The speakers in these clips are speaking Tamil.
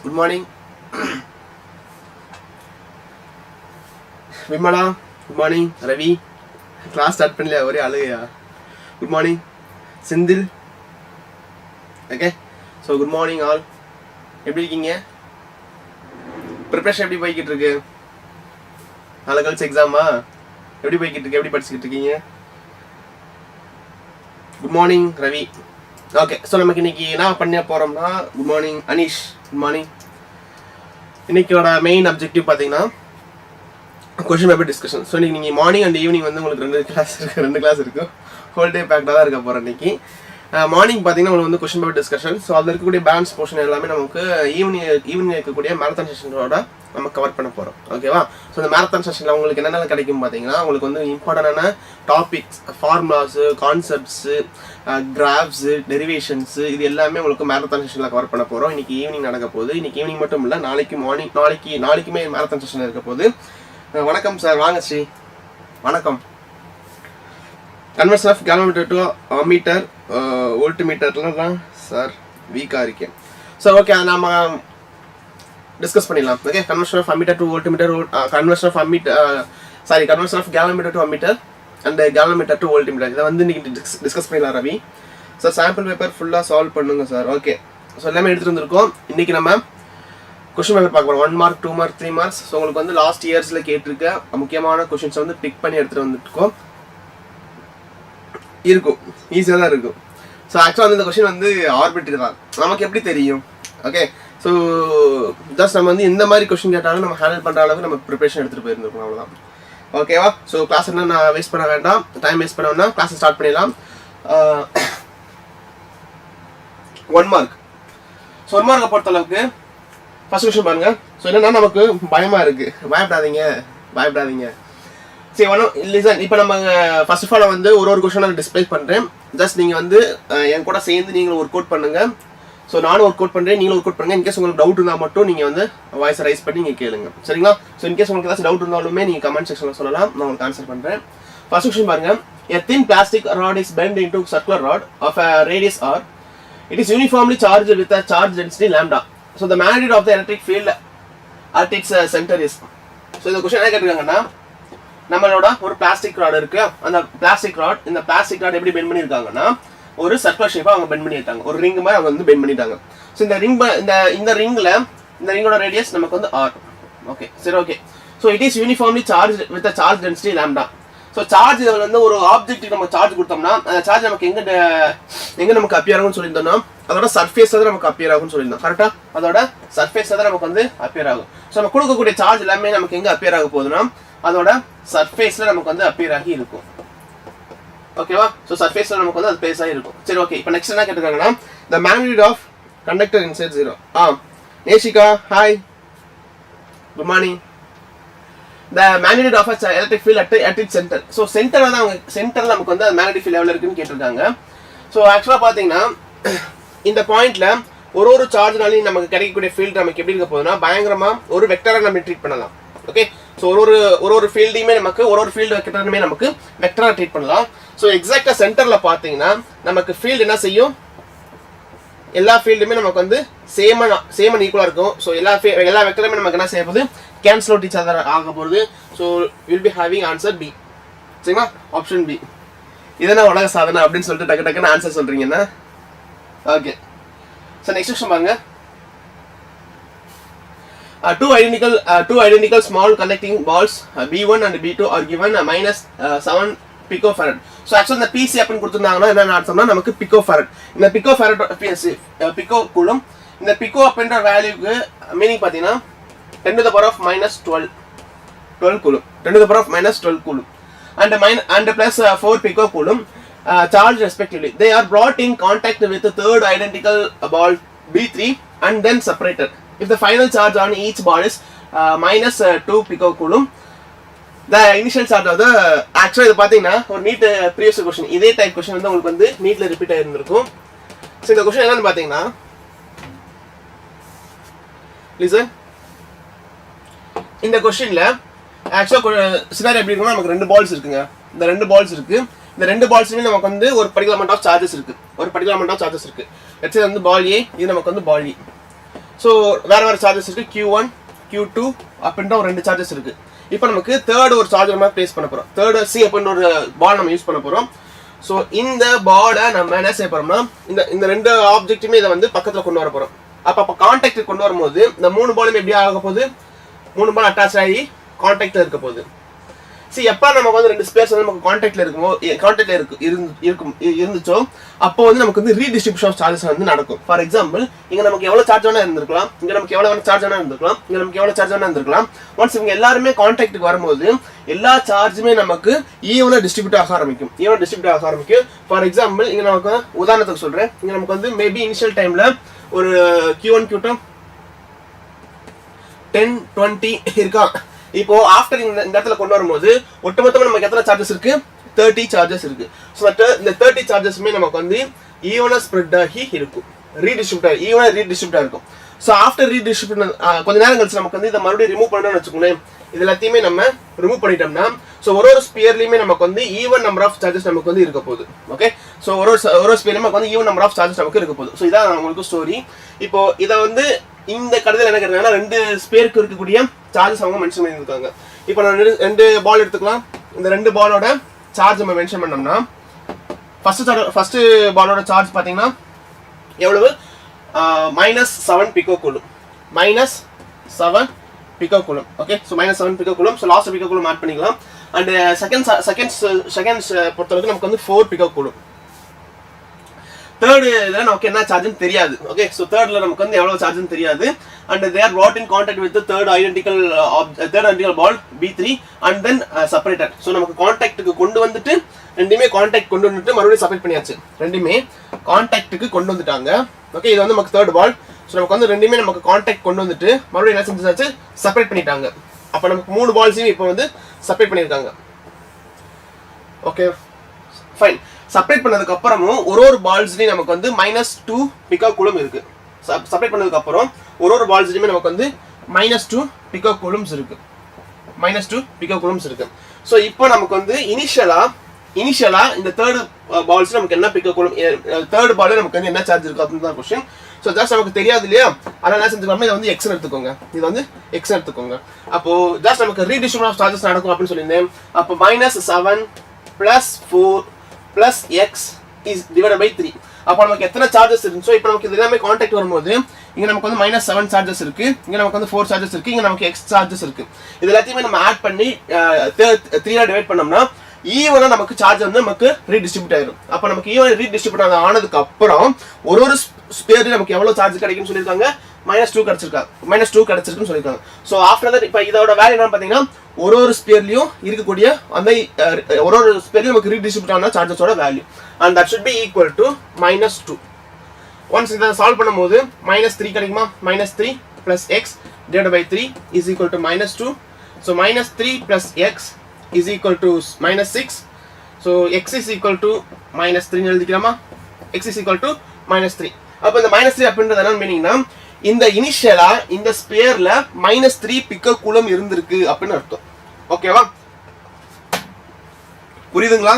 Good morning. Vimala. Good morning. Ravi. Class start பண்ணல ஒரே அழுகையா. Good morning. Sindil. Okay. So good morning all. எப்படி இருக்கீங்க? Preparation எப்படி போயிட்டு இருக்கு? நாளைக்கு எக்ஸாமா? எப்படி போயிட்டு இருக்கு? எப்படி படிச்சிட்டு இருக்கீங்க? Good morning Ravi. Okay. So நமக்கு இன்னைக்கு என்ன பண்ண போறோம்னா good morning Anish. Good morning. இன்னைக்கோட மெயின் அப்ஜெக்டிவ் பாத்தீங்கன்னா क्वेश्चन पेपर डिस्कशन. ஸோ இன்னைக்கு நீங்கள் மார்னிங் அண்ட் ஈவினிங் வந்து உங்களுக்கு ரெண்டு கிளாஸ் இருக்கும். ஹோல் டே பேக்டாக தான் இருக்க போகிறேன் இன்னைக்கு. மார்னிங் பார்த்தீங்கன்னா உங்களுக்கு வந்து கொஸ்டின் பேப்பர் டிஸ்கஷன். ஸோ அதில் இருக்கக்கூடிய பேலன்ஸ் போர்ஷன் எல்லாமே நமக்கு ஈவினிங் இருக்கக்கூடிய மேரத்தான் செஷனோட நம்ம கவர் பண்ண போகிறோம். ஓகேவா? ஸோ இந்த மேரத்தான் செஷனில் உங்களுக்கு என்னென்ன கிடைக்கும் பார்த்தீங்கன்னா உங்களுக்கு வந்து இம்பார்ட்டண்டான டாபிக்ஸ், ஃபார்முலாஸு, கான்செப்ட்ஸு, கிராஃப்ஸு, டெரிவேஷன்ஸு இது எல்லாமே உங்களுக்கு மேரத்தான் செஷனில் கவர் பண்ண போகிறோம். இன்னைக்கு ஈவினிங் நடக்க போகுது. இன்னைக்கு ஈவினிங் மட்டும் இல்லை, நாளைக்குமே மேரத்தான் செஷன் இருக்க போகுது. வணக்கம் சார், வாங்க ஸ்ரீ. வணக்கம். Conversion of galvanometer to ammeter வோல்ட்மீட்டர்லாம் தான் சார் வீக்காக இருக்கேன். ஸோ ஓகே, அதை நம்ம டிஸ்கஸ் பண்ணிடலாம். Okay, conversion of ammeter to voltmeter, conversion of galvanometer to ammeter and galvanometer to voltmeter, இதை வந்து இன்னைக்கு டிஸ்கஸ் பண்ணிடலாம் ரவி. சார் சாம்பிள் பேப்பர் ஃபுல்லாக சால்வ் பண்ணுங்க சார். ஓகே, ஸோ எல்லாமே எடுத்துகிட்டு வந்திருக்கோம். இன்றைக்கி நம்ம கொஸ்டின் பேப்பர் பார்க்க போகிறோம். 1 மார்க், 2 மார்க், 3 மார்க்ஸ். ஸோ உங்களுக்கு வந்து லாஸ்ட் இயர்ஸில் கேட்டிருக்க முக்கியமான கொஸ்டின்ஸை வந்து பிக் பண்ணி எடுத்துகிட்டு வந்துருக்கோம். இருக்கும், ஈஸியாக தான் இருக்கும். ஸோ ஆக்சுவலாக வந்து இந்த கொஸ்டின் வந்து ஆர்பிட்ரி தான், நமக்கு எப்படி தெரியும்? ஓகே, ஸோ ஜஸ்ட் நம்ம வந்து இந்த மாதிரி கொஸ்டின் கேட்டாலும் நம்ம ஹேண்டில் பண்ணுற அளவுக்கு நம்ம ப்ரிப்பரேஷன் எடுத்துகிட்டு போயிருந்துருக்கோம், அவ்வளோதான். ஓகேவா? ஸோ கிளாஸ் என்ன நான் வேஸ்ட் பண்ண வேண்டாம், டைம் வேஸ்ட் பண்ண வேண்டாம், கிளாஸை ஸ்டார்ட் பண்ணிடலாம். 1 மார்க். ஸோ 1 மார்க்கை பொறுத்தளவுக்கு ஃபர்ஸ்ட் கொஸ்டின் பாருங்க. ஸோ என்னன்னா நமக்கு பயமா இருக்கு, பயப்படாதீங்க. சரி, ஒன்றும் லிசன். இப்போ நம்ம ஃபர்ஸ்ட் ஆஃப் ஆல் வந்து ஒரு கொஸ்டினை டிஸ்பிளே பண்ணுறேன். ஜஸ்ட் நீங்கள் வந்து என் கூட சேர்ந்து நீங்களும் ஒரு கோட் பண்ணுங்க. ஸோ நானும் ஒரு கோட் பண்ணுறேன், நீங்களும் ஒரு கோட் பண்ணுங்க. இன்கேஸ் உங்களுக்கு டவுட் இருந்தால் மட்டும் நீங்கள் வந்து வாய்ஸ் ரைஸ் பண்ணி நீங்கள் கேளுங்க, சரிங்களா? ஸோ இன்கேஸ் உங்களுக்கு ஏதாச்சும் டவுட் இருந்தாலுமே நீங்கள் கமெண்ட் செக்ஷனில் சொல்லலாம், நான் உங்களுக்கு ஆன்சர் பண்ணுறேன். ஃபர்ஸ்ட் கொஸ்டின் பாருங்க. A thin plastic rod is bent into circular rod of a radius r. It is uniformly charged with a charge density lambda. So the magnitude of the electric field at its center is. So இந்த கொஸ்டின் என்ன கேட்டிருக்காங்கன்னா, நம்மளோட ஒரு பிளாஸ்டிக் ராட் இருக்கு. அந்த பிளாஸ்டிக் ராட், இந்த பிளாஸ்டிக் ராட் எப்படி பெண்ட் பண்ணியிருக்காங்கன்னா ஒரு சர்க்குலர் ஷேப்பாக அவங்க பெண்ட் பண்ணியிருக்காங்க, ஒரு ரிங் மாதிரி அவங்க வந்து பெண்ட் பண்ணிட்டாங்க. ஸோ இந்த ரிங்கோட ரேடியஸ் நமக்கு வந்து ஆர். ஓகே, சரி, okay. So it is uniformly charge with charge density lambda. So charge இதில் வந்து ஒரு ஆப்ஜெக்ட்டுக்கு நம்ம சார்ஜ் கொடுத்தோம்னா அந்த சார்ஜ் நமக்கு எங்கே நமக்கு அப்பியர் ஆகும்னு சொல்லியிருந்தோம்னா அதோட சர்ஃபேஸ் தான் நமக்கு அப்பியர் ஆகும்னு சொல்லியிருந்தோம். கரெக்டாக? அதோட சர்ஃபேஸ் தான் நமக்கு வந்து அப்பியர் ஆகும். ஸோ நம்ம கொடுக்கக்கூடிய சார்ஜ் எல்லாமே நமக்கு எங்கே அப்பியர் ஆக போகுதுன்னா அதோட சர்ஃபேஸில் நமக்கு வந்து அப்பியர் ஆகி இருக்கும். ஓகேவா? ஸோ சர்ஃபேஸில் நமக்கு வந்து அது பேஸ் ஆகி இருக்கும். சரி, ஓகே. இப்போ நெக்ஸ்ட் என்ன கேட்டிருக்காங்கன்னா the magnitude of conductor inside 0. Neshika, hi, good morning. The magnitude of a electric field at its center. So சென்டர்ல தான் சென்டர்ல நமக்கு வந்து மேக்னெட்டிக் ஃபீல்ட் எவ்வளவு இருக்குன்னு கேட்டிருக்காங்க. ஸோ ஆக்சுவலாக பார்த்தீங்கன்னா இந்த பாயிண்ட்ல ஒரு சார்ஜ்னாலையும் நமக்கு கிடைக்கக்கூடிய ஃபீல்டு நமக்கு எப்படி இருக்க போகுதுன்னா பயங்கரமா ஒரு வெக்டரை நம்ம ட்ரீட் பண்ணலாம். ஓகே, ஸோ ஒரு ஃபீல்டையுமே நமக்கு ஒரு ஃபீல்டு வெக்டருமே நமக்கு வெக்டரா ட்ரீட் பண்ணலாம். ஸோ எக்ஸாக்டா சென்டர்ல பார்த்தீங்கன்னா நமக்கு ஃபீல்டு என்ன செய்யும், எல்லா ஃபீல்டுமே நமக்கு வந்து சேம் ஈக்குவலா இருக்கும். ஸோ எல்லா வெக்டருமே நமக்கு என்ன செய்ய போகுது, கேன்சல் அவுட் ஈச் அதர் ஆக போகுது. So will be having answer B, சரிங்களா? Option B. இதெல்லாம் உலக சாதனை அப்படின்னு சொல்லிட்டு டக்குன்னு ஆன்சர் சொல்றீங்கன்னா ஓகே. ஸோ நெக்ஸ்ட் கொஸ்டின் பாருங்க. Two identical small conducting balls B1 and B2 are given -7 picofarad. So ஆக்சுவலாக இந்த பிசி அப்படின்னு கொடுத்துருந்தாங்கன்னா என்ன அர்த்தம்னா நமக்கு பிகோஃபாரட். இந்த பிகோஃபாரட் பிகோ கூலும். இந்த பிகோ அப்படின்ற வேல்யூக்கு மீனிங் பார்த்தீங்கன்னா 10 to the power of -12 coulomb, 10 to the power of -12 coulomb and plus 4 picocoulomb charge respectively. They are brought in contact with the third identical ball B3 and then separated. If the final charge on each ball is -2 picocoulomb, the initial charge of the actually இது பார்த்தீங்கன்னா ஒரு நீட் ப்ரீவியஸ் கொஸ்டின், இதே டைப் கொஸ்டின் வந்து உங்களுக்கு வந்து நீட்ல ரிப்பீட் ஆயிருந்திருக்கும். ஸோ இந்த கொஸ்டின் என்னன்னு பார்த்தீங்கன்னா லிசன். இந்த கொஸ்டின்ல ஆக்சுவலா சினாரியோ எப்படி இருக்குன்னா நமக்கு 2 பால்ஸ் இருக்குங்க. இந்த 2 பால்ஸ் இருக்கு. இந்த 2 பால்ஸ்லயுமே நமக்கு வந்து ஒரு பர்டிகுலர் அமௌண்ட் ஆஃப் சார்ஜஸ் இருக்கு. லெட்ஸ் சே வந்து பால் ஏ, இது நமக்கு வந்து பால் இ. ஸோ வேறு சார்ஜஸ் இருக்குது, Q1 Q2 அப்படின்ற ஒரு 2 சார்ஜஸ் இருக்குது. இப்போ நமக்கு தேர்ட் ஒரு சார்ஜர் நம்ம ப்ளேஸ் பண்ண போகிறோம். தேர்டு C அப்படின்ற ஒரு பால் நம்ம யூஸ் பண்ண போகிறோம். ஸோ இந்த பாலை நம்ம என்ன செய்ய போகிறோம்னா இந்த 2 ஆப்ஜெக்ட்டுமே இதை வந்து பக்கத்தில் கொண்டு வர போகிறோம். அப்போ கான்டாக்ட் கொண்டு வரும்போது இந்த 3 பாலுமே எப்படி ஆக போகுது, 3 பால் அட்டாச் ஆகி கான்டாக்டில் இருக்க போகுது. எப்போ நமக்கு வந்து 2 ஸ்பேர்ஸ் வந்து நமக்கு கான்டாக்ட்ல இருந்துச்சோ அப்போ வந்து நமக்கு வந்து ரீடிஸ்ட்ரிபியூஷன் ஆஃப் சார்ஜஸ் வந்து நடக்கும். ஃபார் எக்ஸாம்பிள் இங்கே நமக்கு எவ்வளோ சார்ஜ் வேணா இருந்திருக்கலாம், இங்கே நமக்கு எவ்வளோ சார்ஜ் வேணா இருந்திருக்கலாம், இங்கே நமக்கு எவ்வளோ சார்ஜ் வேணா இருந்திருக்கலாம். ஒன்ஸ் இவங்க எல்லாருமே கான்டாக்டுக்கு வரும்போது எல்லா சார்ஜுமே நமக்கு ஈவனாக டிஸ்ட்ரிபியூட் ஆக ஆரம்பிக்கும். ஃபார் எக்ஸாம்பிள் இங்கே நமக்கு உதாரணத்துக்கு சொல்கிறேன், இங்கே நமக்கு வந்து மேபி இனிஷியல் டைமில் ஒரு Q1 Q2 10 20 இருக்கா. இப்போ ஆஃப்டர் இந்த இடத்துல கொண்டு வரும்போது ஒட்டுமொத்தமாக நமக்கு எத்தனை சார்ஜஸ் இருக்கு, 30 சார்ஜஸ் இருக்கு. ஸோ இந்த 30 சார்ஜஸ்மே நமக்கு வந்து ஈவனாக ஸ்ப்ரெட் ஆகி இருக்கும், ரீடிஸ்ட்ரிபியூட் இருக்கும். ஸோ ஆஃப்டர் ரீடிஸ்ட்ரிபியூட் கொஞ்ச நேரம் கழிச்சு நமக்கு வந்து இதை மறுபடியும் ரிமூவ் பண்ணணும்னு வச்சுக்கோங்களேன். இது எல்லாத்தையுமே நம்ம ரிமூவ் பண்ணிட்டோம்னா ஸோ ஒரு ஸ்பியர்லையுமே நமக்கு வந்து ஈவன் நம்பர் ஆஃப் சார்ஜஸ் நமக்கு வந்து இருக்க போகுது. ஓகே, ஸோ ஒரு ஸ்பியர்லையும் நமக்கு வந்து ஈவன் நம்பர் ஆஃப் சார்ஜஸ் நமக்கு இருக்க போகுது. ஸோ இதான் உங்களுக்கு ஸ்டோரி. இப்போ இதை வந்து இந்த கடையில் என்ன கேட்டாங்கன்னா 2 ஸ்பேருக்கு இருக்கக்கூடிய சார்ஜஸ் அவங்க மென்ஷன் பண்ணியிருக்காங்க. இப்போ நான் 2 பால் எடுத்துக்கலாம். இந்த 2 பாலோட சார்ஜ் நம்ம மென்ஷன் பண்ணோம்னா ஃபர்ஸ்ட் பாலோட சார்ஜ் பார்த்தீங்கன்னா எவ்வளவு, -7 picocoulomb, -7 picocoulomb. Okay, so -7 picocoulomb. So last picocoulomb add பண்ணிக்கலாம். அண்ட் செகண்ட்ஸ் பொறுத்தவரைக்கும் நமக்கு வந்து 4 பிகோகூலும். தேர்ட் இதில் நமக்கு என்ன சார்ஜ்னு தெரியாது. ஓகே, ஸோ தேர்ட்ல நமக்கு வந்து எவ்வளோ சார்ஜ்னு தெரியாது. And they are brought in contact with the third identical ball B3 and then separated. So நமக்கு கான்டாக்டுக்கு கொண்டு வந்துட்டு ரெண்டுமே கான்டாக்ட் கொண்டு வந்துட்டு மறுபடியும் செப்பரேட் பண்ணியாச்சு. ரெண்டுமே கான்டாக்டுக்கு கொண்டு வந்துட்டாங்க. ஓகே, இது வந்து நமக்கு தேர்ட் பால். ஸோ நமக்கு வந்து ரெண்டுமே நமக்கு கான்டாக்ட் கொண்டு வந்துட்டு மறுபடியும் என்ன செஞ்சாச்சு, செப்பரேட் பண்ணிட்டாங்க. அப்போ நமக்கு 3 பால்ஸையும் இப்போ வந்து செப்பரேட் பண்ணியிருக்காங்க. Okay fine. செப்பரேட் பண்ணதுக்கு அப்புறமும் ஒரு பால்ஸ்லயும் நமக்கு வந்து -2 பிகோகூலும் இருக்கு. செப்பரேட் பண்ணதுக்கு அப்புறம் ஒரு பால்ஸ்லயுமே நமக்கு வந்து -2 பிகோகூலம்ஸ் இருக்கு. ஸோ இப்போ நமக்கு வந்து இனிஷியலா இந்த தேர்ட் பால்ஸ் நமக்கு என்ன பிகோகூலும், தேர்ட் பால் நமக்கு வந்து என்ன சார்ஜ் இருக்கு அப்படின்னு தான் கொஸ்டின். ஸோ ஜஸ்ட் நமக்கு தெரியாது இல்லையா, அதனால என்ன செஞ்சுக்கலாமா, இதை வந்து எக்ஸ் எடுத்துக்கோங்க. அப்போ ஜஸ்ட் நமக்கு ரீடிஸ்ட்ரிபியூஷன் ஆஃப் சார்ஜஸ் நடக்கும் அப்படின்னு சொல்லியிருந்தேன். அப்போ -7 + 4 + x is divided by 3. அப்போ நமக்கு எத்தனை சார்ஜஸ் இருந்துச்சோ இப்போ நமக்கு இது எல்லாமே கான்டாக்ட் வரும்போது இங்கே நமக்கு வந்து -7 சார்ஜஸ் இருக்கு, இங்கே நமக்கு வந்து 4 சார்ஜஸ் இருக்கு, இங்கே நமக்கு x சார்ஜஸ் இருக்கு. இது எல்லாத்தையுமே நம்ம ஆட் பண்ணி 3 டிவைட் பண்ணோம்னா ஈவனாக நமக்கு சார்ஜ் வந்து நமக்கு ரீடிஸ்ட்ரிபியூட் ஆயிடும். அப்போ நமக்கு ஈவன் ரீடிஸ்ட்ரிபியூட் ஆனதுக்கு அப்புறம் ஒரு ஸ்பேர் நமக்கு எவ்வளோ சார்ஜ் கிடைக்கும்னு சொல்லியிருக்காங்க, -2 கிடைச்சிருக்குன்னு சொல்லியிருக்காங்க. ஸோ ஆஃப்டர் தட் இப்போ இதோட வேல்யூ என்னன்னு பார்த்தீங்கன்னா ஒரு ஸ்பேர்லையும் இருக்கக்கூடிய அந்த ஒரு ஸ்பேர்லையும் நமக்கு ரீடிஸ்ட்ரிபியூட் ஆன சார்ஜஸோட value and that should be equal to -2. Once இதை சால்வ் பண்ணும்போது -3 கிடைக்குமா, -3 + x divided by 3 is equal to -2. So -3 + x is equal to -6. So x is equal to -3 எழுதிக்கலாமா, x is equal to -3. அப்போ இந்த -3 அப்படின்றது என்ன மீனிங்னா இந்த இனிஷியலா இந்த ஸ்பேர்ல -3 பிகோகூலும் இருந்திருக்கு அப்படின்னு அர்த்தம். ஓகேவா, புரியுதுங்களா?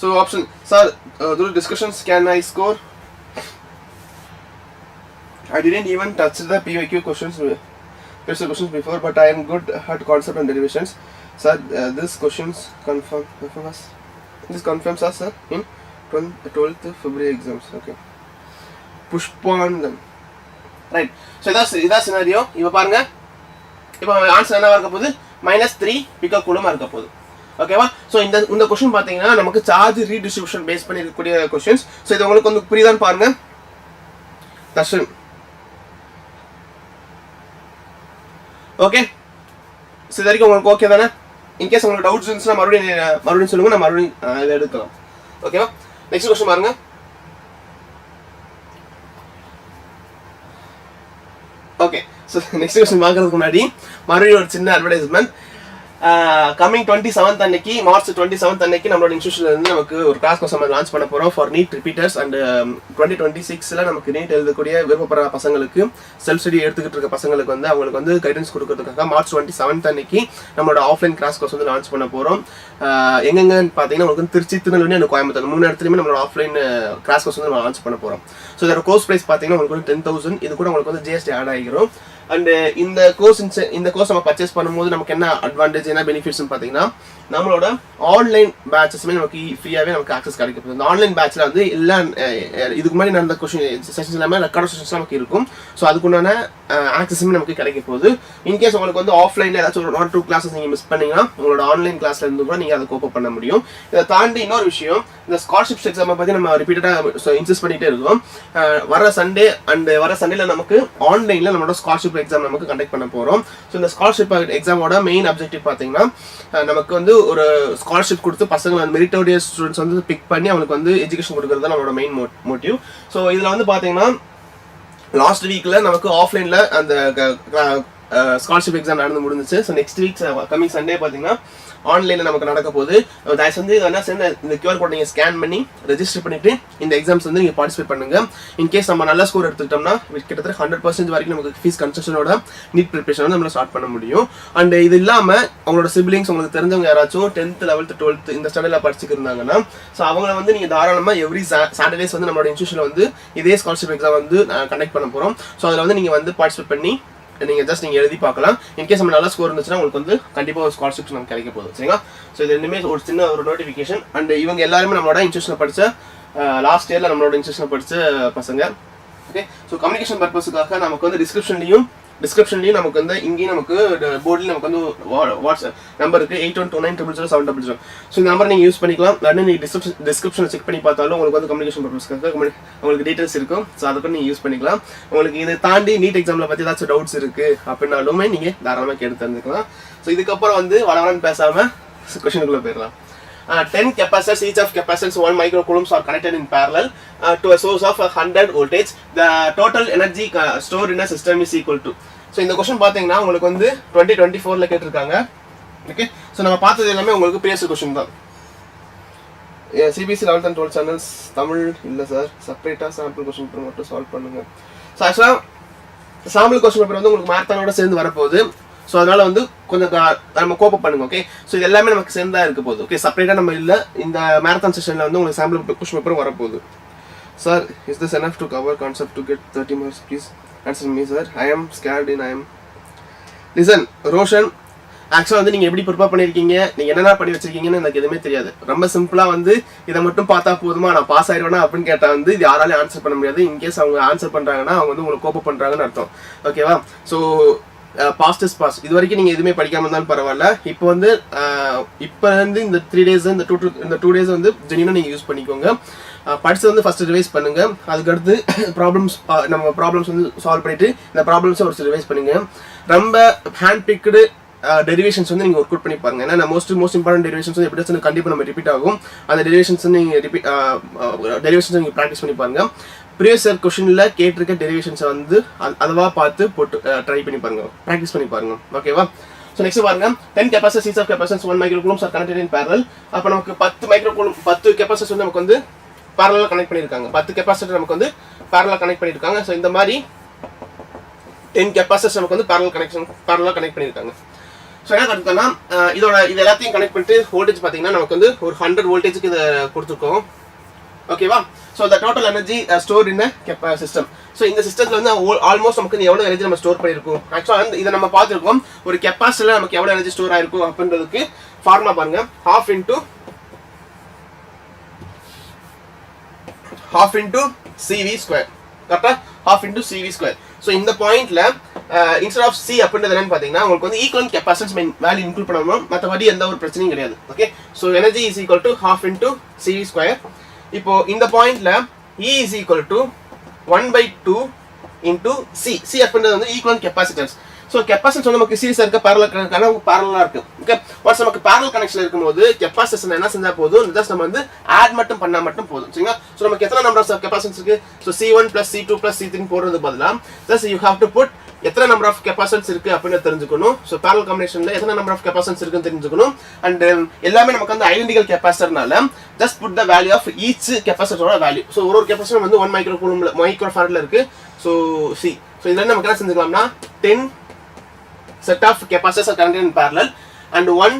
So option sir through discussions can I score? I didn't even touch the PYQ questions before, but I am good at concept and derivations. Sir, this questions confirms us sir in 12th February exams. Okay, push on them. Right. So இதான் சினாரியோ. இப்போ பாருங்க, இப்போ ஆன்சர் என்னவா இருக்க போகுது, -3 பிகோகூலமாக இருக்க போகுது. ஓகேவா? ஸோ இந்த கொஸ்டின் பார்த்தீங்கன்னா நமக்கு சார்ஜ் ரீடிஸ்ட்ரிபியூஷன் பேஸ் பண்ணி இருக்கக்கூடிய கொஸ்டின்ஸ். ஸோ இது உங்களுக்கு வந்து புரியுதான்னு பாருங்க. தர்ஷன் ஓகே, ஸோ இது வரைக்கும் உங்களுக்கு ஓகே தானே? இன்கேஸ் உங்களுக்கு டவுட்ஸ் இருந்துச்சுன்னா மறுபடியும் சொல்லுங்க, நான் மறுபடியும் இதை எடுக்கலாம். ஓகேவா? நெக்ஸ்ட் கொஸ்டின் பாருங்க. ஓகே, ஸோ நெக்ஸ்ட் கொஸ்டின் பார்க்கறதுக்கு முன்னாடி மறுபடியும் ஒரு சின்ன அட்வர்டைஸ்மெண்ட். கமிங் 27th அன்னைக்கு மார்ச் 27th அன்னைக்கு நம்மளோட இன்ஸ்டியூஷன்ல இருந்து நமக்கு ஒரு கிளாஸ் கோர்ஸ் நம்ம லான்ச் பண்ண போறோம் ஃபார் நீட் ரிப்பீட்டர்ஸ் அண்ட் 2026ல நமக்கு நீட் எழுதக்கூடிய விருப்பப்படுற பசங்களுக்கு செல்ஃப் ஸ்டடி எடுத்துக்கிட்டு இருக்க பசங்களுக்கு வந்து அவங்களுக்கு வந்து கைடன்ஸ் கொடுக்கறதுக்காக மார்ச் 27th அன்னைக்கு நம்மளோட ஆஃப்லைன் கிளாஸ் கோர்ஸ் வந்து லான்ச் பண்ண போறோம். எங்கெங்கன்னு பார்த்தீங்கன்னா உங்களுக்கு திருச்சி, திருநெல்வேலி அண்ட் கோயம்புத்தூர் 3 இடத்துலையுமே நம்மளோட ஆஃப்லைன் கிளாஸ் கோர்ஸ் வந்து நம்ம லான்ச் பண்ண போறோம். ஸோ இதோட கோர்ஸ் பிரைஸ் பார்த்தீங்கன்னா உங்களுக்கு வந்து 10,000. இது கூட உங்களுக்கு வந்து ஜிஎஸ்டி ஆட் ஆகிரும். அண்ட் இந்த கோர்ஸ் நம்ம பர்ச்சேஸ் பண்ணும்போது நமக்கு என்ன அட்வான்டேஜ், என்ன பெனிஃபிட்ஸ்னு பார்த்தீங்கன்னா நம்மளோட ஆன்லைன் பேட்சஸ்மே நமக்கு ஃப்ரீயாகவே நமக்கு ஆக்சஸ் கிடைக்கும். இந்த ஆன்லைன் பேட்சில் வந்து எல்லா இதுக்கு முன்னாடி நடந்த செஷன்ஸ் எல்லாமே ரெக்கார்ட் செஷன்ஸ் நமக்கு இருக்கும். ஸோ அதுக்குண்டான ஆக்சஸுமே நமக்கு கிடைக்க போகுது. இன்கேஸ் உங்களுக்கு வந்து ஆஃப்லைனில் ஏதாச்சும் ஒரு 1-2 கிளாஸஸ் நீங்கள் மிஸ் பண்ணீங்கன்னா உங்களோட ஆன்லைன் கிளாஸ்ல இருந்து கூட நீங்கள் அதை கோப் பண்ண முடியும். இதை தாண்டி இன்னொரு விஷயம், இந்த ஸ்காலர்ஷிப்ஸ் எக்ஸாமை பற்றி நம்ம ரிப்பீட்டடாக இன்சிஸ்ட் பண்ணிகிட்டே இருக்கோம். வர சண்டேல நமக்கு ஆன்லைனில் நம்மளோட ஸ்காலர்ஷிப் எக்ஸாம் நமக்கு கண்டக்ட் பண்ண போகிறோம். ஸோ இந்த ஸ்காலர்ஷிப் எக்ஸாமோட மெயின் அப்ஜெக்டிவ் பார்த்தீங்கன்னா நமக்கு வந்து ஒரு ஸ்காலர்ஷிப் கொடுத்து பசங்களை மெரிட்டோரியஸ் ஸ்டூடெண்ட்ஸ் வந்து பிக் பண்ணி அவங்களுக்கு வந்து எஜுகேஷன் கொடுக்கறது தான் நம்மளோட மெயின் மோட்டிவ். ஸோ இதில் வந்து பார்த்தீங்கன்னா லாஸ்ட் வீக்ல நமக்கு ஆஃப்லைன்ல அந்த ஸ்காலர்ஷிப் எக்ஸாம் நடந்து முடிஞ்சிச்சு. So next week coming Sunday பார்த்தீங்கன்னா ஆன்லைனில் நமக்கு நடக்க போகுது. தயவு செஞ்சு இதெல்லாம் சேர்ந்து இந்த QR கோட் நீங்கள் ஸ்கேன் பண்ணி ரெஜிஸ்டர் பண்ணிட்டு இந்த எக்ஸாம்ஸ் வந்து நீங்கள் பார்ட்டிசிபேட் பண்ணுங்க. இன்கேஸ் நம்ம நல்ல ஸ்கோர் எடுத்துக்கிட்டோம்னா கிட்டத்தட்ட 100% வரைக்கும் நமக்கு ஃபீஸ் கன்செஷனோட நீட் ப்ரிப்பரேஷன் வந்து நம்மள ஸ்டார்ட் பண்ண முடியும். அண்ட் இது இல்லாமல் அவங்களோட சிப்லிங்ஸ் உங்களுக்கு தெரிஞ்சவங்க யாராச்சும் 10th 11th 12th இந்த ஸ்டாண்டர்டில் படிச்சுட்டு இருந்தாங்கன்னா ஸோ அவங்கள வந்து நீங்கள் தாராளமாக எவ்ரி சாட்டர்டேஸ் வந்து நம்மளோட இன்ஸ்டியூஷனில் வந்து இதே ஸ்காலர்ஷிப் எக்ஸாம் வந்து கண்டக்ட் பண்ண போகிறோம். ஸோ அதில் வந்து நீங்கள் வந்து பார்ட்டிசிபேட் பண்ணி நீங்கள் எழுதி பார்க்கலாம். இன்கேஸ் நம்ம நல்ல ஸ்கோர் இருந்துச்சுன்னா உங்களுக்கு வந்து கண்டிப்பாக ஒரு ஸ்காலர்ஷிப்ஸ் நமக்கு கிடைக்க போகுது. சரிங்களா? ஸோ இது ரெண்டுமே ஒரு சின்ன ஒரு நோட்டிஃபிகேஷன். அண்ட் இவங்க எல்லாருமே நம்மளோட இன்ஸ்டியூஷனில் படித்த லாஸ்ட் இயரில் நம்மளோட இன்ஸ்டியூஷனில் படித்த பசங்க. ஓகே, ஸோ கம்யூனிகேஷன் பர்பஸுக்காக நமக்கு வந்து டிஸ்கிரிப்ஷன்லையும் நமக்கு வந்து இங்கேயும் நமக்கு போர்டில் நமக்கு வந்து வாட்ஸ்அப் நம்பர் இருக்குது 8129000700. ஸோ இந்த நம்பர் நீங்கள் யூஸ் பண்ணிக்கலாம். இல்லைன்னா நீங்கள் டிஸ்கிரிப்ஷன் செக் பண்ணி பார்த்தாலும் உங்களுக்கு வந்து கம்யூனிகேஷன் பர்பஸ்க்காக உங்களுக்கு டீட்டெயில்ஸ் இருக்கும். ஸோ அதை கூட நீங்கள் யூஸ் பண்ணிக்கலாம். உங்களுக்கு இதை தாண்டி நீட் எக்ஸாமில் பற்றி ஏதாச்சும் டவுட்ஸ் இருக்குது அப்படின்னாலுமே நீங்கள் தாராளமாக கேட்டு தெரிஞ்சுக்கலாம். ஸோ இதுக்கப்புறம் வந்து வளவலன்னு பேசாமல் கொஷனுக்குள்ளே போயிடலாம். 10 capacitors, each of capacitors 1 microcoulombs are connected in parallel to a source of 100 voltage. The total energy stored in a system is equal to. So இந்த क्वेश्चन பாத்தீங்கன்னா உங்களுக்கு வந்து 2024ல கேட்டிருக்காங்க. ஓகே, சோ நம்ம பார்த்தது எல்லாமே உங்களுக்கு ப்ரீவியஸ் क्वेश्चन தான். CBSE 11th and 12th channels Tamil இல்ல சார், செப்பரேட்டா சாம்பிள் क्वेश्चन பேப்பர் மட்டும் சால்வ் பண்ணுங்க. சோ ஆக்சுவலா சாம்பிள் क्वेश्चन பேப்பர் வந்து உங்களுக்கு மேரத்தானோட சேர்ந்து வரப்போகுது. ஸோ அதனால வந்து கொஞ்சம் நம்ம கோப் பண்ணுங்க. ஓகே, ஸோ இது எல்லாமே நமக்கு சேர்ந்தா இருக்க போகுது. ஓகே, செப்பரேட்டாக நம்ம இல்லை. இந்த மேரத்தான் செஷனில் வந்து உங்களுக்கு சாம்பிள் கொஸ்டின் பேப்பரும் வரப்போகுது. Sir, is this enough to cover concept to get 30 marks? Please answer me sir. I am scared in listen Roshan, ஆக்சுவலாக வந்து நீங்கள் எப்படி ப்ரிப்பேர் பண்ணியிருக்கீங்க, நீங்கள் என்னென்ன பண்ணி வச்சிருக்கீங்கன்னு எனக்கு எதுவுமே தெரியாது. ரொம்ப சிம்பிளாக வந்து இதை மட்டும் பார்த்தா போதுமா நான் பாஸ் ஆயிடுவேனா அப்படின்னு கேட்டால் வந்து இது யாராலையும் ஆன்சர் பண்ண முடியாது. இன்கேஸ் அவங்க ஆன்சர் பண்ணுறாங்கன்னா அவங்க வந்து உங்களுக்கு கோப்ப பண்ணுறாங்கன்னு அர்த்தம். ஓகேவா? So past is past. இது வரைக்கும் நீங்கள் எதுவுமே படிக்காமல் இருந்தாலும் பரவாயில்ல. இப்போ வந்து இந்த 3 days இந்த 2 days வந்து ஜெனியூனாக நீங்கள் யூஸ் பண்ணிக்கோங்க. படிச்சு வந்து ஃபர்ஸ்ட் ரிவைஸ் பண்ணுங்க. அதுக்கடுத்து நம்ம ப்ராப்ளம்ஸ் வந்து சால்வ் பண்ணிட்டு இந்த ப்ராப்ளம்ஸை ஒரு ரிவைஸ் பண்ணுங்க. ரொம்ப ஹேண்ட் பிக்டு டெரிவேஷன்ஸ் வந்து நீங்கள் ஒர்க் அவுட் பண்ணி பாருங்க. ஏன்னா மோஸ்ட் இம்பார்ட்டன்ட் டெரிவேஷன்ஸ் வந்து எப்படி கண்டிப்பாக நம்ம ரிப்பீட் ஆகும். அந்த டெரிவேஷன்ஸ் நீங்கள் டெரிவேஷன்ஸ் நீங்கள் ப்ராக்டிஸ் பண்ணி பாருங்க. ப்ரீவியஸ் இயர் क्वेश्चनல கேட்டிருக்க டெரிவேஷன்ஸை வந்து அதுவா பார்த்து போட்டு ட்ரை பண்ணி பாருங்க, ப்ராக்டிஸ் பண்ணி பாருங்க. ஓகேவா? ஸோ நெக்ஸ்ட் பாருங்க, 10 capacitors, each of capacitors 1 microcoulombs are connected in parallel. அப்போ நமக்கு 10 capacitors வந்து நமக்கு வந்து parallel கனெக்ட் பண்ணியிருக்காங்க. 10 capacitors நமக்கு வந்து parallel கனெக்ட் பண்ணியிருக்காங்க. ஸோ இந்த மாதிரி 10 capacitors நமக்கு வந்து parallel கனெக்ட் பண்ணியிருக்காங்க. ஸோ என்ன கற்றுக்கோன்னா இது எல்லாத்தையும் கனெக்ட் பண்ணிட்டு வோல்டேஜ் பார்த்தீங்கன்னா நமக்கு வந்து ஒரு 100 voltageக்கு இதை கொடுத்துருக்கோம். ஓகேவா? So the total energy store in system. So இந்த சிஸ்டத்தில் வந்து ஆல்மோஸ்ட் நமக்கு எவ்வளோ எனர்ஜி நம்ம ஸ்டோர் பண்ணியிருக்கோம். ஆக்சுவலாக இதை நம்ம பார்த்துருக்கோம். ஒரு கெப்பாசிட்டியில் நமக்கு எவ்வளோ எனர்ஜி ஸ்டோர் ஆயிருக்கும் அப்படின்றதுக்கு ஃபார்முலா பாருங்க. half into CV square. கரெக்டாக? half into CV square. So இந்த பாயிண்ட்ல இன்ஸ்டெட் ஆஃப் C அப்படின்றது என்னன்னு பார்த்தீங்கன்னா உங்களுக்கு வந்து ஈக்குவலன்ட் கெப்பாசிட்டன்ஸ் வேல்யூ இன்க்ளூட் பண்ணணும். மற்றபடி எந்த ஒரு பிரச்சனையும் கிடையாது. Okay, so energy is equal to half into CV square. இப்போ இந்த பாயிண்ட்ல E is equal to 1/2 into C. C அப்படின்றது வந்து ஈக்குவலன்ட் கெப்பாசிட்டன்ஸ். ஸோ கெப்பாசிட்டன்ஸ் வந்து நமக்கு சீரிஸாக இருக்க பேரலாக இருக்கு. ஓகே, ஒன்ஸ் நமக்கு பேரல் கனெக்ஷன் இருக்கும்போது கெப்பாசிட்டன்ஸ் என்ன செஞ்சால் போதும், ஜஸ்ட் நம்ம வந்து ஆட் மட்டும் பண்ணால் மட்டும் போதும். சரிங்களா? ஸோ நமக்கு எத்தனை நம்பர் ஆஃப் கெப்பாசிட்டன்ஸ் இருக்கு? ஸோ C1 + C2 + C3 போடுறது பதிலாக just you have to put எத்தனை நம்பர் ஆஃப் கெப்பாசிட்டன்ஸ் இருக்கு அப்படின்னு தெரிஞ்சுக்கணும். ஸோ பேரல் காம்பினேஷன்ல எத்தனை நம்பர் ஆஃப் கெப்பாசிட்டன்ஸ் இருக்குன்னு தெரிஞ்சுக்கணும். அண்ட் எல்லாமே நமக்கு வந்து ஐடென்டிக்கல் கெப்பாசிட்டர்னால just put the value of each கெப்பாசிட்டரோட வேல்யூ. ஸோ ஒரு கெப்பாசிட்டர் வந்து 1 மைக்ரோ கூலம்ல மைக்ரோஃபாரட்ல இருக்கு. ஸோ ஸோ இதுல நமக்கு என்ன செஞ்சுக்கலாம்னா 10 set of capacitors are connected in parallel and 1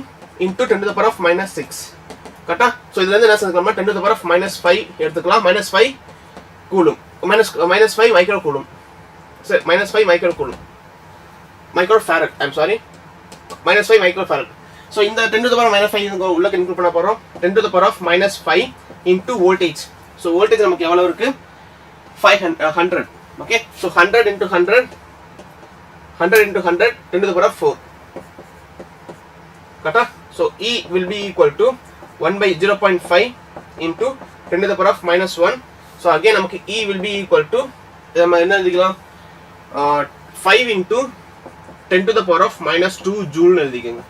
into 10 to the power of -6. கரெக்டா? ஸோ இதுல இருந்து என்ன செஞ்சுக்கலாம்னா 10 to the power of -5 எடுத்துக்கலாம். -5 கூலும் -5 மைக்ரோ கூலும். சரி -5 micro coulomb microfarad I'm sorry -5 microfarad. So இந்த 10 to the power of -5 உள்ள இன்க்ளூட் பண்ண போறோம். 10 to the power of -5 into voltage. So voltage நமக்கு எவ்வளவு இருக்கு 500. Okay, so 100 into 100 into 100 10 to the power of 4. கரெக்டா? So E will be equal to 1 by 0.5 into 10 to the power of -1. So again நமக்கு E will be equal to நம்ம என்ன எழுதிக்கலாம் 5 into 10 to the power of -2 joule எழுதிக்கங்க.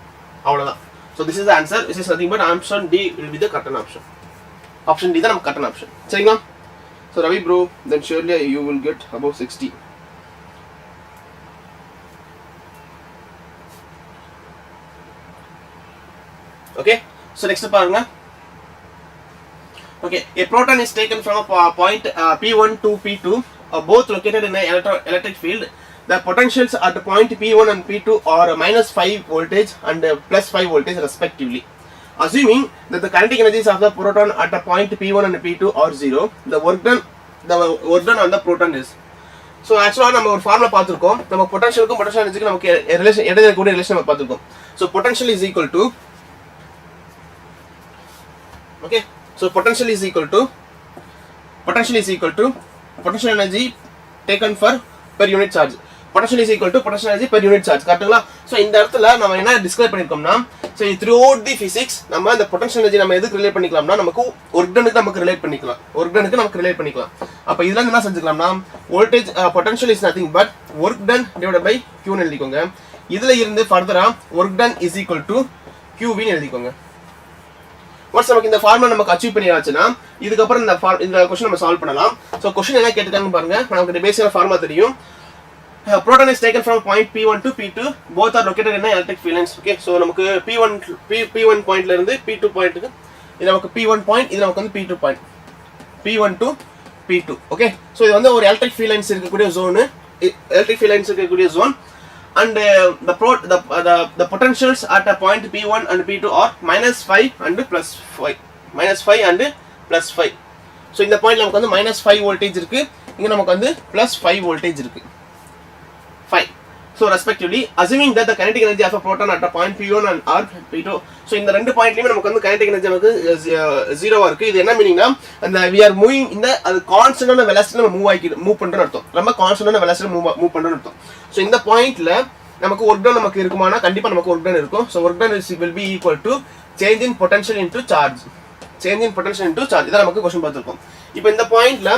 அவ்வளவுதான். So this is the answer. This is nothing but option D will be the correct option. Option D தான் நம்ம correct option. சரிங்களா? So Ravi bro, then surely you will get above 60. Okay, so next பாருங்க. Okay, a proton is taken from a point P1 to P2, both located in an electric field. The potentials at point P1 and P2 are -5 voltage and +5 voltage respectively. Assuming that the kinetic energies of the proton at a point P1 and P2 are 0, the work done on the proton is. So actually நம்ம ஒரு ஃபார்முலா பார்த்திருக்கோம். நம்ம பொட்டன்ஷியலுக்கும் பொட்டன்ஷியல் எனர்ஜிக்கு நமக்கு ரிலேஷன் இடையில இருக்கக்கூடிய ரிலேஷன் நம்ம பார்த்திருக்கோம். So potential is equal to okay, so potential is equal to potential energy taken for per unit charge. Potential is equal to potential energy per unit charge. கரெக்ட்டுங்களா? சோ இந்த இடத்துல நம்ம என்ன டிஸ்கிரைப் பண்ணிருக்கோம்னா, சோ throughout the physics நம்ம இந்த potential energy நம்ம எதுக்கு ரிலேட் பண்ணிக்கலாம்னா, நமக்கு work done-க்கு நமக்கு ரிலேட் பண்ணிக்கலாம். அப்ப இதுல இருந்து என்ன செஞ்சுக்கலாம்னா, voltage potential is nothing but work done divided by q ன்னு எழுதிக்கோங்க. இதுல இருந்து ஃபர்தரா work done is equal to qv ன்னு எழுதிக்கோங்க. once நமக்கு இந்த ஃபார்முலா நமக்கு அச்சீவ் பண்ணியாச்சுனா, இதுக்கு அப்புறம் இந்த क्वेश्चन நம்ம சால்வ் பண்ணலாம். சோ क्वेश्चन என்ன கேட்டிருக்காங்கன்னு பாருங்க. நமக்கு இந்த பேசிக் ஃபார்முலா தெரியும். Proton is taken from point P1 to P2. Both are located in electric field lines. Okay, so நமக்கு P1 point ல இருந்து P2 point க்கு இது நமக்கு P1 point, இது நமக்கு வந்து P2 point. P1 to P2. Okay, so இது வந்து ஒரு electric field lines இருக்கக்கூடிய zone. And the potentials at a point P1 and P2 are -5 and +5. -5 and +5. So இந்த point நமக்கு வந்து -5 voltage இருக்கு. இங்க நமக்கு வந்து +5 voltage இருக்கு. Fine. So respectively, assuming that the kinetic energy of a proton at a point P1 and or P2, so இந்த ரெண்டு பாயிண்ட்லயுமே நமக்கு வந்து kinetic energy நமக்கு 0 இருக்கு. இது என்ன மீனிங்னா, அந்த we are moving in the அது கான்ஸ்டன்டான வெலாசிட்டி நம்ம மூவ் பண்றோம்னு அர்த்தம். நம்ம கான்ஸ்டன்டான வெலாசிட்டி மூவ் பண்றோம்னு அர்த்தம். So இந்த பாயிண்ட்ல நமக்கு work done நமக்கு இருக்குமானா, கண்டிப்பா நமக்கு work done இருக்கும். So work done will be equal to change in potential into charge. இத நமக்கு क्वेश्चन பார்த்திருக்கோம். இப்போ இந்த பாயிண்ட்ல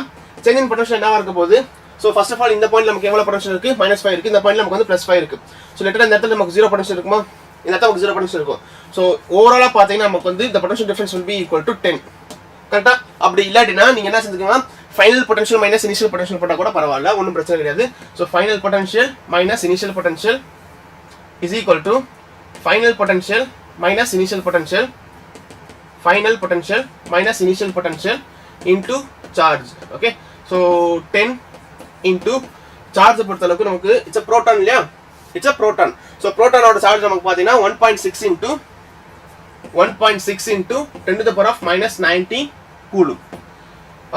change in potential என்னவா இருக்க போகுது? So first of all இந்த பாயிண்ட்ல நமக்கு எவ்வளவு பொட்டன்ஷியல் இருக்கு? -5 இருக்கு. இந்த பாயிண்ட்ல நமக்கு வந்து +5 இருக்கு. So லெட்டர் இந்த இடத்துல நமக்கு 0 பொட்டன்ஷியல் இருக்குமா? இந்த இடத்துல நமக்கு 0 பொட்டன்ஷியல் இருக்கும். So ஓவராலா பாத்தீங்கன்னா நமக்கு வந்து the potential difference will be equal to 10. கரெக்ட்டா? அப்படி இல்லாட்டினா நீங்க என்ன செஞ்சுக்கீங்க? final potential minus initial potential போட்டா கூட பரவாயில்லை, ஒண்ணும் பிரச்சனை கிடையாது. So final potential minus initial potential is equal to final potential minus initial potential into charge. Okay, so 10 into charge பொறுத்த அளவுக்கு நமக்கு it's a proton இல்லையா? It's a proton. So proton ஓட charge நமக்கு பாத்தீங்கன்னா 1.6 into 10 to the power of -90 coulomb.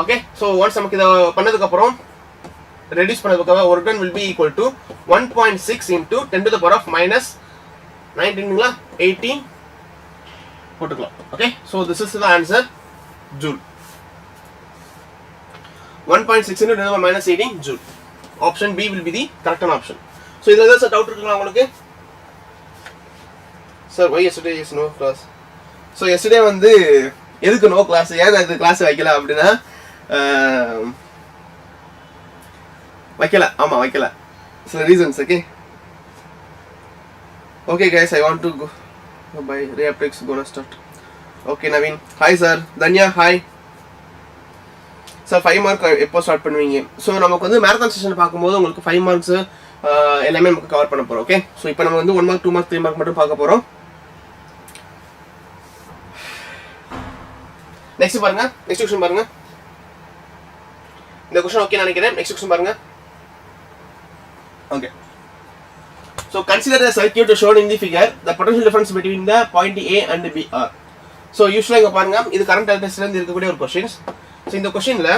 Okay, so once நமக்கு இத பண்ணதுக்கு அப்புறம் reduce பண்ணதுக்கு அப்புறம் work done will be equal to 1.6 into 10 to the power of -19ங்களா 18 போட்டுக்கலாம். Okay, so this is the answer, joule. 1.6 into 10 to the power -18 joule. Option B will be the correct option. So இதுல ஏதாவது டவுட் இருக்குங்களா உங்களுக்கு? Sir, why yesterday is no class? So yesterday வந்து எதுக்கு நோ கிளாஸ், ஏன் இது கிளாஸ் வைக்கல அப்படின்னா வைக்கல. சில reasons. Okay guys, I want to go by reaptex gonna start. Okay Naveen, hi sir. Danya, hi sir. 5 mark எப்போ ஸ்டார்ட் பண்ணுவீங்க? ஸோ நமக்கு வந்து மேரத்தான் செஷன் பார்க்கும்போது உங்களுக்கு 5 marks எல்லாமே நமக்கு கவர் பண்ண போறோம். ஓகே, ஸோ இப்போ நம்ம வந்து 1 மார்க் 2 மார்க் 3 மார்க் மட்டும் பார்க்க போறோம். நெக்ஸ்ட் பாருங்க, நெக்ஸ்ட் क्वेश्चन பாருங்க. இந்த क्वेश्चन ஓகே நினைக்கிறேன். நெக்ஸ்ட் क्वेश्चन பாருங்க. Okay, so consider the circuit shown in the figure. The potential difference between the point A and B are. So usually இங்க பாருங்க, இது கரண்ட் எலக்ட்ரிசிட்டில இருந்து இருக்கக்கூடிய ஒரு क्वेश्चंस. So இந்த क्वेश्चनல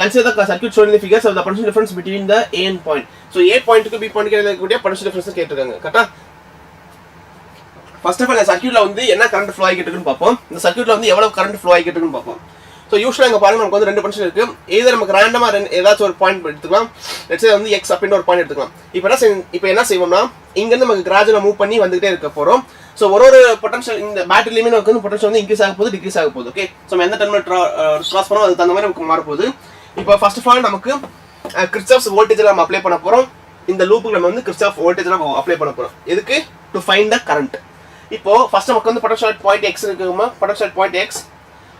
consider the circuit shown in the figures of the potential difference between the A and point. So A point க்கு B point க்கு இருக்கக்கூடிய potential difference கேட்டிருக்காங்க. கரெக்ட்டா? ஃபர்ஸ்ட் ஆஃப் ஆல் இந்த சர்க்யூட்ல வந்து என்ன கரண்ட் ஃப்ளோ ஆகிட்டு இருக்குன்னு பார்ப்போம். இந்த சர்க்யூட்ல வந்து எவ்வளவு கரண்ட் ஃப்ளோ ஆகிட்டு இருக்குன்னு பார்ப்போம். ஸோ யூஸ்வலாக இங்கே பாருங்க, நமக்கு வந்து 2 பொட்டன்ஷியல் இருக்கு. either நமக்கு ரேண்டமா ஏதாச்சும் ஒரு பாயிண்ட் எடுத்துக்கலாம். லெட்ஸ் சே வந்து x அப்படின்ற ஒரு பாயிண்ட் எடுத்துக்கலாம். இப்போ என்ன செய்வோம்னா, இங்க இருந்து நமக்கு கிராஜுவலா மூவ் பண்ணி வந்துட்டே இருக்க போறோம். ஸோ ஒரு பொட்டன்ஷியல் இந்த பேட்டரியிலுமே நமக்கு வந்து பொட்டன்ஷியல் வந்து இன்க்ரீஸ் ஆக போகுது, டிக்ரீஸ் ஆக போகுது. ஓகே, ஸோ நம்ம எந்த டெர்மினல் கிராஸ் பண்ணோம் அதுக்கு தகுந்த மாதிரி நமக்கு மாற போகுது. இப்போ ஃபர்ஸ்ட் ஆஃப் ஆல் நமக்கு கிர்ச்சாஃப்ஸ் வோல்டேஜ் நம்ம அப்ளை பண்ண போறோம். இந்த லூப்புக்கு நம்ம வந்து கிர்ச்சாஃப் வோல்டேஜ் நம்ம அப்ளை பண்ண போறோம். எதுக்கு? To find the current. இப்போ ஃபர்ஸ்ட் நமக்கு வந்து பொட்டன்ஷியல் பாயிண்ட் x இருக்குமா, பொட்டன்ஷியல் பாயிண்ட் x.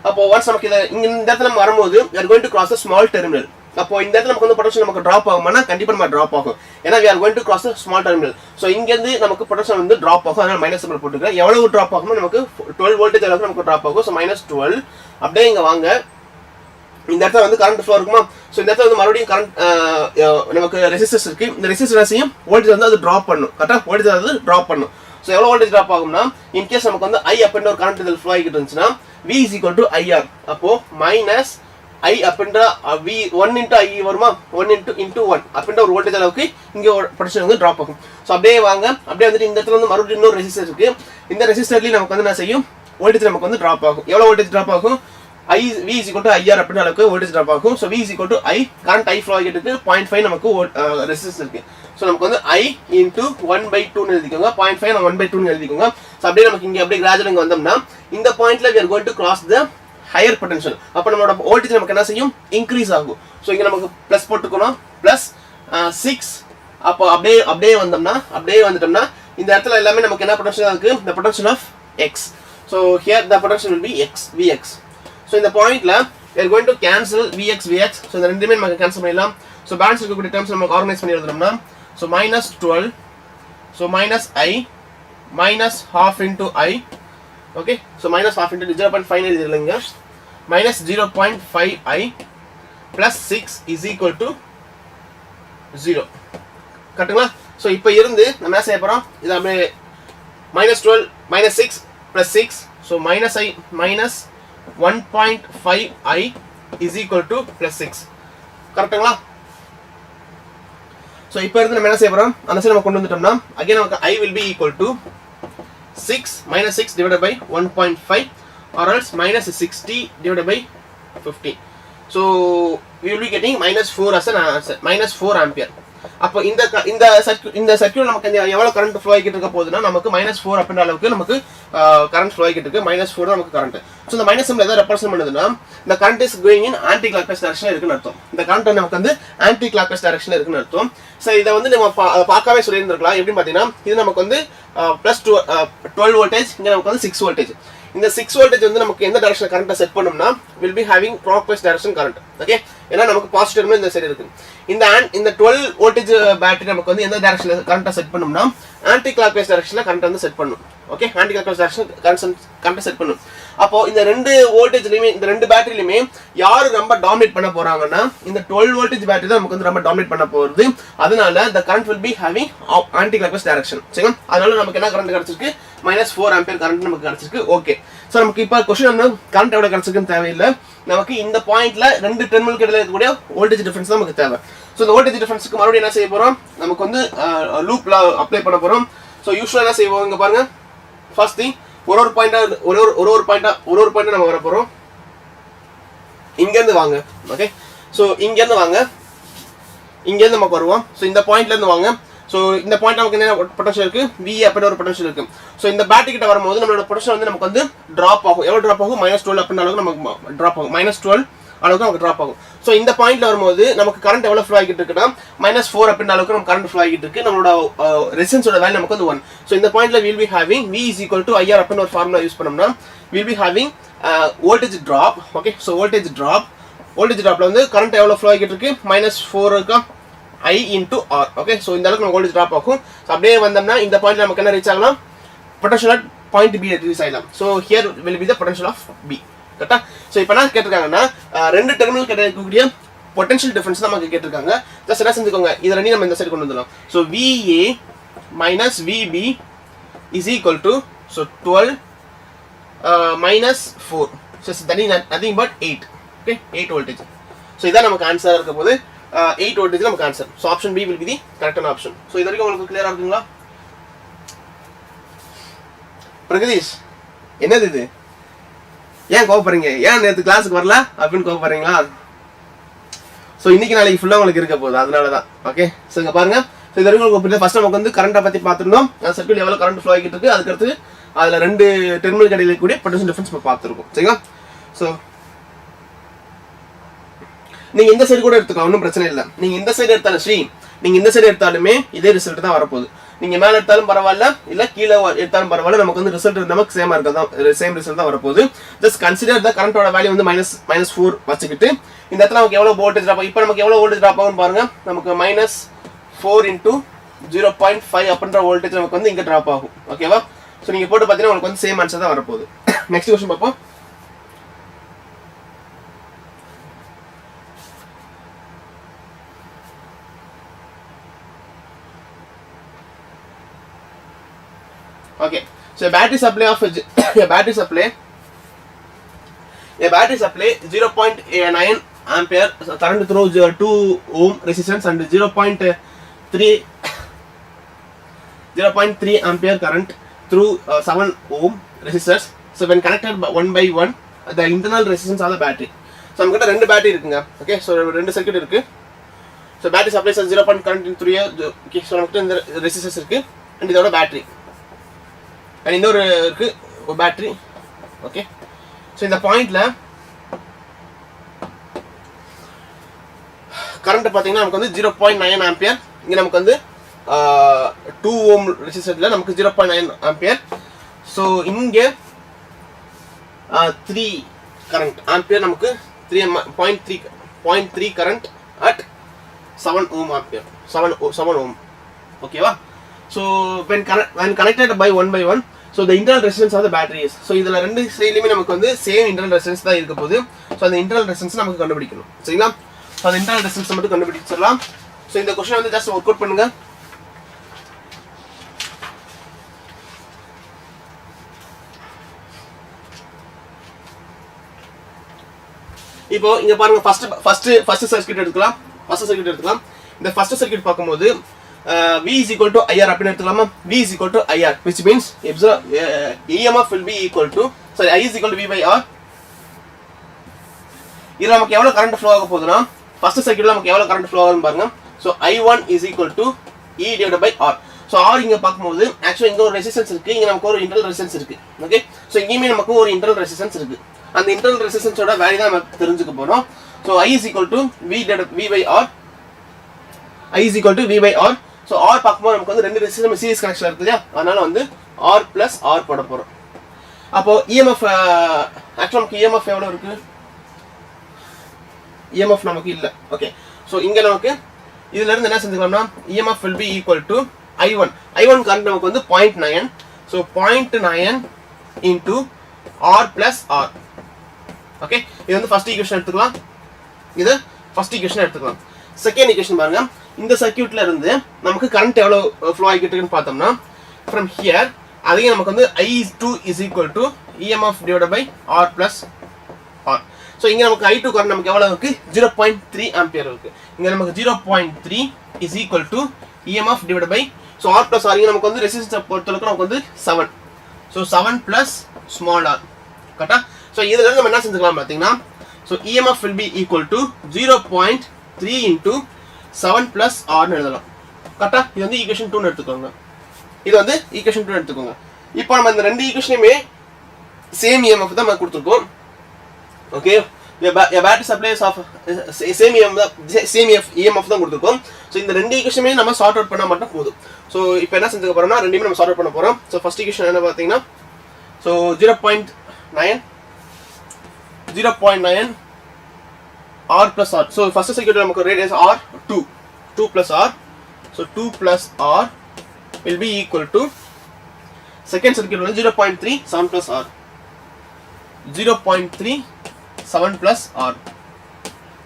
அப்போ ஒன்ஸ் நமக்கு இந்த இடத்துல நம்ம வரும்போது we are going to cross a small terminal. அப்போ இந்த இடத்துல நமக்கு வந்து பொட்டன்ஷியல் நமக்கு டிராப் ஆகும்னா கண்டிப்பா நம்ம டிராப் ஆகும். ஏன்னா we are going to cross a small terminal. So இங்க இருந்து நமக்கு பொட்டன்ஷியல் வந்து டிராப் ஆகும். அதனால மைனஸ் சிம்பிள் போட்டுக்கிறேன். எவ்வளவு டிராப் ஆகும்னா நமக்கு 12 வோல்டேஜ் அளவுக்கு நமக்கு டிராப் ஆகும். ஸோ -12. அப்படியே இங்க வாங்க, இந்த இடத்துல வந்து கரண்ட் ஃப்ளோ இருக்குமா. ஸோ இந்த இடத்துல வந்து மறுபடியும் கரண்ட் நமக்கு ரெசிஸ்டன்ஸ் இருக்கு. இந்த ரெசிஸ்டன்ஸையும் வோல்டேஜ் வந்து அது டிராப் பண்ணும். கரெக்டா? வோல்டேஜ் வந்து டிராப் பண்ணும். ஸோ எவ்வளோ வோல்டேஜ் டிராப் ஆகும்னா, இன்கேஸ் நமக்கு வந்து I அப்படின்ற ஒரு கரண்ட் இதில் ஃப்ளோ ஆகிட்டு இருந்துச்சுன்னா V is equal to IR. அப்போ மைனஸ் I அப்படின்ற V 1 into I வருமா, 1 into 1 அப்படின்ற ஒரு வோல்டேஜ் அளவுக்கு இங்கே பொட்டன்ஷியல் வந்து டிராப் ஆகும். ஸோ அப்படியே வாங்க, அப்படியே வந்துட்டு இந்த இடத்துல வந்து மறுபடியும் இன்னொரு ரெசிஸ்டர் இருக்கு. இந்த ரெசிஸ்டர்லேயும் நமக்கு வந்து என்ன செய்யும், வோல்டேஜ் நமக்கு வந்து டிராப் ஆகும். எவ்வளோ வோல்டேஜ் டிராப் ஆகும்? V is equal to IR அப்படின்ற அளவுக்கு வோல்டேஜ் டிராப் ஆகும். So V is equal to I, current I flow ஆகிட்டு இருக்கு. 0.5 நமக்கு ரெசிஸ்டன்ஸ் இருக்கு. ஸோ நமக்கு வந்து I into 1/2 எழுதிக்கோங்க. 0.5 நம்ம 1/2 எழுதிக்கோங்க. ஸோ அப்படியே நமக்கு இங்கே அப்படியே கிராஜுவல் இங்கே வந்தோம்னா இந்த பாயிண்ட்ல we are going to cross the higher potential. அப்போ நம்மளோட வோல்டேஜ் நமக்கு என்ன செய்யும், இன்க்ரீஸ் ஆகும். ஸோ இங்கே நமக்கு ப்ளஸ் போட்டுக்கணும், +6. அப்போ அப்படியே வந்துட்டோம்னா இந்த இடத்துல எல்லாமே நமக்கு என்ன பொட்டன்ஷியல் இருக்கு, the potential of x. So here the potential will be Vx. So இந்த பாயிண்ட்ல we are going to cancel Vx. So இந்த ரெண்டுமே நமக்கு கேன்சல் பண்ணிடலாம். ஸோ பேலன்ஸ் இருக்கக்கூடிய டேர்ம்ஸ் நமக்கு ஆர்கனைஸ் பண்ணி எழுதுறோம்னா, so -12, so -I -half into I. Okay, so -half into 0.5 எழுதிடலாங்க. -0.5I +6 is equal to 0. கரெக்டுங்களா? ஸோ இப்போ இருந்து நம்ம என்ன செய்ய போகிறோம், இது அப்படியே -12 -6 +6. So -I -1.5I is equal to +6. கரெக்டுங்களா? ஸோ இப்போ இருந்து நம்ம என்ன செய்ய போகிறோம், அந்த சைடு நம்ம கொண்டு வந்துட்டோம்னா அகைன் நமக்கு I will be equal to 6 divided by 1.5 or else -60 divided by 50. So we will be getting -4 as an answer, -4 ampere. அப்போ இந்த சர்க்யூட் நமக்கு எவ்வளவு கரண்ட் ஃப்ளோ ஆகிட்டு இருக்க போகுதுன்னா நமக்கு -4 அப்படின்ற அளவுக்கு நமக்கு கரண்ட் ஃப்ளோ ஆகிட்டு இருக்கு. -4 தான் நமக்கு கரண்ட். ஸோ இந்த மைனஸ் சிம்பிள் எதாவது ரெப்ரசென்ட் பண்ணுதுன்னா இந்த current is going in anticlockwise டைரக்ஷன்ல இருக்குன்னு அர்த்தம். இந்த கரண்ட் நமக்கு வந்து ஆன்டி கிளாக் வைஸ் டைரக்ஷன்ல இருக்குன்னு அர்த்தம். ஸோ இதை வந்து நம்ம பார்க்கவே சொல்லியிருந்திருக்கலாம். எப்படின்னு பார்த்தீங்கன்னா, இது நமக்கு வந்து +12 வோல்டேஜ், இங்கே நமக்கு வந்து 6 வோல்டேஜ். இந்த 6 வோல்டேஜ் வந்து நமக்கு எந்த டைரக்ஷன் கரண்ட்டை செட் பண்ணோம்னா will be having clockwise direction current. Okay, ஏன்னா நமக்கு பாசிட்டிவ் டெர்மினல் இந்த சைடு இருக்கு. இந்த 12 வோல்டேஜ் பேட்டரி நமக்கு வந்து எந்த டைரக்ஷன்ல கரண்ட்டை செட் பண்ணோம்னா ஆன்டி கிளாக்வைஸ் டைரக்ஷன்ல கரண்ட் வந்து செட் பண்ணும். Okay, anti clockwise direction current set பண்ணும். அப்போ இந்த ரெண்டு வோல்டேஜ்லயுமே, இந்த ரெண்டு பேட்டரியிலுமே யாரு ரொம்ப டாமினேட் பண்ண போறாங்கன்னா இந்த 12 வோல்டேஜ் பேட்டரி தான் நமக்கு வந்து ரொம்ப டாமினேட் பண்ண போகுது. அதனால the current will be having anti clockwise direction. சரிங்களா? அதனால நமக்கு என்ன கரண்ட் கிடைச்சிருக்கு, -4 ஆம்பியர் கரண்ட் நமக்கு கிடைச்சிருக்கு. ஓகே, சோ நமக்கு இப்போ क्वेश्चन வந்து கரண்ட் எவ்வளவு கிடைச்சிருக்குன்னு தேவையில்லை. நமக்கு இந்த பாயிண்ட்ல ரெண்டு டெர்மினலுக்கு இடையில இருக்கக்கூடிய வோல்டேஜ் டிஃபரன்ஸ் தான் நமக்கு தேவை. சோ இந்த வோல்டேஜ் டிஃபரன்ஸ்க்கு மறுபடியும் என்ன செய்ய போறோம், நமக்கு வந்து லூப்ல அப்ளை பண்ண போறோம். சோ யூசுவலா என்ன செய்வோம், இங்க பாருங்க, ஃபர்ஸ்ட் திங் ஒரு பாயிண்டா நம்ம வர போறோம். இங்க இருந்து வாங்க. ஓகே, சோ இங்க இருந்து வாங்க, இங்க இருந்து நம்ம வருவோம். சோ இந்த பாயிண்ட்ல இருந்து வாங்க. சோ இந்த பாயிண்ட் நமக்கு என்ன பொட்டன்ஷியல் இருக்கு, V அப்படின ஒரு பொட்டன்ஷியல் இருக்கு. சோ இந்த பேட்டரி கிட்ட வரும்போது நம்மளோட பொட்டன்ஷியல் வந்து நமக்கு வந்து டிராப் ஆகும். எவ்வளவு டிராப் ஆகும், -12 அப்படின அளவுக்கு நமக்கு டிராப் ஆகும். -12 அளவுக்கு நமக்கு டிராப் ஆகும். சோ இந்த பாயிண்ட்ல வரும்போது நமக்கு கரண்ட் எவ்வளவு ஃப்ளோ ஆகிட்டு இருக்குன்னா -4 அப்படின அளவுக்கு நமக்கு கரண்ட் ஃப்ளோ ஆகிட்டு இருக்கு. நம்மளோட ரெசிஸ்டன்ஸோட வேல்யூ நமக்கு வந்து 1. சோ இந்த பாயிண்ட்ல we'll be having V is equal to IR அப்படின ஒரு ஃபார்முலா யூஸ் பண்ணோம்னா we'll be having voltage drop. Okay, so voltage dropல வந்து கரண்ட் எவ்வளவு ஃப்ளோ ஆகிட்டு இருக்கு, -4 இருக்கா, I into R. Okay, so இந்த அளவுக்கு நம்ம வோல்டேஜ் டிராப் ஆகும். ஸோ அப்படியே வந்தோம்னா இந்த பாயிண்ட்ல நமக்கு என்ன ரீச் ஆகலாம், potential at point B reach ஆகலாம். So here will be the potential of B. கரெக்டா? ஸோ இப்போ என்ன கேட்டிருக்காங்கன்னா ரெண்டு டெர்மினல் கிடைக்கக்கூடிய பொட்டன்ஷியல் டிஃபரன்ஸ் தான் நமக்கு கேட்டிருக்காங்க. ஜஸ்ட் என்ன செஞ்சுக்கோங்க, இதை ரெண்டையும் நம்ம இந்த சைடு கொண்டு வந்துடலாம். So VA minus VB is equal to so 12 minus 4. So that is nothing but 8. Okay, 8 voltage. So இதான் நமக்கு ஆன்சர் இருக்க போது 8 voltage நமக்கு answer. So option B will be the correct option. So இது வரைக்கும் உங்களுக்கு கிளியரா இருக்குங்களா? பிரகதீஷ் என்னது இது, ஏன் கோவப்படுறீங்க, ஏன் நேற்று கிளாஸுக்கு வரல அப்படின்னு கோவப்படுறீங்களா? ஸோ இன்னைக்கு நாளைக்கு ஃபுல்லாக உங்களுக்கு இருக்க போகுது, அதனால தான். ஓகே, ஸோ இங்கே பாருங்க. ஸோ இது வரைக்கும் உங்களுக்கு ஃபர்ஸ்ட் நமக்கு வந்து கரண்ட்டை பற்றி பார்த்துருந்தோம். சர்க்யூட் எவ்வளோ கரண்ட் ஃப்ளோ ஆகிட்டு இருக்கு, அதுக்கடுத்து அதில் ரெண்டு டெர்மினல் இடையில கூடிய பொட்டன்ஷியல் டிஃபரன்ஸ் நம்ம பார்த்துருக்கோம். சரிங்களா? ஸோ நீங்கள் இந்த சைடு கூட எடுத்துக்கலாம், ஒன்றும் பிரச்சனை இல்லை. நீங்கள் இந்த சைடு எடுத்தாலும் ஸ்ரீ, நீங்கள் இந்த சைடு எடுத்தாலுமே இதே ரிசல்ட் தான் வரப்போகுது. நீங்கள் மேலே எடுத்தாலும் பரவாயில்ல, இல்லை கீழே எடுத்தாலும் பரவாயில்ல, நமக்கு வந்து ரிசல்ட் நமக்கு சேமாக இருக்கிறது, சேம் ரிசல்ட் தான் வரப்போகுது. ஜஸ்ட் கன்சிடர் த கரண்டோட வேல்யூ வந்து -4 வச்சுக்கிட்டு இந்த இடத்துல நமக்கு எவ்வளோ வோல்டேஜ் ட்ராப் ஆகும், இப்போ நமக்கு எவ்வளோ வோல்டேஜ் ட்ராப் ஆகும்னு பாருங்க. நமக்கு -4 into 0.5 அப்படின்ற வோல்டேஜ் நமக்கு வந்து இங்கே ட்ராப் ஆகும். ஓகேவா? ஸோ நீங்கள் போட்டு பார்த்தீங்கன்னா உங்களுக்கு வந்து சேம் ஆன்சர் தான் வரப்போகுது. நெக்ஸ்ட் கொஸ்டின் பார்ப்போம். Okay, so a battery supply 0.9 ampere current through 2 ohm resistance and 0.3 ampere current through 7 ohm resistors. So when connected one by one, the internal resistance of the battery. So நம்ம கிட்ட ரெண்டு பேட்டரி இருக்குங்க. ஓகே, ஸோ ரெண்டு சர்க்யூட் இருக்கு. So battery supplies 0. current through okay, so நமக்கு இந்த ரெசிஸ்டன்ஸ் இருக்கு அண்ட் இதோட பேட்டரி அண்ட் இந்த ஒரு இருக்கு ஒரு பேட்டரி. ஓகே, ஸோ இந்த பாயிண்ட்ல கரண்ட் பார்த்தீங்கன்னா நமக்கு வந்து 0.9 ஆம்பியர். இங்கே நமக்கு வந்து 2 ஓம் ரெசிஸ்டன்ஸ்ல நமக்கு 0.9 ஆம்பியர். ஸோ இங்கே 3 கரண்ட் ஆம்பியர், நமக்கு 0.3 கரண்ட் அட் 7 ஓம் ஆம்பியர், 7 ஓம். ஓகேவா? So when connected by one by one, so the internal resistance of the battery is, so இதில் ரெண்டு சைட்லையுமே நமக்கு வந்து சேம் இன்டர்னல் ரெசிஸ்டன்ஸ் தான் இருக்க போகுது. ஸோ அந்த இன்டர்னல் ரெசிஸ்டன்ஸ் நமக்கு கண்டுபிடிக்கணும். சரிங்களா? ஸோ அந்த இன்டர்னல் ரெசிஸ்டன்ஸ் மட்டும் கண்டுபிடிச்சிடலாம். ஸோ இந்த கொஸ்டின் வந்து ஜஸ்ட் ஒர்க் அவுட் பண்ணுங்க. இப்போ இங்க பாருங்க, ஃபர்ஸ்ட் சர்க்யூட் எடுத்துக்கலாம். இந்த ஃபர்ஸ்ட் சர்க்யூட் பார்க்கும்போது V is equal to IR அப்படின்னு எடுத்துக்கலாமா? V is equal to IR, which means EMF will be equal to, sorry, I is equal to V by R. இதுல நமக்கு எவ்வளவு கரண்ட் ஃப்ளோ ஆக போகுதுன்னா, ஃபர்ஸ்ட் சர்க்யூட்ல நமக்கு எவ்வளவு கரண்ட் ஃப்ளோ ஆகுதுன்னு பாருங்க. So I1 is equal to E divided by R. So R இங்க பார்க்கும்போது ஆக்சுவலா இங்க ஒரு ரெசிஸ்டன்ஸ் இருக்கு, இங்க நமக்கு ஒரு இன்டர்னல் ரெசிஸ்டன்ஸ் இருக்கு. ஓகே, ஸோ இங்கேயுமே நமக்கு ஒரு இன்டர்னல் ரெசிஸ்டன்ஸ் இருக்கு. அந்த இன்டர்னல் ரெசிஸ்டன்ஸோட வேல்யூ தான் நம்ம தெரிஞ்சுக்க போறோம். So I is equal to V by R. I is equal to V by R. So R பார்க்கும்போது நமக்கு வந்து ரெண்டு ரெசிஸ்டன்ஸ் சீரிஸ் கனெக்ஷன் இருக்கு இல்லையா, அதனால வந்து R plus R போட போறோம். அப்போ EMF ஆக்சுவலா நமக்கு EMF எவ்வளவு இருக்கு, EMF நமக்கு இல்ல. ஓகே, ஸோ இங்க நமக்கு இதுல இருந்து என்ன செஞ்சுக்கலாம்னா EMF will be equal to I1 current நமக்கு வந்து 0.9. So 0.9 into R plus R. Okay, இது வந்து ஃபர்ஸ்ட் ஈக்குவேஷன் எடுத்துக்கலாம். இது ஃபர்ஸ்ட் ஈக்குவேஷன் எடுத்துக்கலாம். செகண்ட் ஈக்குவேஷன் பாருங்க, இந்த சர்க்யூட்ல இருந்து நமக்கு கரண்ட் எவ்வளவு ஃப்ளோ ஆகிட்டு இருக்குன்னு பார்த்தோம்னா, ஃப்ரம் ஹியர் அதையும் நமக்கு வந்து I2 is equal to EMF divided by R plus R. So இங்க நமக்கு I2 கரண்ட் நமக்கு எவ்வளவு இருக்கு, 0.3 ஆம்பியர் இருக்கு. இங்க நமக்கு 0.3 is equal to EMF divided by, so R plus R இங்க நமக்கு வந்து ரெசிஸ்டன்ஸ் பொறுத்தளவுக்கு நமக்கு வந்து 7. So 7 plus small r. கரெக்டா? ஸோ இதுல இருந்து நம்ம என்ன செஞ்சுக்கலாம் பார்த்தீங்கன்னா, so EMF will be equal to 0.3 into 7 plus R எழுதலாம். கரெக்டா? இது வந்து ஈக்குவேஷன் 2 எடுத்துக்கோங்க. இது வந்து ஈக்குவேஷன் 2 எடுத்துக்கோங்க. இப்போ நம்ம இந்த ரெண்டு ஈக்குவேஷனையுமே சேம் EMF தான் நம்ம கொடுத்துருக்கோம். Okay, battery supplies of same EMF தான் கொடுத்துருக்கோம். ஸோ இந்த ரெண்டு ஈக்குவேஷனுமே நம்ம சார்ட் அவுட் பண்ணால் மட்டும் போதும். ஸோ இப்போ என்ன செஞ்சுக்க போறோம்னா, ரெண்டுமே நம்ம சார்ட் அவுட் பண்ண போறோம். ஸோ ஃபர்ஸ்ட் ஈக்குவேஷன் என்ன பார்த்தீங்கன்னா, so 0.9 R plus R. So first circuit நமக்கு radius R2. 2 plus R. So 2 plus R will be equal to second circuit 0.37 plus R. 0.37 plus R.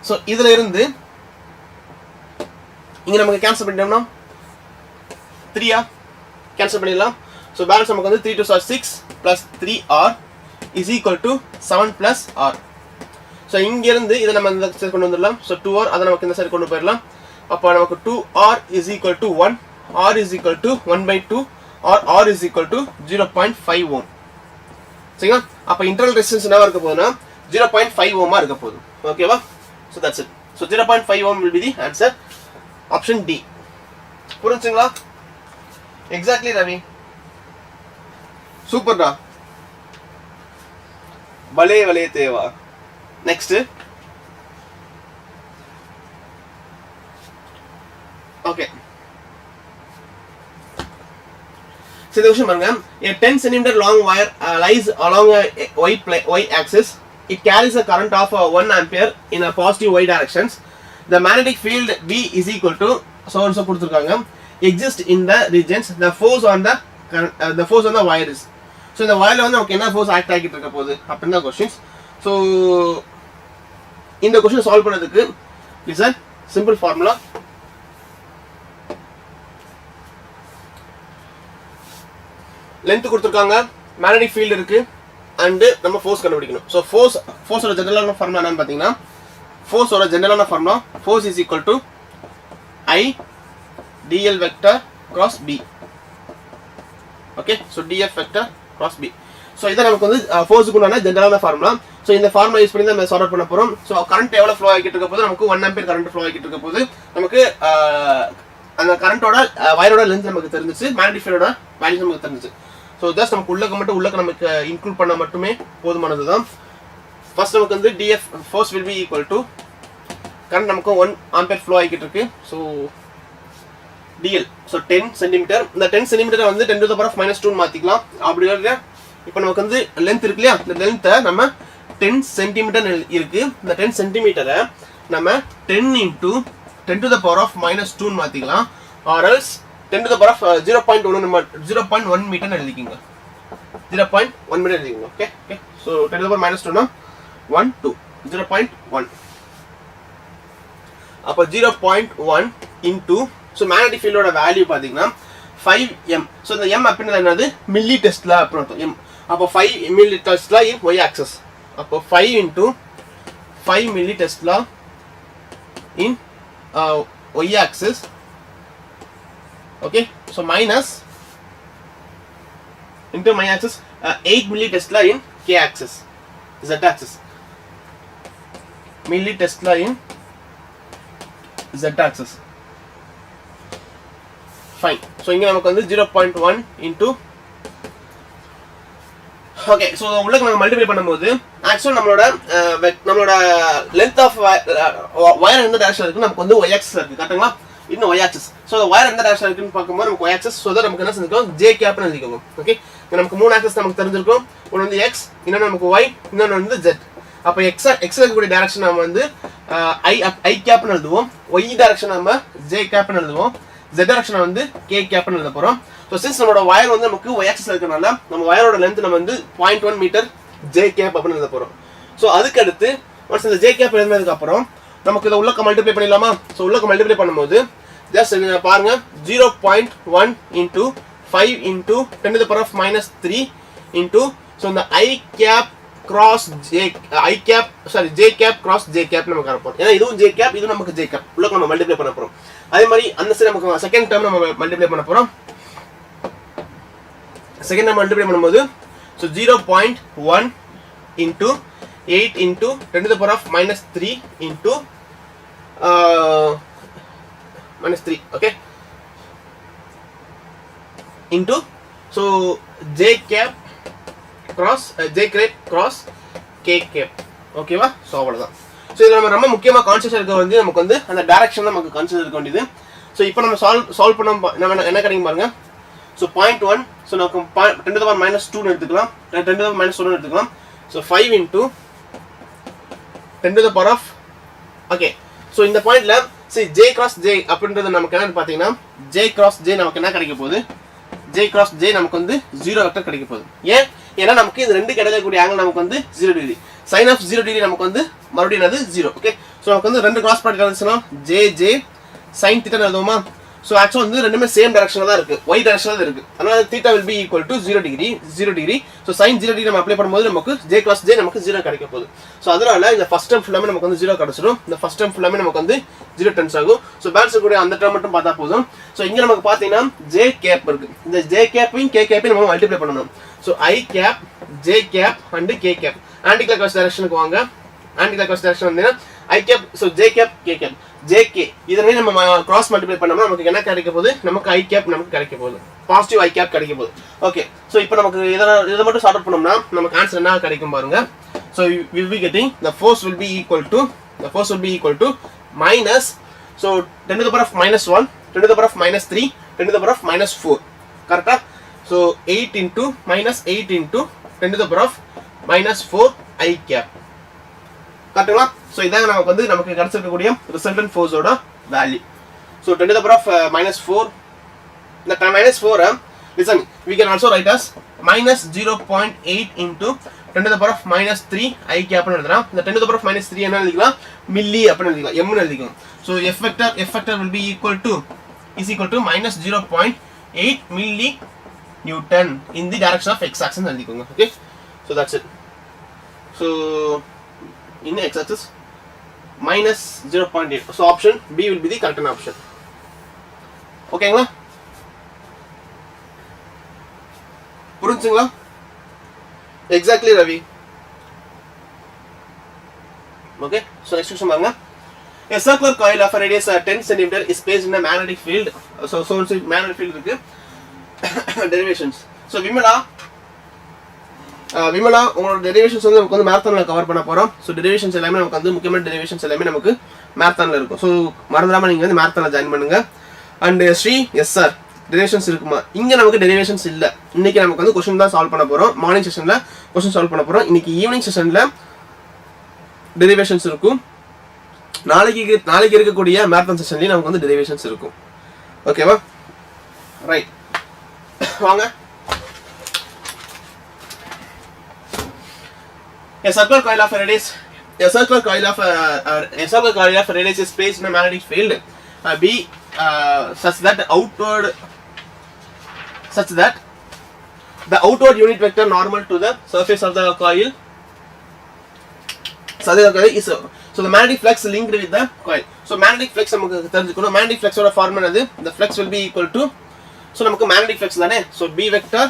So இதுல இருந்து இங்க நமக்கு கேன்சல் பண்ணிட்டோம்னா 3 கேன்சல் பண்ணிடலாம். So balance நமக்கு வந்து 3 2 are 6 plus 3R is equal to 7 plus R. So இங்க இருந்து இத நம்ம இந்த சைடு கொண்டு வந்துடலாம். So 2R அத நமக்கு இந்த சைடு கொண்டு போயிடலாம். அப்ப நமக்கு 2R is equal to 1, R is equal to 1/2 or R is equal to 0.5 ohm. சரிங்களா? அப்ப இன்டர்னல் ரெசிஸ்டன்ஸ் என்னவா இருக்க போகுதுனா 0.5 ohm இருக்க போகுது. ஓகேவா? So that's it. So 0.5 ohm will be the answer. Option D. புரிஞ்சுங்களா? Exactly Ravi. Super da. Bale vale teva. Next. Okay. So the question பாருங்க, a 10 cm long wire lies along a y axis. It carries a current of 1 ampere in a positive y directions. The magnetic field B is equal to so and so கொடுத்திருக்காங்க. Exist in the regions. The force on the wire is. So இந்த wire வந்து நமக்கு என்ன force act ஆகிட்டு இருக்க போகுது அப்படினா क्वेश्चंस. So இந்த क्वेश्चन சால்வ் பண்ணதுக்கு listen simple formula. length கொடுத்திருக்காங்க, magnetic field இருக்கு and நம்ம force கண்டுபிடிக்கணும். So force ஓட ஜெனரலான ஃபார்முலா என்னன்னு பாத்தீங்கன்னா force ஓட ஜெனரலான formula force is equal to I dl vector cross b. Okay, so df vector cross b. So இத நமக்கு வந்து force குனான ஜெனரலான ஃபார்முலா. So இந்த ஃபார்முலா யூஸ் பண்ணி நம்ம சால்வ் பண்ண போறோம். So கரண்ட் எவ்வளவு ஃப்ளோ ஆகிட்டு இருக்க போகுது, நமக்கு 1 ஆம்பியர் கரண்ட் ஃப்ளோ ஆகிட்டு இருக்க போகுது. நமக்கு அந்த கரண்டோட வயரோட லென்த் நமக்கு தெரிஞ்சிச்சு, மேக்னெட்டிக் ஃபீல்டோட வேல்யூ நமக்கு தெரிஞ்சிச்சு. So just நமக்கு உள்ளக்க நமக்கு இன்க்ளூட் பண்ண மட்டுமே போதுமானதுதான். ஃபர்ஸ்ட் நமக்கு வந்து df force will be equal to current நமக்கு 1 ஆம்பியர் ஃப்ளோ ஆகிட்டு இருக்கு. So dl, so 10 cm. இந்த 10 cm வந்து 10 to the power of -2 மாத்திக்கலாம். அப்படி இல்ல இப்போ நமக்கு வந்து லெந்த் இருக்கு இல்லையா, இந்த லெந்தை நம்ம 10 cm இருக்கு. இந்த 10 cm நம்ம 10 into 10 to the power of -2 மாத்திக்கலாம். or else 10 to the power of 0.1 metre எழுதிக்கங்க. 0.1 மீட்டர் எழுதிக்கங்க. Okay okay. So 10 to the power -2 னா 1 2 0.1. அப்ப 0.1 into so magnetic field ஓட வேல்யூ பாத்தீங்கன்னா 5m. so இந்த m அப்படினா என்னது, மில்லி டெஸ்லா அப்படினு m. அப்ப 5 மில்லி டெஸ்லா இன் y axis. அப்ப 5 into 5 milli Tesla in y axis. okay, so minus into my axis 8 milli tesla in k axis, z axis. milli tesla in z axis. fine. so இங்க நமக்கு வந்து 0.1 into okay, so உள்ளக்க நம்ம மல்டிப்ளை பண்ணும்போது ஆக்சுவலா நம்மளோட length of wire எந்த டைரக்ஷன்ல இருக்கு, நமக்கு வந்து y axis இருக்கு கரெக்ட்டா, இன்னும் y axis. so the wire எந்த டைரக்ஷன்ல இருக்குன்னு பாக்கும்போது நமக்கு y axis, so that நமக்கு என்ன செஞ்சிருக்கோம் j cap னு எழுதிக்கோங்க. ஓகே, நமக்கு மூணு ஆக்சிஸ் நமக்கு தெரிஞ்சிருக்கும். ஒன்னு வந்து x, இன்னொன்னு நமக்கு y, இன்னொன்னு வந்து z. அப்ப x இருக்கக்கூடிய டைரக்ஷன் நாம வந்து i cap னு எழுதுவோம், y டைரக்ஷன் நாம j cap னு எழுதுவோம், z டைரக்ஷன் வந்து k cap னு எழுத போறோம். so since நம்மளோட wire வந்து நமக்கு y axis இருக்கறனால நம்ம வயரோட லெந்த் நம்ம வந்து 0.1 மீட்டர் j cap அப்படினு எழுத போறோம். so அதுக்கு அடுத்து once இந்த j cap எழுதினதுக்கு அப்புறம் நமக்கு இத உள்ளக்க மல்டிப்ளை பண்ணிடலாமா. so உள்ளக்க மல்டிப்ளை பண்ணும்போது just பாருங்க 0.1 into 5 into 10 to the power of -3 into so இந்த i cap cross j cap cross j cap நமக்கு வரப்போம். ஏனா இதுவும் j cap, இது நமக்கு j cap. உள்ளக்க நம்ம மல்டிப்ளை பண்ணப் போறோம். அதே மாதிரி அந்த சைடு நமக்கு செகண்ட் டேர்ம் நம்ம மல்டிப்ளை பண்ணப் போறோம். செகண்ட் டேர்ம் மல்டிப்ளை பண்ணும்போது so 0.1 into 8 into 10 to the power of -3 into -3. okay, into so j cap cross k cap. ஓகேவா, சோ அவ்வளவுதான். சோ இதுல நம்ம ரொம்ப முக்கியமா கான்செப்ட் இருக்க வந்து நமக்கு வந்து அந்த டைரக்ஷன் தான் நமக்கு கான்செப்ட் இருக்க வேண்டியது. சோ இப்போ நம்ம சால்வ் பண்ண என்ன கிடைக்கும் பாருங்க. சோ 0.1, சோ நமக்கு 10 to the power -2 னு எடுத்துக்கலாம், 10 to the power -1 னு எடுத்துக்கலாம். So 5 into 10 to the power of okay, so இந்த பாயிண்ட்ல சரி j cross j அப்படின்றது நமக்கு என்னன்னு பார்த்தீங்கன்னா j cross j நமக்கு என்ன கிடைக்க போகுது j cross j நமக்கு வந்து 0 வெக்டர் கிடைக்க போகுது ஏன் ஏன்னா நமக்கு இது ரெண்டு கிடையில கூடிய ஆங்கிள் நமக்கு வந்து 0 டிகிரி sin of 0 டிகிரி நமக்கு வந்து மறுபடியும் என்னது 0 ஓகே ஸோ நமக்கு வந்து ரெண்டு கிராஸ் ப்ராடக்ட் இருந்துச்சுன்னா j sin theta எழுதுவோமா ஸோ ஆக்சுவலாக வந்து ரெண்டுமே சேம் டைரக்ஷனில் தான் இருக்குது y டைரக்ஷனில் தான் இருக்குது அதனால theta will be equal to 0 degree so sin 0 degree நம்ம அப்ளை பண்ணும்போது நமக்கு j cross j நமக்கு 0 கிடைக்க போகுது ஸோ அதனால இந்த ஃபர்ஸ்ட் டேர்ம் ஃபுல்லாமே நமக்கு வந்து 0 கிடைச்சிடும் இந்த ஃபர்ஸ்ட் டேர்ம் ஃபுல்லாமே நமக்கு வந்து 0 டென்ஸ் ஆகும் ஸோ பேலன்ஸ் கூட அந்த டேர்ம் மட்டும் பார்த்தா போதும் ஸோ இங்கே நமக்கு பார்த்தீங்கன்னா j கேப் இருக்கு இந்த j கேப்பையும் k கேப்பையும் நம்ம மல்டிப்ளை பண்ணணும் so i cap j cap and k cap anticlockwise டைரக்ஷனுக்கு வாங்க ஆன்டி கிளாக்வைஸ் டைரக்ஷன் வந்தீங்கன்னா i cap so j cap k cap jk இதனை நம்ம கிராஸ் மல்டிப்ளை பண்ணோம்னா நமக்கு என்ன கிடைக்க போகுது நமக்கு i கேப் நமக்கு கிடைக்க போகுது பாசிட்டிவ் i கேப் கிடைக்க போகுது ஓகே ஸோ இப்போ நமக்கு இதை மட்டும் சார்ட் அவுட் பண்ணோம்னா நமக்கு ஆன்சர் என்ன கிடைக்கும் பாருங்க so will be getting the force will be equal to minus so 10 to the power of minus 1 10 to the power of minus 3 10 to the power of minus 4 கரெக்டா so 8 into minus 8 into 10 to the power of minus 4 i cap கரெக்ட்டுங்களா ஸோ இதாங்க நமக்கு வந்து நமக்கு கிடைச்சிருக்கக்கூடிய ரிசல்டன்ட் ஃபோர்ஸோட value so 10 to the power of minus 4 இந்த minus 4 listen we can also write as minus 0.8 into 10 to the power of minus 3 i cap னு எழுதலாம் இந்த 10 to the power of minus 3 என்ன எழுதிக்கலாம் மில்லி அப்படி எழுதிக்கலாம் m னு எழுதிக்கலாம் so f vector will be equal to minus 0.8 milli Newton in the direction of x axis எழுதிக்கோங்க okay so that's it so in x axis minus 0.8 so option B will be the correct option ஓகேங்களா புரிஞ்சுங்களா exactly Ravi okay so next question பாருங்க a circular coil of a radius 10 cm is placed in a magnetic field so magnetic field இருக்கு derivations so விமலா உங்களோட டெரிவேஷன்ஸ் வந்து நமக்கு வந்து மேரத்தானில் கவர் பண்ண போகிறோம் ஸோ டெரிவேஷன்ஸ் எல்லாமே நமக்கு வந்து முக்கியமான டெரிவேஷன்ஸ் எல்லாமே நமக்கு மேரத்தானில் இருக்கும் ஸோ மறந்துடாமல் நீங்கள் வந்து மேரத்தானில் ஜாயின் பண்ணுங்க and Shri S sir derivations இருக்குமா இங்கே நமக்கு டெரிவேஷன்ஸ் இல்லை இன்னைக்கு நமக்கு வந்து கொஸ்டின் தான் சால்வ் பண்ண போகிறோம் மார்னிங் செஷனில் கொஸ்டின் சால்வ் பண்ண போகிறோம் இன்னைக்கு ஈவினிங் செஷனில் டெரிவேஷன்ஸ் இருக்கும் நாளைக்கு இருக்கக்கூடிய மேரத்தான் செஷன்லேயும் நமக்கு வந்து டெரிவேஷன்ஸ் இருக்கும் ஓகேவா ரைட் வாங்க A circular coil of a radius is placed in a magnetic field B such that the outward unit vector normal to the surface of the coil is so the magnetic flux linked with the coil so magnetic flux நமக்கு தெரிஞ்சுக்கணும் magnetic flux ஓட ஃபார்முலா என்னது the flux will be equal to so நமக்கு magnetic flux தானே so B vector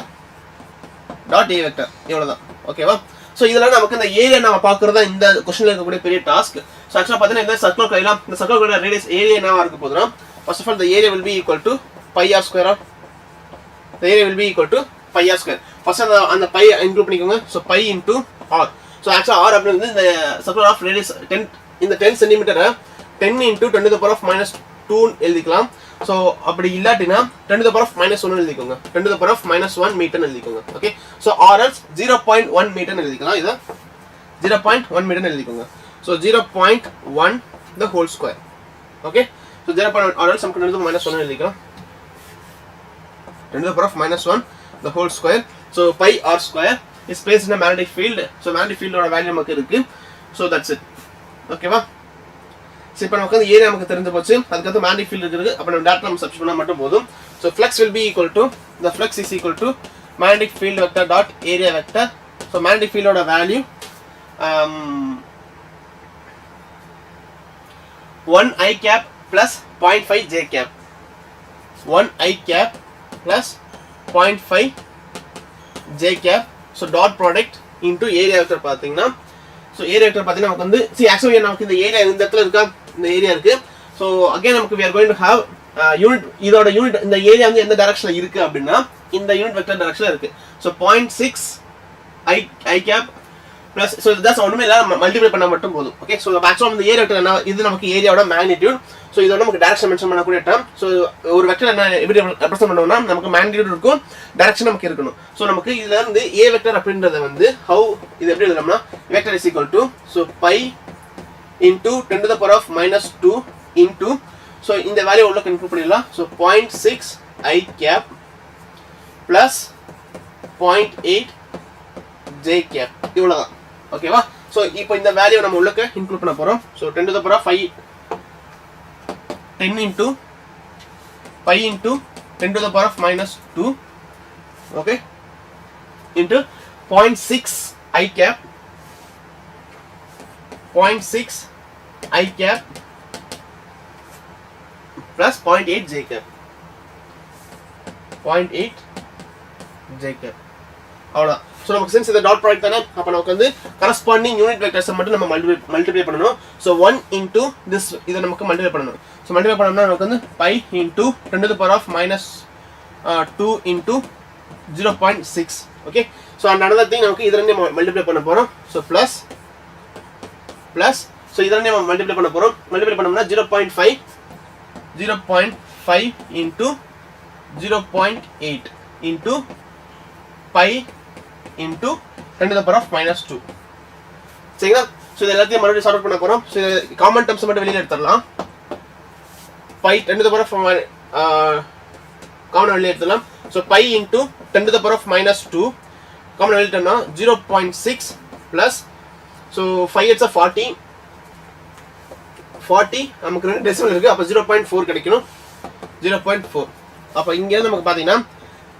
dot A vector இவ்வளவுதான் ஓகேவா ஸோ இதெல்லாம் நமக்கு இந்த ஏரியா நம்ம பார்க்குறது தான் இந்த கொஸ்டினில் இருக்கக்கூடிய பெரிய டாஸ்க் ஸோ ஆக்சுவலாக பார்த்தீங்கன்னா இந்த சர்க்குலர் கோயிலாம் இந்த சர்க்குலர் கோயில் ரேடியஸ் ஏரியா என்னவா இருக்க போதுன்னா first of all the area will be equal to pi r square of the area will be equal to pi r square first அந்த பை இன்க்ளூட் பண்ணிக்கோங்க so pi into r so ஆக்சுவலாக ஆர் அப்படின்னு இந்த சர்க்குலர் ஆஃப் ரேடியஸ் 10 இந்த 10 சென்டிமீட்டரை 10 into 10 to the power of minus 2 எழுதிக்கலாம் ஸோ அப்படி இல்லாட்டினா 10 to the power of minus 1 எழுதிக்கோங்க 10 to the power of minus 1 metre எழுதிக்கோங்க ஓகே ஸோ ஆர்எல்ஸ் 0.1 மீட்டர் எழுதிக்கலாம் இதை 0.1 மீட்டர் எழுதிக்கோங்க so 0.1 the whole square okay so 0.1 ஆர்எல்ஸ் நமக்கு 10 to the minus 1 எழுதிக்கலாம் 10 to the power of minus 1 the whole square so pi r square is placed in a magnetic field so magnetic field ஓட வேல்யூ நமக்கு இருக்கு so that's it ஓகேவா சோ இப்போ நமக்கு ஏரியா நமக்கு தெரிஞ்சு போச்சு அதுக்கு அடுத்து மேக்னெட்டிக் ஃபீல்ட் இருக்கு அப்ப நம்ம டாட் நம்ம சப்ஸ்டிட்யூட் பண்ணா மட்டும் போதும் so flux will be equal to the flux is equal to magnetic field vector dot area vector so magnetic field ஓட value 1 i cap plus 0.5 j cap 1 i cap plus 0.5 j cap so dot product into area vector பாத்தீங்கன்னா so area vector பாத்தீங்கன்னா நமக்கு வந்து see actually நமக்கு இந்த ஏரியா இந்த இடத்துல இருக்கா இந்த ஏரியா இருக்கு so again நமக்கு we are going to have unit இதோட யூனிட் இந்த ஏரியா வந்து எந்த டைரக்ஷன்ல இருக்கு அப்படினா இந்த யூனிட் வெக்டர் டைரக்ஷன்ல இருக்கு so 0.6 i cap plus so that's ஒண்ணுமே இல்ல மல்டிப்ளை பண்ணா மட்டும் போதும் okay so maximum இந்த ஏரியா வெக்டர் என்ன இது நமக்கு ஏரியாவோட மேக்னிட்யூட் so இதோட நமக்கு டைரக்ஷன் மென்ஷன் பண்ணக்கூடிய டேர்ம் so ஒரு வெக்டர் என்ன எப்படி ரெப்ரசன்ட் பண்ணுவோம்னா நமக்கு மேக்னிட்யூட் இருக்கும் டைரக்ஷன் நமக்கு இருக்கணும் so நமக்கு இதுல இருந்து a வெக்டர் அப்படின்றது வந்து how இது எப்படி எழுதலாம்னா vector is equal to so pi into 10 to the power of minus 2 into so இந்த வேல்யூ உள்ள இன்க்ளூட் பண்ணிடலாம். So 0.6 I cap plus 0.8 J cap இவ்வளோதான். ஓகேவா? ஸோ இப்போ இந்த வேல்யூ நம்ம உள்ளக்க இன்க்ளூட் பண்ண போகிறோம். So 10 to the power of 5 10 into pi into 10 to the power of minus 2, okay, into 0.6 I cap 0.6 I cap plus 0.8 J cap 0.8 J cap அவ்வளோ. ஸோ நமக்கு சின்ஸ் இந்த டாட் ப்ராடக்ட் தானே, அப்போ நமக்கு வந்து கரஸ்பாண்டிங் யூனிட் வெக்டர்ஸை மட்டும் நம்ம மல்டிப்ளை பண்ணணும். ஸோ 1 into this இதை நமக்கு மல்டிப்ளை பண்ணணும். ஸோ மல்டிப்ளை பண்ணோம்னா நமக்கு வந்து pi into 10 to the power of minus 2 into 0.6. Okay, so and another thing நமக்கு இதில் இருந்து மல்டிப்ளை பண்ண போகிறோம். ஸோ ப்ளஸ் ஸோ இதில் இருந்து நம்ம மல்டிப்ளை பண்ண போகிறோம். மல்டிப்ளை பண்ணோம்னா 0.5 into 0.8 into pi into 10 to the power of minus 2. சரிங்களா? ஸோ இது எல்லாத்தையும் மறுபடியும் சால்வ் பண்ண போகிறோம். ஸோ காமன் டேர்ம்ஸ் மட்டும் வெளியில் எடுத்துடலாம். pi 10 to the power of common வெளியே எடுத்துடலாம். So pi into 10 to the power of minus 2 common வெளியே எடுத்தோம்னா 0.6 ப்ளஸ் ஸோ 5 8 40 நமக்கு 2 டெசிமல் இருக்குது. அப்போ 0.4 கிடைக்கணும். 0.4 அப்போ இங்கேருந்து நமக்கு பார்த்தீங்கன்னா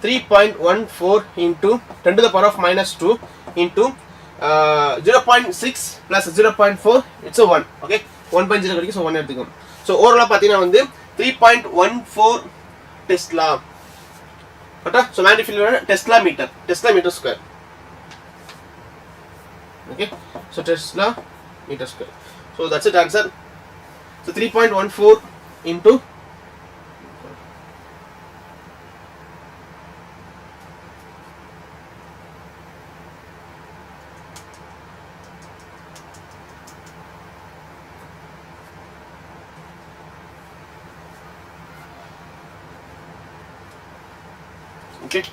3.14 into 10 to the power of minus 2 into 0.6 plus 0.4 it's a 1. okay, 1.0 கிடைக்கும். ஸோ 1 எடுத்துக்கோம். ஸோ ஓவராலாக பார்த்தீங்கன்னா வந்து 3.14 டெஸ்லா. கரெக்டா? So magnetic field tesla metre square. Okay, so tesla metre square. So that's it answer. So 3.14 into okay.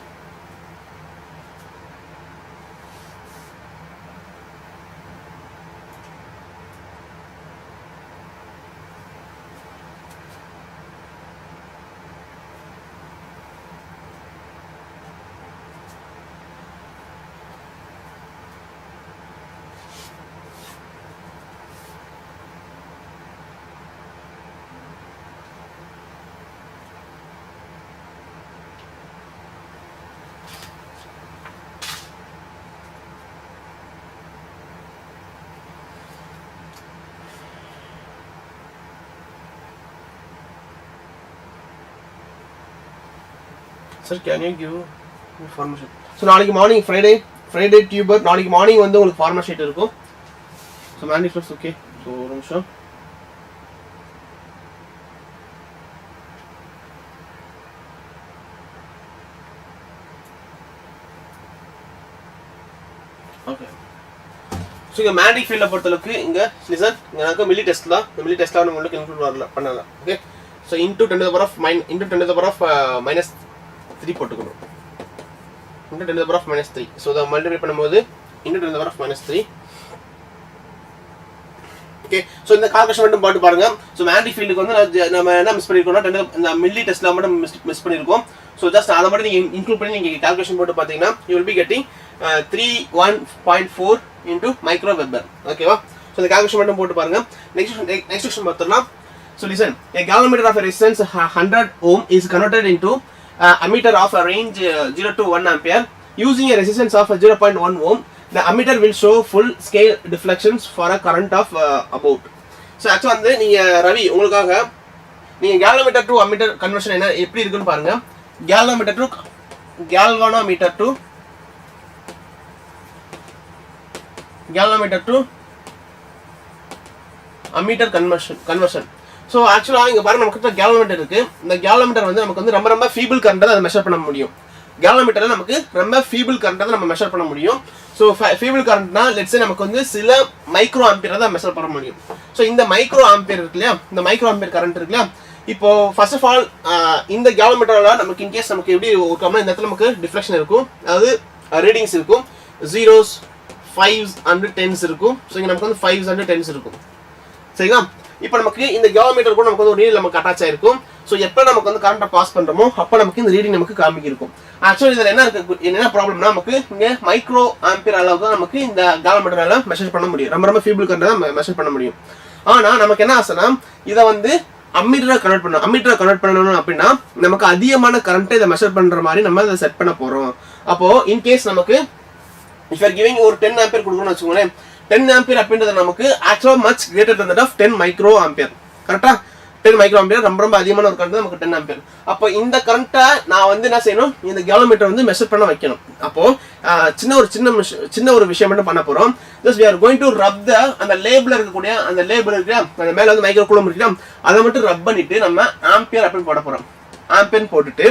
Sir, can you give information? So நாளைக்கு மார்னிங் ஃப்ரைடே டியூபர் நாளைக்கு மார்னிங் வந்து உங்களுக்கு ஃபார்மட் ஷீட் இருக்கும். So manifest okay. ஸோ ஒரு நிமிஷம். ஓகே, ஸோ இங்கே மேக்னெட்டிக் ஃபீல்டை பொறுத்தளவுக்கு இங்கே லிசன் இங்கே எனக்கு மில்லி டெஸ்ட்லாம் இந்த மில்லி டெஸ்ட்லாம் நம்மளுக்கு இன்க்ளூட் வரல பண்ணலாம். Okay, so into 10 to the power of minus 3 போட்டுக்கணும். into 10 to the power of minus 3. So இதை மல்டிப்ளை பண்ணும்போது into 10 to the power of minus 3. Okay, so இந்த கால்குலேஷன் மட்டும் போட்டு பாருங்க. ஸோ மேக்னெட்டிக் ஃபீல்டுக்கு வந்து நம்ம என்ன மிஸ் பண்ணியிருக்கோம்னா இந்த மில்லி டெஸ்ட்லாம் மட்டும் மிஸ் பண்ணியிருக்கோம். ஸோ ஜஸ்ட் அதை மட்டும் நீங்கள் இன்க்ளூட் பண்ணி நீங்கள் கால்குலேஷன் போட்டு பார்த்தீங்கன்னா you will be getting 31.4 into micro weber. ஓகேவா? ஸோ இந்த கால்குலேஷன் மட்டும் போட்டு பாருங்க. நெக்ஸ்ட் கொஸ்டின் பார்த்தோம்னா, so listen, a galvanometer of a resistance 100 ohm is converted into ammeter of a range 0 to 1 ampere using a resistance of 0.1 ohm. The ammeter will show full scale deflections for a current of about. So actually வந்து நீங்க ரவி உங்களுக்காக நீங்க galvanometer to ammeter conversion என்ன எப்படி இருக்குன்னு பாருங்க. galvanometer to ammeter conversion. So ஆக்சுவலாக இங்கே பாருங்க நமக்கு கேல்வனோமீட்டர் இருக்குது. இந்த கேல்வனோமீட்டர் வந்து நமக்கு வந்து ரொம்ப ஃபீபிள் கரண்ட்டை தான் அதை மெஷர் பண்ண முடியும். கேல்வனோமீட்டரில் நமக்கு ரொம்ப ஃபீபிள் கரண்ட்டை தான் நம்ம மெஷர் பண்ண முடியும். ஸோ ஃபீபிள் கரண்ட்னா லெட்ஸே நமக்கு வந்து சில மைக்ரோ ஆம்பியரை தான் மெஷர் பண்ண முடியும். ஸோ இந்த மைக்ரோ ஆம்பியர் இருக்கு இல்லையா, இந்த மைக்ரோ ஆம்பியர் கரண்ட் இருக்கு இல்லையா, இப்போ ஃபர்ஸ்ட் ஆஃப் ஆல் இந்த கேல்வனோமீட்டரில் நமக்கு இன்கேஸ் நமக்கு எப்படி இருக்கோம்னா இந்த இடத்துல நமக்கு டிஃப்ளெக்ஷன் இருக்கும், அதாவது ரீடிங்ஸ் இருக்கும், 0s 5s and 10s இருக்கும். ஸோ இங்கே நமக்கு வந்து 5s and 10s இருக்கும். சரிங்களா? இப்போ நமக்கு இந்த கேலோமீட்டர் கூட நமக்கு வந்து ஒரு ரீடிங் நமக்கு அட்டாச் ஆயிருக்கும். ஸோ எப்போ நமக்கு வந்து கரண்ட்டை பாஸ் பண்றோமோ அப்போ நமக்கு இந்த ரீடிங் நமக்கு காமிக்கும். ஆக்சுவலி இதில் என்ன ப்ராப்ளம்னா நமக்கு இங்கே மைக்ரோ ஆம்பியர் அளவுக்கு தான் நமக்கு இந்த கேலோமீட்டரால மெஷர் பண்ண முடியும். ரொம்ப ரொம்ப ஃபீபிள் கரண்ட் தான் மெஷர் பண்ண முடியும். ஆனா நமக்கு என்ன ஆசைனா இதை வந்து அம்மீட்டரா கன்வெர்ட் பண்ணணும் அப்படின்னா நமக்கு அதிகமான கரண்ட்டை இதை மெஷர் பண்ற மாதிரி நம்ம இதை செட் பண்ண போறோம். அப்போ இன்கேஸ் நமக்கு if you are giving ஒரு 10 ஆம்பியர் கொடுக்கணும்னு வச்சுக்கோங்களேன், 10 ஆம்பியர் அப்படின்றது நமக்கு ஆக்சுவலா much greater than that of 10 micro ampere. கரெக்டா? 10 மைக்ரோ ஆம்பியர் ரொம்ப ரொம்ப அதிகமான ஒரு கரண்ட் நமக்கு 10 ஆம்பியர். அப்போ இந்த கரண்ட்டை நான் வந்து என்ன செய்யணும், இந்த கேலோமீட்டர் வந்து மெஷர் பண்ண வைக்கணும். அப்போ சின்ன ஒரு விஷயம் மட்டும் பண்ண போறோம். just we are going to rub அந்த லேபிள் இருக்கக்கூடிய அந்த லேபிள் இருக்கு, அந்த மேல வந்து மைக்ரோ கூலம் இருக்கு, அதை மட்டும் ரப் பண்ணிட்டு நம்ம ஆம்பியர் அப்படின்னு போட போறோம். ஆம்பியர் போட்டுட்டு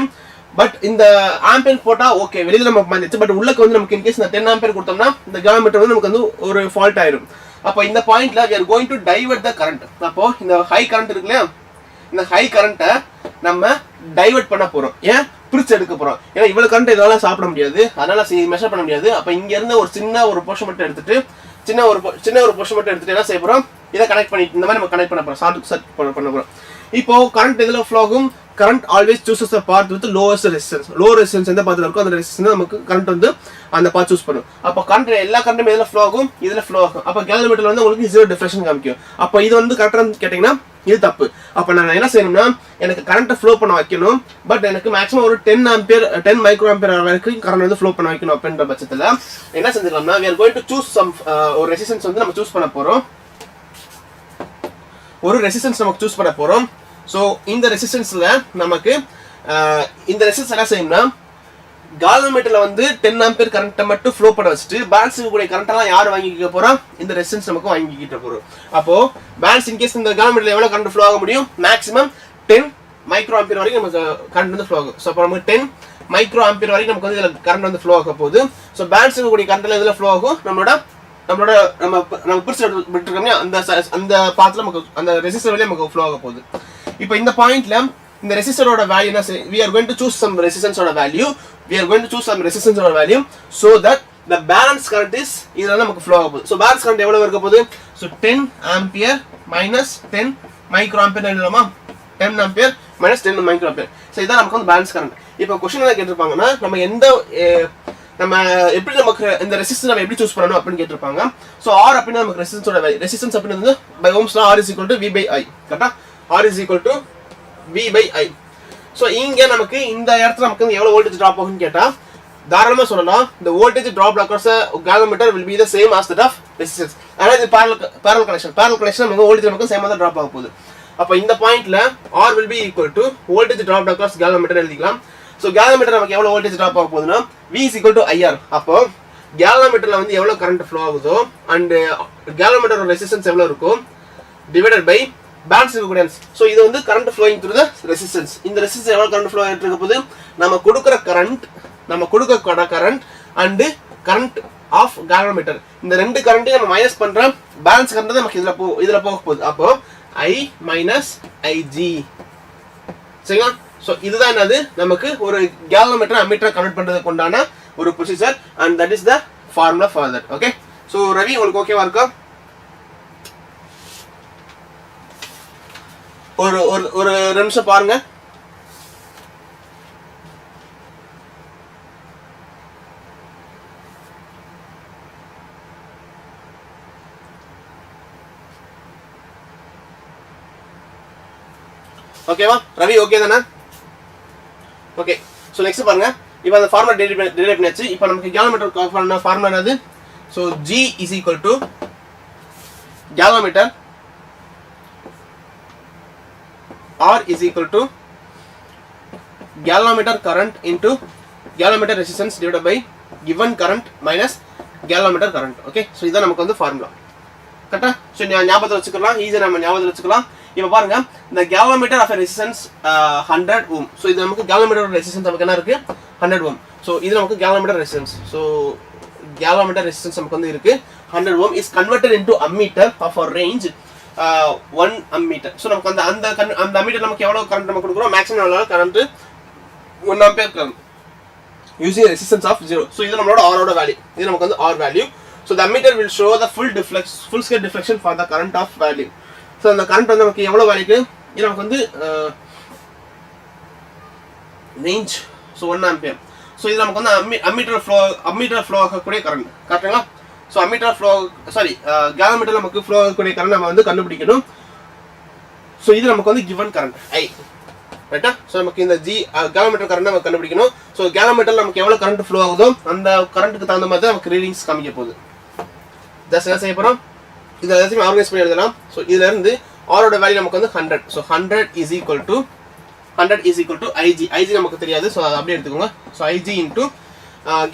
பட் இந்த ஆம்பியர் போட்டா ஓகே வெளியில நமக்கு வந்துச்சு. பட் உள்ளக்கு வந்து நமக்கு இன்கேஸ் இந்த 10 ஆம்பியர் கொடுத்தோம்னா இந்த கேலோமீட்டர் வந்து நமக்கு வந்து ஒரு ஃபால்ட் ஆயிடும். அப்போ இந்த பாயிண்ட்ல we are going to divert the current. அப்போ இந்த ஹை கரண்ட் இருக்கு இல்லையா, இந்த ஹை கரண்ட்டை நம்ம டைவர்ட் பண்ண போறோம். ஏன் பிரிச்சு எடுக்க போறோம், ஏன்னா இவ்வளவு கரண்ட் இதனால சாப்பிட முடியாது, அதனால மெஷர் பண்ண முடியாது. அப்ப இங்க இருந்து ஒரு சின்ன ஒரு போர்ஷன் மட்டும் எடுத்துட்டு என்ன செய்ய போறோம், இதை கனெக்ட் பண்ணிட்டு இந்த மாதிரி நம்ம கனெக்ட் பண்ண போறோம், ஷார்ட் பண்ண போறோம். இப்போ கரண்ட் இதுல ஃப்ளோ ஆகும். current always chooses the path with the lowest resistance. Low resistance எந்த பாத்ல இருக்கோ அந்த ரெசிஸ்டன்ஸ் நமக்கு கரண்ட் வந்து அந்த பாத் சூஸ் பண்ணும். அப்ப கரண்ட் எல்லா கரண்ட்டும் இதுல ஃப்ளோ ஆகும், இதுல ஃப்ளோ ஆகும். அப்ப கேலோமீட்டர்ல வந்து உங்களுக்கு ஜீரோ டிஃப்ளெக்ஷன் காமிக்கும். அப்ப இது வந்து கரெக்டான்னு கேட்டீங்கன்னா இது தப்பு. அப்ப நான் என்ன செய்யணும்னா எனக்கு கரண்ட் ஃப்ளோ பண்ண வைக்கணும், பட் எனக்கு மேக்ஸிமம் ஒரு 10 மைக்ரோ ஆம்பியர் வரைக்கும் கரண்ட் வந்து ஃப்ளோ பண்ண வைக்கணும். அப்படின்ற பட்சத்துல என்ன செஞ்சிடலாம்னா we are going to choose some ஒரு ரெசிஸ்டன்ஸ் வந்து நம்ம சூஸ் பண்ண போறோம். நமக்கு சூஸ் பண்ண போறோம். ஸோ இந்த ரெசிஸ்டன்ஸ்ல நமக்கு இந்த ரெசிஸ்டன்ஸ் என்ன செய்யணும்னா கால்வனோமீட்டர்ல வந்து 10 ஆம்பியர் கரண்ட்டை மட்டும் ஃப்ளோ பண்ண வச்சுட்டு பேலன்ஸ் இருக்கக்கூடிய கரண்ட்டெல்லாம் யார் வாங்கிக்க போறோம், இந்த ரெசிஸ்டன்ஸ் நமக்கு வாங்கிக்கிட்ட போறோம். அப்போ பேலன்ஸ் இன்கேஸ் இந்த கால்வனோமீட்டர்ல எவ்வளவு கரண்ட் ஃப்ளோ ஆக முடியும், மேக்ஸிமம் 10 மைக்ரோ ஆம்பியர் வரைக்கும் நமக்கு கரண்ட் வந்து ஃப்ளோ ஆகும். ஸோ அப்போ நமக்கு 10 மைக்ரோ ஆம்பியர் வரைக்கும் நமக்கு வந்து இதில் கரண்ட் வந்து ஃப்ளோ ஆக போகுது. ஸோ பேலன்ஸ் இருக்கக்கூடிய கரண்ட்ல இதில் ஃப்ளோ ஆகும். நம்ம பிரிச்சு விட்டுருக்கோம்னா அந்த பாத்துல நமக்கு அந்த ரெசிஸ்டர் வழியா நமக்கு ஃப்ளோ ஆக போகுது. இப்போ இந்த பாயிண்ட்ல இந்த ரெசிஸ்டரோட வேல்யூ என்ன, we are going to choose some resistance ஓட value so that the balance current is இதனால நமக்கு ஃப்ளோ ஆக போகுது. ஸோ பேலன்ஸ் கரண்ட் எவ்வளவு இருக்க போகுது, so 10 ampere minus 10 micro ampere எழுதலாமா, 10 ampere minus 10 micro ampere. So இதான் நமக்கு வந்து பேலன்ஸ் கரண்ட். இப்போ கொஸ்டின் என்ன கேட்டிருப்பாங்கன்னா நம்ம எப்படி நமக்கு இந்த ரெசிஸ்டன்ஸ் நம்ம எப்படி சூஸ் பண்ணணும் அப்படின்னு கேட்டிருப்பாங்க. ஸோ ஆர் அப்படின்னா நமக்கு ரெசிஸ்டன்ஸ் அப்படின்றது by Ohm's law R is equal to V by I. கரெக்டா, R is equal to V by I. So இங்கே நமக்கு இந்த இடத்துல நமக்கு எவ்வளோ வோல்டேஜ் ட்ராப் ஆகும்னு கேட்டால் தாராளமாக சொல்லலாம் இந்த voltage drop across galvanometer will be the same as that of resistance. ஆனால் இது பேரல் கனெக்ஷன் நமக்கு வோல்டேஜ் நமக்கு சேமாக தான் ட்ராப் ஆக போகுது. அப்போ இந்த பாயிண்ட்ல R will be equal to voltage drop across galvanometer எழுதிக்கலாம். ஸோ கேலோமீட்டர் நமக்கு எவ்வளோ வோல்டேஜ் ட்ராப் ஆக போகுதுன்னா V is equal to IR. அப்போ கேலோமீட்டர்ல வந்து எவ்வளோ கரண்ட் ஃப்ளோ ஆகுதோ அண்ட் கேலோமீட்டரோட ரெசிஸ்டன்ஸ் எவ்வளோ இருக்கும் டிவைடட் பை பேலன்ஸ் இருக்கக்கூடிய. ஸோ இது வந்து current flowing through the resistance. இந்த ரெசிஸ்டன்ஸ் எவ்வளோ கரண்ட் ஃப்ளோ ஆகிட்டு இருக்க போது நம்ம கொடுக்குற கரண்ட் அண்டு கரண்ட் ஆஃப் கேலோமீட்டர் இந்த ரெண்டு கரண்ட்டையும் நம்ம மைனஸ் பண்ற பேலன்ஸ் கரண்ட் தான் நமக்கு இதில் போக போகுது. அப்போ I மைனஸ் IG. சரிங்களா, ஸோ இதுதான் என்னது நமக்கு ஒரு கேலோமீட்டர் அம்மீட்டர் கன்வெர்ட் பண்றதுக்கு உண்டான ஒரு procedure and that is the formula for that. Okay, so Ravi உங்களுக்கு ஓகேவா இருக்கா? ஒரு நிமிஷம் பாருங்க. ஓகேவா ரவி, ஓகே தானே? ஓகே, ஸோ நெக்ஸ்ட் பாருங்க. இப்போ அந்த ஃபார்முலா டெரிவேட் பண்ணியாச்சு. இப்போ நமக்கு கேலோமீட்டர் ஃபார்முலா என்னது, so G is equal to galvanometer R is equal to galvanometer current into galvanometer resistance divided by given current minus galvanometer current. Okay, so இதான் நமக்கு வந்து ஃபார்முலா. கரெக்டா, ஸோ ஞாபகத்தில் வச்சுக்கலாம், ஈஸியாக நம்ம ஞாபகத்தில் வச்சுக்கலாம். இப்போ பாருங்க இந்த கேலோமீட்டர் ஆஃப் ரெசிஸ்டன்ஸ் 100 ஓம். ஸோ இது நமக்கு கேலோமீட்டர் ரெசிஸ்டன்ஸ் நமக்கு என்ன இருக்கு 100 ஓம். ஸோ இது நமக்கு galvanometer resistance. So galvanometer resistance நமக்கு வந்து இருக்கு 100 ohm is converted into ammeter of our range 1 ammeter. So நமக்கு அந்த அம்மீட்டர் நமக்கு எவ்வளோ கரண்ட் நம்ம கொடுக்குறோம், மேக்ஸிமம் எவ்வளோ current 1 ampere current using resistance of 0. So இது நம்மளோட ஆரோட வேல்யூ, இது நமக்கு வந்து R value. So the ammeter will show the full scale deflection for the current of value. So அந்த கரண்ட் வந்து நமக்கு எவ்வளோ வேலைக்கு இது நமக்கு வந்து ரேஞ்ச் ஸோ 1 ஆம்பியர். ஸோ இது நமக்கு வந்து அம்மீட்டர் ஃப்ளோ ஆகக்கூடிய கரண்ட் கரெக்டுங்களா. ஸோ அம்மீட்டர் ஃப்ளோ கேலோமீட்டர் நமக்கு ஃப்ளோ ஆகக்கூடிய கரண்ட் நம்ம வந்து கண்டுபிடிக்கணும். ஸோ இது நமக்கு வந்து கிவன் கரண்ட் ஐ ரைட்டா. ஸோ நமக்கு இந்த கேலோமீட்டர் கரண்ட் நம்ம கண்டுபிடிக்கணும். ஸோ கேலோமீட்டர் நமக்கு எவ்வளோ கரண்ட் ஃப்ளோ ஆகுதோ அந்த கரண்ட்டுக்கு தகுந்த மாதிரி தான் நமக்கு ரீடிங்ஸ் காமிக்க போகுது. ஜஸ்ட் என்ன செய்ய போகிறோம், இதை எல்லாத்தையும் ஆர்கனைஸ் பண்ணி எழுதலாம். ஸோ இதுல இருந்து ஆரோட வேல்யூ நமக்கு வந்து 100. So 100 is equal to IG. IG நமக்கு தெரியாது, ஸோ அதை அப்படியே எடுத்துக்கோங்க. So IG into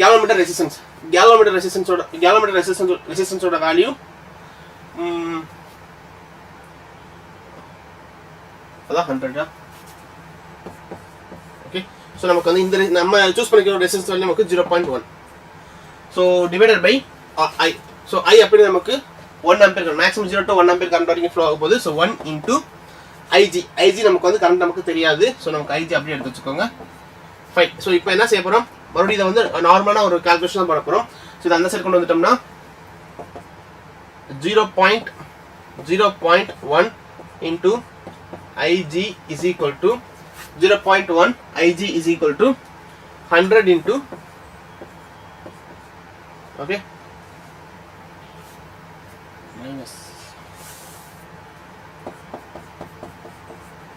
galvanometer resistance. Galvanometer ரெசிஸ்டன்ஸோட வேல்யூ அதான் 100. ஓகே. ஸோ நமக்கு வந்து இந்த நம்ம சூஸ் பண்ணிக்கிற ரெசிஸ்டன்ஸ் வேல்யூ நமக்கு 0.1. So divided by I. So I அப்படி நமக்கு 1 ampere, maximum 0 to 1 ampere current வரைக்கும் ஃப்ளோ ஆக போகுது. So 1 into IG. ஐஜி நமக்கு வந்து கரண்ட் நமக்கு தெரியாது, ஸோ நமக்கு ஐஜி அப்படியே எடுத்து வச்சுக்கோங்க. ஃபைன். ஸோ இப்போ என்ன செய்ய போகிறோம், மறுபடியும் இதை வந்து நார்மலான ஒரு கால்குலேஷன் தான் பண்ண போகிறோம். ஸோ இதை அந்த சைடு கொண்டு வந்துட்டோம்னா 0.1 into IG is equal to 0.1 IG is equal to 100 into okay minus.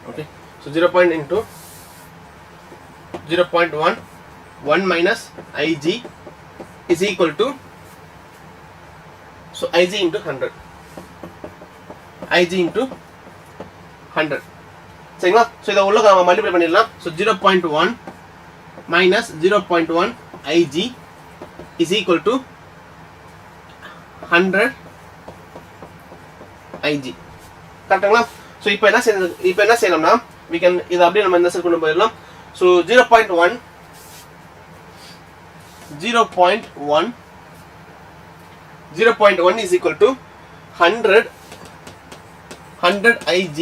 Okay, so 0.1 minus Ig is equal to, so Ig into 100. Ig into 100. சரிங்களா. ஸோ இதை உள்ள மல்டிப்ளை பண்ணிடலாம். So 0.1 minus 0.1 Ig is equal to 100 Ig. கரெக்டுங்களா. ஸோ இப்போ என்ன செய்யணும்னா we can இதை அப்படியே நம்ம இந்த சைடு கொண்டு போயிடலாம். So 0.1 is equal to 100 Ig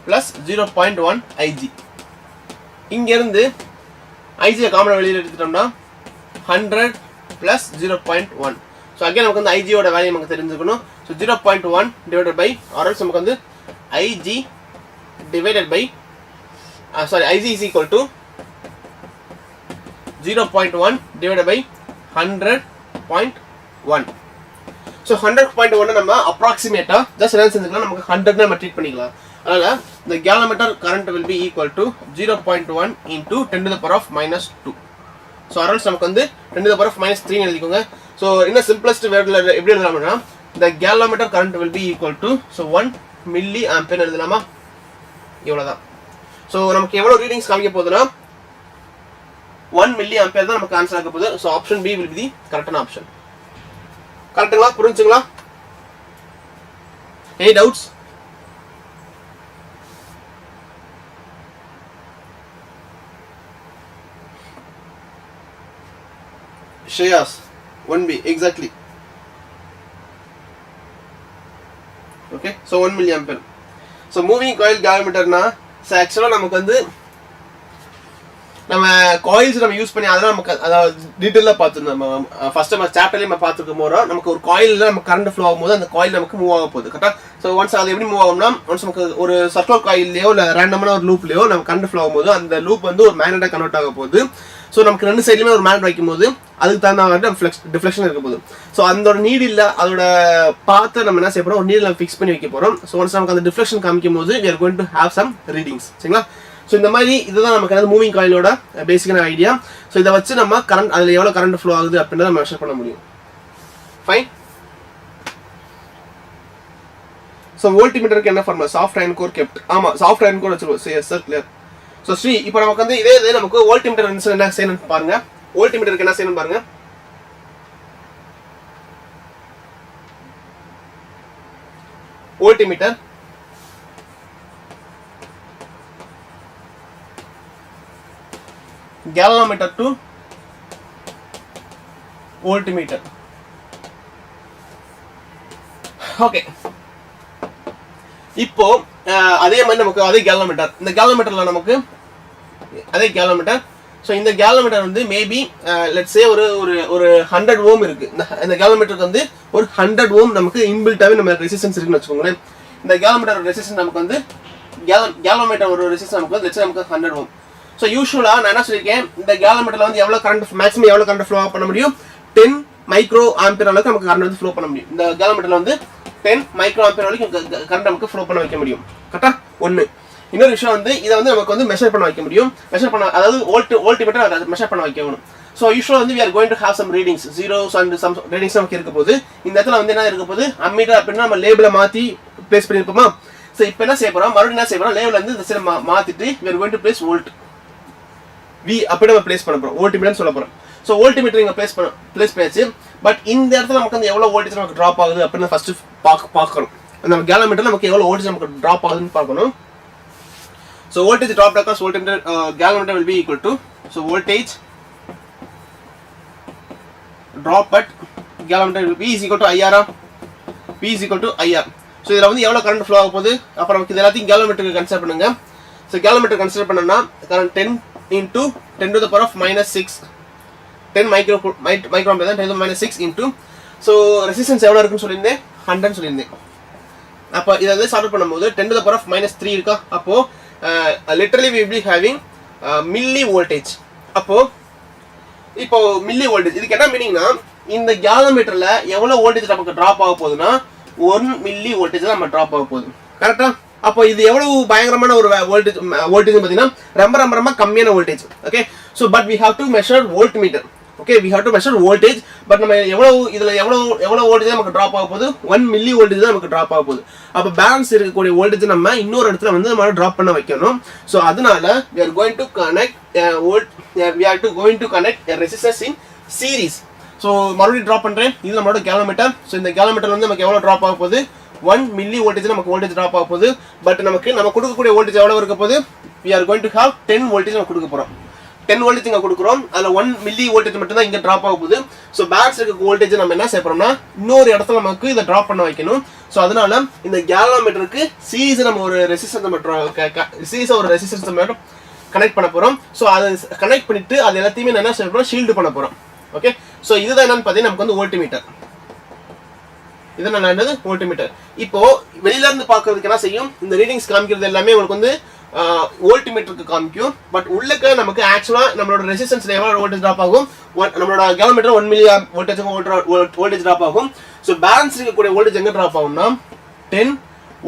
plus 0.1 Ig. இங்கிருந்து Ig காமன் வெளியில் எடுத்துட்டோம்னா 100 plus 0.1. ஸோ அகைன் நமக்கு வந்து ஐஜியோட வேல்யூ நமக்கு தெரிஞ்சுக்கணும். ஸோ 0.1 டிவைடட் பை ஆர்எல்ஸ் நமக்கு வந்து IG divided by IG is equal to 0.1 divided by 100.1. So 100.1 நம்ம அப்ராக்சிமேட்டாக ஜஸ்ட் என்ன செஞ்சுக்கலாம், நமக்கு 100 நம்ம ட்ரீட் பண்ணிக்கலாம். அதனால் இந்த galvanometer current will be equal to 0.1 into 10 to the power of -2. So ஆர்எல்ஸ் நமக்கு வந்து 10 to the power of -3 எழுதிக்கோங்க. ஸோ இன்னும் சிம்பிளஸ்ட் வேர்டில் எப்படி எழுதலாம்னா இந்த galvanometer current will be equal to 1 milli ampere எழுதலாமா, இவ்வளோதான். ஸோ நமக்கு எவ்வளோ ரீடிங்ஸ் காமிக்க போகுதுன்னா 1 மில்லி ஆம்பியர் தான் நமக்கு ஆன்சர் ஆக போகுது. So option B will be the கரெக்டான ஆப்ஷன். கரெக்டுங்களா, புரிஞ்சுங்களா? Any doubts? Shreyas 1B exactly. Okay, so 1 milliampere. So moving coil galvanometer na, so actually நமக்கு வந்து நம்ம காயில்ஸ் நம்ம யூஸ் பண்ணி அதெல்லாம் நமக்கு அதாவது டீட்டெயிலாக பார்த்துருந்தோம். நம்ம ஃபர்ஸ்ட் நம்ம சாப்டர்லேயே நம்ம பார்த்துருக்கும் போது நமக்கு ஒரு காயிலில் நம்ம கரண்ட் ஃப்ளோ ஆகும்போது அந்த காயில் நமக்கு மூவ் ஆக போகுது கரெக்டாக. ஸோ ஒன்ஸ் அது எப்படி மூவ் ஆகும்னா, ஒன்ஸ் நமக்கு ஒரு சர்க்குலர் காயிலையோ இல்லை ரேண்டமான ஒரு லூப்லையோ நம்ம கரண்ட் ஃப்ளோ ஆகும்போது அந்த லூப் வந்து ஒரு மேக்னெட்டாக கன்வெர்ட் ஆக போகுது. ஸோ நமக்கு ரெண்டு சைட்லையுமே ஒரு மேக்னெட் வைக்கும்போது அதுக்கு தகுந்த மாதிரி டிஃப்ளெக்ஷன் இருக்க போகுது. ஸோ அதோட நீடில் அதோட பார்த்து நம்ம என்ன செய்ய போகிறோம், ஒரு நீடில் ஃபிக்ஸ் பண்ணி வைக்க போகிறோம். ஸோ ஒன்ஸ் நமக்கு அந்த டிஃப்ளெக்ஷன் காமிக்கும் போது we are going to have some readings. சரிங்களா. ஸோ இந்த மாதிரி இதுதான் நமக்கு வந்து மூவிங் காயிலோட பேசிக்கான ஐடியா. ஸோ இதை வச்சு நம்ம கரண்ட் அதில் எவ்வளோ கரண்ட் ஃப்ளோ ஆகுது அப்படின்றத நம்ம மெஷர் பண்ண முடியும். ஃபைன். ஸோ வோல்ட்மீட்டருக்கு என்ன formula, soft iron core kept. ஆமாம், சாஃப்ட் அயர்ன் கோர் வச்சுருவோம். சரி சார், கிளியர். ஸோ ஸ்ரீ இப்போ நமக்கு வந்து இதே நமக்கு வோல்ட்மீட்டர் என்ன செய்யணும் பாருங்க. வோல்ட்மீட்டருக்கு என்ன செய்யணும் பாருங்க. Voltmeter galvanometer to voltmeter. Okay, இப்போ அதே மாதிரி நமக்கு அதே galvanometer, இந்த galvanometerல நமக்கு அதே galvanometer. ஸோ இந்த galvanometer வந்து மேபி லெட்ஸ் சே ஒரு 100 ஓம் இருக்கு. இந்த galvanometerக்கு வந்து ஒரு 100 ஓம் நமக்கு இன்பில்ட்டாவே நம்ம ரெசிஸ்டன்ஸ் இருக்குன்னு வச்சுக்கோங்களேன். இந்த கேலோமீட்டர் ரெசிஸ்டன்ஸ் நமக்கு வந்து கேலோமீட்டர் ஒரு ரெசிஸ்டன்ஸ் நமக்கு வந்து நமக்கு 100 ஓம். ஸோ யூஸ்வலாக நான் என்ன சொல்லியிருக்கேன், இந்த கேலோமீட்டரில் வந்து எவ்வளோ கரண்ட் மேக்ஸிமம் எவ்வளோ கரண்ட் ஃப்ளோ பண்ண முடியும், 10 மைக்ரோ ஆம்பியர் அளவுக்கு நமக்கு கரண்ட் வந்து ஃப்ளோ பண்ண முடியும். இந்த கேலோமீட்டரில் வந்து 10 மைக்ரோ ஆம்பியர் வரைக்கும் கரண்ட் நமக்கு ஃப்ளோ பண்ண வைக்க முடியும். கரெக்டாக ஒன்று. இன்னொரு விஷயம் வந்து இதை வந்து நமக்கு வந்து மெஷர் பண்ண வைக்க முடியும். மெஷர் பண்ண அதாவது வோல்ட்மீட்டர் அதை மெஷர் பண்ண வைக்கணும். ஸோ யூஸ்வலாக வந்து we are going to have some readings, zeros and some readings நமக்கு இருக்க போது. இந்த இடத்துல வந்து என்ன இருக்க போது, அம்மீட்டர் அப்படின்னா நம்ம லேபிளை மாற்றி பிளேஸ் பண்ணியிருப்போமா. ஸோ இப்போ என்ன செய்ய போகிறோம், மறுபடியும் என்ன செய்ய போகிறோம், லேபிள் வந்து இந்த சைடு மாற்றிட்டு we are going to place volt V அப்படி நம்ம பிளேஸ் பண்ண போகிறோம், வோல்ட்மீட்டர்னு சொல்ல போகிறோம். ஸோ வோல்ட்மீட்டர் இங்கே பிளேஸ் பண்ணியாச்சு. பட் இந்த இடத்துல நமக்கு வந்து எவ்வளோ வோல்டேஜ் நமக்கு ட்ராப் ஆகுது அப்படின்னு ஃபர்ஸ்ட் பார்க்கணும். நம்ம கேலோமீட்டர் நமக்கு எவ்வளோ வோல்டேஜ் நமக்கு ட்ராப் ஆகுதுன்னு பார்க்கணும். So voltage drop across voltmeter galvanometer will be equal to, so voltage drop at galvanometer will be equal to IR. P is equal to IR. So இதில் வந்து எவ்வளோ கரண்ட் ஃப்ளோ ஆக போகுது, அப்புறம் நமக்கு இது எல்லாத்தையும் கேலோமீட்டருக்கு கன்சிடர் பண்ணுங்க. ஸோ கேலோமீட்டர் கன்சிடர் பண்ணோம்னா current 10 into 10 to the power of minus 6, 10 micro ampere தான் 10 to the minus 6 into, so resistance எவ்வளோ இருக்குன்னு சொல்லியிருந்தேன், 100 சொல்லியிருந்தேன். அப்போ இதை வந்து சால்வ் பண்ணும்போது 10 to the power of minus 3 இருக்கா, அப்போது literally we will be having milli voltage. அப்போது இப்போ மில்லி வோல்டேஜ் இதுக்கு என்ன மீனிங்னா, இந்த கேலோமீட்டரில் எவ்வளோ வோல்டேஜ் நமக்கு ட்ராப் ஆக போகுதுன்னா 1 மில்லி வோல்டேஜ் தான் நம்ம ட்ராப் ஆக போகுது. கரெக்டாக? அப்போ இது எவ்வளவு பயங்கரமான ஒரு வோல்டேஜ் பார்த்தீங்கன்னா ரொம்ப கம்மியான voltage. Okay, so but we have to measure voltmeter. Okay, we have to measure voltage. But நம்ம எவ்வளோ வோல்டேஜ் நமக்கு ட்ராப் ஆக போகுது, 1 மில்லி வோல்டேஜ் தான் நமக்கு ட்ராப் ஆக போகுது. அப்போ பேலன்ஸ் இருக்கக்கூடிய வோல்டேஜ் நம்ம இன்னொரு இடத்துல வந்து நம்ம ட்ராப் பண்ண வைக்கணும். ஸோ அதனால we are going to connect a resistance in series. So மறுபடியும் ட்ராப் பண்ணுறேன். இது நம்மளோட கேலோமீட்டர். ஸோ இந்த கேலோமீட்டர் வந்து நமக்கு எவ்வளோ ட்ராப் ஆக போகுது, 1 மில்லி வோல்டேஜ் நமக்கு வோல்டேஜ் ட்ராப் ஆக போகுது. பட் நம்ம கொடுக்கக்கூடிய வோல்டேஜ் எவ்வளோ இருக்க போகுது, we are going to have 10 voltage நம்ம கொடுக்க போகிறோம். 10 வோல்டேஜ் இங்கே கொடுக்குறோம். அதில் 1 மில்லி வோல்டேஜ் மட்டும் தான் இங்கே ட்ராப் ஆக போகுது. ஸோ பேலன்ஸ் இருக்க வோல்டேஜ் நம்ம என்ன செய்ய போகிறோம்னா இன்னொரு இடத்துல நமக்கு இதை ட்ராப் பண்ண வைக்கணும். ஸோ அதனால இந்த கேலோமீட்டருக்கு சீரீஸை நம்ம ஒரு ரெசிஸ்டன்ஸ் மட்டும் கனெக்ட் பண்ண போகிறோம். ஸோ அதை கனெக்ட் பண்ணிட்டு அது எல்லாத்தையுமே என்ன செய்ய போகிறோம், ஷீல்டு பண்ண போகிறோம். ஓகே, ஸோ இதுதான் என்னன்னு பார்த்தீங்கன்னா நமக்கு வந்து வோல்ட்மீட்டர். இது நான் என்னது வோல்ட்மீட்டர். இப்போ வெளியில இருந்து பார்க்கறதுக்கு என்ன செய்யும், இந்த ரீடிங்ஸ் காமிக்கிறது எல்லாமே உங்களுக்கு வந்து வோல்ட்மீட்டருக்கு காமிக்கும். பட் உள்ளக்க நமக்கு ஆக்சுவலா நம்மளோட ரெசிஸ்டன்ஸ்ல எவ்வளவு வோல்டேஜ் ட்ராப் ஆகும், நம்மளோட கேலோமீட்டர் 1 மில்லி வோல்டேஜ் ட்ராப் ஆகும். ஸோ பேலன்ஸ் இருக்கக்கூடிய வோல்டேஜ் எங்க ட்ராப் ஆகும்னா 10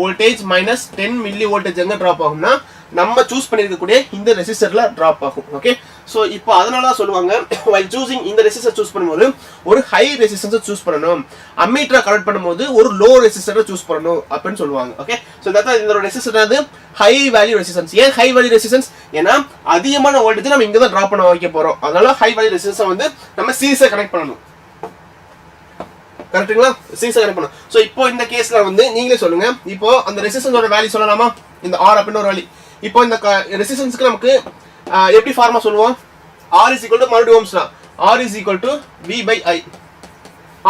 வோல்டேஜ் மைனஸ் 10 மில்லி வோல்டேஜ் எங்க ட்ராப் ஆகும்னா நம்ம சூஸ் பண்ணிருக்கக்கூடிய இந்த ரெசிஸ்டர்ல ட்ராப் ஆகும். ஓகே, ஸோ இப்போ அதனால தான் சொல்லுவாங்க while choosing இந்த ரெசிஸ்டர் சூஸ் பண்ணும்போது ஒரு ஹை ரெசிஸ்டன்ஸை சூஸ் பண்ணணும், அம்மீட்டரை கனெக்ட் பண்ணும்போது ஒரு லோ ரெசிஸ்டரை சூஸ் பண்ணணும் அப்படின்னு சொல்லுவாங்க. ஓகே, ஸோ இந்த ரெசிஸ்டர் வந்து ஹை வேல்யூ ரெசிஸ்டன்ஸ். ஏன் ஹை வேல்யூ ரெசிஸ்டன்ஸ், ஏன்னா அதிகமான வோல்டேஜ் நம்ம இங்கே தான் ட்ராப் பண்ண வைக்க போறோம். அதனால ஹை வேல்யூ ரெசிஸ்டன்ஸை வந்து நம்ம சீரிஸை கனெக்ட் பண்ணணும். கரெக்ட்டுங்களா, சீரிஸை கனெக்ட் பண்ணணும். ஸோ இப்போ இந்த கேஸ்ல வந்து நீங்களே சொல்லுங்க, இப்போ அந்த ரெசிஸ்டன்ஸோட வேல்யூ சொல்லலாமா, இந்த ஆர் அப்படின்னு ஒரு வேல்யூ. இப்போ இந்த ரெசிஸ்டன்ஸ்க்கு நமக்கு எப்படி ஃபார்மா சொல்லுவோம், R is equal to மறுபடியும் ஓம்ஸ்னா R is equal to V by I.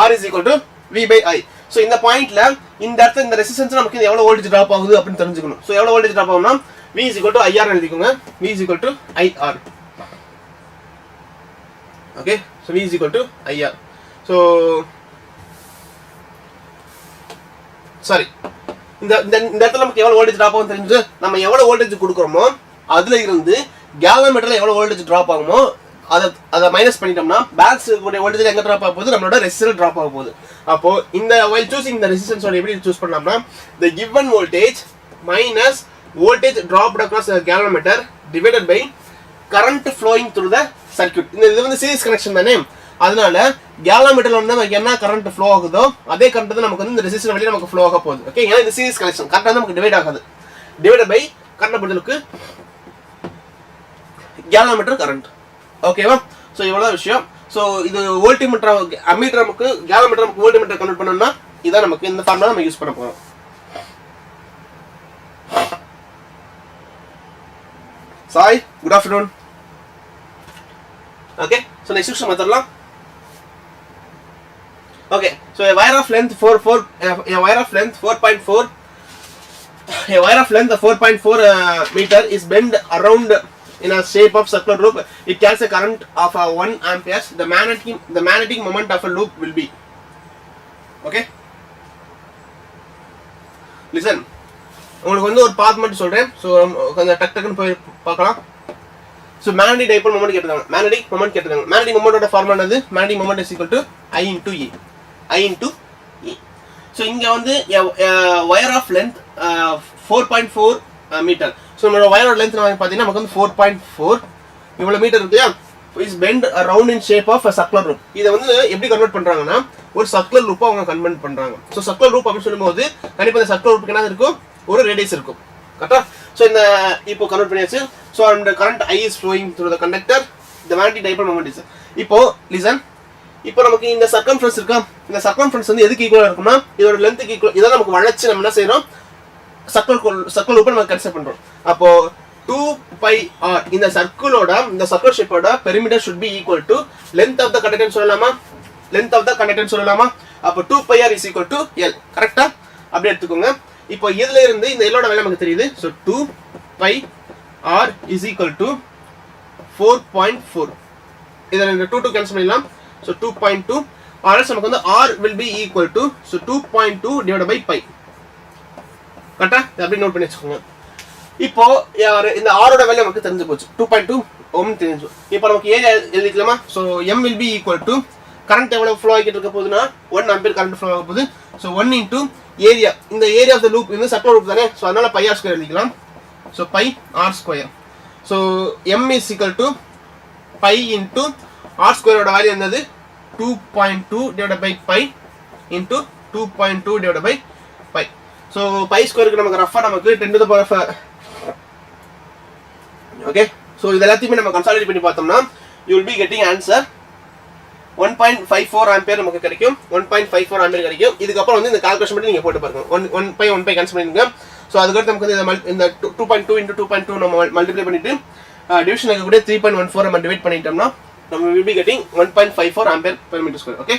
R is equal to V by I. So இந்த பாயிண்ட்ல இந்த இடத்துல இந்த ரெசிஸ்டன்ஸ் நமக்கு எவ்வளவு வோல்டேஜ் ட்ராப் ஆகுது அப்படின்னு தெரிஞ்சுக்கணும். ஸோ எவ்வளவு வோல்டேஜ் ட்ராப் ஆகும்னா V is equal to IR எழுதிக்கோங்க. V is equal to IR. Okay, so V is equal to IR. So sorry, இந்த இடத்துல நமக்கு எவ்வளவு வோல்டேஜ் ட்ராப் ஆகும் தெரிஞ்சு நம்ம எவ்வளவு வோல்டேஜ் கொடுக்குறோமோ அதுல இருந்து கேலோமீட்டர்ல எவ்வளவு வோல்டேஜ் ட்ராப் ஆகுமோ அதை மைனஸ் பண்ணிட்டோம்னா பேலன்ஸ் இருக்கக்கூடிய வோல்டேஜ் எங்க ட்ராப் ஆக போகுது, நம்மளோட ரெசிஸ்டர் ட்ராப் ஆக போகுது. அப்போ இந்த while choosing இந்த ரெசிஸ்டன்ஸ் எப்படி சூஸ் பண்ணலாம்னா the given voltage minus voltage dropped across the galvanometer divided by current flowing through the circuit. இது வந்து சீரிஸ் கனெக்ஷன் தானே, அதனால கேலோமீட்டர்ல வந்து நமக்கு என்ன கரண்ட் ஃப்ளோ ஆகுதோ அதே கரண்ட் தான் நமக்கு வந்து இந்த ரெசிஸ்டர் வழியா நமக்கு ஃப்ளோ ஆக போகுது. ஓகே, ஏன்னா இது சீரிஸ் கனெக்ஷன் கரெக்டாக நமக்கு டிவைட் ஆகாது. டிவைட் பை கரண்ட் பொறுத்தளவுக்கு கேலோமீட்டர் கரண்ட். ஓகேவா, ஸோ இவ்வளோ விஷயம். ஸோ இது வோல்ட்மீட்டர் அம்மீட்டர் நமக்கு கேலோமீட்டர் நமக்கு வோல்ட்மீட்டர் கன்வெர்ட் பண்ணணும்னா இதான் நமக்கு இந்த ஃபார்முலா நம்ம யூஸ் பண்ண போகிறோம். Sai, good afternoon. Okay, so next விஷயம் பார்த்துடலாம். Okay, so a wire of length 4.4 meter is bent around in a shape of circular loop. It carries a current of 1 ampere. The magnetic moment of a loop will be. Okay. Listen, உங்களுக்கு வந்து ஒரு பாத் மட்டும் சொல்றேன். ஸோ கொஞ்சம் டக்குன்னு போய் பார்க்கலாம். ஸோ மேக்னெட்டிக் டைபோல் மொமெண்ட் கேட்டிருக்காங்க. மேக்னெட்டிக் மொமெண்டோட ஃபார்முலா என்னது? Magnetic moment is equal to I into E. So இங்க வந்து wire of length 4.4 metre. So நம்மளோட ஒயரோட லென்த் பார்த்தீங்கன்னா நமக்கு வந்து 4.4 இவ்வளோ மீட்டர் இருக்கு. Is bent around in shape of circular loop. இதை வந்து எப்படி கன்வெர்ட் பண்றாங்கன்னா ஒரு சர்க்குலர் ரூப்பா அவங்க கன்வெர்ட் பண்றாங்க. ஸோ சர்க்குலர் ரூப் அப்படின்னு சொல்லும்போது கண்டிப்பாக இந்த சர்க்குலர் ரூப்புக்கு என்ன இருக்கும்? ஒரு ரேடியஸ் இருக்கும். கரெக்டா? ஸோ இந்த இப்போ கன்வெர்ட் பண்ணியாச்சு. ஸோ அந்த current I is flowing through the conductor. The magnetic dipole moment is. இப்போ லிசன், இப்போ நமக்கு இந்த சர்க்கம்ஃபரன்ஸ் இருக்கா? இந்த சர்க்கம்ஃபரன்ஸ் வந்து எதுக்கு ஈக்குவலா இருக்கும்னா இதோட லென்த்துக்கு ஈக்குவல். இதை நமக்கு வளைச்சு நம்ம என்ன செய்யறோம்? சர்க்கிள் ரூப்பை நம்ம கன்சிடர் பண்றோம். அப்போ 2 pi r இந்த சர்க்கிள் ஷேப்போட perimeter should be equal to length of the conductor சொல்லலாமா? அப்போ 2 pi r is equal to L. கரெக்ட்டா? அப்படி எடுத்துக்கோங்க. இப்போ இதுல இருந்து இந்த L ஓட வேல்யூ நமக்கு தெரியுது. So 2 pi r is equal to 4.4. இதை இந்த 2 கேன்சல் பண்ணிடலாம். ஸோ 2.2 ஆர்எஸ் நமக்கு வந்து r will be equal to 2.2 divided by pi. கரெக்டா? அப்படி நோட் பண்ணி வச்சுக்கோங்க. இப்போ இந்த r ஓட வேல்யூ நமக்கு தெரிஞ்சு போச்சு. 2.2 ஓம் தெரிஞ்சு. இப்போ நமக்கு ஏரியா எழுதிக்கலாமா? So m will be equal to current எவ்வளவு ஃப்ளோ ஆகிட்டு இருக்க போகுதுன்னா 1 ஆம்பியர் கரண்ட் ஃப்ளோ ஆக போகுது. ஸோ 1 into ஏரியா, இந்த ஏரியா ஆஃப் த லூப் இந்த சர்க்கிள் லூப் தானே. ஸோ அதனால pi r ஸ்கொயர் எழுதிக்கலாம். So pi r square. So m is equal to pi into r ஸ்கொயரோட வேல்யூ என்னது? 2.2 divided by pi into 2.2 divided by pi. So pi ஸ்கொயருக்கு நமக்கு ரஃபா நமக்கு 10 to the power of okay. So இது எல்லாத்தையுமே நம்ம கன்சாலிடேட் பண்ணி பார்த்தோம்னா you will be getting answer 1.54 ampere நமக்கு கிடைக்கும். 1.54 ஆம்பியர் கிடைக்கும். இதுக்கப்புறம் வந்து இந்த கால்குலேஷன் பண்ணி நீங்க போட்டு பாருங்க. 1 pi கேன்சல் பண்ணிடுங்க. ஸோ அதுக்கடுத்து நமக்கு இந்த 2.2 into 2.2 நம்ம மல்டிப்ளை பண்ணிட்டு டிவிஷன் இருக்கக்கூடிய 3.14 நம்ம டிவைட் பண்ணிட்டோம்னா நம்ம will be getting 1.54 ampere per meter square. Okay.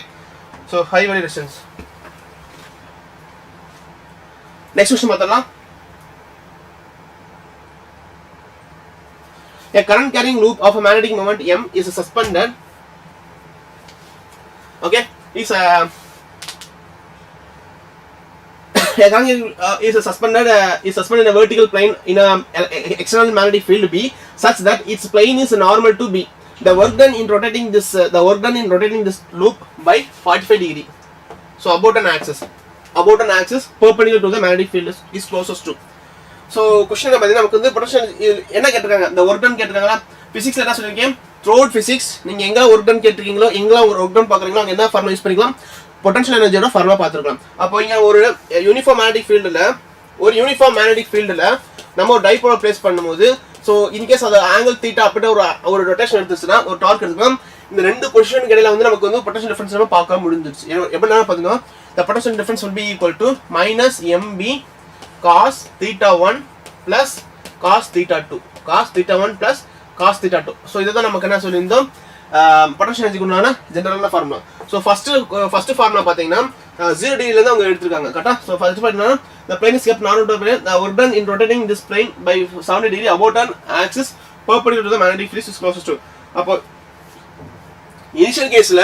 So high value resistance. Next question பார்த்தலாம். A current carrying loop of a magnetic moment M is suspended. Okay, is suspended in a vertical plane in a external magnetic field B such that its plane is normal to B. The work done in rotating this loop by 45 degree. So about an axis perpendicular to the magnetic field is closest to. So question பார்த்தீங்கன்னா நமக்கு வந்து பொட்டன்ஷியல் என்ன கேட்டிருக்காங்க? இந்த ஒர்க் டன் கேட்டிருக்காங்களா? ஃபிசிக்ஸ் என்ன சொல்லியிருக்கேன்? த்ரூஅவுட் ஃபிசிக்ஸ் நீங்கள் எங்கே ஒர்க் டன் கேட்டிருக்கீங்களோ, எங்கெல்லாம் ஒரு ஒர்க் டன் பார்க்குறீங்களோ அங்கே என்ன ஃபார்முலா யூஸ் பண்ணிக்கலாம்? பொட்டன்ஷியல் எனர்ஜியோட ஃபார்முலா பார்த்துருக்கலாம். அப்போ இங்கே ஒரு யூனிஃபார்ம் மேக்னெட்டிக் ஃபீல்டில் நம்ம ஒரு டைபோலை பிளேஸ் பண்ணும்போது ஸோ இன்கேஸ் அது ஆங்கிள் தீட்டா அப்படின்ற ஒரு ரொட்டேஷன் எடுத்துச்சுன்னா ஒரு டார்க் எடுத்துக்கலாம். இந்த ரெண்டு பொசிஷனுக்கு இடையில வந்து நமக்கு வந்து பொட்டன்ஷியல் டிஃபரன்ஸ் நம்ம பார்க்க முடிஞ்சிருச்சு. எப்படின்னா பார்த்தீங்கன்னா the potential difference will be equal to minus mb cos theta 1 plus cos theta 2 plus cos theta 2. So இதுதான் நமக்கு என்ன சொல்லியிருந்தோம்? பொட்டன்ஷியல் எனர்ஜிக்கு உண்டான ஜெனரலான ஃபார்முலா. ஸோ ஃபர்ஸ்ட் ஃபார்முலா பார்த்தீங்கன்னா 0 டிகிரிலேருந்து அவங்க எடுத்துருக்காங்க. கரெக்டாக? ஸோ ஃபர்ஸ்ட் பார்த்தீங்கன்னா the plane is kept normal to the plane. The work done in rotating this plane by 70 degree about an axis perpendicular to the magnetic field is closest to. அப்போ இனிஷியல் கேஸ்ல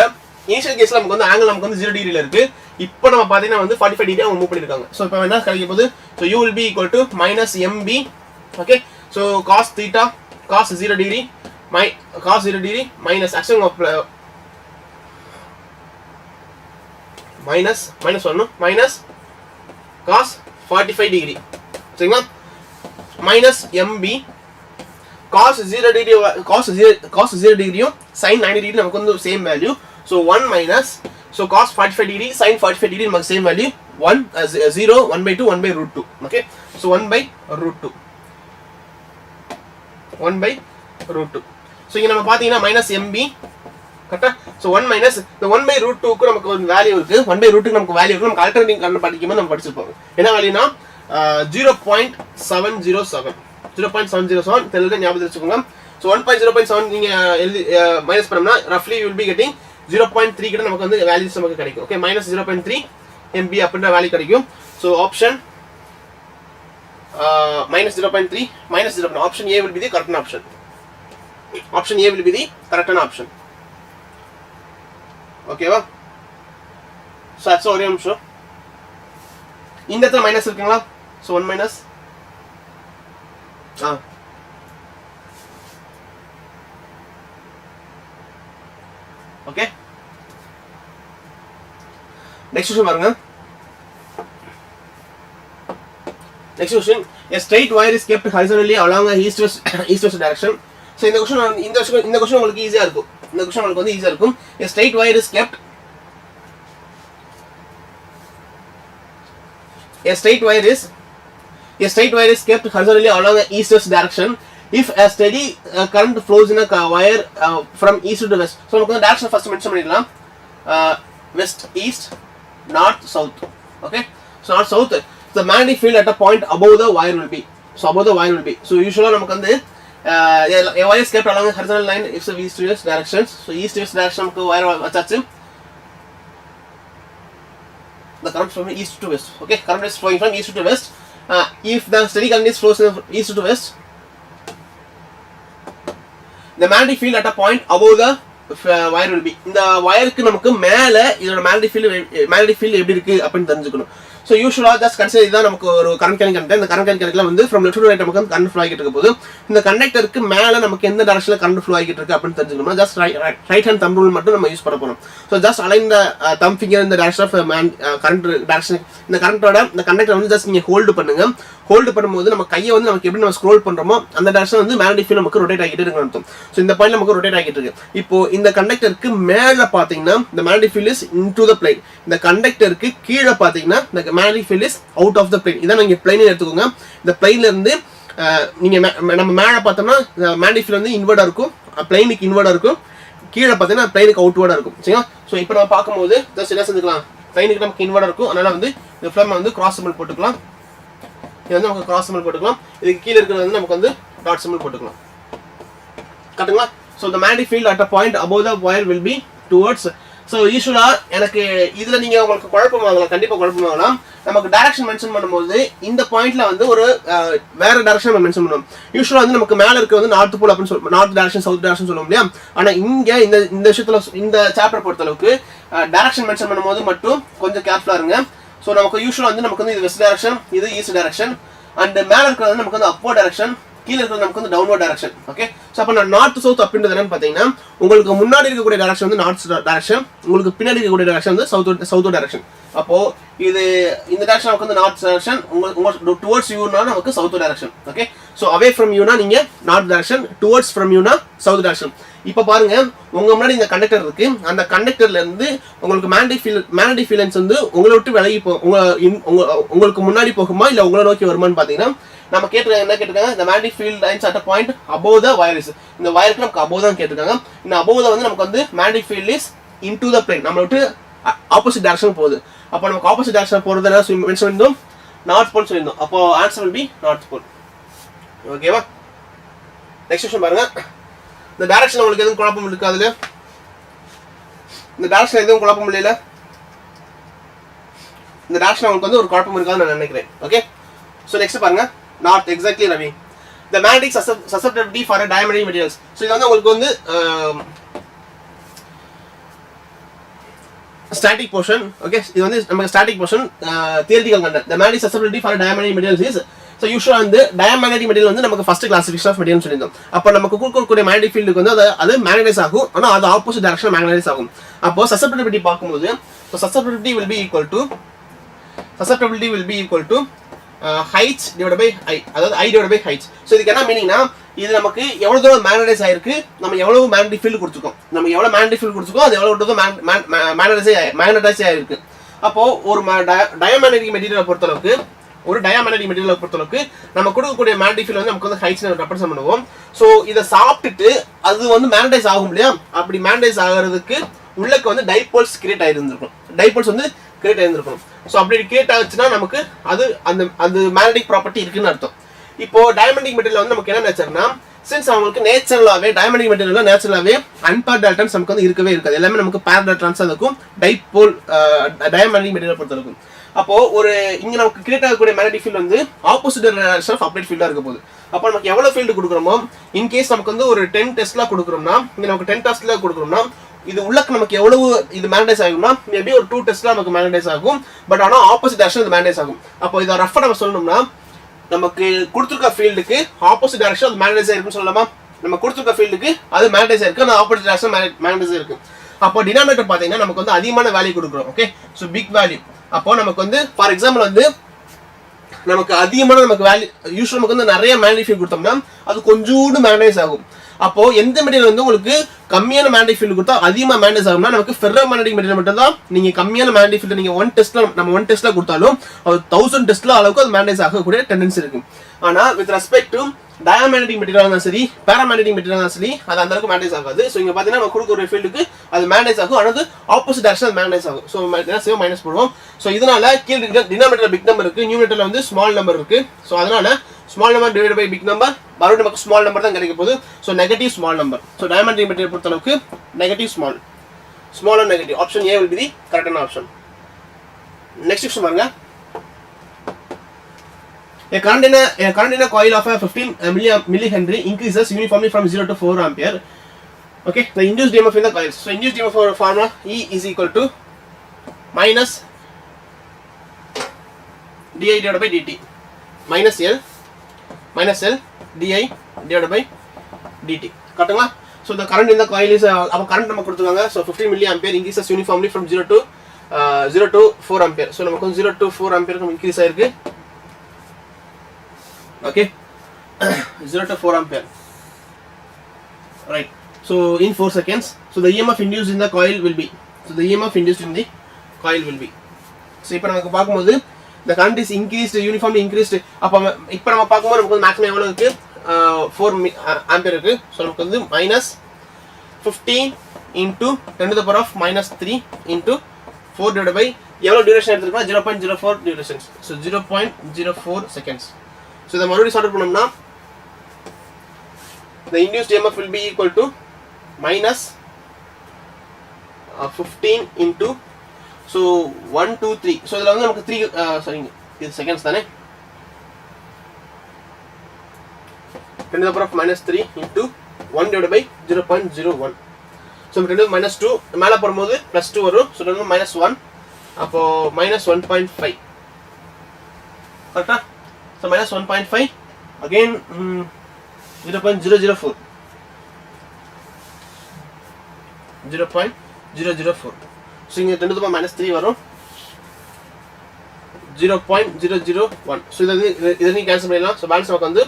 நமக்கு வந்து ஆங்கிள் நமக்கு வந்து 0 டிகிரில இருக்கு. இப்போ நம்ம பார்த்தீங்கன்னா வந்து 45 டிகிரி அவங்க மூவ் பண்ணிருக்காங்க. ஸோ இப்போ என்ன கிடைக்க போகுது? So u will be equal to minus mb. Okay. So cos theta cos 0 degree minus action of minus cos 45 degree. சரிங்களா? minus mb cos 0 டிகிரியும் sin 90 degree நமக்கு வந்து same value. So 1 minus so cos 45 degree sin 45 degree நமக்கு same value 0 1/2 1/√2. Okay. So 1/√2 so இங்கே நம்ம பார்த்தீங்கன்னா மைனஸ் எம்பி கரெக்டா? ஸோ 1 மைனஸ் இந்த 1/√2க்கு நமக்கு ஒரு வேல்யூ இருக்கு. 1/√2க்கு நமக்கு வேல்யூ இருக்கு. நமக்கு ஆல்டர்னேட்டிங் கரண்ட் படிக்கும்போது நம்ம படிச்சிருப்போம். என்ன வேல்யூனா 0.707 தெரியல, ஞாபகம் வச்சுக்கோங்க. ஸோ 1.0.7 நீங்க எழுதி மைனஸ் பண்ணோம்னா ரஃப்லி வில் பி கெட்டிங் 0.3 கிட்ட நமக்கு வந்து வேல்யூஸ் நமக்கு கிடைக்கும். ஓகே. மைனஸ் 0.3 MB அப்படின்ற வேல்யூ கிடைக்கும். So option minus 0.3 minus 0. Option A will be the correct option. ஓகேவா? ஸோ ஒரே நிமிஷம். இந்த இடத்துல மைனஸ் இருக்குங்களா? So 1 minus okay. Next question பாருங்க. Next question, a straight wire is kept horizontally along a east-west direction. So இந்த question உங்களுக்கு ஈஸியா இருக்கும். இந்த question உங்களுக்கு வந்து ஈஸியா இருக்கும். A straight wire is kept horizontally along a east-west direction if a steady current flows in a wire from east to west. So நமக்கு வந்து direction first mention பண்ணிடலாம். West east, north south. Okay, so north south, the magnetic field at a point above the wire will be. So usually நமக்கு வந்து a wire is kept along a horizontal line if the east to west directions. So east to west direction நமக்கு wire வச்சாச்சு. The current from east to west. Okay, current is flowing from east to west. If the steady current is flows from east to west, the magnetic field at a point above the wire will be. இந்த வயருக்கு நமக்கு மேல இதோட magnetic field எப்படி இருக்கு அப்படினு தெரிஞ்சுக்கணும். So usually just consider இதான் நமக்கு ஒரு current carrying conductor. இந்த current carrying conductor வந்து from left to right நமக்கு current flow ஆகிட்டு இருக்க போது இந்த கண்டக்டருக்கு மேல நமக்கு எந்த டைரக்ஷன்ல current flow ஆகிட்டு இருக்கு அப்படினு தெரிஞ்சுக்கணும். just right hand thumb rule மட்டும் நம்ம யூஸ் பண்ண போறோம். So just align the thumb finger in the direction of current direction. இந்த கரண்டோட இந்த கண்டக்டர் வந்து just நீங்க ஹோல்ட் பண்ணுங்க. ஹோல்ட் பண்ணும்போது நம்ம கையை வந்து நமக்கு எப்படி நம்ம ஸ்க்ரோல் பண்றோமோ அந்த டைரக்ஷன் வந்து மேக்னெட்டிக் ஃபீல்ட் நமக்கு ரொட்டேட் ஆகிட்டே இருக்குன்னு அர்த்தம். சோ இந்த பாயிண்ட்ல நமக்கு ரொட்டேட் ஆகிட்டு இருக்கு. இப்போ இந்த கண்டக்டருக்கு மேல பாத்தீங்கன்னா the magnetic field is into the plane. இந்த கண்டக்டருக்கு கீழ பாத்தீங்கன்னா the magnetic field is out of the plane. இத நீங்க பிளேன் எடுத்துக்கோங்க. இந்த பிளேன்ல இருந்து நீங்க நம்ம மேல பார்த்தோம்னா magnetic field வந்து இன்வர்டா இருக்கும், பிளேனுக்கு இன்வர்டா இருக்கும். கீழ பாத்தீங்கன்னா பிளேனுக்கு அவுட்வர்டா இருக்கும். சரியா? சோ இப்போ நம்ம பாக்கும்போது just என்ன செஞ்சுக்கலாம், பிளேனுக்கு நமக்கு இன்வர்டா இருக்கும். அதனால வந்து இந்த ஃப்ளேம் வந்து கிராஸ் சிம்பல் போட்டுக்கலாம். இது வந்து நமக்கு கிராஸ் சிம்பல் போட்டுக்கலாம். இதுக்கு கீழ இருக்கிறது வந்து நமக்கு வந்து டாட் சிம்பல் போட்டுக்கலாம். கரெக்ட்டுங்களா? So the magnetic field at a point above the wire will be towards. So usually எனக்கு இதுல நீங்க உங்களுக்கு குழப்பமாகலாம், கண்டிப்பா குழப்பமாகலாம். நமக்கு டைரக்ஷன் மென்ஷன் பண்ணும்போது இந்த பாயிண்ட்ல வந்து ஒரு வேற டைரக்ஷன் நம்ம மென்ஷன் பண்ணுவோம். யூசுவலா வந்து நமக்கு மேல இருக்க வந்து நார்த் போல் அப்படின்னு சொல்லுவோம், நார்த் டைரக்ஷன் சவுத் டைரக்ஷன் சொல்லுவோம் இல்லையா. ஆனா இங்க இந்த விஷயத்துல இந்த சாப்டர் பொறுத்த அளவுக்கு டைரக்ஷன் மென்ஷன் பண்ணும்போது மட்டும் கொஞ்சம் கேர்ஃபுல்லா இருங்க. ஸோ நமக்கு யூஸ்வலாக வந்து நமக்கு வந்து இது வெஸ்ட் டைரக்ஷன், இது ஈஸ்ட் டைரக்ஷன், அண்ட் மேலே இருக்கிறது வந்து நமக்கு வந்து அப்வர்ட் டைரக்ஷன், கீழே இருக்கிறது நமக்கு வந்து டவுன்வர்ட் டைரக்ஷன். ஓகே, ஸோ அப்போ நான் நார்த் சவுத் அப்படின்றது என்னன்னு பார்த்தீங்கன்னா உங்களுக்கு முன்னாடி இருக்கக்கூடிய டைரக்ஷன் வந்து நார்த் டைரக்ஷன், உங்களுக்கு பின்னாடி இருக்கக்கூடிய டைரக்ஷன் வந்து சவுத் டைரக்ஷன். அப்போ இது இந்த டைரக்ஷன் நமக்கு வந்து நார்த் டைரக்ஷன், உங்களுக்கு டுவர்ட்ஸ் யூனா நமக்கு south direction. Okay, so away from யூனா நீங்க நார்த் டைரக்ஷன், டுவர்ட்ஸ் ஃப்ரம் யூனா சவுத் டைரக்ஷன். இப்போ பாருங்க உங்க முன்னாடி இந்த கண்டக்டர் இருக்கு, அந்த கண்டக்டர்ல இருந்து உங்களுக்கு மேக்னெட்டிக் ஃபீல்ட்ஸ் வந்து உங்களை விட்டு விலகி உங்களுக்கு முன்னாடி போகுமா இல்ல உங்களை நோக்கி வருமான்னு பாத்தீங்கன்னா நம்ம கேட்டிருக்காங்க, என்ன கேட்டிருக்காங்க, இந்த magnetic field lines at a point above the wires. இந்த வயருக்கு நமக்கு above தான் கேட்டிருக்காங்க. இந்த above வந்து நமக்கு வந்து magnetic field is into the plane, நம்ம விட்டு ஆப்போசிட் டைரக்ஷன் போகுது. அப்போ நமக்கு ஆப்போசிட் டைரக்ஷன் போறது என்ன மென்ஷன் பண்ணிருந்தோம், நார்த் போல் சொல்லியிருந்தோம். அப்போ answer will be north pole. ஓகேவா? நெக்ஸ்ட் क्वेश्चन பாருங்க. இந்த டைரக்ஷன் உங்களுக்கு எதுவும் குழப்பம் இருக்காதுல? இந்த டைரக்ஷன் எதுவும் குழப்பம் இல்லைல? இந்த டைரக்ஷன் உங்களுக்கு வந்து ஒரு குழப்பம் இருக்காதுன்னு நான் நினைக்கிறேன். ஓகே, சோ நெக்ஸ்ட் பாருங்க. North, exactly Ravi. The magnetic susceptibility for a diamagnetic materials. So இது வந்து உங்களுக்கு வந்து static portion. ஓகே, இது வந்து நமக்கு static portion theoretical content. The magnetic susceptibility for a diamagnetic materials is, so usually வந்து diamagnetic material வந்து நமக்கு first classification of material சொல்லிருந்தோம். அப்ப நமக்கு கொடுக்கக்கூடிய magnetic field க்கு வந்து அது magnetize ஆகும், ஆனா அது opposite direction magnetize ஆகும். அப்போ susceptibility பாக்கும்போது so susceptibility will be equal to height divided by I, அதாவது I divided by height. so இதுக்கு என்ன மீனிங்னா இது நமக்கு எவ்வளவு தூரம் மேக்னடைஸ் ஆயிருக்கு, நம்ம எவ்வளவு மேக்னெட்டிக் ஃபீல்ட் கொடுத்துருக்கோம், நம்ம எவ்வளவு மேக்னெட்டிக் ஃபீல்ட் கொடுத்துருக்கோம், அது எவ்வளவு தூரம் மேக்னடைஸ் ஆயிருக்கு. அப்போ ஒரு டயமேக்னெட்டிக் மெட்டீரியலை பொறுத்தளவுக்கு நம்ம கொடுக்கக்கூடிய மேக்னெட்டிக் ஃபீல்ட் வந்து நமக்கு வந்து ஹைட்ஸ் ரெப்ரசன்ட் பண்ணுவோம். ஸோ இதை சாப்பிட்டுட்டு அது வந்து மேக்னடைஸ் ஆகும் இல்லையா, அப்படி மேக்னடைஸ் ஆகிறதுக்கு உள்ளக்கு வந்து டைபோல்ஸ் கிரியேட் ஆயிருந்திருக்கும். ஸோ அப்படி கிரியேட் ஆச்சுன்னா நமக்கு அது அந்த மேக்னெட்டிக் ப்ராப்பர்ட்டி இருக்குன்னு அர்த்தம். இப்போ டயமண்டிக் மெட்டீரியல் வந்து நமக்கு என்ன நேச்சர்னா, சின்ஸ் அவங்களுக்கு நேச்சுரலாவே டயமண்டிக் மெட்டீரியல் நேச்சுரலாவே அன்பேர்ட் எலக்ட்ரான்ஸ் நமக்கு வந்து இருக்கவே இருக்காது, எல்லாமே நமக்கு பேர்ட் எலக்ட்ரான்ஸ் இருக்கும் டைபோல் டயமண்டிக் மெட்டீரியல் பொறுத்த இருக்கும். அப்போ ஒரு இங்க நமக்கு கிரியேட் ஆகக்கூடிய மேக்னெட்டிக் ஃபீல்ட் வந்து ஆப்போசிட் டைரக்ஷன் ஆஃப் அப்ளைட் ஃபீல்டா இருக்க போகுது. அப்போ நமக்கு எவ்வளவு ஃபீல்டு கொடுக்குறோமோ, இன் கேஸ் நமக்கு வந்து ஒரு 10 டெஸ்லா கொடுக்குறோம்னா, இங்க நமக்கு 10 டெஸ்லா கொடுக்குறோம்னா இது உள்ளக்கு நமக்கு எவ்வளவு இது மேக்னடைஸ் ஆகும்னா மேபி ஒரு 2 டெஸ்ட்ல நமக்கு மேக்னடைஸ் ஆகும். பட் ஆனா ஆப்போசிட் டைரக்ஷன் இது மேக்னடைஸ் ஆகும். அப்போ இத ரஃபா நம்ம சொல்லணும்னா நமக்கு கொடுத்திருக்க ஃபீல்டுக்கு ஆப்போசிட் டைரக்ஷன் அது மேக்னடைஸ் ஆயிருக்குன்னு சொல்லலாமா? நம்ம கொடுத்திருக்க ஃபீல்டுக்கு அது மேக்னடைஸ் ஆயிருக்கு, ஆனா ஆப்போசிட் டைரக்ஷன் மேக்னடைஸ் ஆயிருக்கு. அப்போ டினாமினேட்டர் பாத்தீங்கன்னா நமக்கு வந்து அதிகமான வேல்யூ கொடுக்குறோம். Okay, so big value. அப்போ நமக்கு வந்து ஃபார் எக்ஸாம்பிள் வந்து நமக்கு அதிகமான நமக்கு வேல்யூ யூசுவலா நமக்கு வந்து நிறைய மேக்னெட்டிக் ஃபீல்ட் கொடுத்தோம்னா அது கொஞ்சோண்டு மேக்னடைஸ் ஆகும். அப்போ எந்த மெட்டீரியல் வந்து உங்களுக்கு கம்மியான மேக்னெட்டிக் ஃபீல்ட் கொடுத்தா அதிகமா மேக்னடைஸ் ஆகும்னா நமக்கு ஃபெர்ரோ மேக்னெட்டிக் மெட்டீரியல் மட்டும் தான் நீங்க கம்மியான மேக்னெட்டிக் ஃபீல்ட் நீங்க 1 டெஸ்ட்ல கொடுத்தாலும் அது 1000 டெஸ்ட்ல அளவுக்கு அது மேக்னடைஸ் ஆகக்கூடிய டெண்டன்சி இருக்கு. ஆனா with respect to diamagnetic material இருந்தாலும் சரி பாராமேக்னெட்டிக் மெட்டீரியல் இருந்தாலும் சரி அது அந்த அளவுக்கு மேக்னடைஸ் ஆகாது. சோ இங்க பாத்தீங்கன்னா நம்ம கொடுக்குற ஒரு ஃபீல்டுக்கு அது மேக்னடைஸ் ஆகும், ஆனா ஆப்போசிட் டைரக்ஷன் மேக்னடைஸ் ஆகும். சோ சேவ் மைனஸ் போடுவோம். சோ இதனால கீழ டினாமினேட்டர்ல பிக் நம்பர் இருக்கு, நியூமரேட்டர்ல வந்து ஸ்மால் நம்பர் இருக்கு. சோ அதனால small number divided by big number மறுபடியும் நமக்கு ஸ்மால் நம்பர் தான் கிடைக்க போகுது. So negative small number. So diamagnetic material பொறுத்த அளவுக்கு negative small and negative. Option A will be the correct option. Next question பாருங்க. A current in a coil of a 15 millihenry increases uniformly from 0 to 4 ampere. Okay, the induced EMF in the coils. So induced EMF formula E is equal to minus di divided by dt minus L di divided by dt. கரெக்ட்டுங்களா? So the current in the coil is அப்ப current நம்ம கொடுத்துருக்காங்க. So 15 milliampere increases uniformly from 0 to 4 ampere. So நமக்கு 0 to 4 ampere increase ஆயிருக்கு. Okay, 0 to 4 ampere, right? So in 4 seconds, so the EMF induced in the coil will be, so the EMF induced in the coil will be, so இப்போ நமக்கு பாக்கும்போது the current is increased uniformly increased. அப்ப இப்போ நம்ம பாக்கும்போது நமக்கு மேக்ஸிமம் எவ்வளவு இருக்கு? 4 ampere இருக்கு. so நமக்கு வந்து minus 15 into 10 to the power of minus 3 into 4 divided by எவ்வளவு duration எடுத்துருக்கோம்? 0.04 duration. so 0.04 seconds. So the மறுபடியும் சால்வ் பண்ணோம்னா the induced EMF will be equal to minus 15 into so 1 2 3. so இதுல வந்து நமக்கு 3 sorry இது செகண்ட்ஸ் தானே, 10 to the power of minus 3 into 1 divided by 0.01. so 10 minus 2 மேல போடும்போது plus 2 வரும். so இது minus 1 அப்போ minus 1.5 கரெக்ட்டா? so minus 1.5 again 0.004 so இங்க 10 to the power minus 3 வரும் 0.001. so இத நீ கேன்சல் பண்ணிடலாம். so பேலன்ஸ் நமக்கு வந்து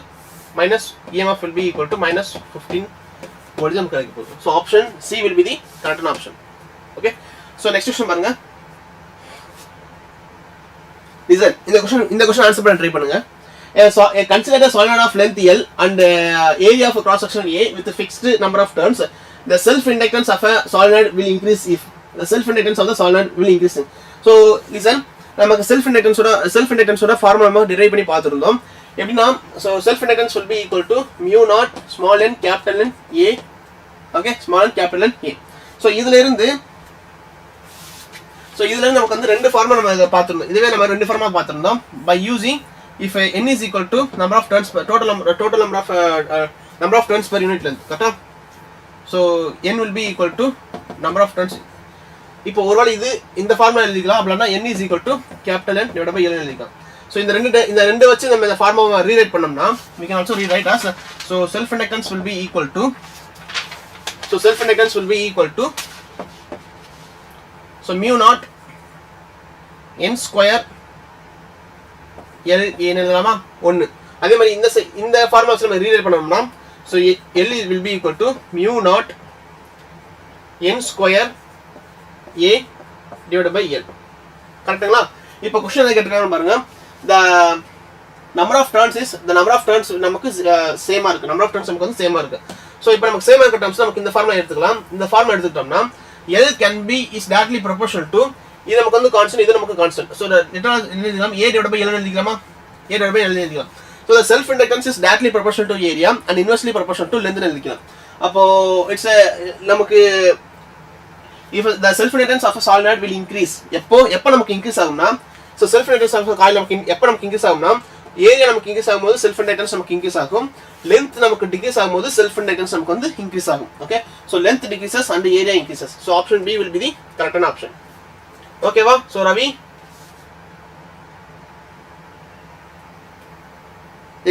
minus EMF will be equal to minus 15 volts நமக்கு கிடைக்க போகுது. so option C will be the correct option. okay, so next question பாருங்க. listen, இந்த question ஆன்சர் பண்ண ட்ரை பண்ணுங்க. Consider a solenoid of length L and area of a cross section A with a fixed number of turns. The self inductance of a solenoid will increase if the self inductance of the solenoid will increase. So listen, நமக்கு self inductance ஓட ஃபார்முலா நம்ம டிரைவ் பண்ணி பார்த்திருந்தோம். எப்படினா so self inductance will be equal to mu naught small n capital N A. okay, small n capital N A. so இதுல இருந்து நமக்கு வந்து ரெண்டு ஃபார்முலா நம்ம பார்த்திருந்தோம். இதுவே நம்ம ரெண்டு ஃபார்முலா பார்த்திருந்தோம். by using if n is equal to number of turns per total number of turns per unit length. correct? so n will be equal to number of turns. இப்போ ஒருவேளை இது இந்த ஃபார்முலா எழுதிக்கலாம், அப்படினா n is equal to capital N divided by L எழுதிக்கலாம். so இந்த ரெண்டு வச்சு நம்ம இந்த ஃபார்முலாவை ரீரைட் பண்ணோம்னா we can also rewrite as so self inductance will be equal to so mu naught n square L என்ன எழுதலாமா 1. அதே மாதிரி இந்த ஃபார்முலாஸ் நம்ம ரீரைட் பண்ணோம்னா so L will be equal to mu naught n square A divided by L. கரெக்ட்டுங்களா? இப்போ क्वेश्चन என்ன கேட்டிருக்காங்க பாருங்க. the number of turns நமக்கு சேமா இருக்கு. number of turns நமக்கு வந்து சேமா இருக்கு. so இப்போ நமக்கு சேமா இருக்க டர்ம்ஸ் நமக்கு இந்த ஃபார்முலா எடுத்துக்கலாம். இந்த ஃபார்முலா எடுத்துட்டோம்னா L can be is directly proportional to இது நமக்கு வந்து கான்ஸ்டன்ட், இது நமக்கு கான்ஸ்டன்ட். சோ லிட்டரல் எழுதிக்கலாம் A divided by L எழுதிக்கலாமா? A divided by L எழுதிக்கலாம். so the self inductance is directly proportional to area and inversely proportional to length எழுதிக்கலாம். அப்போ இட்ஸ் நமக்கு if the self inductance of a solenoid will increase எப்போ நமக்கு இன்கிரீஸ் ஆகும்னா so self inductance of a coil நமக்கு எப்போ நமக்கு இன்கிரீஸ் ஆகும்னா ஏரியா நமக்கு இன்கிரீஸ் ஆகும்போது self inductance நமக்கு இன்கிரீஸ் ஆகும். length நமக்கு decrease ஆகும்போது self inductance நமக்கு வந்து increase ஆகும். Okay, so length decreases and area increases. So option B will be the correct option. Okay வா? So Ravi,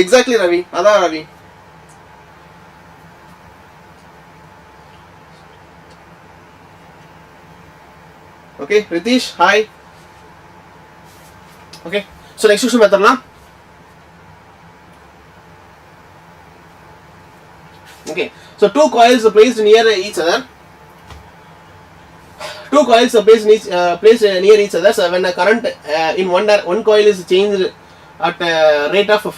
exactly Ravi, அதான் Ravi. Okay, Ritesh, hi. Okay, so next question பார்த்தறலாம். Okay, so two coils are placed near each other. Two coils are placed near each other. So when a current in one coil is changed at a rate of 5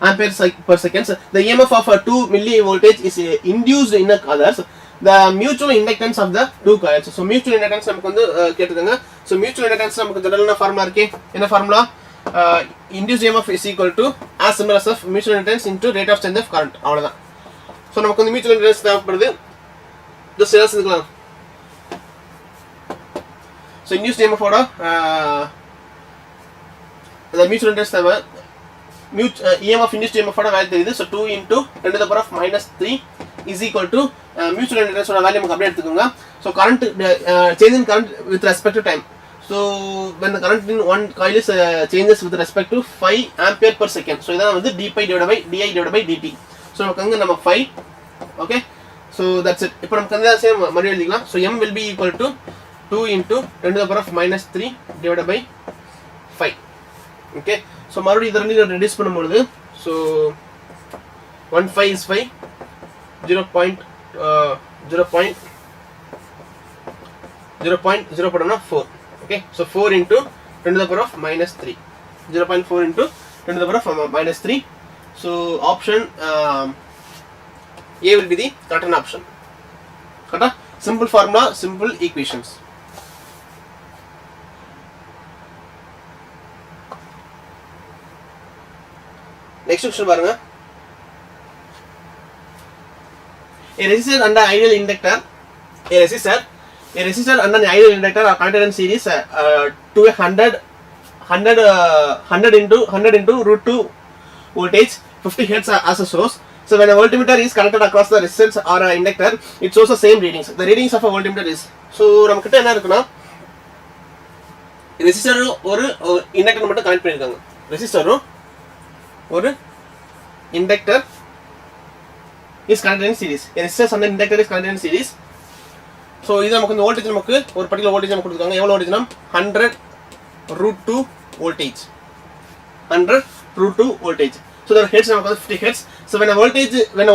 amperes per second, so the EMF of 2 millivoltage is induced in the others. The mutual inductance of the two coils. So mutual inductance நமக்கு வந்து கேட்டிருக்காங்க. So mutual inductance நமக்கு ஜெனரலான ஃபார்முலா இருக்கு. என்ன formula? Induced EMF is equal to as similar as of mutual inductance into rate of change of current. அவ்வளவுதான். So நமக்கு வந்து mutual inductance தேவைப்படுது. just எழுதிக்கலாம். So induced EMF ஓட the mutual inductance தேவை. EMF induced EMF ஓட வேல்யூ தெரியுது. So 2 into 10 to the power of -3 is equal to mutual inductance ஓட வேல்யூ நமக்கு அப்படியே எடுத்துக்கோங்க. So current change in current with respect to time. So when the current in one coil is changes with respect to 5 ampere per second. So இதான் வந்து d pi divided by di divided by dt. So நமக்கு அங்க நம்ம 5. Okay, so that's it. இப்போ நமக்கு அந்த சேம் மறுபடியும் எழுதிக்கலாம். So m will be equal to 2 into 10 to the power of -3 divided by 5. Okay, so மறுபடியும் இத ரெண்டையும் ரெடியூஸ் பண்ணும்போது so 1 5 is 5, 0.0 போட்டோம்னா 4. Okay, so 4 into 10 to the power of -3, 0.4 into 10 to the power of -3. So option A will be the correct option. Correct? Simple formula, simple equations. Next question பாருங்க. A resistor and an ideal inductor. A resistor and an ideal inductor are connected in series to a 100 into root 2 voltage, 50 hertz as a source. So when a voltmeter is connected across the resistance or an inductor, it shows the same readings. The readings of a voltmeter is, so நம்ம கிட்ட என்ன இருக்குன்னா ரெசிஸ்டரும் ஒரு இண்டக்டர் மட்டும் கனெக்ட் பண்ணிருக்காங்க. ரெசிஸ்டரும் ஒரு inductor is connected in series. A resistance and an inductor is connected in series. So இது நமக்கு இந்த வோல்டேஜ் நமக்கு ஒரு பர்టిక్యులர் வோல்டேஜ் நமக்கு கொடுத்திருக்காங்க. எவ்வளவு வோல்டேஜ்னா 100 root 2 voltage. 100 root 2 voltage. So the hertz நமக்கு 50 hertz. So when a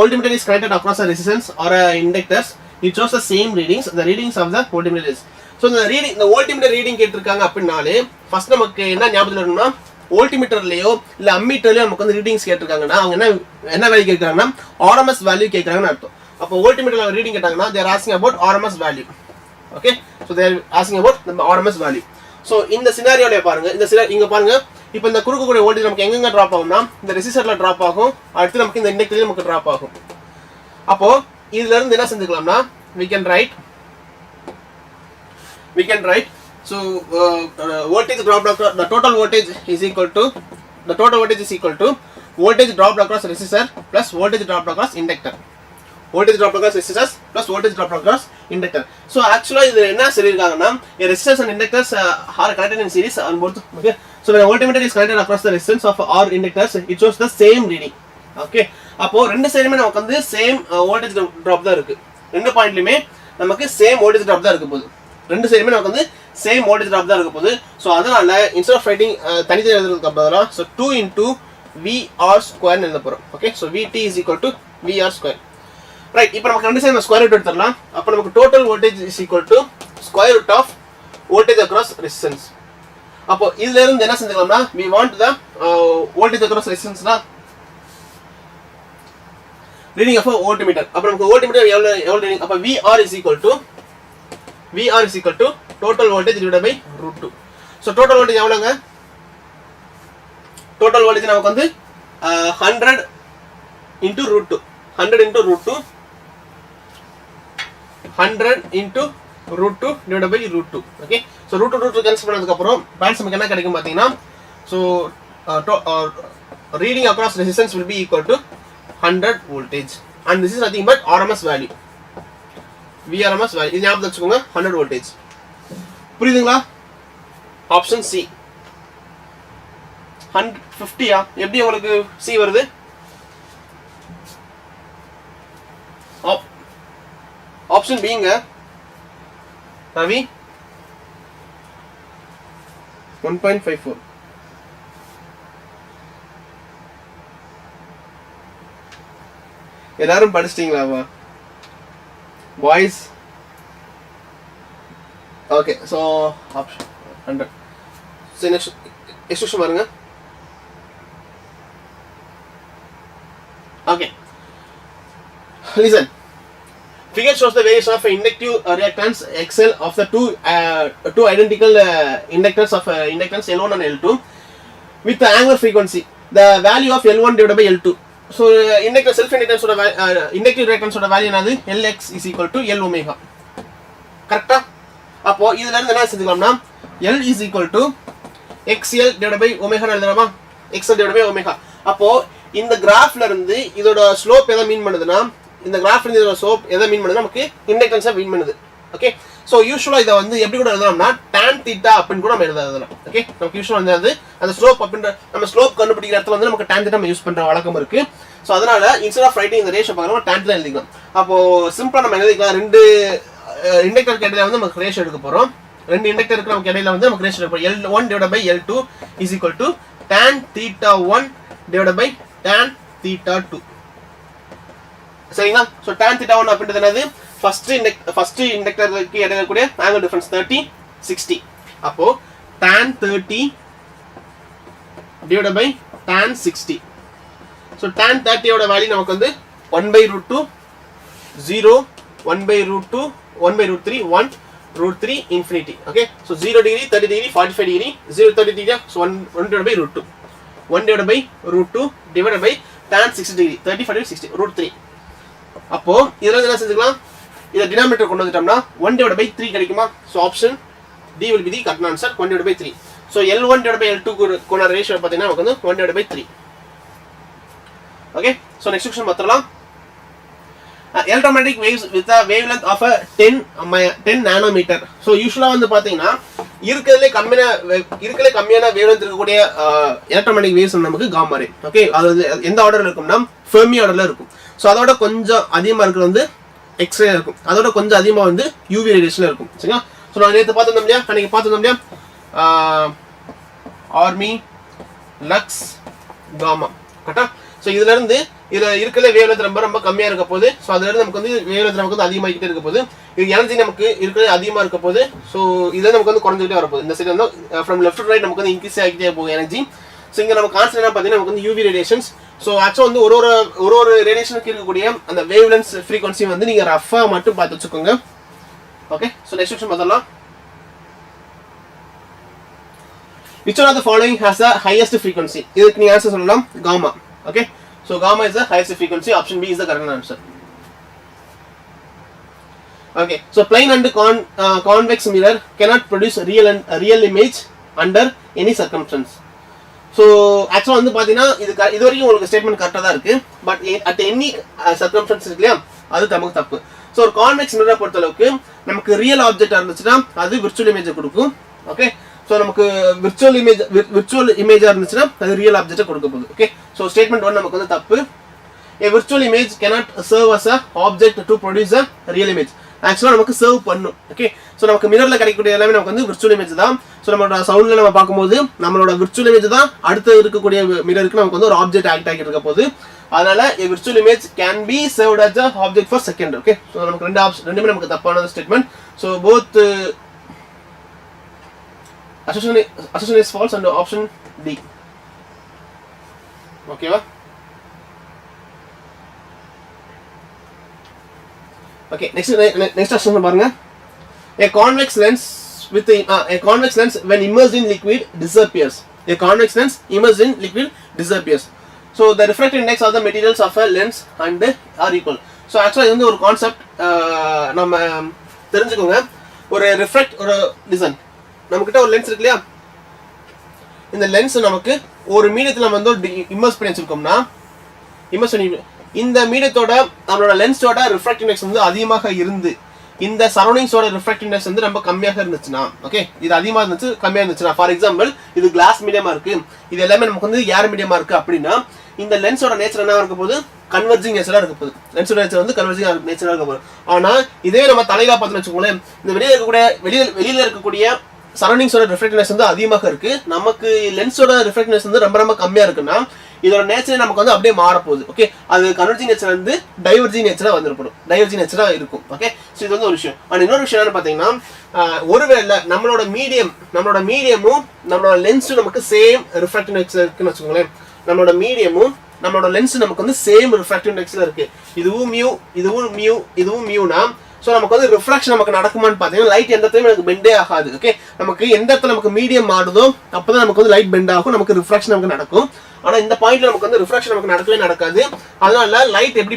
voltmeter is connected across a resistance or a inductors, it shows the same readings. The readings of the voltmeter is. So the voltmeter reading கேட்டிருக்காங்க அப்படினாலே ஃபர்ஸ்ட் நமக்கு என்ன ஞாபகத்துல இருக்குன்னா வோல்ட்மீட்டர்லயோ இல்ல அம்மீட்டர்லயோ நமக்கு வந்து ரீடிங்ஸ் கேட்டிருக்காங்கன்னா அவங்க என்ன வேல்யூ கேக்குறாங்கன்னா RMS வேல்யூ கேக்குறாங்கன்னு அர்த்தம். அப்போ வோல்ட்மீட்டர்ல ரீடிங் கேட்டாங்கன்னா they are asking about RMS value. Okay, so they are asking about the RMS value. So இந்த சினாரியோல பாருங்க, இங்க பாருங்க, இப்போ இந்த குறுக்கு கூடிய வோல்டேஜ் நமக்கு எங்கங்க டிராப் ஆகும்னா இந்த ரெசிஸ்டர்ல டிராப் ஆகும், அடுத்து நமக்கு இந்த இண்டக்டர்ல நமக்கு டிராப் ஆகும். அப்போ இதுல இருந்து என்ன செஞ்சுக்கலாம்னா we can write so voltage drop across the total voltage is equal to voltage drop across resistor plus voltage drop across inductor. Voltage drop across resistors plus voltage drop across inductor. So actually இது என்ன சொல்லிருக்காங்கன்னா resistors and inductors are connected in series on both. Okay, so when a voltmeter is connected across the resistance of or inductors, it shows the same reading. Okay, அப்போ ரெண்டு சைடுமே நமக்கு வந்து சேம் voltage drop தான் இருக்கு. ரெண்டு பாயிண்ட்லயுமே நமக்கு சேம் voltage drop தான் இருக்க போகுது. ரெண்டு சைடுமே நமக்கு வந்து சேம் voltage drop தான் இருக்க போகுது. சோ அதனால instead of writing தனித்தனி எழுதுறதுக்கு பதிலா so 2 into VR square ன்னு எழுத போறோம். Okay, so VT is equal to VR square. Right, இப்போ நமக்கு ரெண்டு சைடு ஸ்கொயர் ரூட் எடுத்துறலாம். அப்ப நமக்கு total voltage is equal to square root of voltage across resistance. அப்போ இதுல இருந்து என்ன செஞ்சுக்கலாம்னா we want the voltage across resistance னா reading of a voltmeter. அப்ப நமக்கு voltmeter எவ்வளவு reading? அப்ப VR is equal to total voltage divided by root 2. So total voltage எவ்வளவுங்க? Total voltage நமக்கு வந்து 100 into root 2. 100 into root 2 divided by root 2. Okay, so root 2 cancel பண்ணதுக்கு அப்புறம் பேலன்ஸ் நமக்கு என்ன கிடைக்கும் பாத்தீங்கன்னா so reading across resistance will be equal to 100 voltage, and this is nothing but RMS value, VRMS value. இது ஞாபகம் வச்சுக்கோங்க, 100 voltage. புரியுதுங்களா? Option C 150. எப்படி உங்களுக்கு சி வருது? ஆப்ஷன் பிங்க ரவி 1.54. எல்லாரும் படிச்சிட்டீங்களா boys? Okay, so option 100. So next பாருங்க. Okay, listen. Figure shows the variation of inductive reactance XL of the two identical inductors of inductance L1 and L2 with the angular frequency. The value of L1 divided by L2. So inductor self inductance inductive reactance value என்னது? Lx is equal to L omega. கரெக்ட்டா? அப்போ இதுல இருந்து என்ன செஞ்சுக்கலாம்னா L is equal to XL divided by omega ன்னு எழுதலாமா? XL divided by omega. அப்போ இந்த கிராஃப்ல இருந்து இதோட ஸ்லோப் எதை மீன் பண்ணுதுன்னா, இந்த கிராஃப்ல இருந்து இதோட ஸ்லோப் எதை மீன் பண்ணுது? நமக்கு இண்டக்டன்ஸை மீன் பண்ணுது. ஓகே, ஸோ யூஸ்வலாக இதை வந்து எப்படி கூட எழுதலாம்னா tan theta அப்படின்னு கூட நம்ம எழுதலாம். ஓகே, நமக்கு யூஸ்வலாக வந்து அந்த ஸ்லோப் அப்படின்ற நம்ம ஸ்லோப் கண்டுபிடிக்கிற இடத்துல வந்து நமக்கு tan theta நம்ம யூஸ் பண்ற வழக்கம் இருக்கு. ஸோ அதனால இன்ஸ்டெட் ஆஃப் ரைட்டிங் இந்த ரேஷியோ பார்க்கணும், tan theta எழுதிக்கலாம். அப்போ சிம்பிளா நம்ம எழுதிக்கலாம், ரெண்டு இண்டக்டருக்கு இடையில வந்து நமக்கு ரேஷியோ எடுக்க போறோம். ரெண்டு இண்டக்டருக்கு நமக்கு இடையில வந்து நமக்கு ரேஷியோ எடுக்க போறோம். L1 divided by L2 is equal to tan theta 1 divided by tan theta 2. சரிங்களா? ஸோ tan theta 1 அப்படின்றது என்னது? ஃபர்ஸ்ட் இண்டக்டருக்கு இடையில கூடிய ஆங்கிள் டிஃபரன்ஸ் 30 60. அப்போ tan 30 divided by tan 60. So tan 30 ஓட வேல்யூ நமக்கு வந்து 1/√2 0 1/√2 1/√3 1/√3 infinity. Okay, so 0 degree 30 degree 45 degree 0 30 degree, so 1 divided by √2 1 divided by √2 divided by tan 60 degree 30 40 60 √3. அப்போ இதெல்லாம் என்ன செஞ்சுக்கலாம், இத டினாமினேட்டர் கொண்டு வந்துட்டோம்னா 1 divided by 3 கிடைக்குமா? So option D will be the correct answer, 1 divided by 3. So L1 divided by L2 கோன ரேஷியோ பாத்தீங்கன்னா நமக்கு வந்து 1 divided by 3. Okay, so next question பார்த்தறலாம். Electromagnetic waves with a wavelength of a 10 nanometer. So usually வந்து பாத்தீங்கன்னா இருக்கறதுல கம்மியான wavelength இருக்கக்கூடிய electromagnetic waves நமக்கு gamma ray. Okay, அது எந்த ஆர்டர்ல இருக்கும்னா ஃபெர்மி ஆர்டர்ல இருக்கும். சோ அதோட கொஞ்சம் அதிகமா இருக்கிறது வந்து எக்ஸ்ரே இருக்கும், அதோட கொஞ்சம் அதிகமா வந்து யூவி ரேடியேஷன்ல இருக்கும். சரிங்களா? சோ நான் நேத்து பார்த்தோம் இல்லையா, அன்னைக்கு பார்த்தோம் இல்லையா, ஆர்மி லக்ஸ் காமா. கரெக்ட்டா? சோ இதுல இருந்து இதுல இருக்கல வேவ்லென்த் ரொம்ப கம்மியா இருக்க போகுது. சோ அதுல இருந்து நமக்கு வந்து வேவ்லென்த் நமக்கு வந்து அதிகமாகிட்டே இருக்க போகுது. இது எனர்ஜி நமக்கு இருக்கல அதிகமா இருக்க போகுது. சோ இதுல நமக்கு வந்து குறைஞ்சிட்டே வர போகுது. இந்த சைடு வந்து ஃப்ரம் லெஃப்ட் டு ரைட் நமக்கு வந்து இன்க்ரீஸ் ஆகிட்டே போகும் எனர்ஜி. சோ இங்க நம்ம கான்செப்ட் என்ன பாத்தீங்கன்னா நமக்கு வந்து யூவி ரேடியேஷன்ஸ். சோ ஆக்சுவலா வந்து ஒரு ரேடியேஷனுக்கு இருக்கக்கூடிய அந்த வேவ்லென்த் ஃப்ரீக்வன்சி வந்து நீங்க ரஃபா மட்டும் பார்த்து வச்சுக்கோங்க. ஓகே, சோ நெக்ஸ்ட் क्वेश्चन பார்த்தலாம். Which one of the following has the highest frequency? இதுக்கு நீங்க ஆன்சர் சொல்லலாம் gamma. Okay, so gamma is the highest frequency. Option B is the correct answer. Okay, so plane and convex mirror cannot produce real image under any circumstance. So actually வந்து பாத்தீங்கன்னா இது வரைக்கும் உங்களுக்கு ஸ்டேட்மென்ட் கரெக்ட்டா தான் இருக்கு, பட் at any circumstance இருக்குலையா அது நமக்கு தப்பு. சோ ஒரு கான்வெக்ஸ் மிரரை பொறுத்த அளவுக்கு நமக்கு ரியல் ஆப்ஜெக்ட் இருந்துச்சுன்னா அது விர்ச்சுவல் இமேஜ் கொடுக்கும். ஓகே, சோ நமக்கு விர்ச்சுவல் இமேஜா இருந்துச்சுன்னா அது ரியல் ஆப்ஜெக்ட் கொடுக்க போகுது. ஓகே, சோ ஸ்டேட்மென்ட் 1 நமக்கு வந்து தப்பு. A virtual image cannot serve as a object to produce a real image. ஆக்சுவலா நமக்கு சர்வ் பண்ணும். ஓகே, சோ நமக்கு மிரர்ல கிடைக்கக்கூடிய எல்லாமே நமக்கு வந்து விர்ச்சுவல் இமேஜ் தான். சோ நம்மளோட சவுண்ட்ல நம்ம பாக்கும்போது நம்மளோட விர்ச்சுவல் இமேஜ் தான் அடுத்து இருக்கக்கூடிய மிரருக்கு நமக்கு வந்து ஒரு ஆப்ஜெக்ட் ஆக்ட் ஆகிட்டு இருக்க போகுது. அதனால a virtual image can be served as a object for second. Okay, so நமக்கு ரெண்டுமே நமக்கு தப்பான statement. So both assertion is false and option D. ஓகேவா? Okay, next question பாருங்க. A convex lens when immersed in liquid disappears. A convex lens immersed in liquid disappears. So the refractive index of the materials of a lens and are equal. So actually இது வந்து ஒரு கான்செப்ட் நம்ம தெரிஞ்சுக்கோங்க. ஒரு listen, நம்ம கிட்ட ஒரு லென்ஸ் இருக்கு இல்லையா, இந்த லென்ஸ் நமக்கு ஒரு மீடியத்துல நம்ம வந்து இம்மர்ஸ் பண்ணி வச்சிருக்கோம்னா இந்த மீடியத்தோட நம்மளோட லென்ஸோட ரிஃப்ராக்டிவ் இண்டெக்ஸ் வந்து அதிகமாக இருந்து இந்த சரௌண்டிங்ஸோட ரிஃப்ராக்டிவ் இண்டெக்ஸ் வந்து ரொம்ப கம்மியாக இருந்துச்சுன்னா, ஓகே, இது அதிகமாக இருந்துச்சு கம்மியாக இருந்துச்சுன்னா, ஃபார் எக்ஸாம்பிள் இது கிளாஸ் மீடியமா இருக்கு, இது எல்லாமே நமக்கு வந்து ஏர் மீடியமா இருக்கு அப்படின்னா இந்த லென்ஸோட நேச்சர் என்ன இருக்க போது கன்வர்ஜிங் நேச்சரா இருக்க போகுது. லென்ஸோட நேச்சர் வந்து கன்வர்ஜிங் நேச்சரா இருக்க போகுது. ஆனா இதே நம்ம தலைகா பார்த்துன்னு வச்சுக்கோங்களேன், இந்த வெளியில இருக்கக்கூடிய சரௌண்டிங்ஸோட ரிஃப்ராக்டிவ்னஸ் வந்து அதிகமாக இருக்கு, நமக்கு லென்ஸோட ரிஃப்ராக்டிவ்னஸ் வந்து ரொம்ப ரொம்ப கம்மியா இருக்குன்னா இதோட நேச்சர் நமக்கு வந்து அப்படியே மாற போகுது. ஓகே, அது கன்வர்ஜிங் நேச்சர் வந்து டைவர்ஜிங் நேச்சரா வந்துடும், டைவர்ஜிங் நேச்சரா இருக்கும். ஓகே, ஸோ இது வந்து ஒரு விஷயம். அண்ட் இன்னொரு விஷயம் என்னன்னு பார்த்தீங்கன்னா, ஒருவேளை நம்மளோட மீடியமும் நம்மளோட லென்ஸும் நமக்கு சேம் ரிஃப்ராக்டிவ் இண்டெக்ஸ் இருக்குன்னு வச்சுக்கோங்களேன், நம்மளோட மீடியமும் நம்மளோட லென்ஸ் நமக்கு வந்து சேம் ரிஃப்ராக்டிவ் இண்டெக்ஸ்ல இருக்கு, இதுவும் மியூனா, ஸோ நமக்கு வந்து ரிஃப்ராக்ஷன் நமக்கு நடக்குமான்னு பார்த்தீங்கன்னா லைட் எந்த இடத்துலையும் எனக்கு பெண்டே ஆகாது. ஓகே, நமக்கு எந்த இடத்துல நமக்கு மீடியம் ஆடுதோ அப்போதான் நமக்கு வந்து லைட் பெண்ட் ஆகும், நமக்கு ரிஃப்ராக்ஷன் நமக்கு நடக்கும். ஆனால் இந்த பாயிண்ட்ல நமக்கு வந்து ரிஃப்ராக்ஷன் நமக்கு நடக்காது. அதனால லைட் எப்படி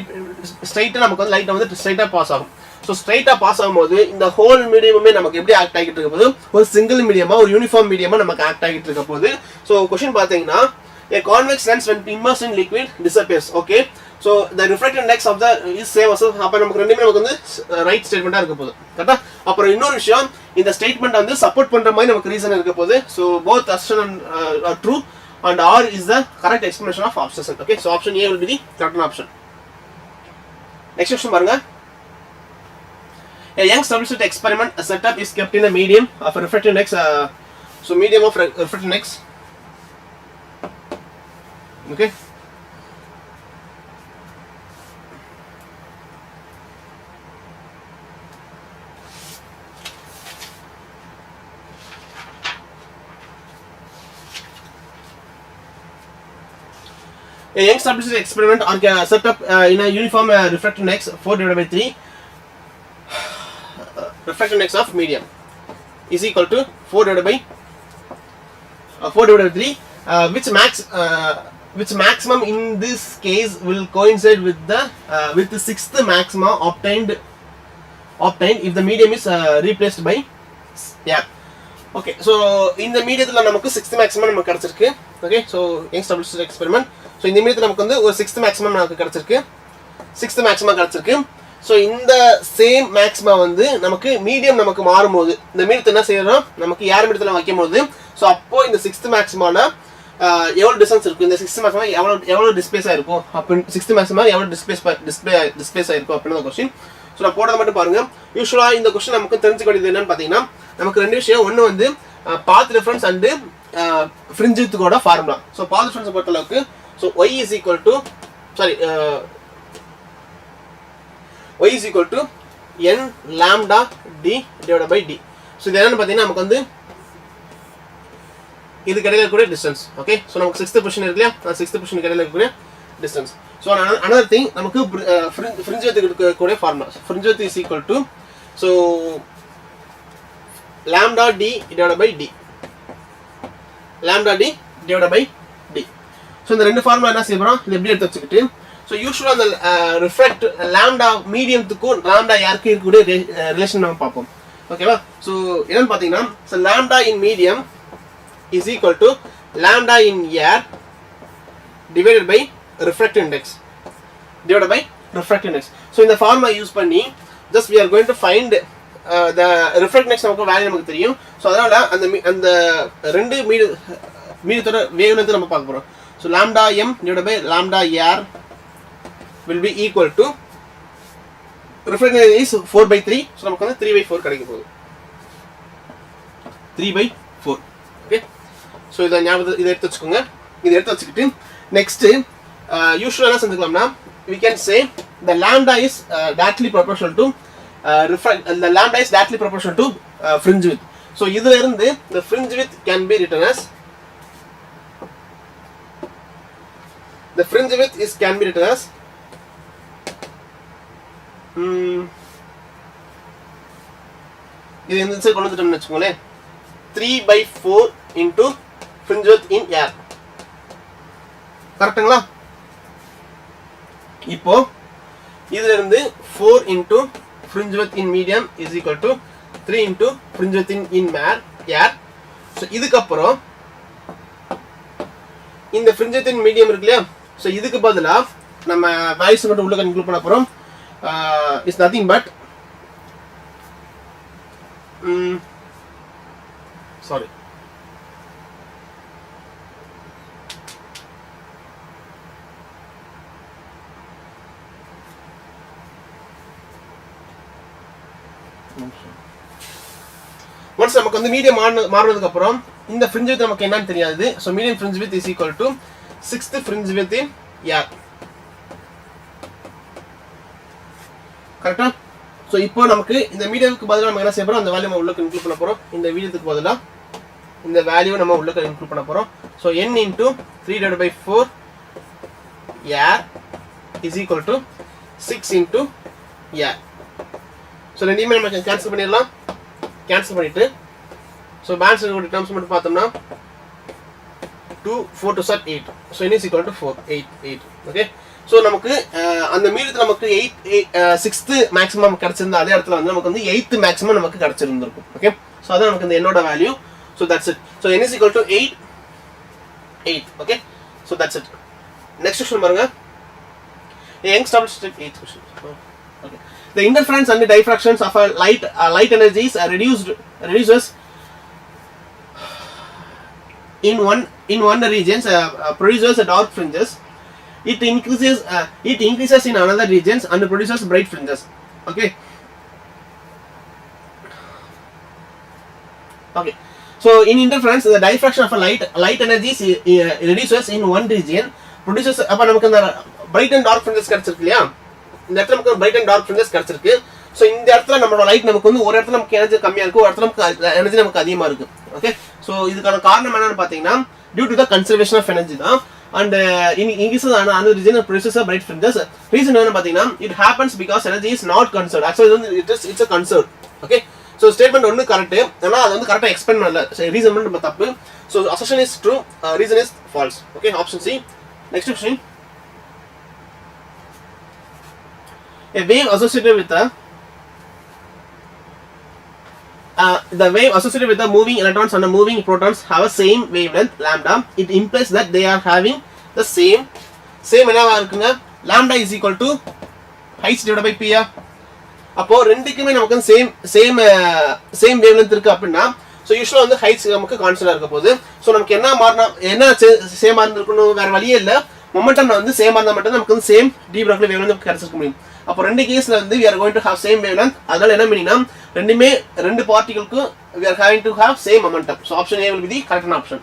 ஸ்ட்ரைட்டாக நமக்கு வந்து லைட் வந்து ஸ்ட்ரைட்டாக பாஸ் ஆகும். ஸோ ஸ்ட்ரைட்டாக பாஸ் ஆகும்போது இந்த ஹோல் மீடியமுமே நமக்கு எப்படி ஆக்ட் ஆகிட்டு இருக்க போது ஒரு சிங்கிள் மீடியமா ஒரு யூனிஃபார்ம் மீடியமா நமக்கு ஆக்ட் ஆகிட்டு இருக்க போது. ஸோ கொஸ்டின் பார்த்தீங்கன்னா a convex lens when immersed in liquid disappears. Okay, so the refractive index of the is same as அப்ப நமக்கு ரெண்டுமே நமக்கு வந்து ரைட் ஸ்டேட்மெண்டா இருக்க போகுது. கரெக்ட்டா? அப்புறம் இன்னொரு விஷயம், இந்த ஸ்டேட்மெண்ட் வந்து சப்போர்ட் பண்ற மாதிரி நமக்கு ரீசன் இருக்க போகுது. So both assumption are true and R is the correct explanation of obsession. Okay, so option A will be the correct option. Next question பாருங்க. A Young's double-slit experiment setup is kept in a medium of a refractive index. So medium of refractive index. Okay, a Young's double-slit experiment are set up in a uniform refractive index 4/3 refractive index of medium is equal to 4/3 which maximum in this case will coincide with the sixth maxima obtained if the medium is replaced by air. Okay, so இந்த மீடியத்துல நமக்கு sixth maximum நமக்கு கிடைச்சிருக்கு. Okay, so Young's double-slit experiment, so இந்த மீடியத்துல நமக்கு வந்து ஒரு sixth maximum நமக்கு கிடைச்சிருக்கு. ஸோ இந்த சேம் மேக்ஸிமா வந்து நமக்கு மீடியம் நமக்கு மாறும்போது இந்த மீடியத்தை என்ன செய்யறோம், நமக்கு ஏர் மீடியத்தில் வைக்கும் போது, ஸோ அப்போ இந்த சிக்ஸ்த் மேக்ஸிமான எவ்வளோ டிஸ்டன்ஸ் இருக்கும், இந்த சிக்ஸ்த் மேக்ஸிமா எவ்வளோ டிஸ்பிளேஸ் ஆயிருக்கும், அப்போ சிக்ஸ்த் மேக்ஸிமா எவ்வளோ டிஸ்பிளேஸ் ஆயிருக்கும் அப்படின்னு கொஸ்டின். ஸோ நான் போடுறத மட்டும் பாருங்க. யூஸ்வலாக இந்த கொஸ்டின் நமக்கு தெரிஞ்சுக்க வேண்டியது என்னன்னு பார்த்தீங்கன்னா, நமக்கு ரெண்டு விஷயம், ஒன்று வந்து பாத் டிஃபரன்ஸ் அண்டு ஃப்ரிஞ்ச் வித்கோட ஃபார்முலா. ஸோ பாத் டிஃபரன்ஸை பொறுத்த அளவுக்கு, so y is equal to n lambda d divided by d. So இது என்னன்னு பார்த்தீங்கன்னா நமக்கு வந்து இது கடையில் இருக்கக்கூடிய டிஸ்டன்ஸ். ஓகே, ஸோ நமக்கு சிக்ஸ்த் பொசிஷன் இருக்கு இல்லையா, சிக்ஸ்த் பொசிஷன் கடையில் இருக்கக்கூடிய டிஸ்டன்ஸ். ஸோ அனதர் திங், நமக்கு ஃப்ரிஞ்ச் வித் இருக்கக்கூடிய formula, fringe with is equal to so lambda d divided by d, lambda d divided by d. So இந்த ரெண்டு ஃபார்முலா என்ன செய்ய போகிறோம், இது எப்படி எடுத்து வச்சுக்கிட்டு, ஸோ யூஸ்வலாக அந்த ரிஃப்ராக்ட் லாம்டா மீடியத்துக்கும் லாம்டா யாருக்கு இருக்கக்கூடிய ரிலேஷன் நம்ம பார்ப்போம். ஓகேவா, ஸோ என்னன்னு பார்த்தீங்கன்னா, so lambda in medium is equal to lambda in air divided by refractive index. So இந்த ஃபார்முலா யூஸ் பண்ணி just we are going to find the refractive index நமக்கு வேல்யூ நமக்கு தெரியும். ஸோ அதனால அந்த ரெண்டு மீடியத்தோட வேவ்லென்த் நம்ம பார்க்க போகிறோம். So lambda m divided by lambda air will be equal to refractive index is 4/3. So நமக்கு வந்து 3/4 கிடைக்க போகுது, 3/4. ஓகே, ஸோ இதை ஞாபகம் இதை எடுத்து வச்சுக்கோங்க. இதை எடுத்து வச்சுக்கிட்டு நெக்ஸ்ட் யூஸ்வலாக என்ன செஞ்சுக்கலாம்னா, we can say the lambda is directly proportional to the lambda is directly proportional to fringe width. So இதுல இருந்து the fringe width can be written as இது இந்த சைடு கொண்டு வந்துட்டோம்னு வச்சுக்கோங்களேன், 3/4 into fringe width in air. கரெக்ட்டுங்களா? இப்போ இதுல இருந்து 4 into fringe width in medium is equal to 3 into fringe width in air. So இதுக்கப்புறம் இந்த fringe width மீடியம் இருக்கு இல்லையா, ஸோ இதுக்கு பதிலா நம்ம வேல்யூஸ் மட்டும் உள்ள இன்க்ளூட் பண்ண போறோம். Is nothing but sorry once நமக்கு வந்து மீடியம் மாறினதுக்கு அப்புறம் இந்த fringe width நமக்கு என்னன்னு தெரியாது. So medium fringe width is equal to 6th fringe width in air. கரெக்டா? ஸோ இப்போ நமக்கு இந்த மீடியத்துக்கு பதிலாக நம்ம என்ன செய்ய போறோம், அந்த வேல்யூ நம்ம உள்ள இன்க்ளூட் பண்ண போறோம். இந்த மீடியத்துக்கு பதிலாக இந்த வேல்யூ நம்ம உள்ள இன்க்ளூட் பண்ண போறோம். So n into 3/4 air is equal to 6 into air. So ரெண்டையுமே நம்ம கேன்சல் பண்ணிடலாம். கேன்சல் பண்ணிட்டு ஸோ பேலன்ஸ் இருக்கக்கூடிய டேர்ம்ஸ் மட்டும் பார்த்தோம்னா 2 4 to 8. So n is equal to 4 8. Okay, so நமக்கு அந்த மீடியத்தில் நமக்கு 6th மேக்ஸிமம் கிடைச்சிருந்தா அதே இடத்துல வந்து நமக்கு வந்து 8th மேக்ஸிமம் நமக்கு கிடைச்சிருந்திருக்கும். ஓகே, ஸோ அதான் நமக்கு இந்த என்னோட value. So that's it. So n is equal to 8. Okay, so that's it. Next question பாருங்க. Youngsters 8th question. Okay, the interference and the diffractions of a light energies are reduces in one regions produces a dark fringes. It increases in another regions and produces bright fringes. Okay, so in interference the diffraction of a light energies reduces in one region produces அப்ப நமக்கு அந்த bright and dark fringes கிடைச்சிருக்கு இல்லையா, இந்த இடத்துல நமக்கு bright and dark fringes கிடைச்சிருக்கு. ஸோ இந்த இடத்துல நம்மளோட லைட் நமக்கு வந்து ஒரு இடத்துல நமக்கு எனர்ஜி கம்மியா இருக்கு, ஒரு இடத்துல நமக்கு எனர்ஜி நமக்கு அதிகமா இருக்கு. ஓகே, ஸோ இதுக்கான காரணம் என்னன்னு பார்த்தீங்கன்னா due to the conservation of energy தான். அண்ட் இங்கிலீஷ் அந்த region produces bright fringes. Reason என்ன பார்த்தீங்கன்னா it happens because energy is not conserve. Actually வந்து it's a conserve. Okay, so statement ஒன்று கரெக்ட், ஆனால் அது வந்து கரெக்டாக எக்ஸ்பிளைன் பண்ணல. ரீசன் நம்ம தப்பு. So assertion is true, reason is false. Okay, option C. Next question. A wave associated with the wave associated with the moving electrons and the moving protons have a same wavelength lambda. It implies that they are having the same என்னவா இருக்குங்க, lambda is equal to height divided by p. அப்போ ரெண்டுக்குமே நமக்கு சேம் wavelength இருக்கு அப்படின்னா ஸோ யூஸ்வலாக வந்து ஹைட்ஸ் நமக்கு கான்ஸ்டன்டா இருக்க போகுது. ஸோ நமக்கு என்ன சேமா இருந்திருக்கணும், வேற வழியே இல்லை. மொமெண்டம் வந்து சேமா இருந்தால் மட்டும் நமக்கு வந்து சேம் டி பிராக்ல வேவ்லென்த் கிடைச்சிருக்க முடியும். அப்போ ரெண்டு கேஸ்ல வந்து we are going to have same wavelength. அதனால என்ன மீனிங்னா ரெண்டு பார்ட்டிகளுக்கு we are having to have same momentum. So option A will be the correct option.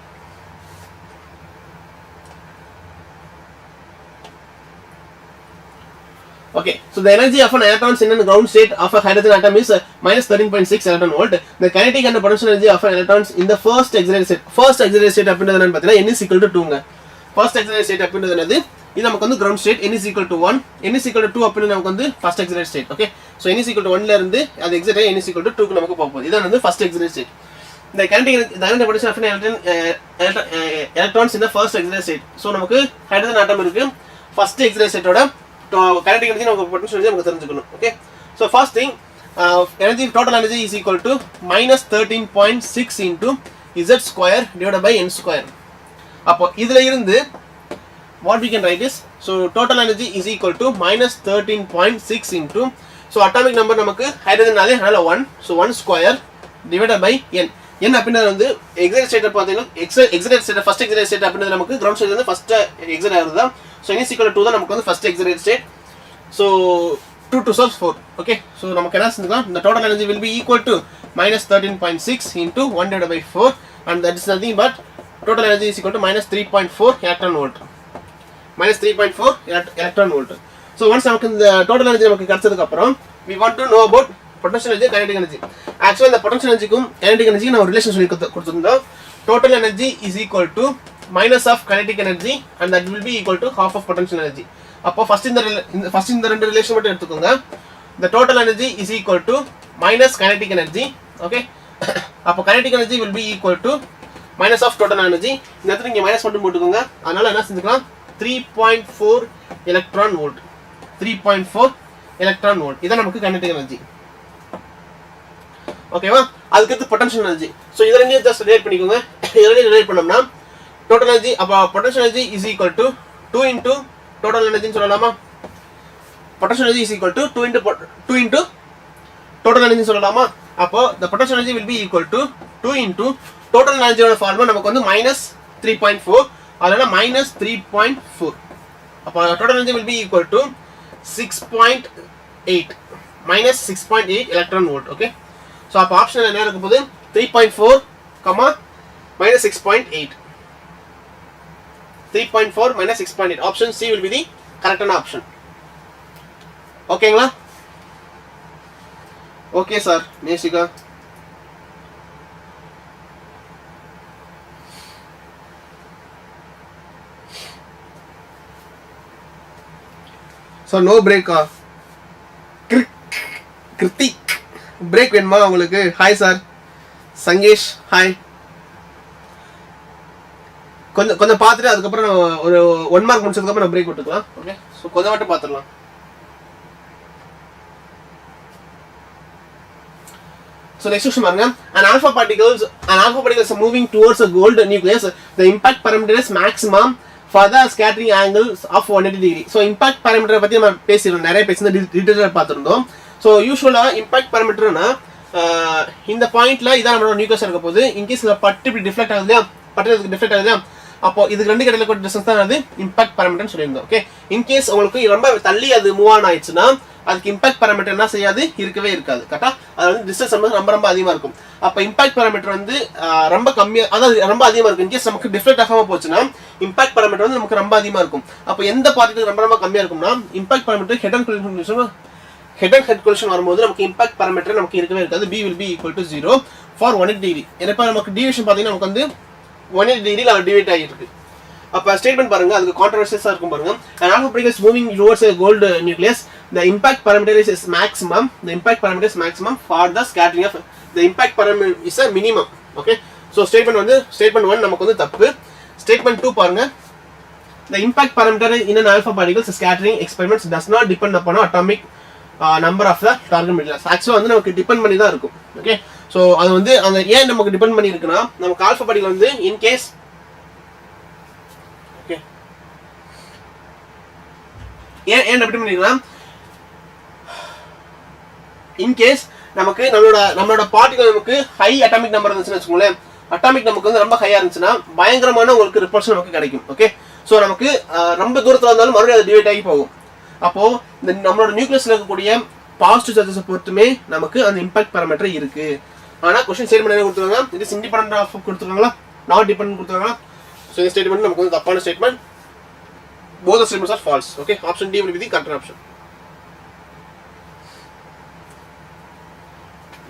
Okay, so the energy of an electron in the ground state of a hydrogen atom is minus 13.6 electron volt. The kinetic and the potential energy of an electrons in the first accelerated state அப்படின்றது என்னன்னு பார்த்தீங்கன்னா n is equal to 2ங்க. first accelerated state அப்படின்றது என்னது, இது நமக்கு வந்து ground state. n is equal to 1, n is equal to 2 அப்படினு நமக்கு வந்து first accelerated state. Okay, so n is equal to 1 ல இருந்து அது எக்ஸிட் ஆகி n is equal to 2 க்கு நமக்கு போக போகுது. இதான் வந்து first accelerated state. The kinetic potential of an electrons in the first accelerated state. so நமக்கு hydrogen atom இருக்கு, first accelerated state ஓட kinetic energy நமக்கு potential energy நமக்கு தெரிஞ்சுக்கணும். Okay, so first thing energy total energy is equal to minus 13.6 into z square divided by n square. அப்போ இதுல இருந்து what we can write is, so total energy is equal to minus 13.6 into, so atomic number நமக்கு hydrogen நாலே அதனால 1, so 1 square divided by n. n அப்படின்றது வந்து excited state பார்த்தீங்கன்னா excited state first excited state அப்படின்றது நமக்கு ground state வந்து first excited ஆகுது. so n is equal to 2 தான் நமக்கு வந்து first excited state. so 2 to 4. okay, so நமக்கு என்ன செஞ்சுக்கலாம், the total energy will be equal to minus 13.6 into 1 divided by 4, and that is nothing but total energy is equal to minus 3.4 electron volt. minus 3.4 electron volt. so once நமக்கு இந்த total energy நமக்கு கிடைச்சதுக்கு அப்புறம் we want to know about potential energy, kinetic energy. actually இந்த potential energy க்கும் kinetic energy க்கு நான் ஒரு ரிலேஷன் சொல்லி கொடுத்திருந்தோம். total energy is equal to minus of kinetic energy and that will be equal to half of potential energy. அப்போ first இந்த ரெண்டு ரிலேஷன் மட்டும் எடுத்துக்கோங்க. the total energy is equal to minus kinetic energy. okay, அப்போ kinetic energy will be equal to minus of total energy. இந்த இடத்துல இங்க மைனஸ் மட்டும் போட்டுக்கோங்க. அதனால என்ன செஞ்சுக்கலாம், 3.4 electron volt. 3.4 electron volt. இதான் நமக்கு kinetic energy. ஓகேவா, அதுக்கு அடுத்து potential energy. so இத ரெண்டையும் just ரிலேட் பண்ணிக்கோங்க. இத ரெண்டையும் ரிலேட் பண்ணோம்னா total energy அப்ப potential energy is equal to 2 into total energy ன்னு சொல்லலாமா? Potential energy is equal to 2 into total energy சொல்லலாமா? அப்போ the potential energy will be equal to 2 into total energy ஓட ஃபார்முலா நமக்கு வந்து -3.4 அதனால -3.4 அப்போ total energy will be equal to 6.8 -6.8 electron volt. Okay, so அப்ப ஆப்ஷன் என்ன இருக்க போகுது 3.4 -6.8 3.4 -6.8 option C will be the correct option. ஓகேங்களா? Okay sir Nesika. Sir no பிரேக்கா? கிருத்திக் பிரேக் வேணுமா உங்களுக்கு? Hi sir. சங்கேஷ் ஹாய். கொஞ்சம் பார்த்துட்டு அதுக்கப்புறம் ஒரு 1 மார்க் முடிச்சதுக்கப்புறம் நான் பிரேக் விட்டுக்கலாம். ஓகே, ஸோ கொஞ்சம் மட்டும் பார்த்துடலாம். So next question பாருங்க. An alpha particle is moving towards a gold nucleus. The impact parameter is maximum for the scattering angles of 180 degree. So impact parameter பத்தி நம்ம பேசிரோம், நிறைய பேசின டீடைலா பார்த்திருந்தோம். So யூசுவலா impact parameterனா இந்த பாயிண்ட்ல இதான் நம்மளோட நியூக்ளியஸ் இருக்க போகுது. இன் கேஸ் இந்த பட்டு இப்படி டிஃப்ளெக்ட் ஆகுது இல்லையா, பட்டு டிஃப்ளெக்ட் ஆகுது இல்லையா, அப்போ இதுக்கு ரெண்டு கடையில கூட டிஸ்டன்ஸ் தான் அது இம்பாக்ட் பாராமீட்டர்னு சொல்லியிருந்தோம். ஓகே, இன் கேஸ் உங்களுக்கு ரொம்ப தள்ளி அது மூவ் ஆன் ஆயிடுச்சுன்னா அதுக்கு இம்பாக்ட் பாராமீட்டர் என்ன செய்யாது, இருக்கவே இருக்காது. கரெக்டா? அது வந்து டிஸ்டன்ஸ் ரொம்ப அதிகமா இருக்கும். அப்ப இம்பாக்ட் பாராமீட்டர் வந்து ரொம்ப கம்மியா, அதாவது ரொம்ப அதிகமா இருக்கும். இன் கேஸ் நமக்கு டிஃப்ளெக்ட் ஆகாம போச்சுன்னா இம்பாக்ட் பாராமீட்டர் வந்து நமக்கு ரொம்ப அதிகமா இருக்கும். அப்ப எந்த பார்ட்டிகல் ரொம்ப கம்மியா இருக்கும்னா impact parameter head and collision வரும்போது நமக்கு இம்பாக்ட் பாராமீட்டர் நமக்கு இருக்கவே இருக்காது. B will be equal to 0 for 180 degree. ஏன்னா நமக்கு டிவியேஷன் பாத்தீங்கன்னா நமக்கு வந்து 180 டிகிரில டிவைட் ஆகிருக்கு. அப்ப ஸ்டேட்மெண்ட் பாருங்க, அதுக்கு கான்ட்ரோவர்சியஸா இருக்கும் பாருங்க. An alpha particle is moving towards a gold nucleus. The impact parameter is maximum. The impact parameter is maximum for the scattering of the impact parameter is a minimum. Okay, so statement 1 நமக்கு வந்து தப்பு. Statement 2 பாருங்க. The impact parameter in an alpha particle scattering experiments does not depend upon atomic number of the target materials. Actually வந்து நமக்கு டிபெண்ட் பண்ணி தான் இருக்கும். ஓகே, சோ அது வந்து அந்த ஏன் நமக்கு டிபெண்ட் பண்ணி இருக்குன்னா நமக்கு ஆல்பா பார்ட்டிகல் வந்து இன் கேஸ் ஓகே ஏன் டிபெண்ட் பண்ணிருக்கலாம், இன் கேஸ் நமக்கு நம்மளோட பார்ட்டிகல் நமக்கு ஹை அட்டாமிக் நம்பர் இருந்துச்சுன்னு வச்சுக்கோங்களேன், அட்டாமிக் நமக்கு வந்து ரொம்ப ஹையா இருந்துச்சுன்னா பயங்கரமான உங்களுக்கு ரிப்பல்ஷன் நமக்கு கிடைக்கும். ஓகே, சோ நமக்கு ரொம்ப தூரத்துல இருந்தாலும் மறுபடியும் அது டிவைட் ஆகி போகும். அப்போ இந்த நம்மளோட நியூக்ளியஸ்ல இருக்கக்கூடிய பாசிட்டிவ் சார்ஜஸ் பொறுத்துமே நமக்கு அந்த இம்பாக்ட் பாராமீட்டர் இருக்கு. ஆனா क्वेश्चन ஸ்டேட்மென்ட் என்ன கொடுத்துருக்காங்க, இது இஸ் இண்டிபெண்டன்ட் ஆஃப் கொடுத்துருக்காங்களா, நாட் டிபெண்டன்ட் கொடுத்துருக்காங்களா? சோ இந்த ஸ்டேட்மென்ட் நமக்கு வந்து தப்பான statement. both the statements are false. Okay, option D will be the correct option.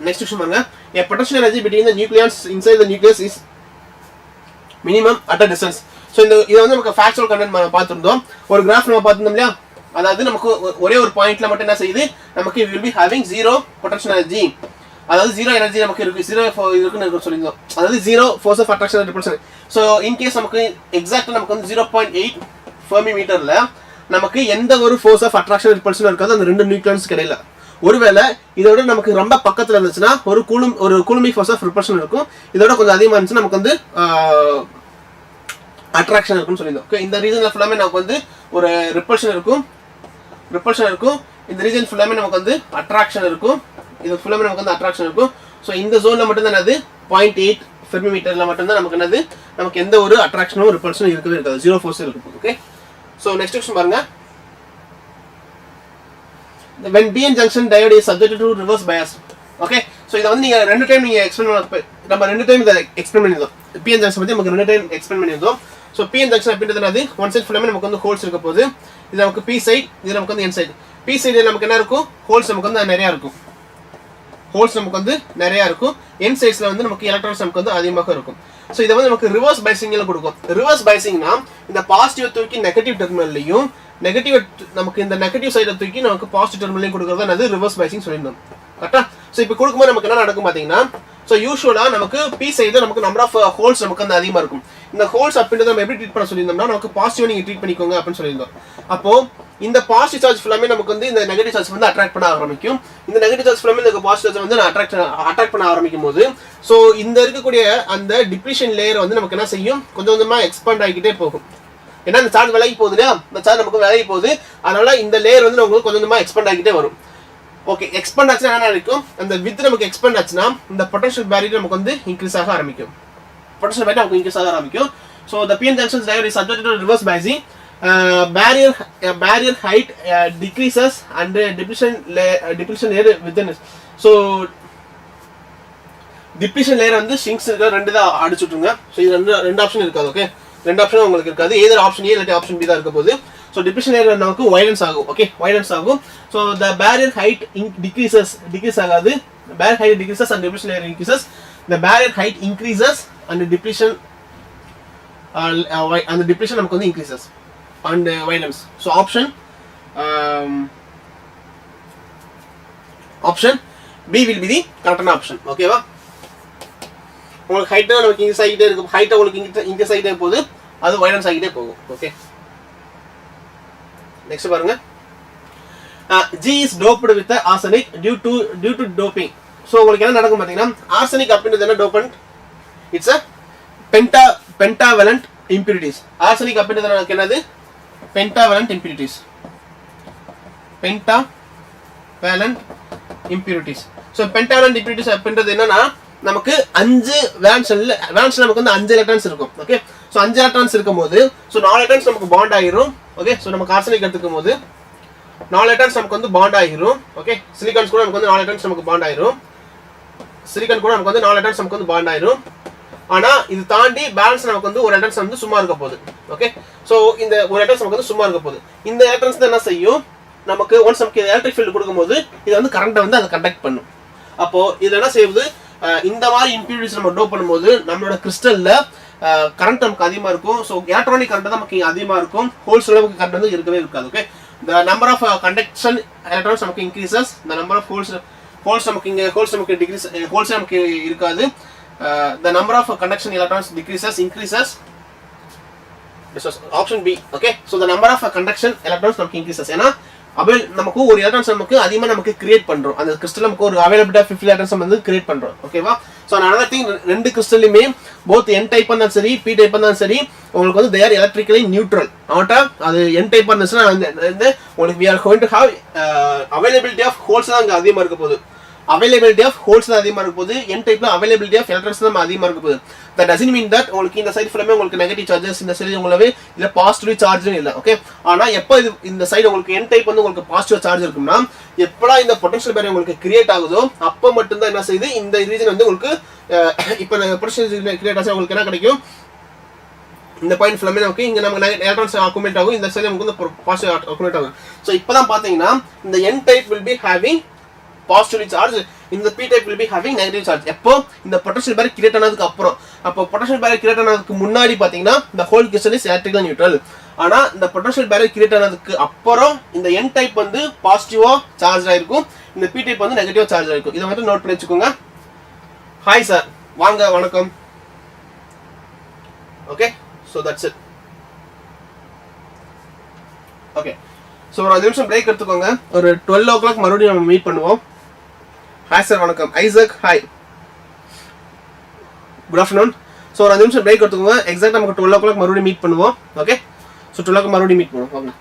Next question பாருங்க. A potential energy between the nucleons inside the nucleus is minimum at a distance. So இது வந்து நமக்கு factual content பார்த்திருந்தோம். ஒரு கிராஃப் நம்ம பார்த்திருந்தோம் இல்லையா, அதாவது நமக்கு ஒரே ஒரு பாயிண்ட்ல மட்டும் என்ன செய்யுது, நமக்கு we will be having zero potential energy, அதாவது zero energy நமக்கு இருக்கு, zero இருக்குன்னு சொல்லியிருந்தோம். அதாவது zero force of attraction and repulsion. So in case நமக்கு எக்ஸாக்ட்டா நமக்கு வந்து 0.8 ஃபெர்மி மீட்டர்ல நமக்கு எந்த ஒரு force of attraction repulsion இருக்காது அந்த ரெண்டு நியூக்ளியன்ஸ் கிடையில. ஒருவேளை இதோட நமக்கு ரொம்ப பக்கத்துல இருந்துச்சுன்னா ஒரு கூலுமிக் force of repulsion இருக்கும், இதோட கொஞ்சம் அதிகமா இருந்துச்சுன்னா நமக்கு வந்து அட்ராக்ஷன் இருக்குன்னு சொல்லியிருந்தோம். ஓகே, இந்த ரீசன்ல ஃபுல்லாமே நமக்கு வந்து ஒரு ரிப்பல்ஷன் இருக்கும், இந்த ரீஜன் ஃபுல்லாமே நமக்கு வந்து அட்ராக்ஷன் இருக்கும், இது ஃபுல்லாமே நமக்கு வந்து அட்ராக்ஷன் இருக்கும். ஸோ இந்த ஜோன்ல மட்டும் தான் என்னது 0.8 ஃபெர்மி மீட்டர்ல மட்டும் தான் நமக்கு என்னது, நமக்கு எந்த ஒரு அட்ராக்ஷனும் ரிப்பல்ஷனும் இருக்கவே இருக்காது, ஜீரோ ஃபோர்ஸ் இருக்கும். ஓகே, ஸோ நெக்ஸ்ட் கொஸ்டின் பாருங்க. when PN junction diode is subjected to reverse bias. Okay, so இதை வந்து நீங்க ரெண்டு டைம் நீங்க நம்ம ரெண்டு டைம் இதை எக்ஸ்பிளைன் பண்ணியிருந்தோம். PN junction பத்தி நமக்கு ரெண்டு டைம் எக்ஸ்பிளைன் பண்ணியிருந்தோம். ஸோ PN junction அப்படின்றது என்னது, ஒன் சைட் ஃபுல்லாமே நமக்கு வந்து ஹோல்ஸ் இருக்க போகுது, இது நமக்கு P சைட், இது நமக்கு வந்து N சைட். P சைடில் நமக்கு என்ன இருக்கும், ஹோல்ஸ் நமக்கு வந்து நிறையா இருக்கும், N சைட்ஸ்ல வந்து நமக்கு எலக்ட்ரான்ஸ் நமக்கு வந்து அதிகமாக இருக்கும். ஸோ இதை வந்து நமக்கு ரிவர்ஸ் பைசிங்ல கொடுக்கும். ரிவர்ஸ் பைசிங்னா இந்த பாசிட்டிவ் தூக்கி நெகட்டிவ் டெர்மினல்லையும், நெகட்டிவ் நமக்கு இந்த நெகட்டிவ் சைடை தூக்கி நமக்கு பாசிட்டிவ் டெர்மினல்லையும் கொடுக்குறது தான் அது ரிவர்ஸ் பைசிங் சொல்லியிருந்தோம். கரெக்டா? ஸோ இப்போ கொடுக்கும்போது நமக்கு என்ன நடக்கும் பார்த்தீங்கன்னா, ஸோ யூஸ்வலா நமக்கு P சைடு நமக்கு நம்பர் ஆஃப் ஹோல்ஸ் நமக்கு வந்து அதிகமாக இருக்கும். இந்த ஹோல்ஸ் அப்படின்றத நம்ம எப்படி ட்ரீட் பண்ண சொல்லியிருந்தோம்னா, நமக்கு பாசிட்டிவ் நீங்க ட்ரீட் பண்ணிக்கோங்க அப்படின்னு சொல்லியிருந்தோம். அப்போ இந்த பாசிட்டிவ் சார்ஜ் ஃபுல்லாமே நமக்கு வந்து இந்த நெகட்டிவ் சார்ஜ் வந்து அட்ராக்ட் பண்ண ஆரம்பிக்கும். இந்த நெகட்டிவ் சார்ஜ் ஃபுல்லாமே இந்த பாசிட்டிவ் சார்ஜ் வந்து அட்ராக்ட் பண்ண ஆரம்பிக்கும் போது ஸோ இந்த இருக்கக்கூடிய அந்த டிப்ளீஷன் லேயர் வந்து நமக்கு என்ன செய்யும், கொஞ்சம் கொஞ்சமாக எக்ஸ்பேண்ட் ஆகிக்கிட்டே போகும். ஏன்னா இந்த சார்ஜ் விலகி போகுது இல்லையா, இந்த சார்ஜ் நமக்கு விலகி போகுது, அதனால இந்த லேயர் வந்து நமக்கு கொஞ்சம் கொஞ்சமாக எக்ஸ்பேண்ட் ஆகிக்கிட்டே வரும். ஓகே, எக்ஸ்பேண்ட் ஆச்சுன்னா என்ன இருக்கும், அந்த வித் நமக்கு எக்ஸ்பேண்ட் ஆச்சுன்னா இந்த பொட்டன்ஷியல் பேரியர் நமக்கு வந்து இன்க்ரீஸ் ஆக ஆரம்பிக்கும். பொட்டன்ஷியல் பேரியர் நமக்கு இன்க்ரீஸ் ஆக ஆரம்பிக்கும். So the PN junction diode is subjected to reverse biasing. Barrier height decreases and depletion layer within it. So depletion layer வந்து sinks ரெண்டு தான் அடிச்சு விட்டுருங்க. ஸோ இது ரெண்டு ஆப்ஷன் இருக்காது. ஓகே, ரெண்டு ஆப்ஷன் உங்களுக்கு இருக்காது, ஏதர் ஆப்ஷன் ஏ இல்லாட்டி ஆப்ஷன் பி தான் இருக்க போகுது. ஸோ டிப்ளீஷன் லேயர் நமக்கு வைடன்ஸ் ஆகும். ஓகே, வைடன்ஸ் ஆகும். So the barrier height decrease ஆகாது. Barrier height decreases and depletion layer increases. The barrier height increases and depletion அந்த டிப்ளீஷன் நமக்கு வந்து increases and widens. So option B will be the correct option. Okay வா, உங்களுக்கு ஹைட் நமக்கு இன்க்ரீஸ் ஆகிட்டே இருக்கும், ஹைட் உங்களுக்கு இன்க்ரீஸ் ஆகிட்டே போகுது, அது வைடன்ஸ் ஆகிட்டே போகும். ஓகே, நெக்ஸ்ட் பாருங்க. G is doped with arsenic due to doping. ஸோ உங்களுக்கு என்ன நடக்கும் பார்த்தீங்கன்னா, ஆர்சனிக் அப்படின்றது என்ன dopant, it's a pentavalent impurities. Arsenic அப்படின்றது நமக்கு என்னது, pentavalent impurities. ஸோ pentavalent impurities அப்படின்றது என்னன்னா, நமக்கு 5 வேலன்ஸ்ல நமக்கு வந்து 5 எலக்ட்ரான்ஸ் இருக்கும். ஓகே, ஸோ 5 எலக்ட்ரான்ஸ் இருக்கும் போது ஸோ 4 எலக்ட்ரான்ஸ் நமக்கு பாண்ட் ஆகிரும். ஓகே, ஸோ நமக்கு ஆர்சனிக் எடுத்துக்கும் போது 4 எலக்ட்ரான்ஸ் நமக்கு வந்து பாண்ட் ஆகிரும். ஓகே, சிலிகான்ஸ் கூட நமக்கு வந்து 4 எலக்ட்ரான்ஸ் நமக்கு பாண்ட் ஆகிரும். சிலிகான் கூட நமக்கு வந்து 4 எலக்ட்ரான்ஸ் நமக்கு வந்து பாண்ட் ஆகிரும். ஆனா இது தாண்டி பேலன்ஸ் நமக்கு வந்து ஒரு எலக்ட்ரான்ஸ் வந்து சும்மா இருக்க போகுது. ஓகே, சோ இந்த ஒரு எலக்ட்ரான்ஸ் நமக்கு வந்து சும்மா இருக்க போகுது. இந்த எலக்ட்ரான்ஸ் தான் என்ன செய்யும், நமக்கு ஒன்ஸ் நமக்கு எலக்ட்ரிக் ஃபீல்ட் கொடுக்கும்போது இது வந்து கரண்ட்டை வந்து அதை கண்டக்ட் பண்ணும். அப்போ இது என்ன செய்யுது, இந்த மாதிரி இம்பியூரிட்டிஸ் நம்ம டோப் பண்ணும்போது நம்மளோட கிறிஸ்டல்ல கரண்ட் நமக்கு அதிகமா இருக்கும். ஸோ எலக்ட்ரானிக் கரண்ட் நமக்கு அதிகமா இருக்கும், ஹோல்ஸ் நமக்கு கரண்ட் வந்து இருக்கவே இருக்காது. Okay, the number of conduction electrons நமக்கு increases, the number of holes நமக்கு இங்க holes நமக்கு decrease, holes நமக்கு இருக்காது. The number of conduction electrons increases. This was option B. Okay, so the number of conduction electrons நமக்கு increases. ஏன்னா நமக்கு ஒரு எலக்ட்ரான்ஸ் நமக்கு அதிகமா நமக்கு கிரியேட் பண்றோம், அந்த கிறிஸ்டல் நமக்கு ஒரு அவைலபிலிட்டி ஆஃப் 50 எலக்ட்ரான்ஸ் வந்து கிரியேட் பண்றோம். ஓகேவா, சோ another thing, ரெண்டு கிறிஸ்டல்லையுமே both n டைப் இருந்தாலும் சரி p டைப் இருந்தாலும் சரி உங்களுக்கு வந்து they are electrically neutral. Atta அது n டைப் இருந்துச்சுன்னா வந்து உங்களுக்கு we are going to have availability of holes தான் அங்க அதிகமா இருக்க போகுது. availability of holes தான் அதிகமா இருக்க போகுது. n டைப்ல availability of electrons தான் அதிகமா இருக்க போகுது. that doesn't mean that உங்களுக்கு இந்த சைடு ஃபுல்லாமே உங்களுக்கு நெகட்டிவ் சார்ஜஸ், இந்த சைடு உங்களுக்கு இல்ல பாசிட்டிவ் சார்ஜும் இல்ல. ஓகே, ஆனா எப்ப இது இந்த சைடு உங்களுக்கு n டைப் வந்து உங்களுக்கு பாசிட்டிவ் சார்ஜ் இருக்கும்னா எப்பலாம் இந்த பொட்டன்ஷியல் பேரியர் உங்களுக்கு கிரியேட் ஆகுதோ அப்ப மட்டும் தான் என்ன செய்யுது, இந்த ரீஜன் வந்து உங்களுக்கு இப்போ பொட்டன்ஷியல் கிரியேட் ஆச்சு உங்களுக்கு என்ன கிடைக்கும், இந்த பாயிண்ட் ஃபுல்லாமே நமக்கு இங்க நமக்கு எலக்ட்ரான்ஸ் அக்குமுலேட் ஆகும், இந்த சைடு நமக்கு வந்து பாசிட்டிவ் அக்குமுலேட் ஆகும். சோ இப்போதான் பாத்தீங்கன்னா இந்த n type will be having positive charge, இந்த p type will be having negative charge. எப்போ இந்த பொட்டன்ஷியல் பேரியர் கிரியேட் ஆனதுக்கு அப்புறம், அப்போ பொட்டன்ஷியல் பேரியர் கிரியேட் ஆனதுக்கு முன்னாடி பாத்தீங்கன்னா the whole crystal is electrically neutral. ஆனா இந்த பொட்டன்ஷியல் பேரியர் கிரியேட் ஆனதுக்கு அப்புறம் இந்த n டைப் வந்து பாசிட்டிவா சார்ஜ் ஆயிருக்கும், இந்த p டைப் வந்து நெகட்டிவா சார்ஜ் ஆயிருக்கும். இத மட்டும் நோட் பண்ணி வெச்சுக்கோங்க. ஹாய் சார், வாங்க, வணக்கம். Okay, so that's it. Okay, so ஒரு 5 நிமிஷம் பிரேக் எடுத்துக்கோங்க. ஒரு 12 o'clock மறுபடியும் நம்ம மீட் பண்ணுவோம். ஹாய் சார், வணக்கம். Isaac, hi, good afternoon. So ஒரு 5 நிமிஷம் பிரேக் எடுத்துக்கோங்க. எக்ஸாக்ட் நமக்கு 12 o'clock மறுபடியும் மீட் பண்ணுவோம். ஓகே, ஸோ 12 o'clock மறுபடியும் மீட் பண்ணுவோம். ஓகே,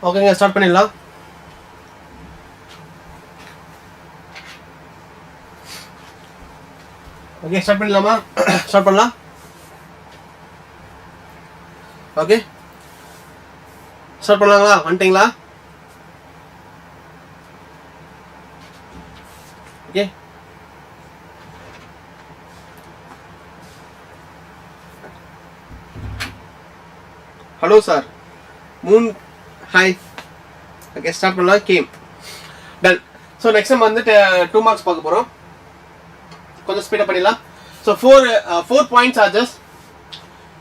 ஓகேங்க, ஸ்டார்ட் பண்ணிடலாம். ஓகே, ஸ்டார்ட் பண்ணிடலாமா? ஸ்டார்ட் பண்ணலாம். ஓகே, ஸ்டார்ட் பண்ணலாங்களா? வந்துட்டீங்களா? Okay, hello sir, Moon hi. Okay, start பண்ணலாம். Game done. ஸோ நெக்ஸ்ட் நம்ம வந்து 2 மார்க்ஸ் பார்க்க போகிறோம். கொஞ்சம் ஸ்பீடப் பண்ணிடலாம். So 4 point charges,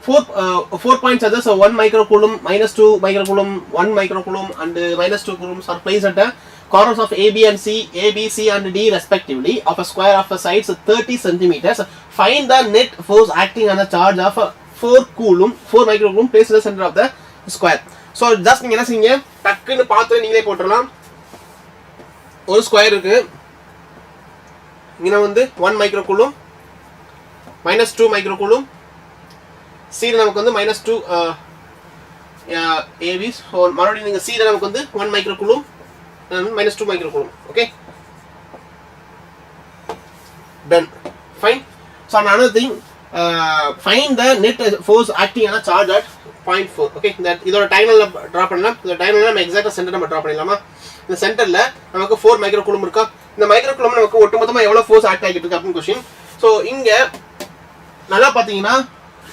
4 point charges, so 1 microcoulomb, -2 microcoulomb, 1 microcoulomb and -2 coulombs are placed at the corners of A, B and C, A, B, C and D respectively of a square of a size 30 centimeters. Find the net force acting on the charge of 4 microcoulomb placed in the center of the square. So just நீங்க என்ன செய்யுங்க, டக்குன்னு பார்த்து நீங்களே போட்டுடலாம். ஒரு ஸ்கொயர் இருக்கு, இங்க வந்து 1 microcoulomb, -2 microcoulomb, C நமக்கு வந்து -2 AB. ஸோ மறுபடியும் நீங்கள் C நமக்கு வந்து 1 microcoulomb, -2 microcoulomb. Okay, done, fine. So another thing, find the net force acting on a charge at 0.4. Okay, இதோட டைமில் ட்ரா பண்ணலாம். இந்த டைமில் நம்ம எக்ஸாக்டாக சென்டர் நம்ம ட்ரா பண்ணிடலாமா? இந்த சென்டரில் நமக்கு 4 microcoulomb இருக்கா? இந்த மைக்ரோகூலம்ல நமக்கு ஒட்டுமொத்தமாக எவ்வளோ ஃபோர்ஸ் ஆக்ட் ஆகிட்டு இருக்கு அப்படின்னு கொஸ்டின். ஸோ இங்கே நல்லா பார்த்தீங்கன்னா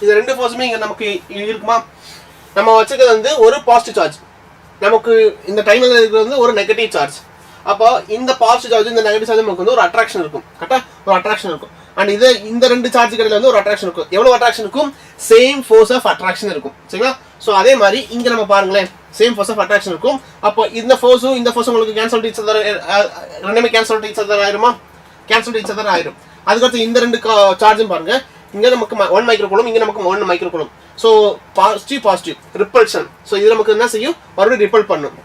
இந்த 2 ஃபோர்ஸுமே இங்கே நமக்கு இருக்குமா? நம்ம வச்சுக்கிறது வந்து ஒரு பாசிட்டிவ் சார்ஜ், நமக்கு இந்த டைமில் இருக்கிறது வந்து ஒரு நெகட்டிவ் சார்ஜ். அப்போ இந்த பாசிட்டிவ் சார்ஜ் இந்த நெகட்டிவ் சார்ஜ் நமக்கு வந்து ஒரு அட்ராக்ஷன் இருக்கும். கரெக்டாக ஒரு அட்ராக்ஷன் இருக்கும். அண்ட் இந்த 2 சார்ஜ் கடையில் வந்து ஒரு அட்ராக்ஷன் இருக்கும். எவ்வளோ அட்ராக்ஷன் இருக்கும்? சேம் ஃபோர்ஸ் ஆஃப் அட்ராக்ஷன் இருக்கும். சரிங்களா? ஸோ அதே மாதிரி இங்கே நம்ம பாருங்களேன், சேம் ஃபோர்ஸ் ஆஃப் அட்ராக்ஷன் இருக்கும். அப்போ இந்த ஃபோர்ஸும் இந்த ஃபோர்ஸும் உங்களுக்கு கேன்சல் ஈச் அதர், ரெண்டுமே கேன்சல் ஈச் அதர் ஆயிருமா? கேன்சல் ஈச் அதர் ஆயிரும். அதுக்கடுத்து இந்த 2 சார்ஜும் பாருங்க, இங்கே நமக்கு 1 microcoulomb, இங்கே நமக்கு 1 microcoulomb. So positive repulsion. So இது நமக்கு என்ன செய்யும்? மறுபடியும் ரிப்பல் பண்ணும்.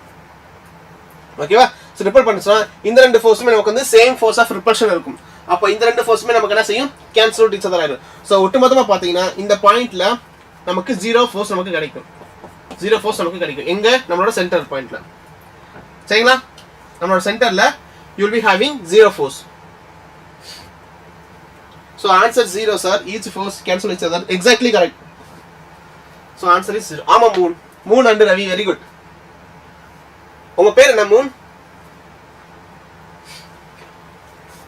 ஓகேவா? ஸோ ரிப்பல் பண்ணுச்சுன்னா இந்த 2 ஃபோர்ஸுமே நமக்கு வந்து சேம் ஃபோர்ஸ் ஆஃப் ரிப்பல்ஷன் இருக்கும். அப்போ இந்த 2 ஃபோர்ஸுமே நமக்கு என்ன செய்யும்? கேன்சல் ஈச் அதர் ஆயிரும். ஸோ ஒட்டுமொத்தமாக பார்த்தீங்கன்னா இந்த பாயிண்ட்ல நமக்கு 0 ஃபோர்ஸ் நமக்கு கிடைக்கும். 0 ஃபோர்ஸ் நமக்கு கிடைக்கும் எங்க? நம்மளோட சென்டர் பாயிண்ட்ல. சரிங்களா? நம்மளோட சென்டர்ல you will be having 0 force. So answer 0 sir. Each force cancel each other. Exactly correct. So answer is 0. ஆமா Moon and Ravi, very good. உங்க பேர் என்ன?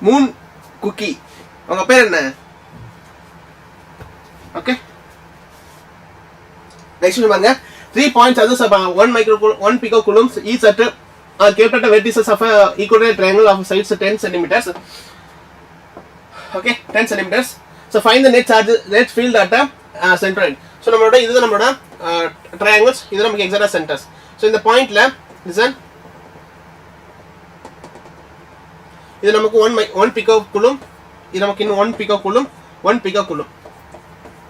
Moon Cookie. உங்க பேர் என்ன? ஓகே, நெக்ஸ்ட் பாருங்க. 3 point charges of 1 picocoulomb each at kept at the vertices of a equilateral triangle of sides 10 centimeters. Okay, 10 centimeters. So find the net field at the centroid. So நம்மளோட இதுதான் நம்மளோட triangles, இது நமக்கு exact centers. So இந்த பாயிண்ட்ல listen, இது நமக்கு 1 picocoulomb, இது நமக்கு இன்னும் 1 picocoulomb.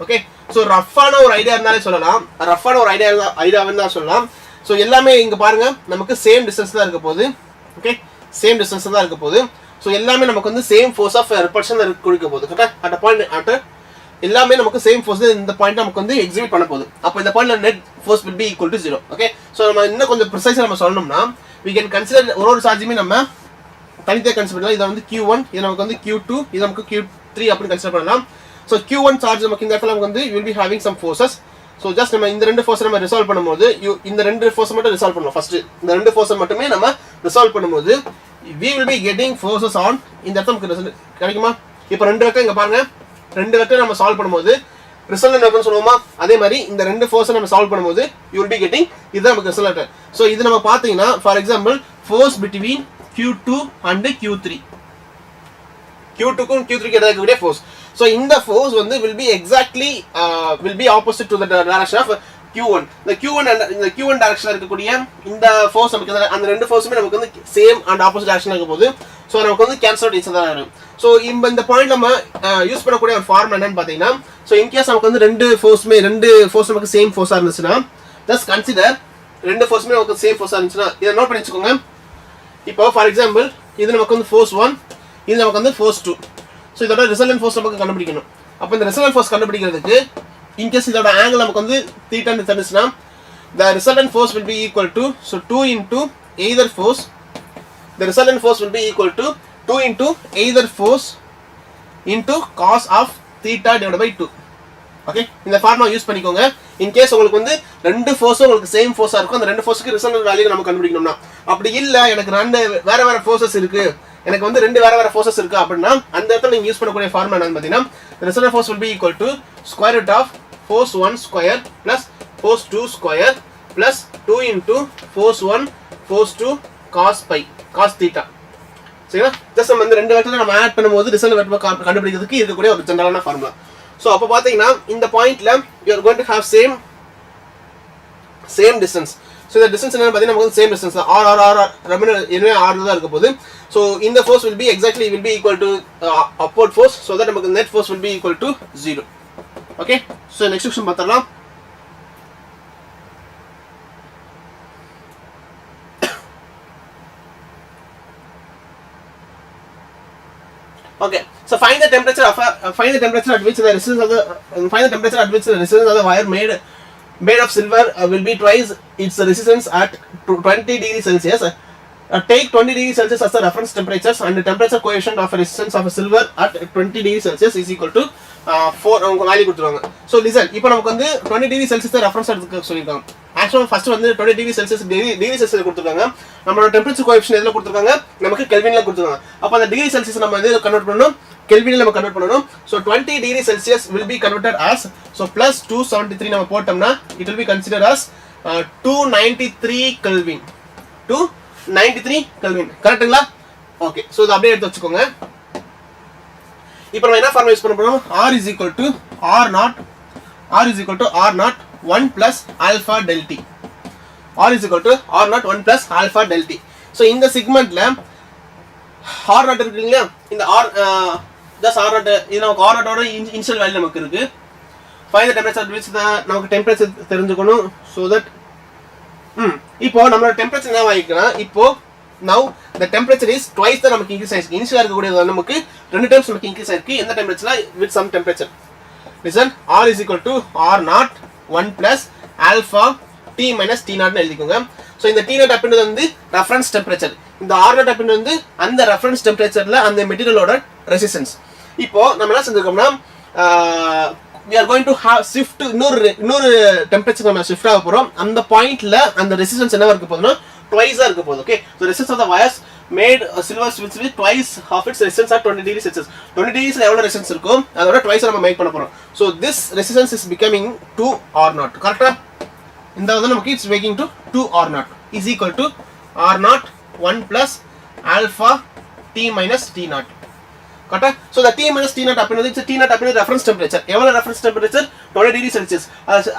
ஓகே, ஸோ ரஃப்பான ஒரு ஐடியா இருந்தாலே சொல்லலாம், ஐடியான்னு தான் சொல்லலாம். ஸோ எல்லாமே இங்கே பாருங்க, நமக்கு சேம் டிஸ்டன்ஸ் தான் இருக்க போகுது. ஓகே, சேம் டிஸ்டன்ஸ் தான் இருக்க போகுது. ஸோ எல்லாமே நமக்கு வந்து சேம் ஃபோர்ஸ் ஆஃப் ரிப்பல்ஷன் கொடுக்க போகுது. கரெக்டாக அட் பாயிண்ட் எல்லாமே நமக்கு சேம் ஃபோர்ஸ் இந்த பாயிண்ட் நமக்கு வந்து எக்ஸிபிட் பண்ண போகுது. அப்போ இந்த பாயிண்ட்ல net force will be equal to 0. Okay, so நம்ம இன்னும் கொஞ்சம் ப்ரிசைஸாக நம்ம சொல்லணும்னா we can consider ஒரு சார்ஜுமே நம்ம தனித்தே கன்சிடர் பண்ணலாம். இதை வந்து Q1, இது நமக்கு வந்து Q2, இது நமக்கு Q3 அப்படின்னு கன்சிடர் பண்ணலாம். ஸோ Q1 சார்ஜ் நமக்கு இந்த இடத்துல நமக்கு வந்து will be having some forces. So just நம்ம இந்த 2 ஃபோர்ஸை நம்ம ரிசால்வ் பண்ணும்போது இந்த 2 ஃபோர்ஸை மட்டும் ரிசால்வ் பண்ணுவோம். ஃபர்ஸ்ட் இந்த 2 ஃபோர்ஸை மட்டுமே நம்ம ரிசால்வ் பண்ணும்போது we will be getting forces on இந்த இடத்துல நமக்கு கிடைக்குமா? இப்போ 2 வெக்டர் இங்கே பாருங்க, 2 வெக்டர் நம்ம சால்வ் பண்ணும்போது ரிசல்ட் வெக்டர்னு சொல்லுவோமா? அதே மாதிரி இந்த 2 ஃபோர்ஸை நம்ம சால்வ் பண்ணும்போது you will be getting இதுதான் நமக்கு ரிசல்ட். ஸோ இது நம்ம பார்த்தீங்கன்னா for example force between Q2 and Q3, Q2க்கும் Q3க்கு இடையே இருக்கக்கூடிய ஃபோர்ஸ். ஸோ இந்த ஃபோர்ஸ் வந்து will be opposite to the direction of Q1. இந்த Q1 டைரக்ஷன்ல இருக்கக்கூடிய இந்த ஃபோர்ஸ் நமக்கு அந்த 2 ஃபோர்ஸுமே நமக்கு வந்து சேம் அண்ட் ஆப்போசிட் டைரக்ஷன்ல இருக்க போது. ஸோ நமக்கு வந்து கேன்சல் அவுட் ஈச் அதர் ஆகும். ஸோ இந்த பாயிண்ட் நம்ம யூஸ் பண்ணக்கூடிய ஒரு ஃபார்முலா என்னன்னு பார்த்தீங்கன்னா, ஸோ இன்கேஸ் நமக்கு வந்து 2 ஃபோர்ஸ் நமக்கு சேம் ஃபோர்ஸா இருந்துச்சுன்னா ஜஸ்ட் கன்சிடர் 2 ஃபோர்ஸுமே நமக்கு சேம் ஃபோர்ஸா இருந்துச்சுன்னா இதை நோட் பண்ணி வச்சுக்கோங்க. இப்போ ஃபார் எக்ஸாம்பிள் இது நமக்கு வந்து ஃபோர்ஸ் 1, இது நமக்கு வந்து ஃபோர்ஸ் 2. ஸோ இதோட ரிசல்டன்ட் ஃபோர்ஸ் நமக்கு கண்டுபிடிக்கணும். அப்போ இந்த ரிசல்டன்ட் ஃபோர்ஸ் கண்டுபிடிக்கிறதுக்கு இன்கேஸ் இதோட ஆங்கிள் நமக்கு வந்து தீட்டான்னு தெரிஞ்சுன்னா the resultant force will be equal to, so 2 into either force, the resultant force will be equal to 2 into either force into cos of theta divided by 2. Okay, இந்த ஃபார்முலா யூஸ் பண்ணிக்கோங்க. இன் கேஸ் உங்களுக்கு வந்து ரெண்டு ஃபோர்ஸும் உங்களுக்கு சேம் ஃபோர்ஸா இருக்கும், அந்த ரெண்டு ஃபோர்ஸ்க்கு ரிசல்டன்ட் வேல்யூ நம்ம கண்டுபிடிக்கணும்னா, அப்படி இல்ல எனக்கு ரெண்டு வேற வேற ஃபோர்ஸஸ் இருக்கு, எனக்கு வந்து ரெண்டு வேற வேற ஃபோர்ஸஸ் இருக்கு அப்படின்னா அந்த இடத்துல நீங்க யூஸ் பண்ணக்கூடிய ஃபார்முலா என்னன்னு பார்த்தீங்கன்னா, resultant force will be equal to square root of force 1 square plus force 2 square plus 2 into force 1 force 2 cos pi cos theta. சரிங்களா? ஜஸ்ட் நம்ம இந்த ரெண்டு வெக்டரை நம்ம ஆட் பண்ணும்போது ரிசல்ட் வெக்டர் கண்டுபிடிக்கிறதுக்கு இருக்கக்கூடிய ஒரு ஜெனரலான ஃபார்முலா. ஸோ அப்போ பார்த்தீங்கன்னா இந்த பாயிண்ட்ல you are going to have same distance. So இந்த டிஸ்டன்ஸ் என்னன்னு பார்த்தீங்கன்னா நமக்கு சேம் டிஸ்டன்ஸ் தான், ஆர் எனவே ஆர் தான் இருக்க போகுது. ஸோ இந்த force will be exactly will be equal to upward force, so that நமக்கு net force will be equal to 0. Okay, so next question பார்த்தலாம். Okay, so find the temperature at which the resistance of the wire made of silver will be twice its resistance at 20 degrees Celsius. Take 20 degrees Celsius as the reference temperatures, and the temperature coefficient of resistance of silver at 20 degrees Celsius is equal to 4. அவங்க வேல்யூ கொடுத்துருவாங்க. ஸோ லிசன், இப்போ நமக்கு வந்து 20 டிகிரி செல்சியஸ் தான் ரெஃபரன்ஸ் எடுத்துக்க சொல்லியிருக்காங்க. ஆக்சுவலாக ஃபர்ஸ்ட் வந்து 20 டிகிரி செல்சியஸ் டிகிரி செல்சியஸ் கொடுத்துருக்காங்க. நம்மளோட டெம்பரேச்சர் கோஎஃபிஷியன்ட் எதில் கொடுத்துருக்காங்க, நமக்கு கெல்வின்ல கொடுத்துருக்காங்க. அப்போ அந்த டிகிரி செல்சியஸ் நம்ம வந்து கன்வெர்ட் பண்ணணும், கெல்வின்ல நம்ம கன்வெர்ட் பண்ணணும். So 20 degree Celsius will be converted as, so plus 273 நம்ம போட்டோம்னா it will be considered as 293 Kelvin. 293 Kelvin, கரெக்ட்டுங்களா? ஓகே, ஸோ இதை அப்படியே எடுத்து வச்சுக்கோங்க. இப்போ நம்ம என்ன ஃபார்முலா யூஸ் பண்ண போறோம், R is equal to R naught 1 plus alpha del T. R is equal to R naught 1 plus alpha del T. So இந்த செக்மெண்ட்ல R naught இருக்கு இல்லையா, இந்த just R naught, இது நமக்கு R naught ஓட இனிஷியல் வேல்யூ நமக்கு இருக்கு. Find the temperature at which நமக்கு டெம்பரேச்சர் தெரிஞ்சுக்கணும். ஸோ தட் இப்போ நம்மளோட டெம்பரேச்சர் என்ன ஆகிக்குன்னா, இப்போ now the temperature is twice the நமக்கு இன்க்ரீஸ் ஆயிருக்கு. இனிஷியலா இருக்கக்கூடியது நமக்கு ரெண்டு டைம்ஸ் நமக்கு இன்க்ரீஸ் ஆயிருக்கு. எந்த டெம்பரேச்சர்ல, with some temperature. Listen, R is equal to R naught 1 plus alpha T minus T naught னு எழுதிக்கோங்க. ஸோ இந்த T naught அப்படின்றது வந்து ரெஃபரன்ஸ் டெம்பரேச்சர், இந்த R naught அப்படின்றது வந்து அந்த ரெஃபரன்ஸ் டெம்பரேச்சர்ல அந்த மெட்டீரியலோட ரெசிஸ்டன்ஸ். இப்போ நம்ம என்ன செஞ்சிருக்கோம்னா, we are going to have shift இன்னொரு டெம்பரேச்சர் நம்ம ஷிஃப்ட் ஆக போறோம். அந்த பாயிண்ட்ல அந்த ரெசிஸ்டன்ஸ் என்னவா இருக்க போகுதுன்னா twice இருக்க போகுது. Okay, so resistance of the wires made silver switch with twice of its resistance at 20 degrees Celsius. 20 degrees ல எவ்வளவு ரெசிஸ்டன்ஸ் இருக்கும் அதோட twice நம்ம மேக் பண்ண போறோம். so this resistance is becoming 2 R naught. கரெக்ட்டா? இந்த வந்து நமக்கு it's making to 2 R naught is equal to R naught 1 plus alpha T minus T naught. கரெக்ட்டா? so the T minus T naught அப்படினது T naught அப்படினது ரெஃபரன்ஸ் டெம்பரேச்சர். எவ்வளவு ரெஃபரன்ஸ் டெம்பரேச்சர்? 20 degree Celsius.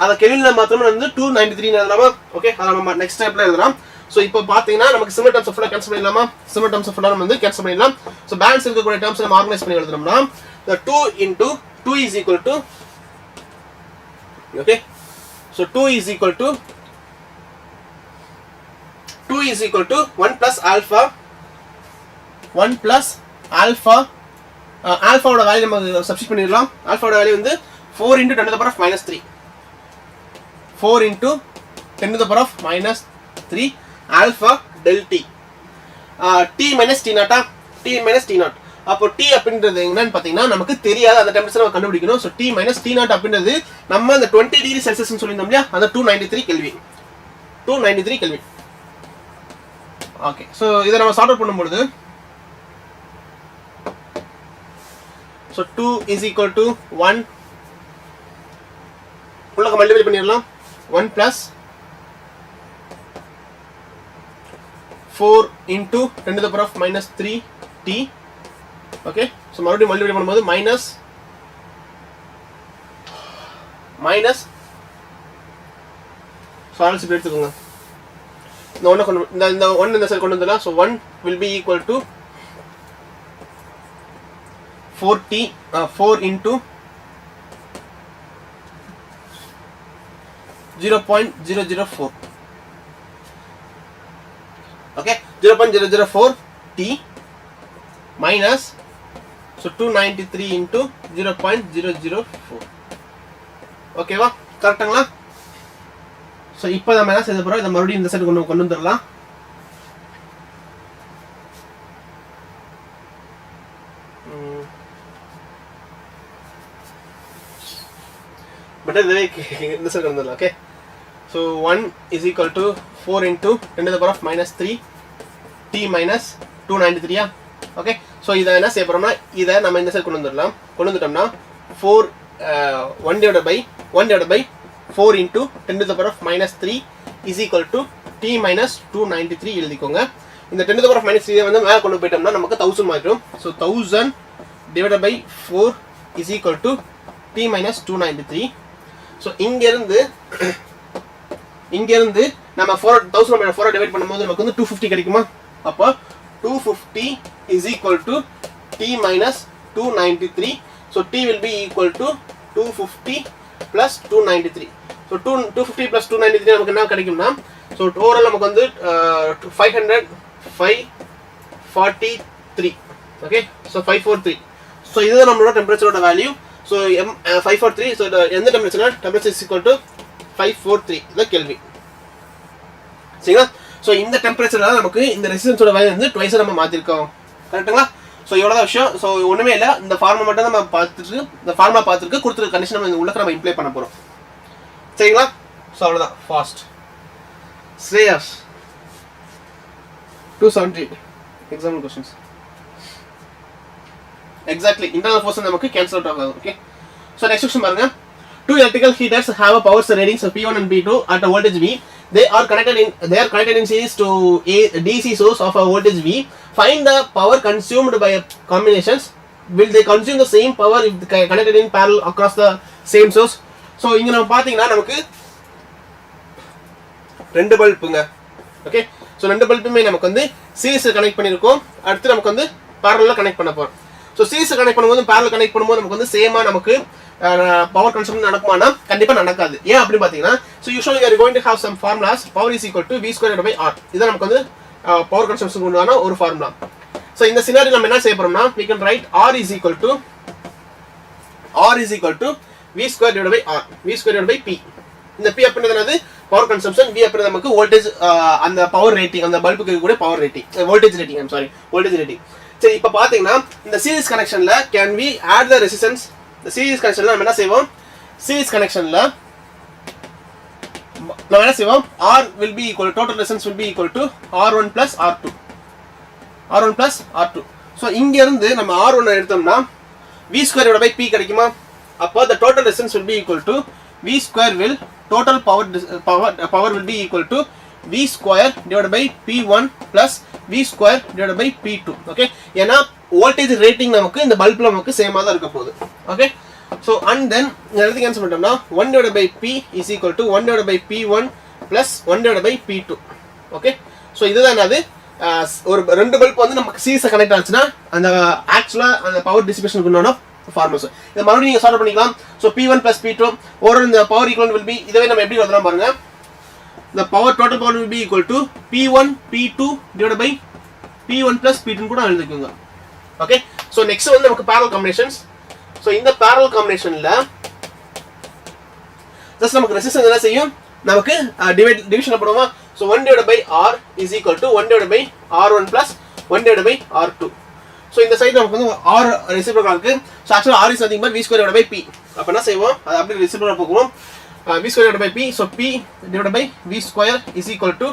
அத கெல்வின்ல மாத்தணும் வந்து 293 னு எழுதலாமா? ஓகே, அத நம்ம நெக்ஸ்ட் ஸ்டெப்ல எழுதலாம். ஸோ இப்போ பார்த்தீங்கன்னா நமக்கு சிமிலர் டர்ம்ஸ் ஆஃப் ஃபுல்லாக கேன்சல் பண்ணிடலாமா? சிமிலர் டர்ம்ஸ் ஆஃப் ஃபுல்லாக நம்ம வந்து கேன்சல் பண்ணிடலாம். ஸோ பேலன்ஸ் இருக்கக்கூடிய டர்ம்ஸ் நம்ம ஆர்கனைஸ் பண்ணி எழுதணும்னா, the 2 into 2 is equal to, okay, so 2 is equal to 1 plus alpha ஆல்ஃபாவோட value நம்ம சப்ஸ்டிட் பண்ணிடலாம். ஆல்ஃபாவோட வேல்யூ வந்து 4 into 10 to the power of minus 3. 4 into 10 to the power of minus 3 alpha del T. T minus T naught. T minus T naught. அப்போ T அப்படின்றது என்னன்னு பார்த்தீங்கன்னா நமக்கு தெரியாது, அந்த டெம்பரேச்சர் நம்ம கண்டுபிடிக்கணும். So T minus T naught அப்படின்றது நம்ம அந்த 20 டிகிரி செல்சியஸ் சொல்லியிருந்தோம் இல்லையா, அந்த 293 கெல்வின். 293 கெல்வின். ஓகே, ஸோ இதை நம்ம சார்ட் அவுட் பண்ணும்பொழுது, ஸோ 2 is equal to 1 உள்ளக மல்டிப்ளை பண்ணிடலாம். 1 plus 4 into 10 to the power of minus 3 T. Okay, so மறுபடியும் மல்டிப்ளை பண்ணும்போது மைனஸ் சால்ஸ் இப்படி எடுத்துக்கோங்க. இந்த ஒன்று கொண்டு இந்த ஒன்று இந்த சைடு கொண்டு வந்துடலாம். So 1 will be equal to 4 into 0.004. okay, 0.004 T minus, so 293 into 0.004. ஓகேவா? கரெக்ட்டுங்களா? ஸோ ஸோ இப்போ நம்ம என்ன செய்ய போகிறோம், இதை மறுபடியும் இந்த சைடு கொண்டு வந்துடலாம். பட் இந்த சைடு கொண்டு வந்துடலாம். Okay, so 1 is equal to 4 into 10 to the power of minus 3 t minus 293. Okay, so இதை என்ன செய்ய போகிறோம்னா இதை நம்ம இந்த சைடு கொண்டு வந்துடலாம். கொண்டு வந்துட்டோம்னா 1 divided by 4 into 10 to the power of minus 3 is equal to t minus 293 எழுதிக்கோங்க. இந்த 10 to the power of minus 3 வந்து மேலே கொண்டு போயிட்டோம்னா நமக்கு 1000 மாறிடும். So 1000 divided by 4 is equal to t minus 293. So இங்கேருந்து நம்ம 1000 டிவைட் பண்ணும்போது நமக்கு வந்து 250 கிடைக்குமா? அப்போ 250 is equal to t minus 293. So t will be equal to 250 plus 293. So 250 plus 293 நமக்கு என்ன கிடைக்கும்னா, ஸோ ஓவரால் நமக்கு வந்து 543. Okay, so 543. ஸோ இதுதான் நம்மளோட டெம்பரேச்சரோட வேல்யூ. ஸோ 543. ஸோ எந்த டெம்பரேச்சர் இஸ் ஈக்குவல் டு 543 இந்த கேள்வி. சரிங்களா? ஸோ இந்த டெம்பரேச்சரில் நமக்கு இந்த ரெசிஸ்டன்ஸோட வேல்யூ வந்து ட்வைஸாக நம்ம மாற்றிருக்கோம். கரெக்டுங்களா? ஸோ எவ்வளோதான் விஷயம். ஸோ ஒன்றுமே இல்லை, இந்த ஃபார்முலா மட்டும் நம்ம பார்த்துட்டு இந்த ஃபார்முலா பார்த்துருக்கு கொடுத்துருக்க கண்டிஷன் நம்ம உள்ள நம்ம இம்ப்ளை பண்ண போகிறோம். சரிங்களா? ஸோ அவ்வளோதான். Fast Shreyas 270 example questions. Exactly internal force நமக்கு கேன்சல் அவுட் ஆகாது. ஓகே, ஸோ நெக்ஸ்ட் கொஸ்டின் பாருங்க. Two electrical heaters have a power ratings of P1 and P2 at a voltage V. They are connected in series to a DC source of a voltage V. Find the power consumed by combinations. Will they consume the same power if connected in parallel across the same source? So இங்க நம்ம பாத்தீங்கன்னா நமக்கு ரெண்டு பல்புங்க. ஓகே, ஸோ ரெண்டு பல்புமே நமக்கு வந்து சீரிஸ் கனெக்ட் பண்ணியிருக்கோம். அடுத்து நமக்கு வந்து பேரலில் கனெக்ட் பண்ண போகிறோம். ஸோ சீரிஸ் கனெக்ட் பண்ணும்போது பேரல் கனெக்ட் பண்ணும்போது நமக்கு வந்து சேமா நமக்கு பவர் கன்சம்ஷன் நடக்குமானா கண்டிப்பாக நடக்காது. ஏன் அப்படி பார்த்தீங்கன்னா, so usually we are going to have some formulas. Power is equal to V squared by R. இதான் நமக்கு வந்து பவர் கன்சம்ஷன் உண்டான ஒரு ஃபார்முலா. ஸோ இந்த சினாரி நம்ம என்ன செய்ய போறோம்னா, we can write R is equal to V squared divided by R. V squared divided by P. இந்த P அப்படின்றது பவர் கன்சம்ஷன், V அப்படின்றது நமக்கு வோல்டேஜ், அந்த பவர் ரேட்டிங், அந்த பல்புக்கு இருக்கக்கூடிய power rating, voltage rating. Voltage rating. சரி, இப்போ பார்த்தீங்கன்னா இந்த சீரிஸ் கனெக்ஷன்ல can we add the resistance. இந்த சீரிஸ் கனெக்ஷன்ல நம்ம என்ன செய்வோம், சீரிஸ் கனெக்ஷன்ல நம்ம என்ன செய்வோம், R will be equal, total resistance will be equal to R1 plus R2. R1 plus R2. So இங்க இருந்து நம்ம R1 எடுத்தோம்னா V square divided by P கிடைக்குமா? அப்போ the total resistance will be equal to V square will total power will be equal to V square divided by P1 plus V square divided by P2. Okay, ஏன்னா வோல்டேஜ் ரேட்டிங் நமக்கு இந்த பல்ப்ல நமக்கு சேமா தான் இருக்க போகுது. ஓகே, ஸோ அண்ட் தென் எல்லாத்தையும் கேன்சல் பண்ணிட்டோம்னா 1 divided by P is equal to 1 divided by P1 plus 1 divided by P2. Okay, so இதுதான் அது. ஒரு ரெண்டு பல்ப் வந்து நமக்கு சீரிஸா கனெக்ட் ஆச்சுன்னா அந்த ஆக்சுவலா அந்த பவர் டிஸ்ட்ரிபியூஷனுக்கு உண்டான ஃபார்முலாஸ் இதை மறுபடியும் நீங்க சால்வ் பண்ணிக்கலாம். So P1 plus P2 over இந்த பவர் ஈக்குவல் will be, இதுவே நம்ம எப்படி எழுதலாம் பாருங்க. The power, total power will be equal to P1 P2 divided by P1 plus P2 கூட எழுதிக்கோங்க. ஓகே, ஸோ நெக்ஸ்ட் வந்து நமக்கு parallel combinations. ஸோ இந்த parallel combinationல ஜஸ்ட் நமக்கு ரெசிஸ்டன்ஸ் என்ன செய்யும், நமக்கு டிவிஷன் பண்ணுவோமா. So 1 divided by R is equal to 1 divided by R1 plus 1 divided by R2. So இந்த சைடு நமக்கு வந்து R ரெசிப்ரோக்கல் இருக்கு. ஸோ ஆக்சுவலாக R is nothing but V square divided by P. அப்போ என்ன செய்வோம், அது அப்படியே reciprocal போக்குவோம். V square divided by P. So P divided by V square is equal to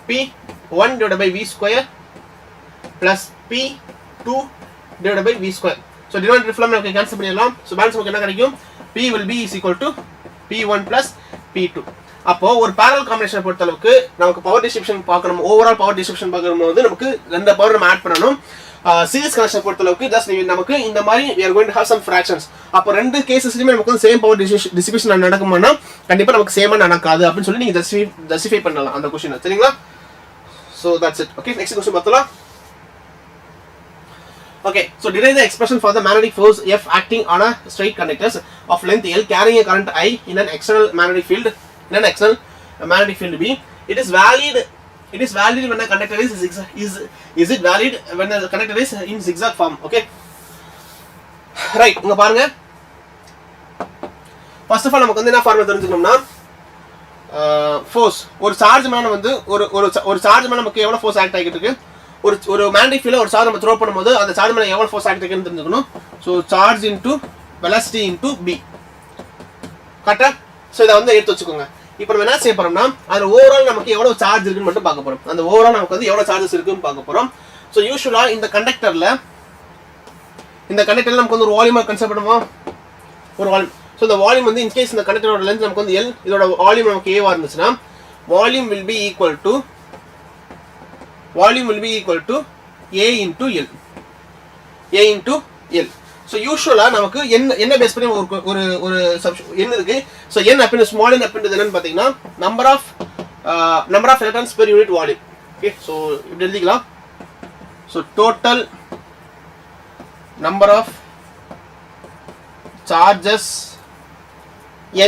P1 divided by V square plus P2 divided by V square. So denominator form நமக்கு கேன்சல் பண்ணிடலாம். So balance நமக்கு என்ன கிடைக்கும், P will be is equal to P1 plus P2. அப்போ ஒரு parallel combination பொறுத்த அளவுக்கு நமக்கு பவர் டிஸ்ட்ரிபியூஷன் பார்க்கணும், ஓவரால் பவர் டிஸ்ட்ரிபியூஷன் பார்க்கும்போது நமக்கு ரெண்டு பவர் நம்ம ஆட் பண்ணணும். சீரிஸ் கனெக்ஷன் பொறுத்த அளவுக்கு ஜஸ்ட் நமக்கு இந்த மாதிரி we are going to have some fractions. அப்போ ரெண்டு கேசஸ்லயுமே நமக்கு வந்து சேம் பவர் டிஸ்ட்ரிபியூஷன் நடக்குமானா கண்டிப்பா நமக்கு சேமா நடக்காது அப்படின்னு சொல்லி நீங்க ஜஸ்டிஃபை பண்ணலாம் அந்த क्वेश्चन. சரிங்களா? So that's it. Okay, next question பார்த்தலாம். Okay, so derive the expression for the magnetic force F acting on a straight conductors of length L carrying a current I in an external magnetic field B. It is valid when a conductor is it valid when the conductor is in zigzag form. Okay, right, இங்க பாருங்க. First of all நமக்கு வந்து என்ன ஃபார்முலா தெரிஞ்சுக்கணும்னா ஃபோர்ஸ் ஒரு சார்ஜ் மேலே வந்து ஒரு சார்ஜ் மேலே நமக்கு எவ்வளோ ஃபோர்ஸ் ஆக்ட் ஆகிட்டு இருக்கு ஒரு மேக்னெட்டிக் ஃபீல்டில் ஒரு சார்ஜ் நம்ம த்ரோ பண்ணும்போது அந்த சார்ஜ் மேலே எவ்வளோ ஃபோர்ஸ் ஆக்ட் ஆகிருக்குன்னு தெரிஞ்சுக்கணும். So charge into velocity into B கரெக்டாக. ஸோ இதை வந்து எடுத்து வச்சுக்கோங்க. இப்போ நம்ம என்ன செய்ய போறோம்னா அதில் ஓவரால் நமக்கு எவ்வளோ சார்ஜ் இருக்குன்னு மட்டும் பார்க்க போகிறோம். அந்த ஓவரால் நமக்கு வந்து எவ்வளோ சார்ஜஸ் இருக்குன்னு பார்க்க போகிறோம். ஸோ யூஸ்வலாக இந்த கண்டக்டரில் நமக்கு வந்து ஒரு வால்யூமை கன்சிடர் பண்ணுவோம். ஒரு வால்யூம். ஸோ இந்த வால்யூம் வந்து இன்கேஸ் இந்த கண்டக்டரோட லென்த் நமக்கு வந்து எல், இதோட வால்யூம் நமக்கு ஏவா இருந்துச்சுன்னா volume will be equal to A into L. So யூஸ்வலாக நமக்கு என்ன பேஸ் பண்ணி ஒரு என்ன இருக்கு. ஸோ என் அப்படின்ற ஸ்மால் என் அப்படின்றது என்னன்னு பார்த்தீங்கன்னா number of electrons per unit volume. Okay, so இப்படி எழுதிக்கலாம். So total number of charges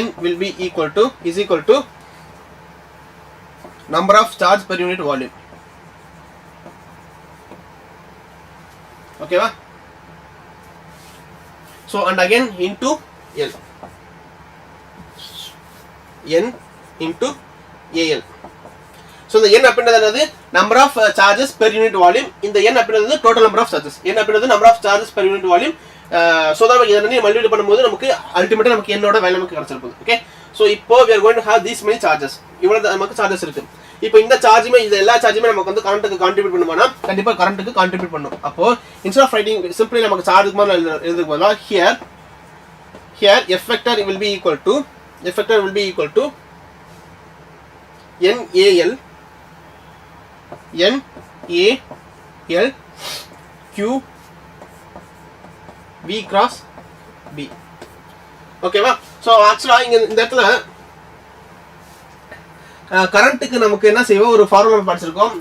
n will be equal to number of charge per unit volume. Okay va? So and again into L, n into AL. So the n அப்படின்றது என்னது number of charges per unit volume. இந்த n அப்படின்றது total number of charges. n அப்படின்றது number of charges per unit volume. So that இத வந்து மல்டிப்ளை பண்ணும்போது நமக்கு அல்டிமேட்டா நமக்கு n ஓட வேல்யூ நமக்கு கிடைச்சிருக்கும். ஓகே, சோ இப்போ we are going to have these many charges. இவ்வளவு நமக்கு சார்ஜஸ் இருக்கு. இப்போ இந்த சார்ஜுமே இந்த எல்லா சார்ஜுமே நமக்கு வந்து கரண்ட்க்கு கான்ட்ரிபியூட் பண்ணுமானா கண்டிப்பா கரண்ட்க்கு கான்ட்ரிபியூட் பண்ணும். அப்போ instead of writing simply நமக்கு சார்ஜுக்கு மேல எழுதுறதுக்கு பதிலா here f vector will be equal to NAL Q V cross B. ஓகேவா? ஸோ ஆக்சுவலாக இங்கே இந்த இடத்துல கரண்ட்டுக்கு நமக்கு என்ன செய்வோம், ஒரு ஃபார்முலா படிச்சிருக்கோம்.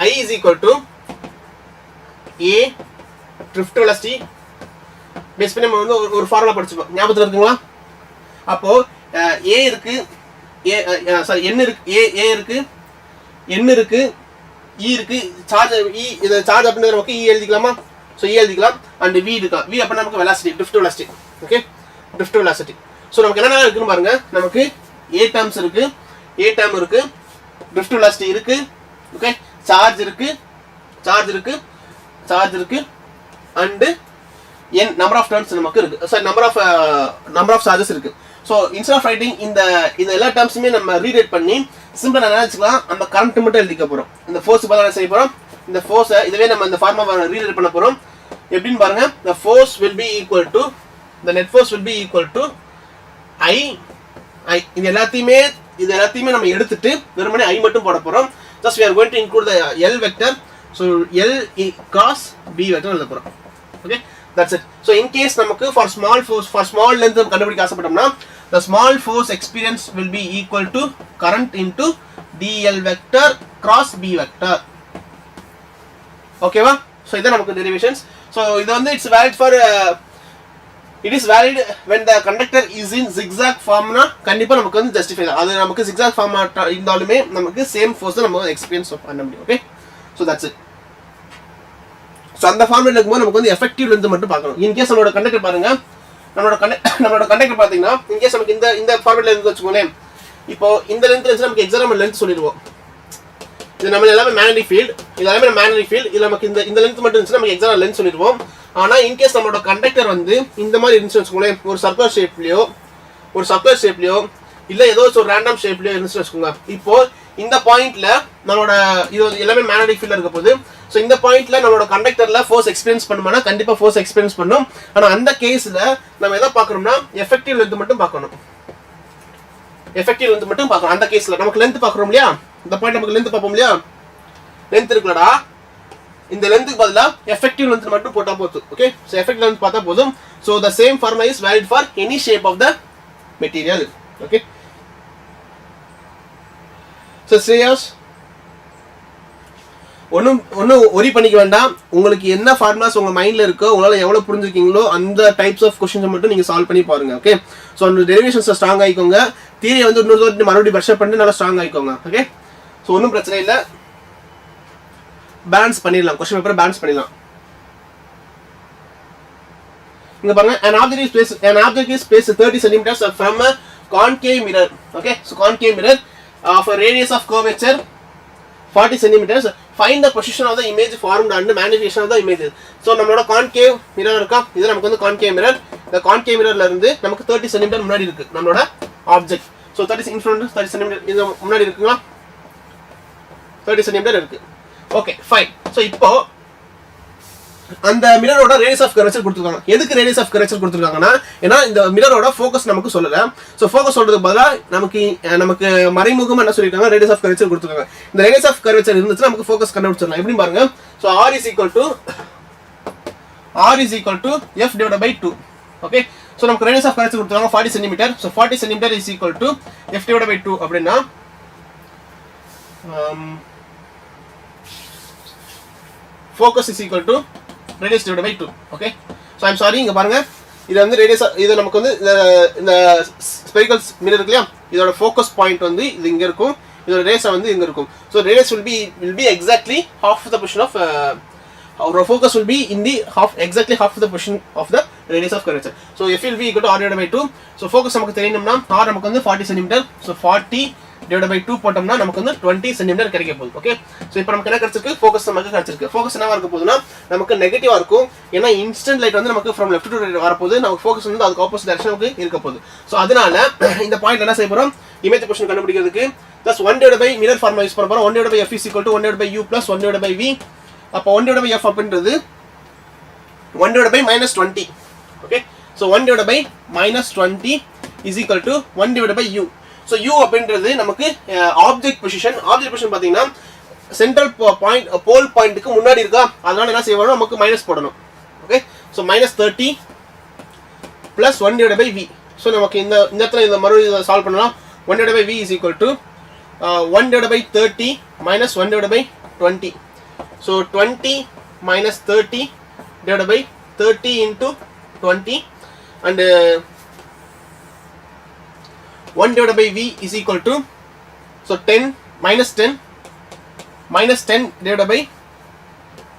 I is equal to A drift velocity base பண்ணி நம்ம வந்து ஒரு ஃபார்முலா படிச்சிருக்கோம். ஞாபகத்தில் இருக்குங்களா? அப்போ A இருக்கு, N இருக்கு, A இருக்கு, N இருக்கு, E இருக்கு, சார்ஜ் E, இது சார்ஜ் அப்படின்றது நமக்கு E எழுதிக்கலாமா? ஸோ E எழுதிக்கலாம். அண்ட் V இருக்கலாம். V அப்படின்னா நமக்கு velocity, drift velocity. Okay, drift velocity. So நமக்கு என்னென்ன இருக்குன்னு பாருங்க. நமக்கு A டேர்ம்ஸ் இருக்கு, A டேர்ம் இருக்கு, ட்ரிஃப்ட் வெலாசிட்டி இருக்கு, ஓகே, சார்ஜ் இருக்கு, and N number of turns நமக்கு இருக்கு. ஸோ நம்பர் ஆஃப் சார்ஜஸ் இருக்கு. ஸோ இன்ஸ்டெட் ஆஃப் ரைட்டிங் இந்த எல்லா டேர்ம்ஸுமே நம்ம ரீரைட் பண்ணி சிம்பிளா என்ன வச்சுக்கலாம், அந்த கரண்ட் மட்டும் எழுதிக்க போறோம். இந்த ஃபோர்ஸ் பதிலா செய்ய போறோம். இந்த ஃபோர்ஸை இதுவே நம்ம இந்த ஃபார்முலா ரீரைட் பண்ண போறோம். எப்படின்னு பாருங்க. the force will be equal to the net force will be equal to I இது எல்லாத்தையுமே நம்ம எடுத்துட்டு வெறுமனே I மட்டும் போட போறோம். just we are going to include the L vector. so L cross B vector எழுத போறோம். okay, that's it. so in case நமக்கு for small force for small length கண்டுபிடிக்க ஆசைப்பட்டோம்னா the small force experience will be equal to current into dl vector cross B vector. ஓகேவா? so இதான் நமக்கு derivations. so இது வந்து it's valid for it is valid when the conductor is in zigzag form னா கண்டிப்பா நமக்கு வந்து justify தான். அது நமக்கு zigzag form இருந்தாலுமே நமக்கு same force நம்ம experience பண்ண முடியும். okay, so that's it. so அந்த ஃபார்முலா இருக்கும்போது நமக்கு வந்து எஃபெக்டிவ் லென்த் மட்டும் பார்க்கணும். in case நம்மளோட கண்டக்டர் பாருங்க, நம்மளோட கண்டக்டர் பாத்தீங்கன்னா in case நமக்கு இந்த ஃபார்முலா இருந்து வெச்சுக்கோங்களேன். இப்போ இந்த லென்த் இருந்துச்சு நமக்கு எக்ஸாம்பிள் லென்த் சொல்லிடுவோம். இது நம்ம எல்லாமே மேக்னெட்டிக் ஃபீல்ட், இது நமக்கு இந்த லென்த் மட்டும் இருந்துச்சு நமக்கு எக்ஸாம்பிள் லென்த் சொல்லிடுவோம். ஆனா in case நம்மளோட கண்டக்டர் வந்து இந்த மாதிரி இருந்துச்சு வெச்சுக்கோங்களேன், ஒரு சர்க்குலர் ஷேப்லயோ இல்ல ஏதோ ஒரு ரேண்டம் ஷேப்லயோ இருந்துச்சு வெச்சுக்கோங்க. இப்போ இந்த பாயிண்ட்ல நம்மளோட இது எல்லாமே மேக்னெட்டிக் ஃபீல்ட்ல இருக்க போகுது. சோ இந்த பாயிண்ட்ல நம்மளோட கண்டக்டர்ல ஃபோர்ஸ் எக்ஸ்பீரியன்ஸ் பண்ணுமானா கண்டிப்பா ஃபோர்ஸ் எக்ஸ்பீரியன்ஸ் பண்ணும். ஆனா அந்த கேஸ்ல நம்ம எதை பார்க்கணும்னா எஃபெக்டிவ் லென்த் மட்டும் பார்க்கணும். அந்த கேஸ்ல நமக்கு லென்த் பார்க்கறோம் இல்லையா, இந்த பாயிண்ட் நமக்கு லென்த் பார்ப்போம் இல்லையா, லென்த் இருக்குலடா, இந்த லென்த்துக்கு பதிலா எஃபெக்டிவ் லென்த் மட்டும் போட்டா போதும். ஓகே, சோ எஃபெக்டிவ் லென்த் பார்த்தா போதும். So the same formula is valid for any shape of the material. okay, so serious ஒன்னும் ஒரி பண்ணிக்க வேண்டாம். உங்களுக்கு என்ன ஃபார்முலாஸ் உங்க மைண்ட்ல இருக்கோ, உங்களால எவ்வளவு புரிஞ்சுக்கீங்களோ அந்த டைப்ஸ் ஆஃப் क्वेश्चंस மட்டும் நீங்க சால்வ் பண்ணி பாருங்க. ஓகே, சோ அந்த டெரிவேஷன்ஸ் ஸ்ட்ராங் ஆயிக்கோங்க. தியரி வந்து இன்னொரு தடவை மறுபடியும் பிரஷ் பண்ணி நல்லா ஸ்ட்ராங் ஆயிக்கோங்க. ஓகே, சோ ஒன்னும் பிரச்சனை இல்ல, பேலன்ஸ் பண்ணிடலாம். क्वेश्चन பேப்பர் பேலன்ஸ் பண்ணிடலாம். இங்க பாருங்க, an object is placed 30 cm from a concave mirror. Okay, so concave mirror of a radius of curvature 40 centimeters. Find the position of the image formed and magnification of the image. So நம்மளோட concave mirror இருக்கா, இது நமக்கு வந்து concave mirror. இந்த concave mirrorல இருந்து நமக்கு 30 cm முன்னாடி இருக்கு நம்மளோட object. So 30 in front 30 cm இது முன்னாடி இருக்குங்களா, 30 cm இருக்கு. Okay fine. ஸோ இப்போ அந்த மிரரோட ரேடியஸ் ஆஃப் கர்வேச்சர் கொடுத்துருக்காங்க. எதுக்கு ரேடியஸ் ஆஃப் கர்வேச்சர் கொடுத்துருக்காங்கன்னா, ஏன்னா இந்த மிரரோட ஃபோக்கஸ் நமக்கு சொல்லல. ஸோ ஃபோக்கஸ் சொல்றதுக்கு பதிலாக நமக்கு மறைமுகமாக என்ன சொல்லியிருக்காங்க, ரேடியஸ் ஆஃப் கர்வேச்சர் கொடுத்துருக்காங்க. இந்த ரேடியஸ் ஆஃப் கர்வேச்சர் இருந்துச்சுன்னா நமக்கு ஃபோக்கஸ் கண்டுபிடிச்சிடலாம். எப்படி பாருங்க, so R is equal to F divided by 2. Okay, so நமக்கு ரேடியஸ் ஆஃப் கர்வேச்சர் கொடுத்துருக்காங்க 40 cm. So 40 cm is equal to F divided by 2 அப்படின்னா focus is equal to radius divided by 2. okay, so I'm sorry, இங்க பாருங்க, இது வந்து ரேடியஸ், இது நமக்கு வந்து இந்த ஸ்பெரிக்கல் மிரர் இருக்கு இல்லையா, இதோட ஃபோக்கஸ் பாயிண்ட் வந்து இது இங்க இருக்கும், இதோட ரேடியஸ் வந்து இங்க இருக்கும். so radius will be exactly half the position of our focus will be in the exactly half the position of the radius of curvature. so F will be equal to R divided by 2. so focus நமக்கு தெரியணும்னா R நமக்கு வந்து 40 cm. so 40 divided by 2 போட்டோம்னா நமக்கு வந்து 20 cm கிடைக்க போகுது. ஓகே, சோ இப்போ நமக்கு என்ன கிடைச்சிருக்கு, ஃபோக்கஸ் நமக்கு கிடைச்சிருக்கு. ஃபோக்கஸ் என்னவா இருக்க போகுதுன்னா நமக்கு நெகட்டிவா இருக்கும். ஏன்னா இன்ஸ்டன்ட் லைட் வந்து நமக்கு from left to right வர போகுது, நமக்கு ஃபோக்கஸ் வந்து அதுக்கு ஆப்போசிட் டைரக்ஷனுக்கு இருக்க போகுது. சோ அதனால இந்த பாயிண்ட் என்ன செய்ய போறோம், இமேஜ் பொசிஷன் கண்டுபிடிக்கிறதுக்கு plus 1 divided by mirror formula use பண்ண போறோம். 1 divided by F is equal to 1 divided by U plus 1 divided by V. அப்ப 1 divided by F அப்படின்றது 1 divided by -20. Okay, so 1 divided by -20 is equal to 1 divided by U. so U அப்படின்றது நமக்கு ஆப்ஜெக்ட் பொசிஷன். ஆப்ஜெக்ட் பொசிஷன் பாத்தீங்கன்னா சென்ட்ரல் பாயிண்ட் போல் பாயிண்ட்க்கு முன்னாடி இருக்கா, அதனால என்ன செய்யணும், நமக்கு மைனஸ் போடணும். Okay, so -30 plus 1 divided by V. So நமக்கு இந்த இடத்துல இந்த மறுபடியும் சால்வ் பண்ணலாம். 1 divided by V is equal to 1 divided by 30 minus 1 divided by 20. so 20 minus 30 divided by 30 into 20 and 1 divided by V is equal to, so 10 minus 10 divided by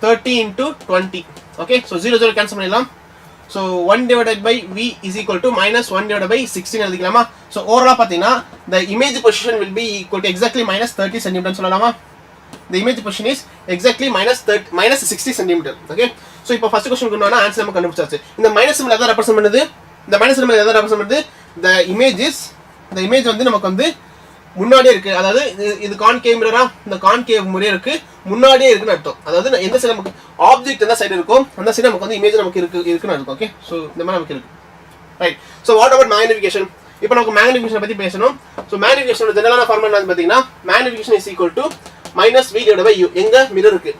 30 into 20. okay, so 0 cancel பண்ணிடலாம். so 1 divided by V is equal to minus 1 divided by 16 எழுதிக்கலாமா. so overall பாத்தீங்கன்னா the image position will be equal to exactly minus 30 cm சொல்லலாமா. the image position is exactly minus 60 cm. okay, so இப்போ ஃபர்ஸ்ட் क्वेश्चन கொண்டானா ஆன்சர் நம்ம கண்டுபிடிச்சாச்சு. இந்த மைனஸ் சிம்பல் எதை ரெப்ரசன்ட் பண்ணுது, இந்த மைனஸ் சிம்பல் எதை ரெப்ரசன்ட் பண்ணுது, the image வந்து நமக்கு வந்து முன்னாடியே இருக்கு. அதாவது இது கான்கேவ் மிரரா, இந்த கான்கேவ் முறையே இருக்கு, முன்னாடியே இருக்குன்னு அர்த்தம். அதாவது எந்த சைடு நமக்கு ஆப்ஜெக்ட் எந்த சைடு இருக்கும் அந்த சைடு நமக்கு வந்து இமேஜ் நமக்கு இருக்குன்னு அர்த்தம். ஓகே, சோ இந்த மாதிரி நமக்கு இருக்கு. Right, so what about magnification. இப்போ நமக்கு மேக்னிஃபிகேஷன் பத்தி பேசணும். சோ மேக்னிஃபிகேஷனோட ஜெனரலான ஃபார்முலா என்னன்னு பாத்தீங்கன்னா, magnification is equal to minus V divided by U. எங்க மிரருக்கு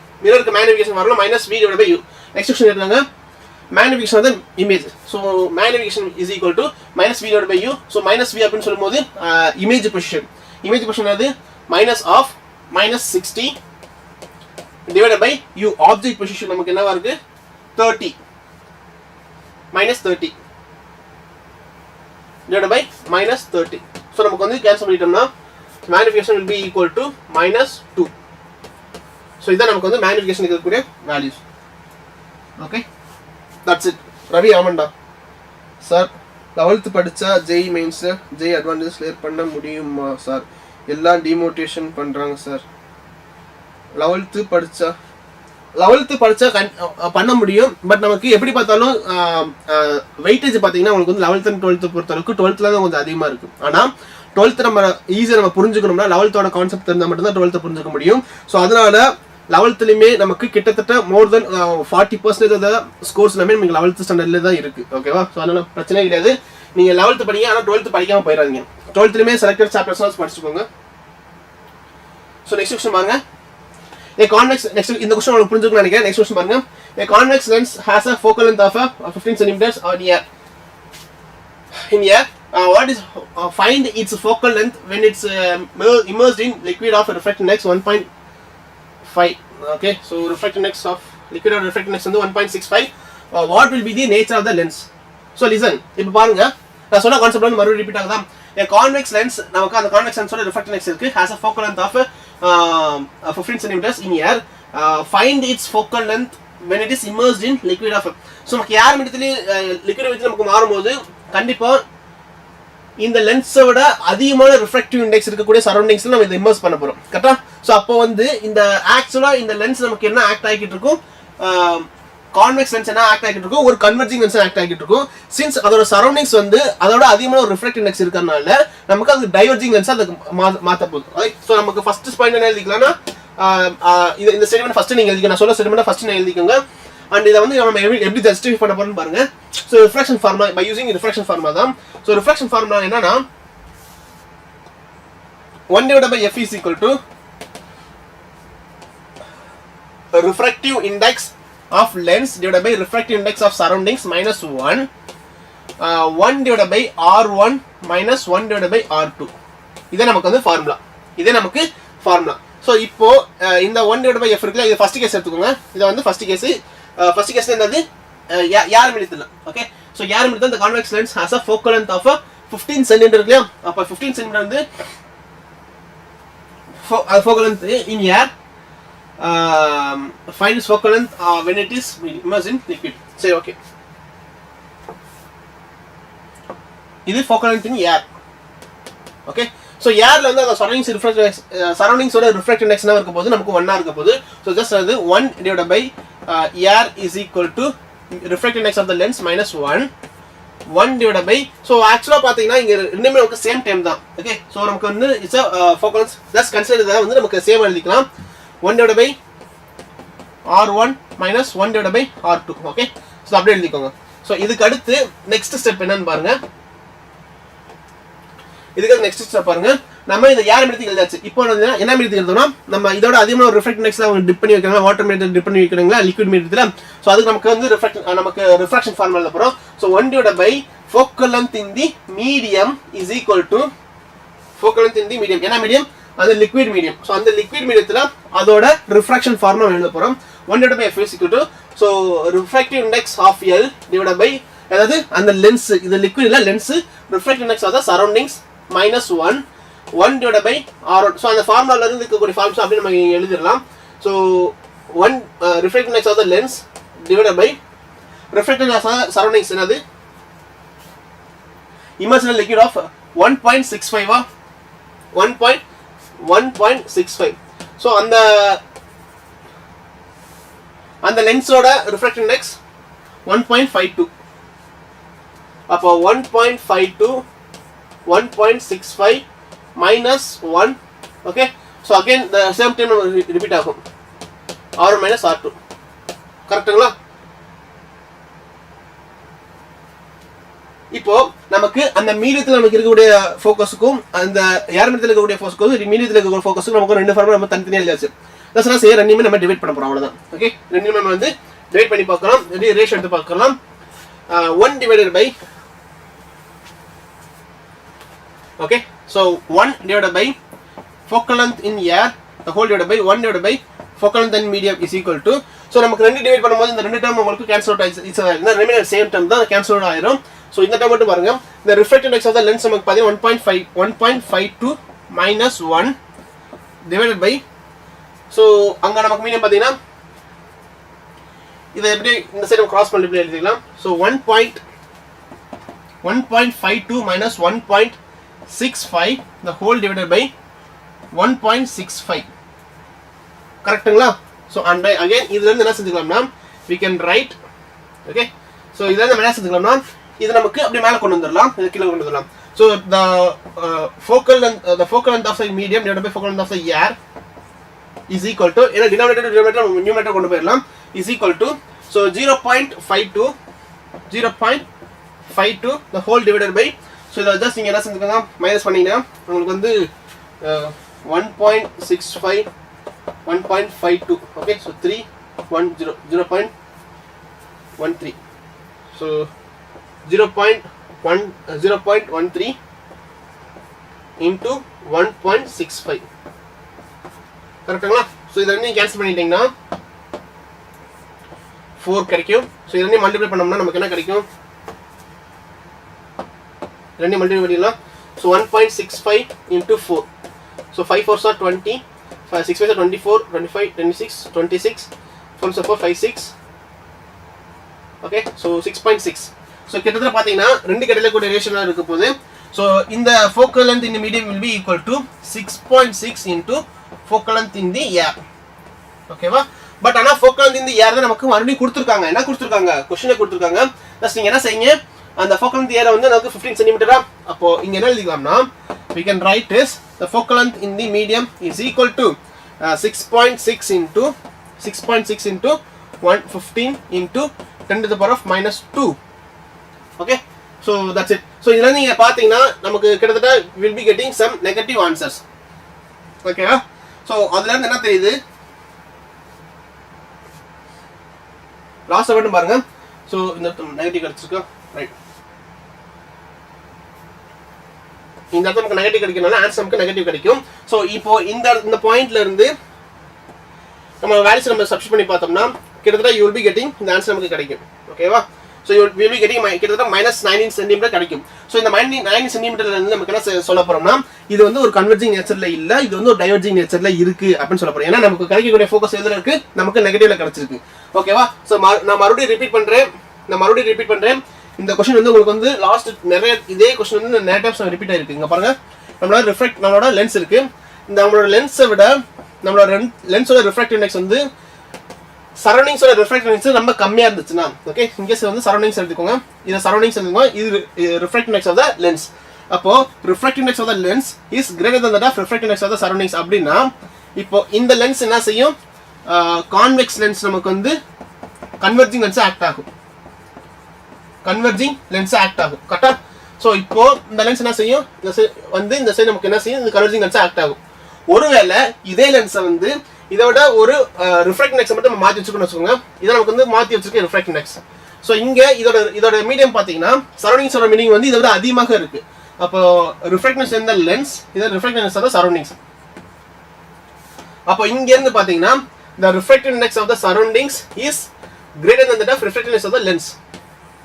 மேக்னிஃபிகேஷன் வரணும் minus V divided by U. Next question எடுங்க, magnification of the image. so magnification is equal to minus V divided by U. so minus V அப்படினு சொல்லும்போது image position அது minus of minus 60 divided by U. object position நமக்கு என்னவா இருக்கு 30 minus 30 divided by minus 30. so நமக்கு வந்து கேன்சல் பண்ணிட்டோம்னா magnification will be equal to minus 2. so இதான் நமக்கு வந்து magnification இருக்கக்கூடிய values. okay, that's it. Ravi ஆமண்டா சார், 11th படிச்சா JEE mains JEE advanced clear பண்ண முடியுமா சார்? எல்லாம் டிமோட்டிவேஷன் பண்றாங்க சார். 11th படிச்சா பண்ண முடியும். பட் நமக்கு எப்படி பார்த்தாலும் வெயிட்டேஜ் பாத்தீங்கன்னா உங்களுக்கு வந்து 11th and 12th பொறுத்த அளவுக்கு 12th தான் கொஞ்சம் அதிகமா இருக்கு. ஆனா 12th நம்ம ஈஸியா நம்ம புரிஞ்சுக்கணும்னா 11th கான்செப்ட் தெரிஞ்சா மட்டும் தான் 12th புரிஞ்சுக்க முடியும். ஸோ அதனால 11th நமக்கு கிட்டத்தட்ட மோர் தென் 40% ஸ்கோர்ஸ் எல்லாமே நமக்கு 11th ஸ்டாண்டர்ட்ல தான் இருக்கு. ஓகேவா? ஸோ அதனால பிரச்சனை கிடையாது. நீங்க 11th படிங்க, ஆனால் 12th படிக்காம போயிடாதீங்க. 12th செலக்டட் சாப்டர்ஸ் படிச்சுக்கோங்க. ஸோ நெக்ஸ்ட் கொஸ்டின் பாருங்க. நெக்ஸ்ட் இந்த கொஸ்டின் உங்களுக்கு புரிஞ்சுக்கணும்னு நினைக்கிறேன். நெக்ஸ்ட் கொஸ்டின் பாருங்க. A convex lens has a focal length of 15 centimeters or in here. What is find its focal length when it's immersed in liquid of refractive index 1.5. okay, so refractive index of liquid or refractive index வந்து 1.65. what will be the nature of the lens? so listen, இப்போ பாருங்க, நான் சொன்ன கான்செப்ட் வந்து மறுபடியும் ரிப்பீட் ஆகுதா. a convex lens நமக்கு அந்த convex lens ஓட refractive index இருக்கு, has a focal length of 15 centimeters in here. find its focal length when it is immersed in liquid of. so நமக்கு யார் மீடியத்திலே liquid மீடியத்திலே நமக்கு மாறும்போது கண்டிப்பா இந்த லென்ஸோட அதிகமான ரிஃப்ராக்டிவ் இண்டெக்ஸ் இருக்கக்கூடிய சரௌண்டிங்ஸ்ல நம்ம இதை இமர்ஸ் பண்ண போறோம் கரெக்டா. ஸோ அப்போ வந்து இந்த ஆக்சுவலா இந்த லென்ஸ் நமக்கு என்ன ஆக்ட் ஆகிட்டு இருக்கும், கான்வெக்ஸ் லென்ஸ் என்ன ஆக்ட் ஆகிட்டு இருக்கும், ஒரு கன்வெர்ஜிங் லென்ஸ் ஆக்ட் ஆகிட்டு இருக்கும். சின்ஸ் அதோட சரௌண்டிங்ஸ் வந்து அதோட அதிகமான ஒரு ரிஃப்ராக்டிவ் இண்டெக்ஸ் இருக்கிறதுனால நமக்கு அது டைவர்ஜிங் லென்ஸா அதுக்கு மாற்ற போகுது. ஸோ நமக்கு ஃபர்ஸ்ட் பாயிண்ட் என்ன எழுதிக்கலாம்னா, இந்த ஸ்டேட்மெண்ட் ஃபர்ஸ்ட் நீங்க எழுதிக்க, நான் சொல்ல ஸ்டேட்மெண்ட் ஃபர்ஸ்ட் நீங்க எழுதிக்கோங்க. அண்ட் இதை வந்து நம்ம எப்படி ஜஸ்டிஃபை பண்ண போறோம்னு பாருங்க. So refraction formula by using refraction formula தான். ஸோ ரிஃப்ராக்ஷன் ஃபார்முலா என்னன்னா 1/f is equal to refractive index of lens divided by refractive index of surroundings minus 1 1 divided by r1 minus 1 divided by r2. இதே நமக்கு வந்து ஃபார்முலா, இதே நமக்கு ஃபார்முலா. ஸோ இப்போ இந்த 1/f இருக்குல்ல, இது ஃபர்ஸ்ட் கேஸ் எடுத்துக்கோங்க. இதை வந்து ஃபர்ஸ்ட் கேஸ் என்னது, யாரும் எழுதல. ஓகே, ஸோ யாரும் எழுத இந்த convex lens has a focal length of 15 centimetre இல்லையா. அப்போ 15 சென்டிமீட்டர் வந்து focal length in air. Find its focal length when it is immersed in liquid. Say okay. This is focal length in air. Okay. So air la the surroundings oda refractive index na irukapodhu namakku 1 ah irukapodhu. So just adu 1 divided by air is equal to refractive index of the lens minus 1 1 divided by, so actually பாத்தீங்கன்னா இங்க ரெண்டுமே நமக்கு சேம் டைம் தான். ஓகே, சோ நமக்கு வந்து it's a focal length, just consider இத வந்து நமக்கு சேம் எழுதிக்கலாம். 1 divided by r1 minus 1 divided by r2. Okay, so அப்படியே எழுதிக்கோங்க. சோ இதுக்கு அடுத்து நெக்ஸ்ட் ஸ்டெப் என்னன்னு பாருங்க. இதுக்கு நெக்ஸ்ட் ஸ்டெப் பாருங்க. நம்ம இத யார் மீடியத்துக்கு எழுதாச்சு. இப்போ என்ன மீடியத்துக்கு எழுதணும், நம்ம இதோட அதிகமான ஒரு ரிஃப்ராக்டிவ் இண்டெக்ஸ்ல அவங்க டிப் பண்ணி வைக்கறாங்க, வாட்டர் மீடியத்துல டிப் பண்ணி வைக்கறாங்களா, லிக்விட் மீடியத்துல. சோ அதுக்கு நமக்கு வந்து ரிஃப்ராக்ஷன் ஃபார்முலா எழுத போறோம். So 1 divided by focal length in the medium is equal to focal length in the medium. என்ன மீடியம், அது லிக்விட் மீடியம். சோ அந்த லிக்விட் மீடியத்துல அதோட ரிஃப்ராக்ஷன் ஃபார்முலா எழுத போறோம். 1 divided by f is equal to, so refractive index of L divided by, அதாவது அந்த லென்ஸ், இது லிக்விட் இல்ல lens, refractive index of the surroundings minus 1 divided by r1. so அந்த ஃபார்முலால இருந்து இருக்கக்கூடிய ஃபார்முலா அப்படியே நம்ம எழுதிரலாம். so 1 refractive index of the lens divided by refractive index of the surroundings, என்னது immersed liquid of 1.65 1.65. so அந்த லென்ஸோட refractive index 1.52. அப்போ 1.52 1.65 minus 1. okay, so again the same time repeat ஆகும், r1 minus r2. கரெக்ட்டுங்களா. இப்போ நமக்கு அந்த மீடியத்துல நமக்கு இருக்கக்கூடிய ஃபோக்கஸ்க்கும் அந்த ஏர் மீடியத்துல இருக்கக்கூடிய ஃபோக்கஸ்க்கும் மீடியத்துல இருக்கக்கூடிய ஃபோக்கஸ்க்கும் நமக்கு ரெண்டு ஃபார்முலா நம்ம தனித்தனியா எழுதியாச்சு. தட்ஸ் சே ரெண்டுமே நம்ம டிவைட் பண்ண போறோம், அவ்வளவுதான். ஓகே, ரெண்டுமே நம்ம வந்து டிவைட் பண்ணி பார்க்கலாம், ரேஷியோ எடுத்து பார்க்கலாம். 1 divided by, okay, so 1 divided by focal length in air the whole divided by 1 divided by focal length in medium is equal to, so நமக்கு ரெண்டு டிவைட் பண்ணும்போது இந்த ரெண்டு டேர்ம் உங்களுக்கு கேன்சல் அவுட் ஆயிடுச்சு. இந்த ரெண்டுமே சேம் டேர்ம் தான், கேன்சல் அவுட் ஆயிரும். சோ இந்த டேர்ம் மட்டும் பாருங்க. இந்த refractive index of the lens நமக்கு பாத்தீங்க 1.52 minus 1 divided by, so அங்க நமக்கு மீடியம் பாத்தீங்கன்னா இத எப்படி இந்த சைடு கிராஸ் மல்டிப்ளை எழுதிக்கலாம். So 1.52 minus 1.65 the whole divided by 1.65. கரெக்ட்டுங்களா. சோ and again இதுல இருந்து என்ன செஞ்சுக்கலாம்னா we can write, okay, so இதுல இருந்து என்ன செஞ்சுக்கலாம்னா இது நமக்கு அப்படியே மேல கொண்டு வந்துடலாம், இது கீழ கொண்டு வந்துடலாம். so the focal length of the medium divided by focal length of the air is equal to, ஏன்னா denominator numerator கொண்டு போயிடலாம், is equal to, so 0.52 the whole divided by, so இத just நீங்க என்ன செஞ்சுக்கங்க மைனஸ் பண்ணீங்கன்னா உங்களுக்கு வந்து 1.65 1.52. okay, so 0.13, so 0.13 into 1.65. கரெக்ட்டுங்களா. சோ இத ரெண்டையும் கேன்சல் பண்ணிட்டீங்கன்னா 4 கிடைக்கும். சோ இத ரெண்டையும் மல்டிப்ளை பண்ணோம்னா நமக்கு என்ன கிடைக்கும், ரெண்டையும் மல்டிப்ளை பண்ணிடலாம். so 1.65 into 4, so 5 4s are 20, 6 5s are 24, 25 26 26 4 4 5 6. okay, so 6.6. so கிட்டத்தட்ட பாத்தீங்கன்னா ரெண்டு கடையில கூட ரேஷியோல இருக்க போகுது. So in the focal length in the medium will be equal to 6.6 into focal length in the air. Okay va? But ana focal length in the air தான் நமக்கு மறுபடியும் கொடுத்திருக்காங்க. என்ன கொடுத்திருக்காங்க? क्वेश्चनே கொடுத்திருக்காங்க. just நீங்க என்ன செய்யுங்க? அந்த focal length air வந்து நமக்கு 15 cm. அப்போ இங்க என்ன எழுதிக்கலாம்னா we can write is the focal length in the medium is equal to 6.6 into 115 into 10 to the power of minus 2. Okay, so that's it. So இதெல்ல நீங்க பாத்தீங்கன்னா நமக்கு கிட்டத்தட்ட will be getting some negative answers. Okay, so அதுல இருந்து என்ன தெரியுது? லாஸ்ட் மட்டும் பாருங்க. so இந்த நெகட்டிவ் கிடைச்சிருக்கு. ரைட், இந்த இடத்துல நமக்கு நெகட்டிவ் கிடைக்கனால ஆன்சர் நமக்கு நெகட்டிவ் கிடைக்கும். ஸோ இப்போ இந்த பாயிண்ட்ல இருந்து நம்ம வேல்யூஸ் நம்ம சப்ஸ்டிட் பண்ணி பார்த்தோம்னா கிட்டத்தட்ட யூ வில் பி கெட்டிங் இந்த ஆன்சர் நமக்கு கிடைக்கும். ஓகேவா? So you will be getting கிட்டத்தட்ட -19 cm கிடைக்கும். ஸோ இந்த -19 cm இருந்து நமக்கு என்ன சொல்ல போறோம்னா இது வந்து ஒரு கன்வர்ஜிங் நேச்சர்ல இல்ல, இது வந்து ஒரு டைவர்ஜிங் நேச்சர்ல இருக்கு அப்படின்னு சொல்ல போறோம். ஏன்னா நமக்கு கிடைக்கக்கூடிய ஃபோக்கஸ் எதுல இருக்கு? நமக்கு நெகட்டிவ்ல கிடைச்சிருக்கு. ஓகேவா? ஸோ நான் மறுபடியும் ரிப்பீட் பண்றேன். இந்த क्वेश्चन வந்து உங்களுக்கு வந்து லாஸ்ட் நிறைய இதே क्वेश्चन வந்து நிறைய டைம்ஸ் ரிப்பீட் ஆயிருக்கு. இங்க பாருங்க, நம்மளோட லென்ஸ் இருக்கு. இந்த நம்மளோட லென்ஸை விட நம்மளோட லென்ஸோட ரிஃப்ராக்டிவ் இண்டெக்ஸ் வந்து சரௌண்டிங்ஸோட ரிஃப்ராக்டிவ் இண்டெக்ஸ் ரொம்ப கம்மியா இருந்துச்சுன்னா, ஓகே, இங்க வந்து சரௌண்டிங்ஸ் எடுத்துக்கோங்க, இது சரௌண்டிங்ஸ் எடுத்துக்கோங்க, இது refractive index of the lens. அப்போ refractive index of the lens is greater than that of refractive index of the surroundings. அப்படின்னா இப்போ இந்த லென்ஸ் என்ன செய்யும்? கான்வெக்ஸ் லென்ஸ் நமக்கு வந்து கன்வர்ஜிங் லென்ஸ் ஆக்ட் ஆகும். கரெக்ட்டா? சோ இப்போ இந்த லென்ஸ் என்ன செய்யும்? இந்த சைடு நமக்கு என்ன செய்யும்? இந்த கன்வர்ஜிங் லென்ஸ் ஆக்ட் ஆகும். ஒருவேளை இதே லென்ஸை வந்து இதோட ஒரு ரிஃப்ராக்டிவ் இண்டெக்ஸ் மட்டும் மாத்தி வச்சுக்கணும்னு வச்சுக்கோங்க. இதை நமக்கு வந்து மாத்தி வச்சிருக்க ரிஃப்ராக்டிவ் இண்டெக்ஸ். சோ இங்க இதோட மீடியம் பாத்தீங்கன்னா சரௌண்டிங்ஸோட மீடியம் வந்து இதை விட அதிகமாக இருக்கு. அப்போ ரிஃப்ராக்டிவ் இண்டெக்ஸ் இந்த லென்ஸ், இது refractive index of the surroundings. அப்போ இங்க இருந்து பாத்தீங்கன்னா the refractive index of the surroundings is greater than that of refractive index of the lens.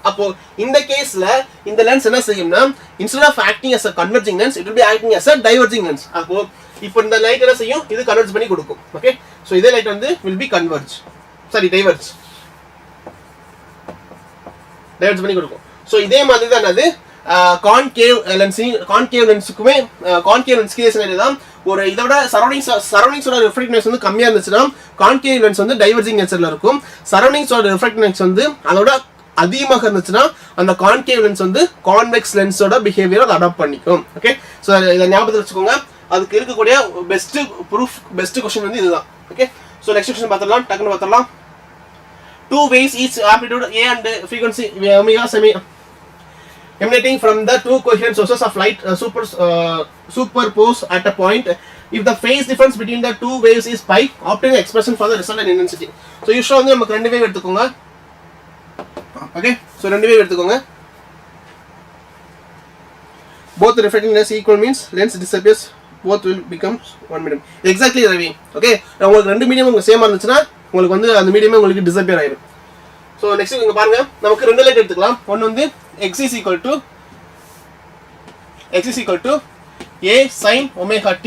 அப்போ இந்த கேஸ்ல இந்த லென்ஸ் என்ன செய்யும்னா instead of acting as a converging lens it will be acting as a diverging lens. அப்போ இப்போ இந்த லைட் என்ன செய்யும்? இது கன்வெர்ஜ் பண்ணி கொடுக்கும். ஓகே, சோ இதே லைட் வந்து will be diverge பண்ணி கொடுக்கும். சோ இதே மாதிரி தான் அது கான்கேவ் லென்ஸுக்குமே கான்கேவ் லென்ஸ் கேஸ் தான் ஒரு இதோட சரௌண்டிங்ஸோட ரிஃப்ராக்டிவ்னஸ் வந்து கம்மியா இருந்துச்சுன்னா கான்கேவ் லென்ஸ் வந்து டைவர்ஜிங் நேச்சர்ல இருக்கும். சரௌண்டிங்ஸோட ரிஃப்ராக்டிவ்னஸ் வந்து அதோட அதிகமாக இருந்துச்சுன்னா அந்த கான்கேவ் லென்ஸ் வந்து கான்வெக்ஸ் லென்ஸோட பிஹேவியரை அடாப்ட் பண்ணிக்கும். ஓகே, சோ இதை ஞாபகத்தில் வச்சுக்கோங்க. அதுக்கு இருக்கக்கூடிய பெஸ்ட் क्वेश्चन வந்து இதுதான். ஓகே, சோ நெக்ஸ்ட் क्वेश्चन பார்த்துடலாம். Two waves each amplitude A and frequency omega semi emanating from the two coherent sources of light superpose at a point. If the phase difference between the two waves is pi, obtain the expression for the resultant intensity. So usually வந்து நமக்கு ரெண்டு வேவ் எடுத்துக்கோங்க. ஓகே, சோ ரெண்டு வேவ் எடுத்துக்கோங்க. Both the refracting index equal means lens disappears, both will become one medium. Exactly Ravi. Okay, உங்களுக்கு ரெண்டு மீடியம் உங்களுக்கு சேமா இருந்துச்சுன்னா உங்களுக்கு வந்து அந்த மீடியமே உங்களுக்கு டிஸப்பியர் ஆயிடும். சோ நெக்ஸ்ட் இங்க பாருங்க, நமக்கு ரெண்டு லைட் எடுத்துக்கலாம். ஒன்னு வந்து x is equal to a sin omega t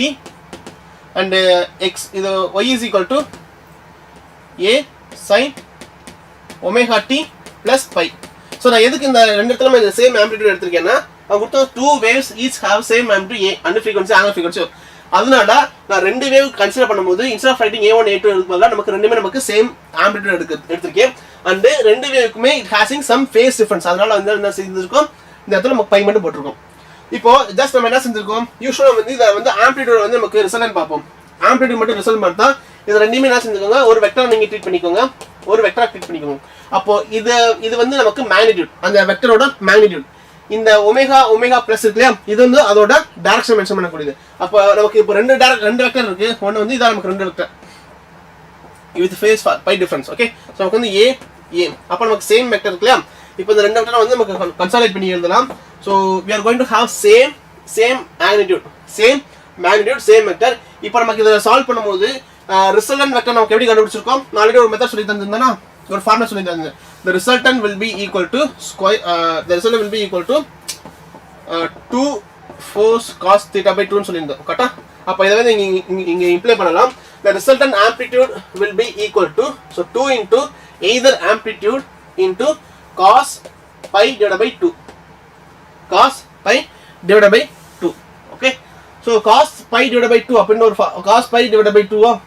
and x இது y is equal to a sin omega t plus pi. So நான் எதுக்கு இந்த ரெண்டு இடத்துல இந்த சேம் ஆம்ப்ளிட்யூட் எடுத்துர்க்கேன்னா அவங்க கொடுத்த two waves each have same amplitude a and frequency angle frequency. அதனால நான் ரெண்டு வேவ் கன்சிடர் பண்ணும்போது instead of writing a1 a2 எடுக்கும்போது நமக்கு ரெண்டுமே நமக்கு சேம் ஆம்ப்ளிட்யூட் எடுத்துர்க்கேன். and ரெண்டு வேவுக்குமே it having some phase difference. அதனால வந்து என்ன செஞ்சிருக்கோம்? இந்த இடத்துல நம்ம பை மட்டும் போட்டுருக்கோம். இப்போ ஜஸ்ட் நம்ம என்ன செஞ்சிருக்கோம்? யூசுவலா வந்து இத வந்து ஆம்ப்ளிட்யூட் வந்து நமக்கு ரிசல்ட் பார்ப்போம். ஆம்ப்ளிட்யூட் மட்டும் ரிசல்ட் பார்த்தா இது ரெண்டுமே என்ன செஞ்சுக்கோங்க? ஒரு வெக்டர் நீங்க ட்ரீட் பண்ணிக்கோங்க. அப்போ இது வந்து நமக்கு மேக்னிட்யூட், அந்த வெக்டரோட மேக்னிட்யூட். இந்த ஒமேகா பிளஸ் இருக்கு இல்லையா, இது வந்து அதோட டைரக்ஷன் மென்ஷன் பண்ணக்கூடியது. அப்போ நமக்கு இப்போ ரெண்டு வெக்டர் இருக்கு. ஒன்று வந்து இதான் நமக்கு ரெண்டு vector with phase pi difference. Okay, so நமக்கு வந்து ஏ அப்போ நமக்கு சேம் வெக்டர் இருக்கு இல்லையா. இப்போ இந்த ரெண்டு வெக்டரை வந்து நமக்கு கன்சாலிடேட் பண்ணி எழுதலாம். So we are going to have same magnitude same vector. இப்போ நமக்கு இதை சால்வ் பண்ணும்போது ரிசல்டன்ட் வெக்டர் நமக்கு எப்படி கண்டுபிடிச்சிருக்கோம்? நான் ஆல்ரெடி ஒரு மெத்தட் சொல்லி தந்திருந்தேன்னா, ஒரு ஃபார்முலா சொல்லி தந்தேன். The resultant will be equal to 2 force cos theta by 2 ன்னு சொல்லியிருந்தோம். கரெக்டா? அப்போ இதை வந்து இங்க இம்ப்ளை பண்ணலாம். The resultant amplitude will be equal to 2 into either amplitude into cos pi divided by 2. Cos pi divided by 2. Okay, so cos pi divided by 2 அப்படின ஒரு cos pi divided by 2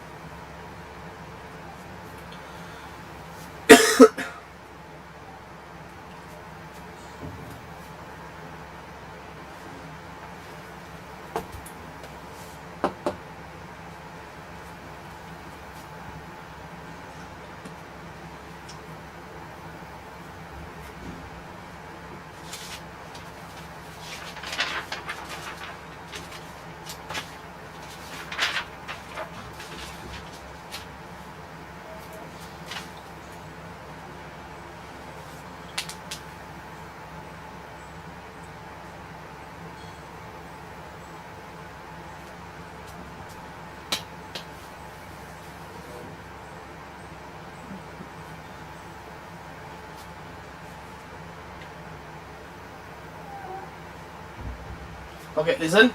Okay, listen.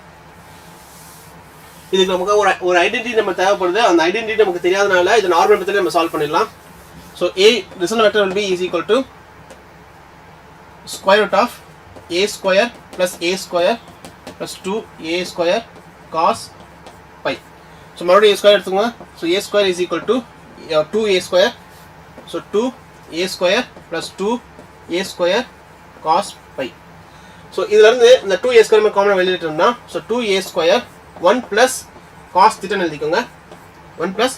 இதுக்கு நமக்கு ஒரு ஐடென்டிட்டி நம்ம தேவைப்படுது. அந்த ஐடென்டிட்டி நமக்கு தெரியாதனால இத நார்மல் மெத்தட்ல நம்ம சால்வ் பண்ணிடலாம். So a result vector will be is equal to square root of a square plus a square plus 2a square cos pi. So மறுபடியும் a square எடுத்துங்க. So a square is equal to 2a square. So 2a square plus 2a square cos pi. So இதுல இருந்து இந்த 2a square நம்ம காமனா வெளிய எடுத்தோம்னா so 2a square 1 plus cos theta ன்னு எழுதிக்கோங்க. 1 plus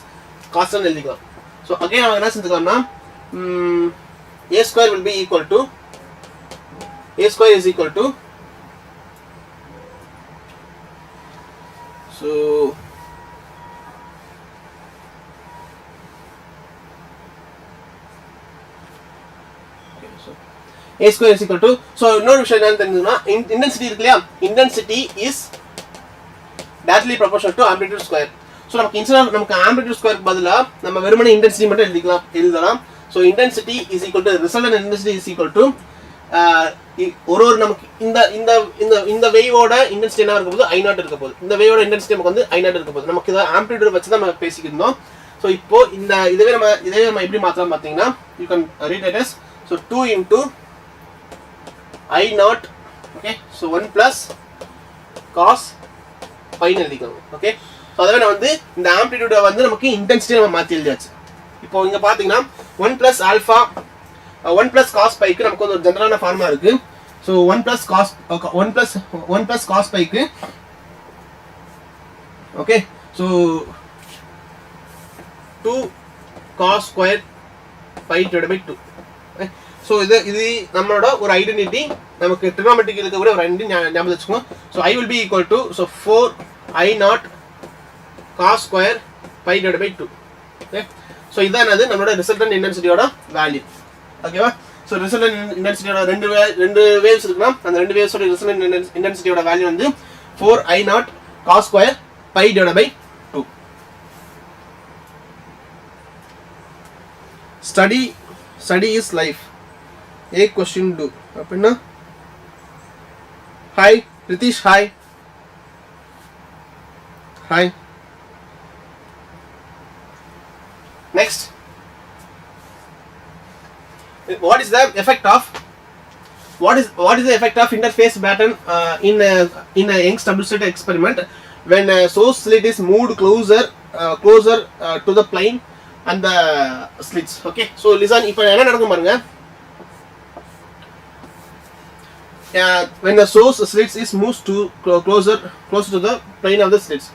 cos theta ன்னு எழுதிக்கலாம். So again நம்ம என்ன செஞ்சுக்கலாம்னா a square will be equal to a square is equal to so a square is equal to so இன்னொரு விஷயம் என்ன தெரிஞ்சுனா intensity இருக்கு இல்லையா intensity is directly proportional to amplitude square. So நமக்கு இன்ஸ்டன்ட் நமக்கு amplitude square க்கு பதிலா நம்ம வெறுமனே intensity மட்டும் எழுதலாம். So intensity is equal to resultant intensity is equal to ஒரு நமக்கு இந்த இந்த இந்த இந்த வேவோட intensity என்ன இருக்க போகுது I0 இருக்க போகுது. இந்த வேவோட intensity நமக்கு வந்து I0 இருக்க போகுது. நமக்கு இத amplitude வச்சு தான் நம்ம பேசிக்கிட்டோம். So இப்போ இந்த இதுவே நம்ம எப்படி மாத்தலாம் பாத்தீங்கன்னா you can read it as so 2 into I0 okay so 1 plus cos pi ன்னு எழுதிக்கோங்க. ஓகே சோ அதவே நான் வந்து இந்த ஆம்ப்ளிட்யூட் வந்து நமக்கு இன்டென்சிட்டி நம்ம மாத்தி எழுதியாச்சு. இப்போ இங்க பாத்தீங்கன்னா 1 plus alpha 1 plus cos pi க்கு நமக்கு ஒரு ஜெனரலான ஃபார்முலா இருக்கு. சோ 1 plus cos pi க்கு okay so 2 cos square pi divided by 2. Okay so இது நம்மளோட ஒரு ஐடென்டிட்டி நமக்கு ட்ரிகோனோமெட்ரிக் இருக்க கூட ஒரு ஐடென்டிட்டி ஞாபகம் வச்சுக்கோங்க. So I will be equal to so 4I0 cos square pi divided by 2. Okay so இதான் அது நம்மளோட ரிசல்டன்ட் இன்டென்சிட்டியோட வேல்யூ. ஓகேவா சோ ரிசல்டன்ட் இன்டென்சிட்டியோட ரெண்டு வேவ்ஸ் இருக்குனா அந்த ரெண்டு வேவ்ஸோட ரிசல்டன்ட் இன்டென்சிட்டியோட வேல்யூ வந்து 4I0 cos square pi divided by 2. Study is life. A question do அப்படினா hi Ritish hi next what is the effect of interface pattern in a Young's double slit experiment when a source slit is moved closer to the plane and the slits. Okay so listen இப்போ என்ன நடக்கும் பாருங்க when the source slits is moves to closer to the plane of the slits.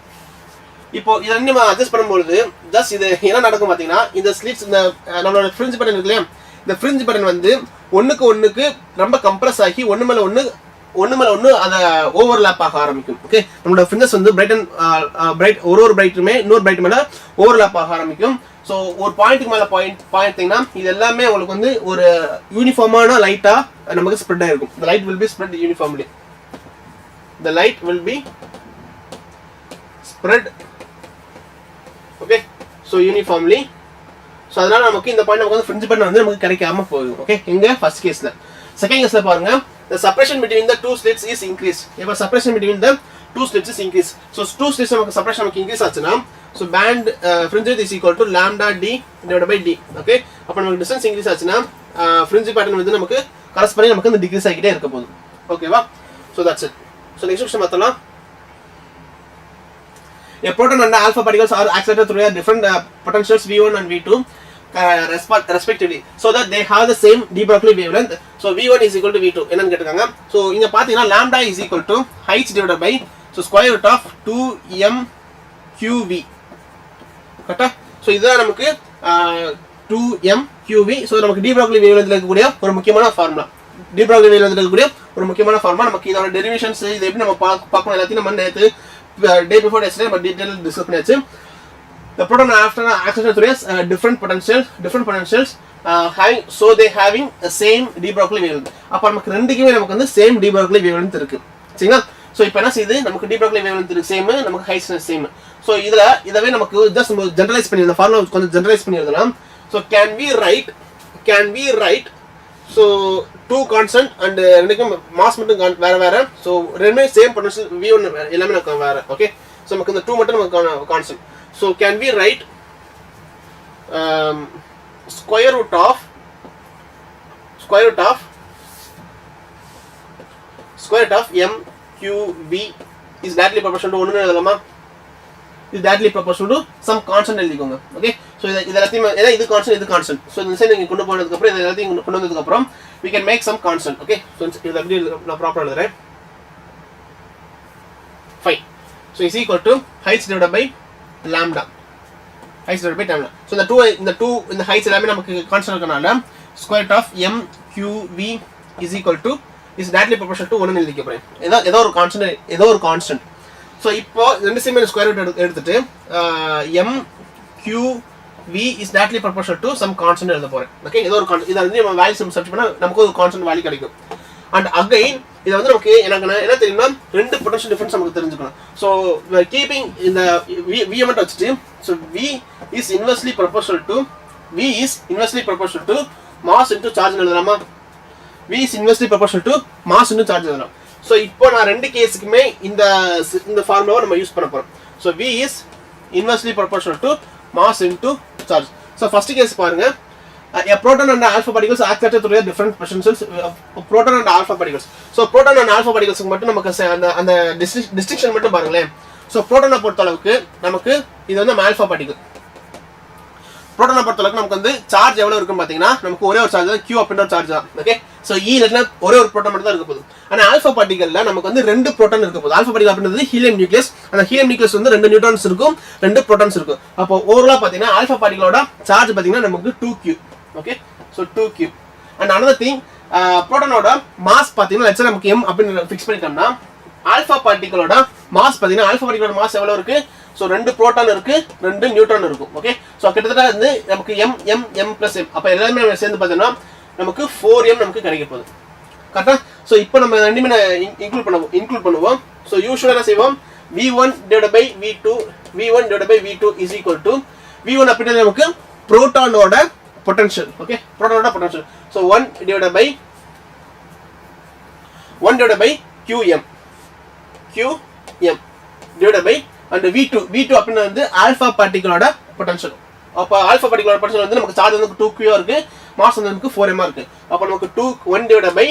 இப்போ இத நம்ம அட்ஜஸ்ட் பண்ணும்போது ஜஸ்ட் இது என்ன நடக்கும் பாத்தீங்கன்னா இந்த ஸ்லிட்ஸ் இந்த நம்மளோட ஃப்ரிஞ்ச் பட்டன் இருக்கு இல்லையா இந்த ஃப்ரிஞ்ச் பட்டன் வந்து ஒண்ணுக்கு ரொம்ப கம்ப்ரஸ் ஆகி ஒண்ணு மேல ஒண்ணு அத ஓவர்லாப் ஆக ஆரம்பிக்கும். ஓகே நம்மளோட ஃப்ரிஞ்சஸ் வந்து பிரைட் ஒரு பிரைட்டுமே இன்னொரு பிரைட் மேல ஓவர்லாப் ஆக ஆரம்பிக்கும். சோ ஒரு பாயிண்ட்க்கு மேல பாயிண்ட்னா இது எல்லாமே உங்களுக்கு வந்து ஒரு யூனிஃபார்மான லைட்டா நமக்கு ஸ்ப்ரெட் ஆயிருக்கும். the light will be spread uniformly. The light will be spread okay so uniformly. So அதனால நமக்கு இந்த பாயிண்ட் நமக்கு வந்து ஃப்ரிஞ்ச் பட்டன் வந்து நமக்கு கிடைக்காம போகும். ஓகே எங்க ஃபர்ஸ்ட் கேஸ்ல. செகண்ட் கேஸ்ல பாருங்க the separation between the two slits is increased. இப்போ separation between the two slits is increased. So two slits நமக்கு separation நமக்கு increase ஆச்சுனா so band fringe width is equal to lambda d divided by d. Okay அப்ப நமக்கு distance increase ஆச்சுனா fringe pattern வந்து நமக்கு கரஸ்பாண்டிங் நமக்கு இந்த டிக்ரீஸ் ஆகிட்டே இருக்க போகுது. ஓகேவா so that's it. So next question பார்த்தோம்னா a proton and alpha particles are accelerated through a different potentials v1 and v2 respectively so that they have the same de Broglie wavelength. So v1 is equal to v2 என்னன்னு கேட்டிருக்காங்க. ஸோ இங்க பாத்தீங்கன்னா lambda is equal to h divided by so square root of 2mqv கரெக்ட்டா. ஸோ இதுதான் நமக்கு 2mqv. ஸோ நமக்கு de Broglie wavelength இருக்கக்கூடிய ஒரு முக்கியமான ஃபார்முலா. de Broglie wavelength இருக்கக்கூடிய ஒரு முக்கியமான ஃபார்முலா. நமக்கு இதோட டெரிவேஷன்ஸ் இது எப்படி நம்ம பார்க்கணும் எல்லாத்தையும் நம்ம நேத்து day before yesterday நம்ம டீடைல் டிஸ்கஸ் பண்ணியாச்சு. The proton after accelerated through different potentials having so they having the same de Broglie wavelength. அப்ப நமக்கு ரெண்டுக்குமே நமக்கு வந்து சேம் de Broglie wavelength இருக்கு. சரிங்களா? சோ இப்போ என்ன செய்யுது நமக்கு de Broglie wavelength இருக்கு சேம், நமக்கு ஹைட்ஸ் சேம். சோ இதவே நமக்கு ஜஸ்ட் ஜெனரலைஸ் பண்ணி இந்த ஃபார்முலா கொஞ்சம் ஜெனரலைஸ் பண்ணி எழுதலாம். So can we write so two constant and ரெண்டுக்கும் மாஸ் மட்டும் வேற வேற. சோ ரெண்டுமே சேம் பொட்டன்ஷியல் v1 எல்லாமே நமக்கு வேற. ஓகே. சோ நமக்கு இந்த 2 மட்டும் நமக்கு constant. So can we write square root of mqv is directly proportional to 1 எழுதலாமா? is directly proportional to some constant எழுதிக்கோங்க. ஓகே. சோ இது எல்லாத்தையும் ஏனா இது கான்ஸ்டன்ட். சோ இந்த சைடு நீங்க கொண்டு போனதுக்கு அப்புறம் இது எல்லாத்தையும் கொண்டு வந்ததுக்கு அப்புறம் we can make some constant. Okay. So இது அப்படியே நான் ப்ராப்பரா எழுதுறேன். fine. So is equal to h divided by lambda. h divided by lambda. So இந்த 2 இந்த heights எல்லாமே நமக்கு கான்ஸ்டன்ட் இருக்கனால square root of mqv is equal to is directly proportional to 1 எழுதிக்க போறேன். ஏதோ ஒரு கான்ஸ்டன்ட். சோ இப்போ ரெண்டு சேம் ஸ்கொயர் ரூட் எடுத்துட்டு mqv is directly proportional to some constant எழுத போறேன். ஓகே. ஏதோ ஒரு இத வந்து நம்ம வேல்யூ சப்ஸ்டிட்யூட் பண்ணா நமக்கு ஒரு கான்ஸ்டன்ட் வேல்யூ கிடைக்கும். and again இது வந்து நமக்கு என்ன தெரியுமா ரெண்டு பொட்டன்ஷியல் டிஃபரன்ஸ் நமக்கு தெரிஞ்சுக்கணும். சோ we are keeping இந்த v மட்டும் வச்சிட்டு so v is inversely proportional to mass into charge எழுதலாமா? v is inversely proportional to mass into charge எழுதலாம். சோ இப்போ நான் ரெண்டு கேஸ்க்குமே இந்த ஃபார்முலாவை நம்ம யூஸ் பண்ண போறோம். So v is inversely proportional to mass into charge. So first case பாருங்க. A proton and alpha particles are accelerated through different potentials. Proton and alpha particles. So proton and alpha particles மட்டும் நமக்கு அந்த டிஸ்டிங்ஷன் மட்டும் பாருங்களேன். So proton பொறுத்த அளவுக்கு நமக்கு இது வந்து alpha particle. proton பொறுத்த அளவுக்கு நமக்கு வந்து சார்ஜ் எவ்வளவு இருக்குன்னு பாத்தீங்கன்னா நமக்கு ஒரே ஒரு சார்ஜ் தான் q அப்படின்ற சார்ஜ் தான். ஓகே. சோ e இல்லனா ஒரே ஒரு proton மட்டும் தான் இருக்க போகுது. ஆனா alpha particleல நமக்கு வந்து ரெண்டு proton இருக்க போகுது. alpha particle அப்படின்றது helium nucleus. அந்த helium nucleus வந்து ரெண்டு நியூட்ரான்ஸ் இருக்கும், ரெண்டு protons இருக்கும். அப்போ ஓவராலா பாத்தீங்கன்னா alpha particleோட சார்ஜ் பாத்தீங்கன்னா நமக்கு 2q. Okay, so 2q. And another thing, proton oda mass pathina let's say நமக்கு m அப்படி fix பண்ணிட்டோம்னா alpha particle oda mass pathina alpha particle oda mass எவ்வளவு இருக்கு? so ரெண்டு proton இருக்கு, ரெண்டு நியூட்ரான் இருக்கும். ஓகே. சோ கிட்டத்தட்ட வந்து நமக்கு m plus m அப்ப எல்லாமே சேர்ந்து பார்த்தோம்னா நமக்கு 4m நமக்கு கிடைக்க போகுது. கரெக்ட்டா? சோ இப்போ நம்ம ரெண்டுமே இன்க்ளூட் பண்ணுவோம். சோ யூசுவலா என்ன செய்வோம்? v1 divided by v2 is equal to v1 அப்படினா நமக்கு proton oda potential. Okay, proton potential. So 1 divided by qm divided by and v2 அப்படினா வந்து alpha particle ஓட potential. அப்ப alpha particle ஓட potential வந்து நமக்கு சார்ஜ் வந்து 2q இருக்கு, மாஸ் வந்து நமக்கு 4m இருக்கு. அப்ப நமக்கு 1 divided by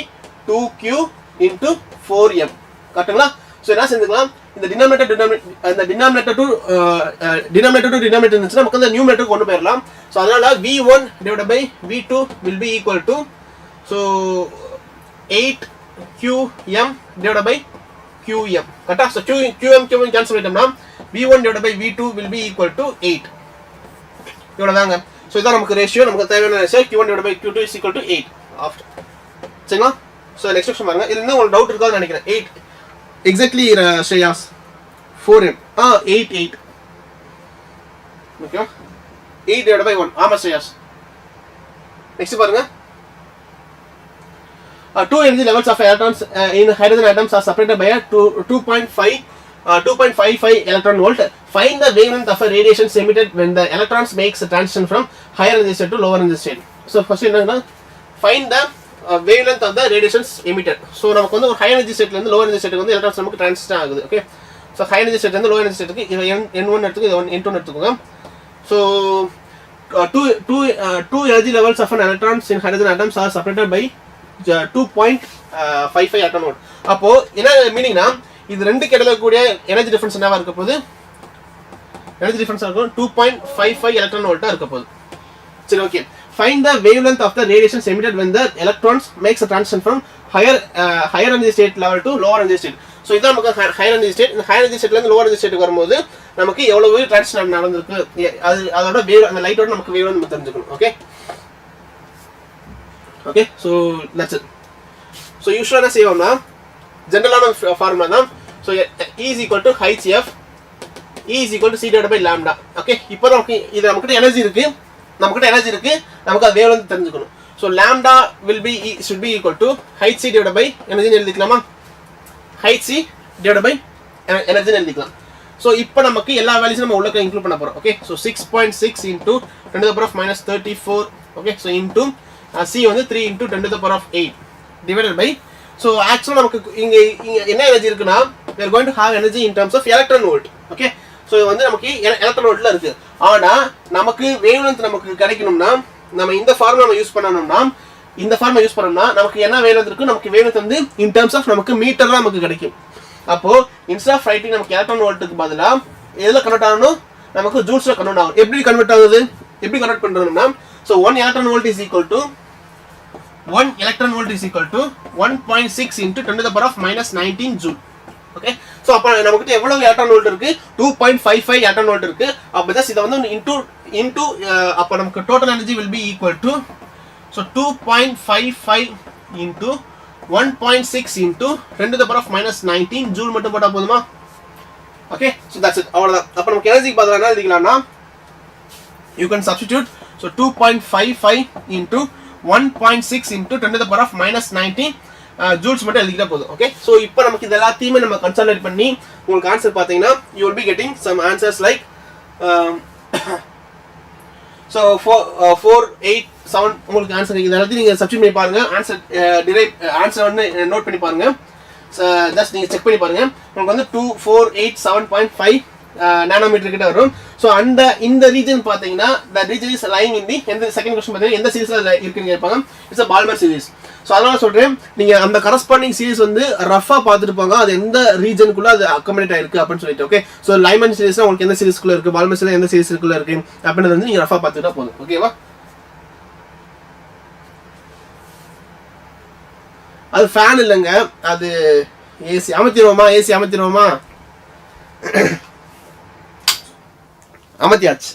2q into 4m. கரெக்ட்டுங்களா? சோ என்ன செஞ்சுக்கலாம்? இந்த denominator to denominator இருந்துச்சுனா நமக்கு அந்த numerator கொண்டு போயிரலாம். சோ அதனால v1 divided by v2 will be equal to so 8qm divided by qm. கரெக்ட்டா? சோ qm கேன்சல் பண்ணிட்டோம்னா v1 divided by v2 will be equal to 8. இவ்வளவுதாங்க. So இதான் நமக்கு ரேஷியோ, நமக்கு தேவையான ratio q1 divided by q2 is equal to 8. after சரிங்களா? சோ நெக்ஸ்ட் क्वेश्चन பாருங்க. இதுல இன்னும் ஒரு டவுட் இருக்கான்னு நினைக்கிறேன். 8 exactly Shreyas 4m 8 okay 8 divided by 1 ஆமா Shreyas. நெக்ஸ்ட் பாருங்க. Two energy levels of electrons in hydrogen atoms are separated by a 2.55 electron volt. Find the wavelength of a radiation emitted when the electrons makes a transition from higher energy state to lower energy state. So first என்னன்னா find the wavelength of the radiations emitted. So நமக்கு வந்து ஒரு high energy state ல இருந்து lower energy state க்கு வந்து electrons நமக்கு transition ஆகுது. Okay, so high energy state ல இருந்து lower energy state க்கு n1 எடுத்துக்கோங்க, இது n2 எடுத்துக்கோங்க. So two energy levels of an electrons in hydrogen atoms are separated by 2.55 electron volt. அப்போ என்ன மீனிங்னா இது ரெண்டு இடையில கூடிய எனர்ஜி டிஃபரன்ஸ் என்னவா இருக்க போகுது எனர்ஜி டிஃபரன்ஸ் இருக்கும் 2.55 எலக்ட்ரான் வோல்ட்டா இருக்க போகுது சரி okay find the wavelength of the radiation emitted when the electrons makes a transition from higher energy state level to lower energy state so இத நமக்கு higher energy state இந்த higher energy stateல இருந்து lower energy state வரும்போது நமக்கு எவ்வளவு டிரான்சிஷன் நடந்திருக்கு அது அதோட வேவ் அந்த லைட்டோட நமக்கு வேவ் நம்ம தெரிஞ்சுக்கணும் okay okay so that's it so யூசுவலா செய்வோம்னா ஜெனரலான ஃபார்முலா தான் so E is equal to hf E is equal to c divided by lambda okay இப்போ நமக்கு இது நமக்கு எனர்ஜி இருக்கு நமக்கு எனர்ஜி இருக்கு நமக்கு அது வேவ் வந்து தெரிஞ்சுக்கணும் so lambda will be should be equal to height c divided by energy எழுதிக்கலாமா height c divided by energy எழுதிக்கலாம் so இப்போ நமக்கு எல்லா வேல்யூஸும் நம்ம உள்ளக்க இன்க்ளூட் பண்ண போறோம் okay so 6.6 into 10 to the power of minus 34 okay so into c வந்து 3 into 10 to the power of 8 divided by so actually நமக்கு இங்க என்ன எனர்ஜி இருக்குனா we are going to have energy in terms of electron volt okay so இது வந்து நமக்கு எலக்ட்ரான் வோல்ட்ல இருக்கு ஆனா நமக்கு வேவ்லெந்த் நமக்கு கிடைக்கணும்னா நம்ம இந்த ஃபார்முலா நம்ம யூஸ் பண்ணனும்னா இந்த ஃபார்முலா யூஸ் பண்ணோம்னா நமக்கு என்ன வேவ்லெந்த் இருக்கு நமக்கு வேவ்லெந்த் வந்து in terms of நமக்கு மீட்டர்ல நமக்கு கிடைக்கும் அப்போ instead of writing நமக்கு எலக்ட்ரான் வோல்ட்க்கு பதிலா எதுல கன்வர்ட் ஆகணும் நமக்கு ஜூல்ஸ்ல கன்வர்ட் ஆகும் எப்படி கன்வர்ட் ஆகுது எப்படி கன்வர்ட் பண்றோம்னா so 1 electron volt is equal to 1.6 into 10 to the power of minus 19 joule okay so அப்ப நமக்கு எவ்வளவு எலக்ட்ரான் வோல்ட் இருக்கு 2.55 எலக்ட்ரான் வோல்ட் இருக்கு அப்ப just இத வந்து into அப்ப நமக்கு total energy will be equal to so 2.55 into 1.6 into 10 to the power of minus 19 joule மட்டும் போட்டா போதுமா okay so that's it அவ்வளவுதான் அப்ப நமக்கு எனர்ஜிக்கு பதிலா என்ன எழுதிக்கலாம்னா you can substitute so 2.55 into 1.6 into 10 to the power of minus 19 joules மட்டும் எழுதிட்டா போதும் okay so இப்போ நமக்கு இது எல்லாத்தையுமே நம்ம கன்சாலிடேட் பண்ணி உங்களுக்கு ஆன்சர் பாத்தீங்கன்னா you will be getting some answers like so 4 8 7 உங்களுக்கு ஆன்சர் இது எல்லாத்தையும் நீங்க சப்ஸ்டிட்யூட் பண்ணி பாருங்க ஆன்சர் டிரைவ் ஆன்சர் வந்து நோட் பண்ணி பாருங்க ஜஸ்ட் நீங்க செக் பண்ணி பாருங்க உங்களுக்கு வந்து 2 4 8 7.5 நானோமீட்டர் கிட்ட வரும் சோ அந்த இந்த ரீஜன் பாத்தீங்கன்னா the region is lying in the எந்த செகண்ட் क्वेश्चन பாத்தீங்கன்னா எந்த சீரிஸ்ல இருக்குன்னு கேட்பாங்க it's a Balmer series so அதனால சொல்றேன் நீங்க அந்த கரஸ்பாண்டிங் சீரிஸ் வந்து ரஃபா பாத்துட்டு போங்க அது எந்த ரீஜனுக்குள்ள அது அக்கமடேட் ஆயிருக்கு அப்படினு சொல்லிட்டு ஓகே சோ லைமன் சீரிஸ்னா உங்களுக்கு எந்த சீரிஸ்க்குள்ள இருக்கு பால்மர் சீரிஸ் எந்த சீரிஸ்க்குள்ள இருக்கு அப்படினு வந்து நீங்க ரஃபா பாத்துட்டா போதும் ஓகேவா அது ஃபேன் இல்லங்க அது ஏசி அமத்திரோமா அமத்தியாச்சு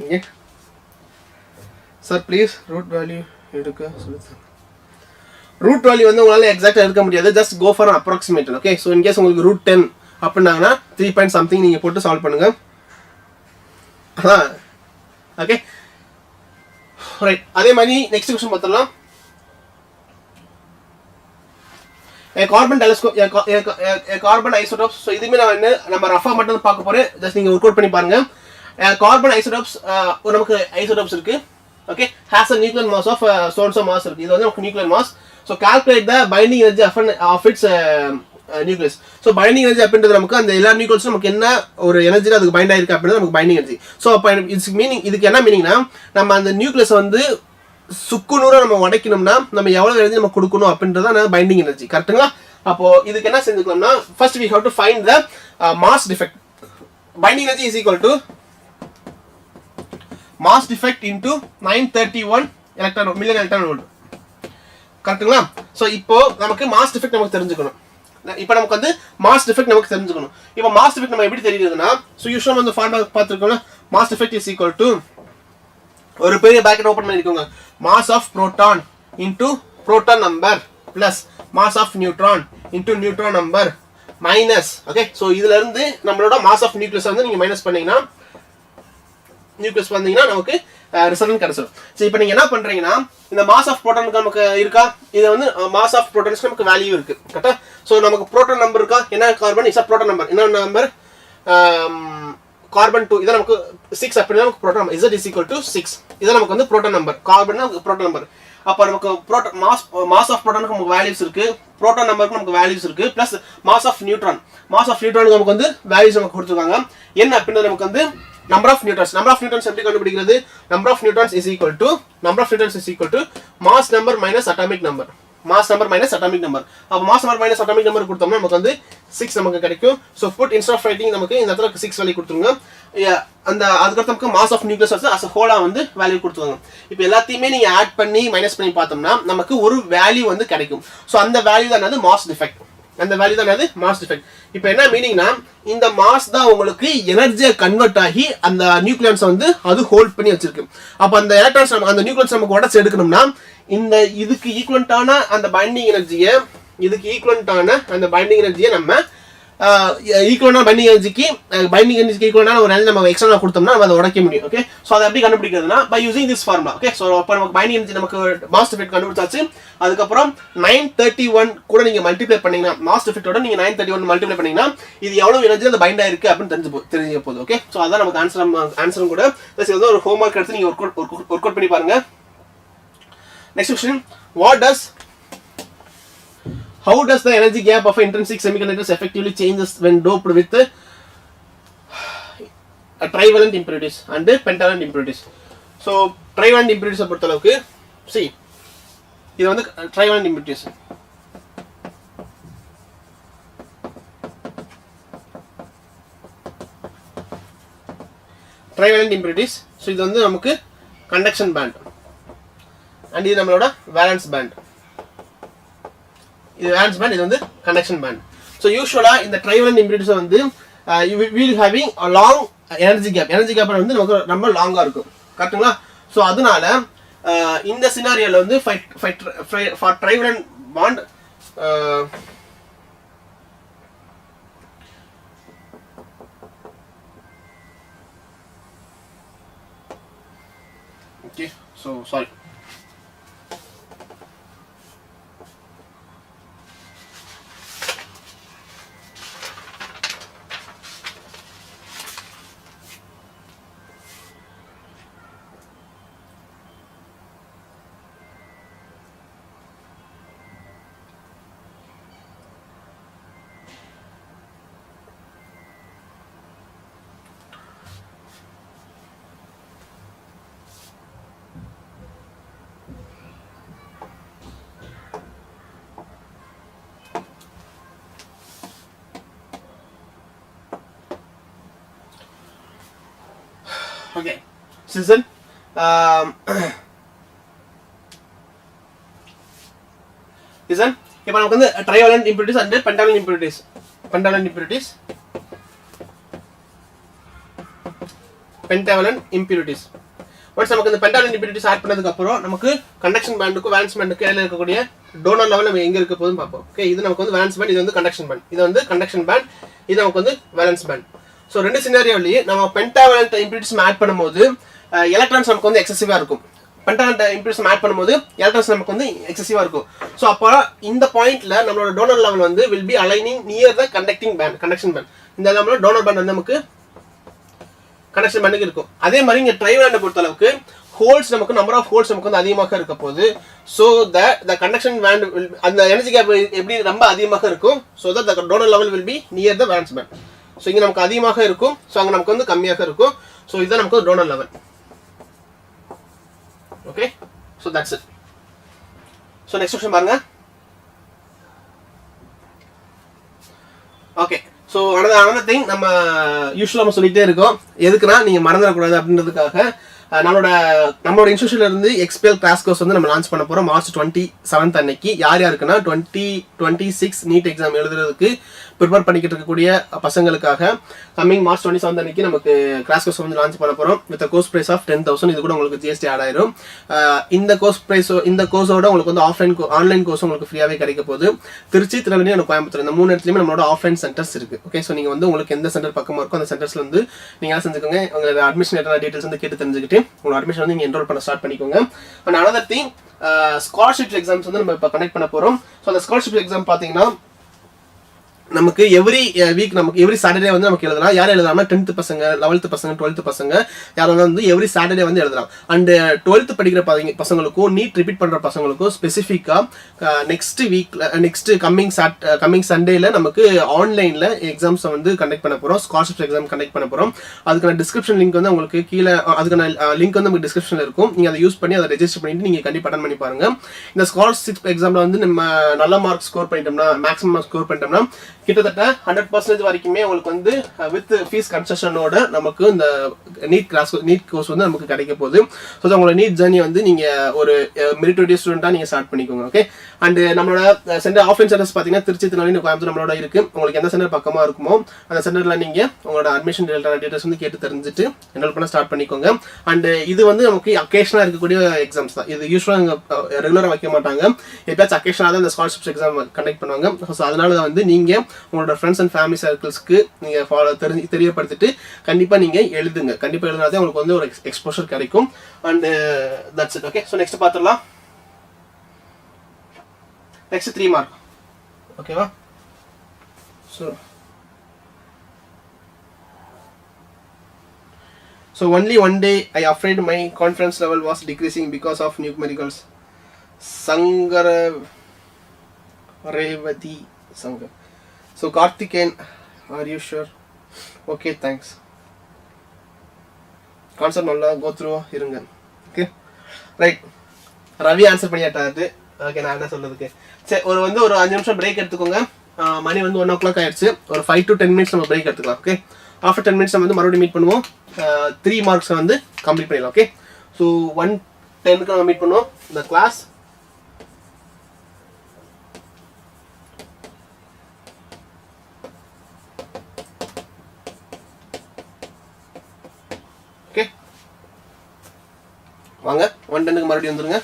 okay sir please root value எடுக்க சொல்லுங்க ரூட் வேல்யூ வந்து உங்களால எக்ஸாக்ட்டா எடுக்க முடியாது just go for approximate okay so in case உங்களுக்கு ரூட் 10 அப்படினாங்கன்னா 3 பாயிண்ட் சம்திங் நீங்க போட்டு சால்வ் பண்ணுங்க ஓகே ரைட் அதே மாதிரி நெக்ஸ்ட் क्वेश्चन பார்த்தலாம் a carbon telescope a carbon isotopes so இதுமே நம்ம ரஃபா மட்டும் பார்க்க போறேன் ஜஸ்ட் நீங்க வொர்க் அவுட் பண்ணி பாருங்க carbon isotopes நமக்கு isotopes இருக்கு okay has a nuclear mass of so and so mass இருக்கு இது வந்து நமக்கு nuclear mass so calculate the binding energy of its nucleus so binding energy அப்படின்றது நமக்கு அந்த எல்லா நியூக்ளியஸ் நமக்கு என்ன ஒரு எனர்ஜி அதுக்கு பைண்ட் ஆயிருக்கு அப்படின்றது நமக்கு binding energy so அப்ப இட்ஸ் மீனிங் இதுக்கு என்ன மீனிங்னா நம்ம அந்த நியூக்ளியஸ் வந்து சுக்குநூறா நம்ம உடைக்கணும்னா நம்ம எவ்வளவு எனர்ஜி நம்ம கொடுக்கணும் அப்படின்றத பைண்டிங் எனர்ஜி கரெக்ட்டுங்களா அப்போ இதுக்கு என்ன செஞ்சுக்கலாம்னா first we have to find the mass defect binding energy is equal to mass defect into 931 million electron volt கரெக்ட்டுங்களா சோ இப்போ நமக்கு mass defect நமக்கு தெரிஞ்சுக்கணும் இப்போ நமக்கு வந்து mass defect நமக்கு தெரிஞ்சுக்கணும் இப்போ mass defect நம்ம எப்படி தெரியுதுன்னா சோ யூசுவலா வந்து ஃபார்முலா பார்த்திருக்கோம்ல mass defect is equal to ஒரு பெரிய பிராக்கெட் ஓபன் பண்ணிக்கோங்க mass of proton into proton number plus mass of neutron into neutron number minus okay so இதுல இருந்து நம்மளோட mass of nucleus வந்து நீங்க மைனஸ் பண்ணீங்கன்னா நியூக்ளியஸ் வந்தீங்கன்னா நமக்கு ரிசல்ட் கிடைச்சிடும் சோ இப்போ நீங்க என்ன பண்றீங்கன்னா இந்த mass of proton நமக்கு இருக்கா இது வந்து mass of protons நமக்கு வேல்யூ இருக்கு கரெக்ட்டா சோ நமக்கு proton number இருக்கா என்ன carbon is a proton number என்ன நம்பர் carbon 2 இத நமக்கு 6 அப்படினா நமக்கு proton number z is equal to 6 இத நமக்கு வந்து proton number carbon நமக்கு proton number அப்ப நமக்கு proton mass of proton நமக்கு வேல்யூஸ் இருக்கு proton numberக்கு நமக்கு வேல்யூஸ் இருக்கு plus mass of neutron நமக்கு வந்து வேல்யூஸ் நமக்கு கொடுத்திருக்காங்க என்ன அப்படினா நமக்கு வந்து number of neutrons எப்படி கண்டுபிடிக்கிறது number of neutrons is equal to mass number minus atomic number mass number minus atomic number. அப்போ mass number minus atomic number கொடுத்தோம்னா நமக்கு வந்து 6 நமக்கு கிடைக்கும். So put instead of writing நமக்கு இந்த இடத்துல 6 வேல்யூ கொடுத்துருங்க. அந்த அதுக்கடுத்து நமக்கு மாஸ் ஆஃப் நியூக்ளியஸ் வந்து அஸ் ஹோலா வந்து வேல்யூ கொடுத்துருவாங்க. இப்போ எல்லாத்தையுமே நீங்க ஆட் பண்ணி மைனஸ் பண்ணி பார்த்தோம்னா நமக்கு ஒரு வேல்யூ வந்து கிடைக்கும். ஸோ அந்த வேல்யூ தான் என்னது மாஸ் டிஃபெக்ட். அந்த வேல்யூ தான் என்னது மாஸ் டிஃபெக்ட். இப்போ என்ன மீனிங்னா இந்த மாஸ் தான் உங்களுக்கு எனர்ஜியை கன்வெர்ட் ஆகி அந்த நியூக்ளியன்ஸ் வந்து அது ஹோல்ட் பண்ணி வச்சிருக்கு. அப்போ அந்த எலக்ட்ரான்ஸ் அந்த நியூக்ளியன்ஸ் நமக்கு உடச்சு எடுக்கணும்னா இந்த இதுக்கு ஈக்குவலண்டான அந்த பைண்டிங் எனர்ஜியை நம்ம ஈக்குவலான பைண்டிங் எனர்ஜிக்கு ஈக்குவலான ஒரு எனர்ஜி நம்ம எக்ஸ்ட்ரா கொடுத்தோம்னா நம்ம அதை உடைக்க முடியும். ஓகே, ஸோ அதை எப்படி கண்டுபிடிக்கிறதுனா by using this formula. Okay, so அப்போ நமக்கு பைண்டிங் எனர்ஜி நமக்கு மாஸ் டிஃபெக்ட் கண்டுபிடிச்சாச்சு. அதுக்கப்புறம் 931 கூட நீங்க மல்டிப்ளை பண்ணீங்கன்னா மாஸ் டிஃபெக்டோட நீங்க 931 மல்டிப்ளை பண்ணீங்கன்னா இது எவ்வளவு எனர்ஜி அந்த பைண்ட் ஆயிருக்கு அப்படின்னு தெரிஞ்ச போகுது. ஓகே, ஸோ அதான் நமக்கு ஆன்சரும் கூட. இது வந்து ஒரு ஹோம்வொர்க் எடுத்து நீங்க ஒர்க் அவுட் பண்ணி பாருங்க. Next question, how does the energy gap of intrinsic semiconductors effectively changes when doped with trivalent impurities and pentavalent impurities? So trivalent impurities பொறுத்த அளவுக்கு see இது வந்து trivalent impurities. Trivalent impurities, so இது வந்து நமக்கு conduction band and இது நம்மளோட valence band. இது valence band, இது வந்து conduction band. So usually இந்த trivalent impurities வந்து you will having a long energy gap வந்து நமக்கு ரொம்ப லாங்கா இருக்கும். கரெக்ட்டுங்களா? ஸோ அதனால இந்த சினாரியோல வந்து for trivalent bond okay, so sorry. Okay, listen. Listen. இப்போ நமக்கு வந்து trivalent impurities and pentavalent impurities. Pentavalent impurities. Once நமக்கு இந்த pentavalent impurities ஆட் பண்ணதுக்கு அப்புறம் நமக்கு conduction bandக்கு valence bandக்கு இடையில இருக்கக்கூடிய டோனர் லெவல் நம்ம எங்க இருக்க போகுதுன்னு பார்ப்போம். ஓகே, இது நமக்கு வந்து valence band, இது வந்து conduction band. இது வந்து conduction band, இது நமக்கு வந்து valence band. ஸோ ரெண்டு சினாரியோலயே நம்ம பென்டாவலண்ட் இம்பியூரிட்டிஸ் ஆட் பண்ணும்போது எலக்ட்ரான்ஸ் நமக்கு வந்து எக்ஸசிவா இருக்கும். பென்டாவலண்ட் இம்பியூரிட்டிஸ் ஆட் பண்ணும்போது எலக்ட்ரான்ஸ் நமக்கு வந்து எக்ஸசிவா இருக்கும். ஸோ அப்போ இந்த பாயிண்ட்ல நம்மளோட டோனர் லெவல் வந்து will be aligning near the conducting band, conduction band. இந்த நம்மளோட டோனர் பேண்ட் வந்து நமக்கு கண்டக்ஷன் பேண்டுக்கு இருக்கும். அதே மாதிரி இங்க ட்ரைவேண்டை பொறுத்த அளவுக்கு ஹோல்ஸ் நமக்கு நம்பர் ஆஃப் ஹோல்ஸ் நமக்கு வந்து அதிகமாக இருக்க போகுது. ஸோ த கண்டக்ஷன் பேண்ட் அந்த எனர்ஜி கேப் எப்படி ரொம்ப அதிகமாக இருக்கும். So the donor level will be near the valence band. So இங்கே நமக்கு அதிகமாக இருக்கும், ஸோ அங்கே நமக்கு வந்து கம்மியாக இருக்கும். ஸோ இதுதான் நமக்கு donor level. Okay, so that's it. So next question பாருங்க. ஓகே, ஸோ another thing நம்ம யூஸ்வலாக நம்ம சொல்லிகிட்டே இருக்கோம். எதுக்குன்னா நீங்கள் மறந்துடக்கூடாது அப்படின்றதுக்காக நம்மளோட இன்ஸ்டியூஷன்ல இருந்து எக்ஸ்பிஎல் கிளாஸ் கோர்ஸ் வந்து நம்ம லான்ச் பண்ண போறோம் March 27 அன்னைக்கு. யாருக்குன்னா 2026 நீட் எக்ஸாம் எழுதுறதுக்கு ப்ரிப்பேர் பண்ணிக்கிட்டு இருக்கக்கூடிய பசங்களுக்காக கம்மிங் March 27 அன்னைக்கு நமக்கு கிளாஸ் கோர்ஸ் வந்து லான்ச் பண்ண போறோம் வித் கோர்ஸ் பிரைஸ் ஆஃப் 10,000. இது கூட உங்களுக்கு ஜிஎஸ்டி ஆட் ஆயிரும். இந்த கோர்ஸோட உங்களுக்கு வந்து ஆன்லைன் கோர்ஸ் உங்களுக்கு ஃப்ரீயாவே கிடைக்க போகுது. திருச்சி, திருநெல்வேலி and கோயம்புத்தூர் இந்த 3 இடத்துலயுமே நம்மளோட ஆஃப்லைன் சென்டர்ஸ் இருக்கு. ஓகே, ஸோ நீங்க வந்து உங்களுக்கு எந்த சென்டர் பக்கமா இருக்கோ அந்த சென்டர்ஸ்ல வந்து நீங்க என்ன செஞ்சுக்கோங்க, உங்களோட அட்மிஷன் டீடைல்ஸ் வந்து கேட்டு தெரிஞ்சுக்கிட்டு உங்களோட அட்மிஷன் வந்து நீங்க என்ரோல் பண்ண ஸ்டார்ட் பண்ணிக்கோங்க. And another thing, scholarship exams வந்து நம்ம இப்போ கனெக்ட் பண்ண போறோம். ஸோ அந்த ஸ்காலர்ஷிப் எக்ஸாம் பார்த்தீங்கன்னா நமக்கு எவ்ரி வீக் நமக்கு எவ்ரி சாட்டர்டே வந்து நமக்கு எழுதலாம். யார் எழுதலாம்னா 10th பசங்க, 11th பசங்க, 12th பசங்க யாரும் வந்து எவ்ரி சாட்டர்டே வந்து எழுதலாம். அண்ட் 12th படிக்கிற பசங்களுக்கும் நீட் ரிப்பீட் பண்ற பசங்களுக்கும் ஸ்பெசிஃபிக்கா நெக்ஸ்ட் வீக்ல நெக்ஸ்ட் கம்மிங் சண்டேல நமக்கு ஆன்லைன்ல எக்ஸாம்ஸ் வந்து கண்டக்ட் பண்ண போறோம். ஸ்காலர்ஷிப் எக்ஸாம் கண்டக்ட் பண்ண போறோம். அதுக்கான டிஸ்கிரிப்ஷன் லிங்க் வந்து உங்களுக்கு கீழே அதுக்கான லிங்க் வந்து உங்களுக்கு டிஸ்கிரிப்ஷன்ல இருக்கும். நீங்க அதை யூஸ் பண்ணி அதை ரெஜிஸ்டர் பண்ணிட்டு நீங்க கண்டிப்பா அட்டெண்ட் பண்ணி பாருங்க. இந்த ஸ்காலர்ஷிப் எக்ஸாம்ல வந்து நம்ம நல்ல மார்க் ஸ்கோர் பண்ணிட்டோம்னா, மேக்ஸிமம் ஸ்கோர் பண்ணிட்டோம்னா கிட்டத்தட்ட 100% வரைக்குமே உங்களுக்கு வந்து வித் ஃபீஸ் கன்செஷனோட நமக்கு இந்த நீட் கோர்ஸ் வந்து நமக்கு கிடைக்க போகுது. ஸோ உங்களோட நீட் ஜர்னி வந்து நீங்க ஒரு மெரிட்டோரியஸ் ஸ்டூடெண்டா நீங்க ஸ்டார்ட் பண்ணிக்கோங்க. ஓகே. அண்ட் நம்மளோட சென்டர் ஆஃப்லைன் சென்டர்ஸ் பார்த்தீங்கன்னா திருச்சி, திருநெல்வேலி, கோயம்புத்தூர் நம்மளோட இருக்கு. உங்களுக்கு எந்த சென்டர் பக்கமா இருக்குமோ அந்த சென்டர்ல நீங்க உங்களோட அட்மிஷன் டீடைல்ஸ் வந்து கேட்டு தெரிஞ்சுட்டு என்ரோல் பண்ண ஸ்டார்ட் பண்ணிக்கோங்க. அண்ட் இது வந்து நமக்கு அக்கேஷனா இருக்கக்கூடிய எக்ஸாம்ஸ் தான். இது யூஸ்வலா ரெகுலரா வைக்க மாட்டாங்க. எப்பயாச்சும் அக்கேஷனாக தான் இந்த ஸ்காலர்ஷிப் எக்ஸாம் கண்டக்ட் பண்ணுவாங்க. ஸோ அதனால வந்து நீங்க உங்களோட ஃப்ரெண்ட்ஸ் அண்ட் ஃபேமிலி சர்க்கிள்ஸ்க்கு நீங்க தெரியப்படுத்திட்டு கண்டிப்பா நீங்க எழுதுங்க. கண்டிப்பா எழுதினாதே உங்களுக்கு வந்து ஒரு எக்ஸ்போஷர் கிடைக்கும். And that's it. Okay. So next பார்த்துடலாம். Next 3 mark. ஓகேவா? So only one day I afraid my confidence level was decreasing because of numericals. Sangara Revati Sangar. So Karthikeyan, are you sure? Okay, thanks. Concept நல்லா go through இருங்க. Okay, right. ரவி ஆன்சர் பண்ணிட்டாரு. ஓகே, நான் என்ன சொல்றதுக்கு சரி ஒரு 5 நிமிஷம் பிரேக் எடுத்துக்கோங்க. மணி வந்து 1 o'clock ஆயிடுச்சு. ஒரு 5 to 10 minutes நம்ம பிரேக் எடுத்துக்கலாம். ஓகே. ஆஃப்டர் 10 minutes நம்ம வந்து மறுபடியும் மீட் பண்ணுவோம். 3 மார்க்ஸ் வந்து கம்ப்ளீட் பண்ணிடலாம். ஓகே. ஸோ 1:10க்கு நம்ம மீட் பண்ணுவோம் இந்த கிளாஸ். ஓகே, வாங்க 1:10க்கு மறுபடியும் வந்துருங்க.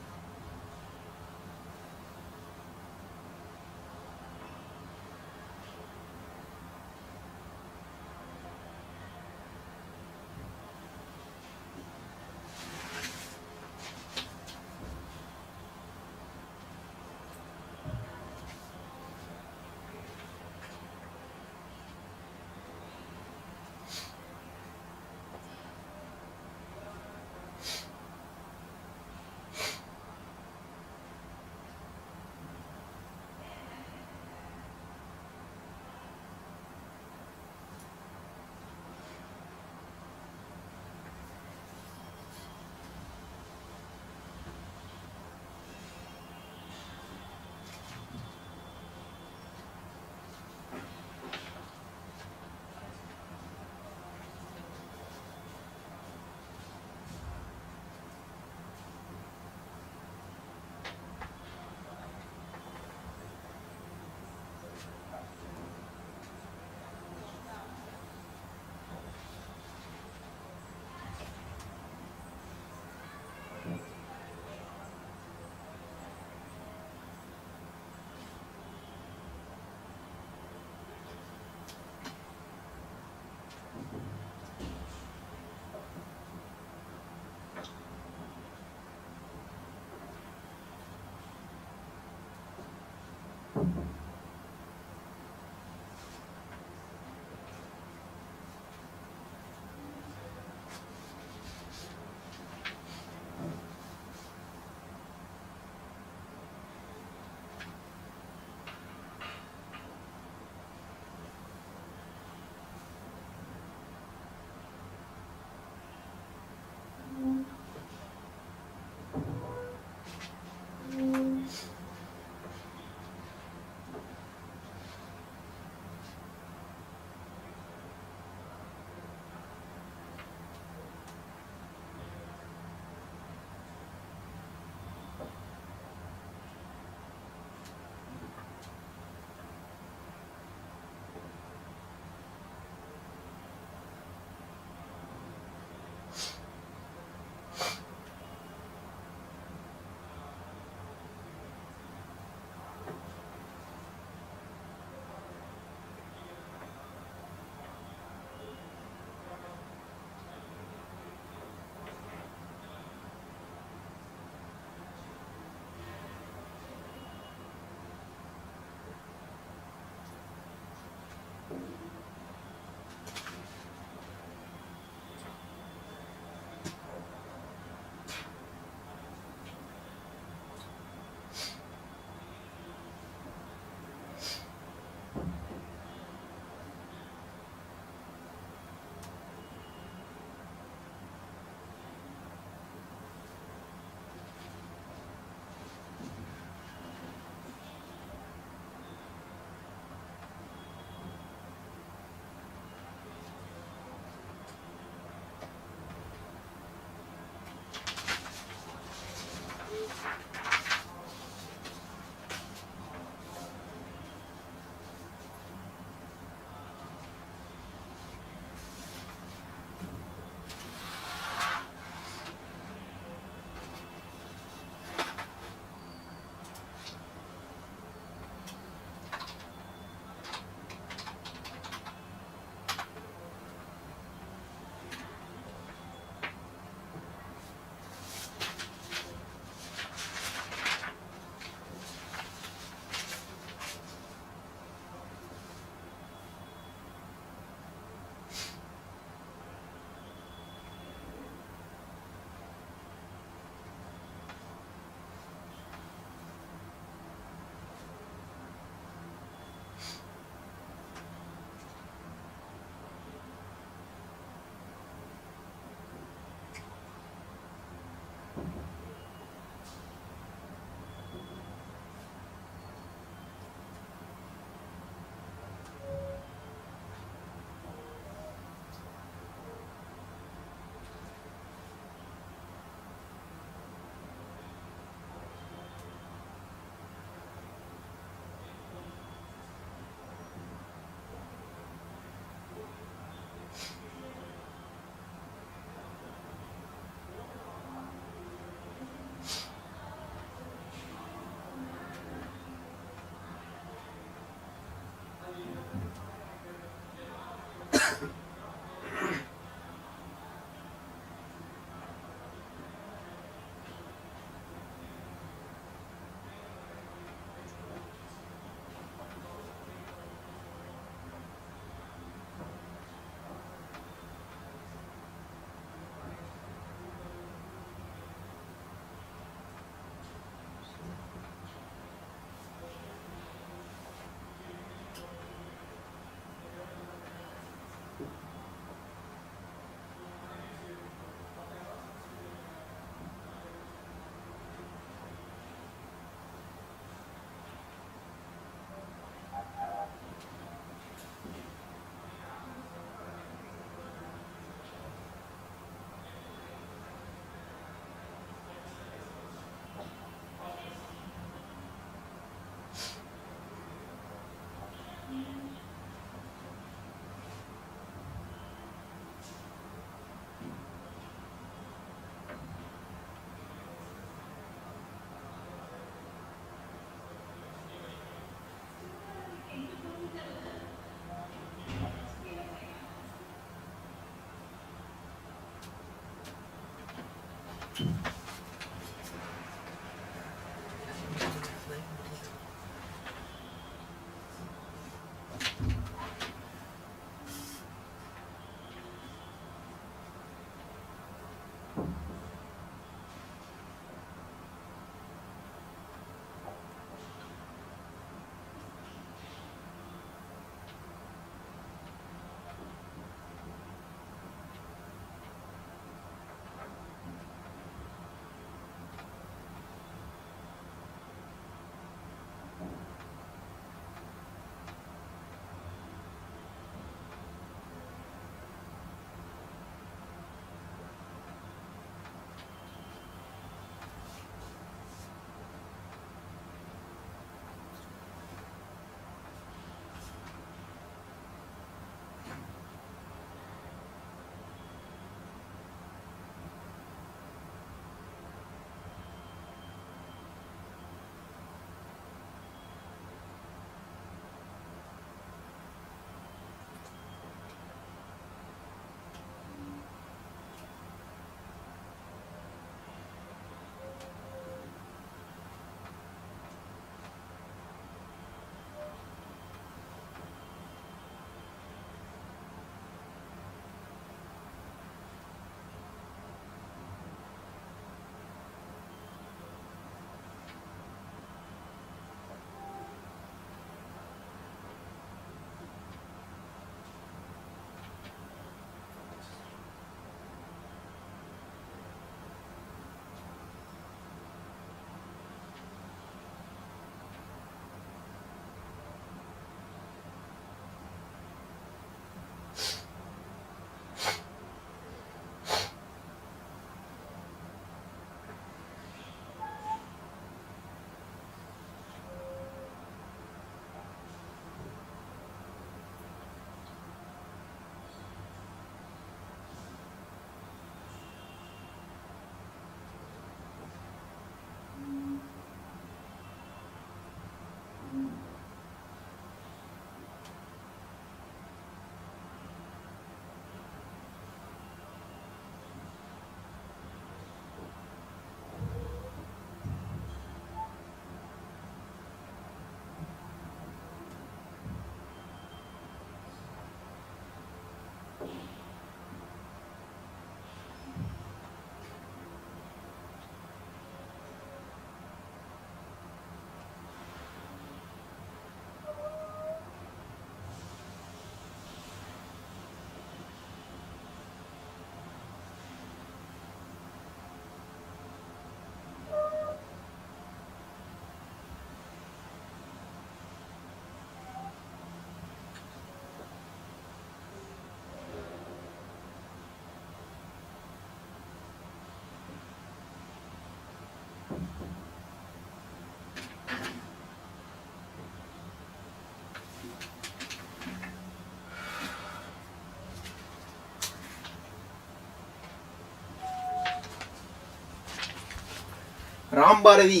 ராம்பாரதி,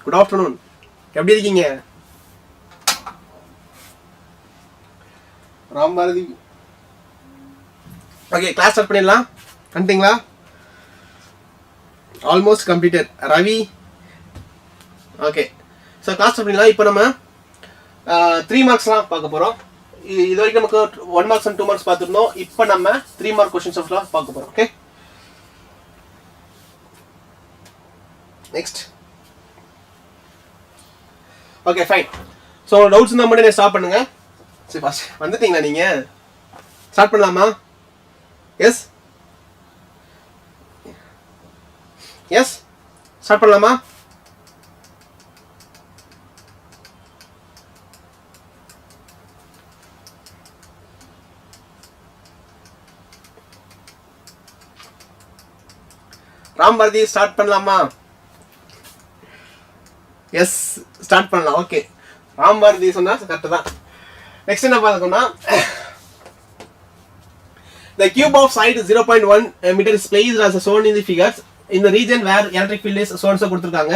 குட் ஆஃப்டர்நூன், எப்படி இருக்கீங்க? ராம்பாரதி, ஓகே கிளாஸ் ஸ்டார்ட் பண்ணிடலாம். வந்துட்டீங்களா? Almost completed. Ravi, okay so class start பண்ணிடலாம். இப்போ நம்ம 3 மார்க்ஸ்லாம் பார்க்க போகிறோம். இது வரைக்கும் நமக்கு 1 மார்க்ஸ் அண்ட் 2 மார்க்ஸ் பார்த்துருந்தோம். இப்போ நம்ம 3 மார்க் கொஸ்டின்ஸ் ஆஃப்லாம் பார்க்க போகிறோம். Okay, next. Okay fine. So doubts இருந்தால் மட்டும் ஸ்டார்ட் பண்ணுங்க. சரி ஃபர்ஸ்ட் வந்துட்டீங்களா நீங்கள்? ஸ்டார்ட் பண்ணலாமா? எஸ் எஸ் ஸ்டார்ட் பண்ணலாமா? ராம்பாரதி ஸ்டார்ட் பண்ணலாமா? எஸ் ஸ்டார்ட் பண்ணலாம். ஓகே, ராம்பாரதி சொன்னா கரெக்ட் தான். நெக்ஸ்ட் என்ன பார்க்கணும்னா, the cube of side 0.1 meter is placed as shown in the figures in the region where electric field is so and so கொடுத்திருக்காங்க.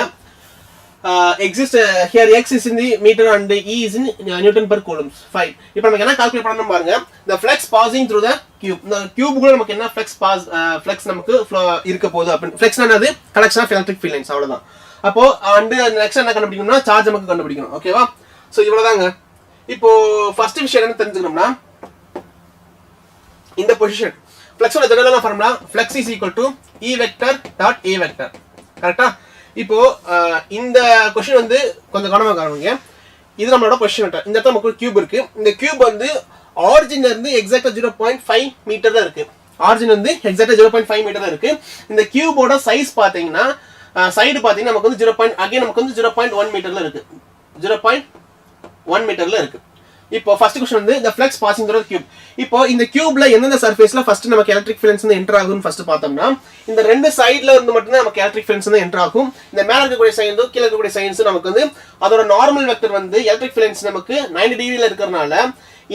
exist here x is in the meter and e is in Newton per coulomb. Fine. இப்போ நமக்கு என்ன கால்குலேட் பண்ணனும் பாருங்க. The flux passing through the cube. இந்த கியூப்க்குள்ள நமக்கு என்ன flux நமக்கு இருக்க போகுது அப்ப flux என்னது collection of electric field lines அவ்வளவுதான். அப்போ and next என்ன கண்டுபிடிக்கணும்னா சார்ஜ் நமக்கு கண்டுபிடிக்கணும். ஓகேவா? சோ இவ்வளவுதாங்க. இப்போ ஃபர்ஸ்ட் விஷயம் என்ன தெரிஞ்சுக்கணும்னா இந்த பொசிஷன் flux ஓட general formula flux is equal to e vector dot a vector. கரெக்ட்டா? இப்போ இந்த क्वेश्चन வந்து கொஞ்சம் கவனமா கவனிங்க. இது நம்மளோட பொசிஷன் வெக்டர். இந்த இடத்துல நமக்கு கியூப் இருக்கு. இந்த கியூப் வந்து ஆரிஜின்ல இருந்து எக்ஸாக்ட்டா 0.5 மீட்டர்ல இருக்கு. ஆரிஜின் வந்து எக்ஸாக்ட்டா 0.5 மீட்டர்ல இருக்கு. இந்த கியூபோட சைஸ் பாத்தீங்கன்னா சைடு பாத்தீங்கன்னா நமக்கு வந்து 0. நமக்கு வந்து 0.1 மீட்டர்ல இருக்கு. 0.1 மீட்டர்ல இருக்கு. இப்போ ஃபர்ஸ்ட் क्वेश्चन வந்து the flux passing through the cube. இப்போ இந்த கியூப்ல எந்தெந்த சர்ஃபேஸ்ல ஃபர்ஸ்ட் நமக்கு எலக்ட்ரிக் ஃபீல்ட்ஸ் வந்து என்டர் ஆகும்னு ஃபர்ஸ்ட் பார்த்தோம்னா இந்த ரெண்டு சைடுல இருந்து மட்டும் தான் நமக்கு எலக்ட்ரிக் ஃபீல்ட்ஸ் வந்து என்டர் ஆகும். இந்த மேல இருக்கக்கூடிய சைடு கீழ இருக்கக்கூடிய சைடுஸ் நமக்கு வந்து அதோட நார்மல் வெக்டர் வந்து எலக்ட்ரிக் ஃபீல்ட்ஸ் நமக்கு 90 டிகிரில இருக்கறனால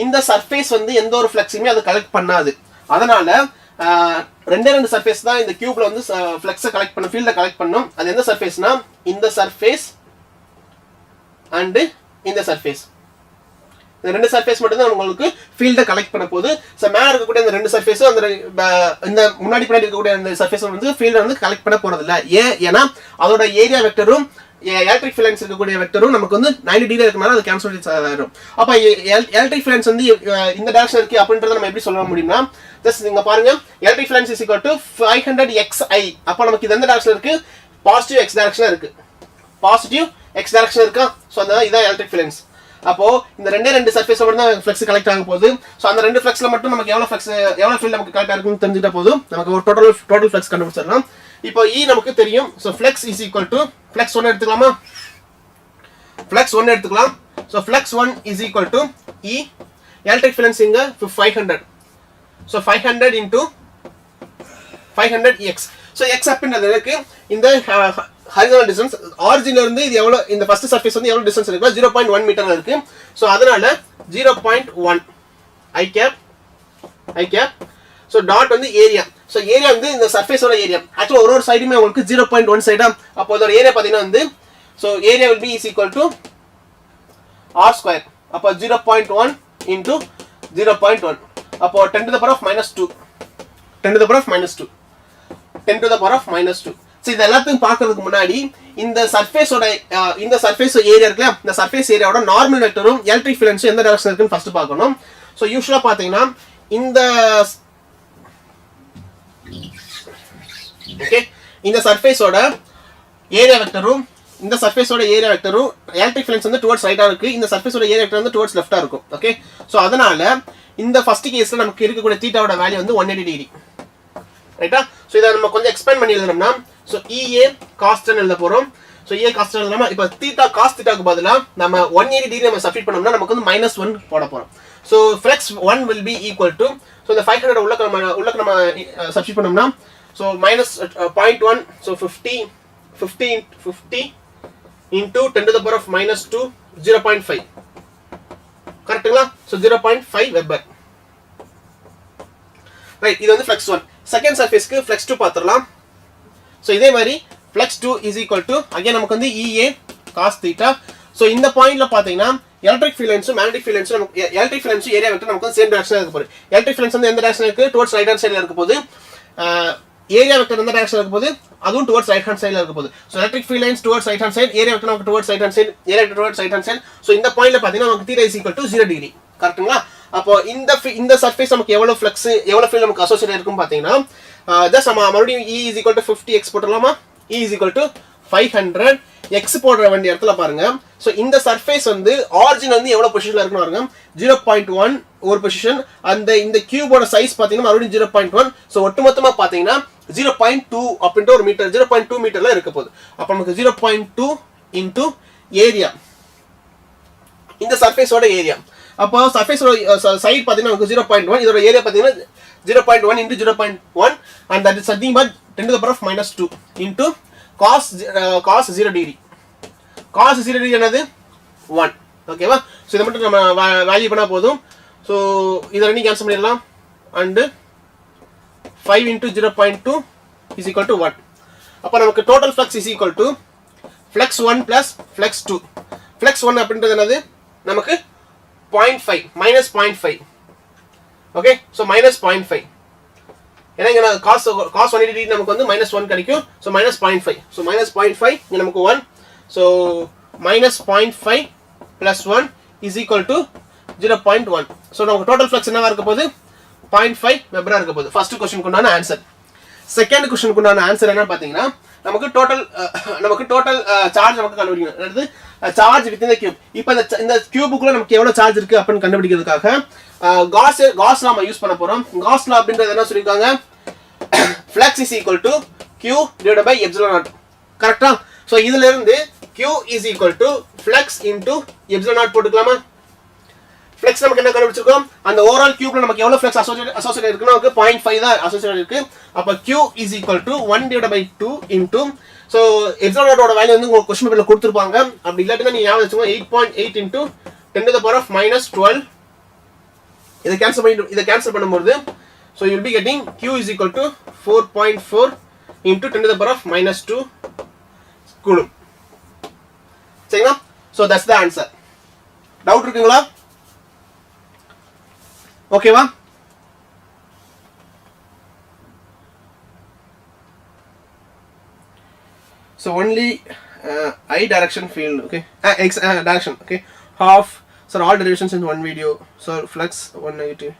இந்த சர்ஃபேஸ் வந்து எந்த ஒரு ஃப்ளக்ஸையுமே அது கலெக்ட் பண்ணாது. அதனால ரெண்டு சர்ஃபேஸ் தான் இந்த கியூப்ல வந்து ஃப்ளக்ஸை கலெக்ட் பண்ண ஃபீல்ட கலெக்ட் பண்ணும். அது எந்த சர்ஃபேஸ்னா இந்த சர்ஃபேஸ் அண்ட் இந்த சர்ஃபேஸ். இந்த ரெண்டு சர்ஃபேஸ் மட்டும் தான் உங்களுக்கு ஃபீல்ட கலெக்ட் பண்ண போகுது. சோ மேல இருக்கக்கூடிய அந்த ரெண்டு சர்ஃபேஸும் அந்த இந்த முன்னாடி பின்னாடி இருக்கக்கூடிய அந்த சர்ஃபேஸ் வந்து ஃபீல்ட வந்து கலெக்ட் பண்ண போறது இல்ல. ஏன்னா அதோட ஏரியா வெக்டரும் எலக்ட்ரிக் ஃபீல்ட்ஸ் இருக்கக்கூடிய வெக்டரும் நமக்கு வந்து 90 டிகிரி இருக்கனால அது கேன்சல் ஆயிடும். அப்ப எலக்ட்ரிக் ஃபீல்ட்ஸ் வந்து இந்த டைரக்ஷன் இருக்கு அப்படின்றத நம்ம எப்படி சொல்ல முடியும்னா ஜஸ்ட் நீங்க பாருங்க electric fields is equal to 500xi. அப்ப நமக்கு இது எந்த டைரக்ஷன் இருக்கு? பாசிட்டிவ் x டைரக்ஷன் இருக்கு. பாசிட்டிவ் x டைரக்ஷன் இருக்கா? சோ இதான் எலக்ட்ரிக் ஃபீல்ட்ஸ். அப்போ இந்த ரெண்டு சர்ஃபேஸ்ல மட்டும் தான் ஃப்ளக்ஸ் கலெக்ட் ஆக போகுது. சோ அந்த ரெண்டு ஃப்ளக்ஸ்ல மட்டும் நமக்கு எவ்வளவு ஃபீல்ட் நமக்கு கலெக்ட் ஆகும்னு தெரிஞ்சிட்டா போதும் நமக்கு ஒரு டோட்டல் ஃப்ளக்ஸ் கண்டுபிடிச்சிடலாம். இப்போ E நமக்கு தெரியும். So flux is equal to flux 1 எடுத்துக்கலாமா? flux 1 எடுத்துக்கலாம். So flux 1 is equal to E electric fields இங்க 500. So 500 into 500x. So x அப்படின்றது இருக்கு இந்த ஹரிசாண்டல் டிஸ்டன்ஸ் ஆரிஜின்ல இருந்து இது எவ்வளவு இந்த ஃபர்ஸ்ட் சர்ஃபேஸ் வந்து எவ்வளவு டிஸ்டன்ஸ் இருக்கு? 0.1 மீட்டர்ல இருக்கு. சோ அதனால 0.1 i cap. சோ டாட் வந்து ஏரியா. சோ ஏரியா வந்து இந்த சர்ஃபேஸோட ஏரியா. ஆக்சுவலா ஒரு சைடுமே உங்களுக்கு 0.1 சைடா. அப்போ அதோட ஏரியா பாத்தீங்கன்னா வந்து so area will be is equal to r square. அப்போ 0.1 into 0.1. அப்போ 10 to the power of -2. 10 to the power of -2. 10 to the power of -2. So இது எல்லாத்தையும் பார்க்கிறதுக்கு முன்னாடி இந்த சர்ஃபேஸோட ஏரியா இருக்குல இந்த சர்ஃபேஸ் ஏரியாவோட நார்மல் வெக்டரும் எலக்ட்ரிக் ஃபீல்ட்ஸும் எந்த டைரக்ஷன்ல இருக்குன்னு ஃபர்ஸ்ட் பார்க்கணும். சோ யூசுவலா பாத்தீங்கன்னா இந்த இந்த சர்ஃபேஸோட ஏரியா வெக்டரும் எலக்ட்ரிக் ஃபீல்ட்ஸ் வந்து டுவர்ட்ஸ் ரைட்டா இருக்கு. இந்த சர்ஃபேஸோட ஏரியா வெக்டர் வந்து டுவர்ட்ஸ் லெஃப்ட்டா இருக்கும். ஓகே, சோ அதனால இந்த ஃபர்ஸ்ட் கேஸ்ல நமக்கு இருக்கக்கூடிய தீட்டாவோட வேல்யூ வந்து 180 டிகிரி. ரைட்டா? சோ இத நம்ம கொஞ்சம் எக்ஸ்பேண்ட் பண்ணி எழுதணும்னா சோ EA cos tan எழுத போறோம். சோ EA cos tan எழுதலாமா? இப்போ தீட்டா cos தீட்டாக்கு பதிலா நம்ம 180 டிகிரி நம்ம சப்ஸ்டிட் பண்ணோம்னா நமக்கு வந்து -1 போட போறோம். So flux 1 will be equal to so இந்த 500 உள்ளக்க நம்ம சப்ஸ்டிட் பண்ணோம்னா so -0.1 so 50 into 10 to the power of -2 0.5. கரெக்ட்டுங்களா? So 0.5 weber. ரைட், இது வந்து flux 1. செகண்ட் சர்ஃபேஸ்க்கு flux 2 பாத்துறலாம். சோ இதே மாதிரி flux 2 is equal to again நமக்கு வந்து EA cos theta. சோ இந்த பாயிண்ட்ல பாத்தீங்கன்னா எலக்ட்ரிக் ஃபீல்ட்ஸும் மேக்னெட்டிக் ஃபீல்ட்ஸும் நமக்கு எலக்ட்ரிக் ஃபீல்ட்ஸ் ஏரியா வெக்டர் நமக்கு சேம் டைரக்ஷன்ல இருக்க போகுது. எலக்ட்ரிக் ஃபீல்ட்ஸ் வந்து எந்த டைரக்ஷன்ல இருக்கு? டுவர்ட்ஸ் ரைட் ஹேண்ட் சைடுல இருக்க போகுது. ஏரியா வெக்டர் எந்த டைரக்ஷன்ல இருக்க போகுது? அதுவும் டுவர்ட்ஸ் ரைட் ஹேண்ட் சைடுல இருக்க போகுது. So electric field lines towards right hand side, area vector நமக்கு towards right hand side, area vector towards right hand side. So இந்த பாயிண்ட்ல பாத்தீங்கன்னா நமக்கு θ is equal to 0 டிகிரி. கரெக்ட்டுங்களா? அப்போ இந்த சர்ஃபேஸ் நமக்கு எவ்வளவு ஃப்ளக்ஸ் எவ்வளவு ஃபீல்ட் நமக்கு அசோசியேட் இருக்கும் பாத்தீங்கன்னா ஜஸ்ட் நம்ம மறுபடியும் E is equal to 50x போடலாமா? E is equal to 500 x போடுற வேண்டிய இடத்துல பாருங்க. சோ இந்த சர்ஃபேஸ் வந்து ஆரிஜின் வந்து எவ்வளவு பொசிஷன்ல இருக்குன்னு பாருங்க. 0.1 ஒரு பொசிஷன். அந்த இந்த கியூபோட சைஸ் பாத்தீங்கன்னா மறுபடியும் 0.1. சோ ஒட்டுமொத்தமா பாத்தீங்கன்னா 0.2 அப்படின்ற ஒரு மீட்டர் 0.2 மீட்டர்ல இருக்க போகுது. அப்ப நமக்கு 0.2 into ஏரியா, இந்த சர்ஃபேஸோட ஏரியா. அப்போ சர்ஃபேஸோட சைடு பாத்தீங்கன்னா நமக்கு 0.1, இதோட ஏரியா பாத்தீங்கன்னா 0.1 into 0.1 and that is nothing but 10 to the power of -2 into cos 0 degree. cos 0 degree என்னது 1. ஓகேவா? சோ இத மட்டும் நம்ம வேல்யூ பண்ணா போதும். சோ இத ரெண்டையும் கேன்சல் பண்ணிடலாம். and 5 into 0.2 is equal to 1. அப்ப நமக்கு total flux is equal to flux 1 plus flux 2. Flux 1 அப்படின்றது என்னது நமக்கு 0.5 minus 0.5. Okay so minus 0.5. ஏன்னா இங்கே காஸ் 180 நமக்கு வந்து -1 கிடைக்கும். ஸோ -0.5. ஸோ -0.5 இங்கே நமக்கு 1. So -0.5 plus 1 is equal to 0.1. So நமக்கு டோட்டல் ஃப்ளக்ஸ் என்னவா இருக்க போகுது 0.5 வெபரா இருக்க போகுது. ஃபர்ஸ்ட் கொஸ்டினுக்கு உண்டான ஆன்சர். செகண்ட் கொஸ்டினுக்கு உண்டான ஆன்சர் என்ன பார்த்தீங்கன்னா நமக்கு டோட்டல் சார்ஜ் நமக்கு கண்டுபிடிக்கணும். அதாவது சார்ஜ் வித் இந்த கியூப். இப்போ இந்த கியூபுக்குள்ள நமக்கு எவ்வளவு சார்ஜ் இருக்கு அப்படின்னு கண்டுபிடிக்கிறதுக்காக காஸ் லா யூஸ் பண்ண போறோம். காஸ் லா அப்படின்றது என்ன சொல்லிருக்காங்க flux is equal to q divided by epsilon naught. கரெக்ட்டா? சோ இதுல இருந்து q is equal to flux into epsilon naught போட்டுக்கலாமா? flux நமக்கு என்ன கண்டுபிடிச்சிருக்கோம் அந்த ஓவரால் கியூப்ல நமக்கு எவ்வளவு flux அசோசியேட் இருக்குன்னா நமக்கு 0.5 தான் அசோசியேட் இருக்கு. அப்ப q is equal to 1 divided by 2 into so epsilon naught ஓட வேல்யூ வந்து உங்களுக்கு क्वेश्चन பேப்பர்ல கொடுத்திருப்பாங்க. அப்படி இல்லாட்டினா நீங்க ஞாபகம் வச்சுக்கோங்க 8.8 into 10 to the power of -12. இத கேன்சல் பண்ணும்போது so you will be getting q is equal to 4.4 into 10 to the power of -2 coulomb. சரிங்களா? so that's the answer. Doubt இருக்குங்களா? ஓகேவா? so only I direction field, okay, x direction, okay, half. So all derivations in one video. So flux 1 negative.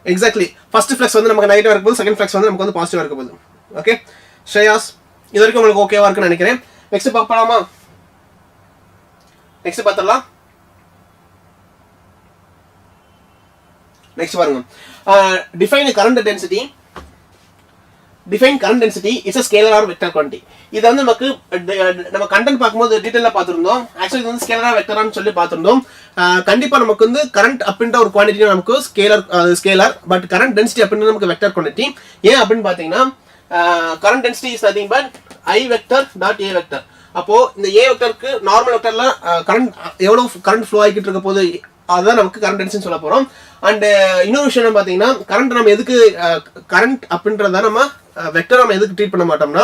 Exactly. First flux வந்து நமக்கு நெகட்டிவா இருக்க போகுது, செகண்ட் flux வந்து நமக்கு வந்து பாசிட்டிவா இருக்க போகுது. ஓகே ஷேயாஸ் இது வரைக்கும் உங்களுக்கு ஓகேவா இருக்குன்னு நினைக்கிறேன். நெக்ஸ்ட் பார்க்கலாமா? நெக்ஸ்ட் பார்த்தறலாம். நெக்ஸ்ட் பாருங்க. define current density. Define current density is a scalar or vector quantity. இது வந்து நம்ம கண்டென்ட் பாக்கும்போது டீடைலா பாத்துறோம். एक्चुअली இது வந்து ஸ்கேலரா வெக்டரான்னு சொல்லி பாத்துறோம். கண்டிப்பா நமக்கு வந்து கரண்ட் அப்படின்ற ஒரு குவாண்டிட்டி நமக்கு ஸ்கேலர் பட் கரண்ட் டென்சிட்டி அப்படின்றது நமக்கு வெக்டர் குவாண்டிட்டி. ஏன் அப்படின்னு பாத்தீங்கன்னா current density is nothing but I vector dot A vector. அப்போ இந்த A வெக்டருக்கு நார்மல் வெக்டர்ல கரண்ட் எவ்வளவு கரண்ட் ஃப்ளோ ஆகிட்டு இருக்க போது அதான் நமக்கு கரண்ட் டென்சிட்டி சொல்ல போறோம். அண்ட் இன்னொரு விஷயம் பாத்தீங்கன்னா கரண்ட் நம்ம எதுக்கு கரண்ட் அப்படின்றத நம்ம வெக்டர் நம்ம எதுக்கு ட்ரீட் பண்ண மாட்டோம்னா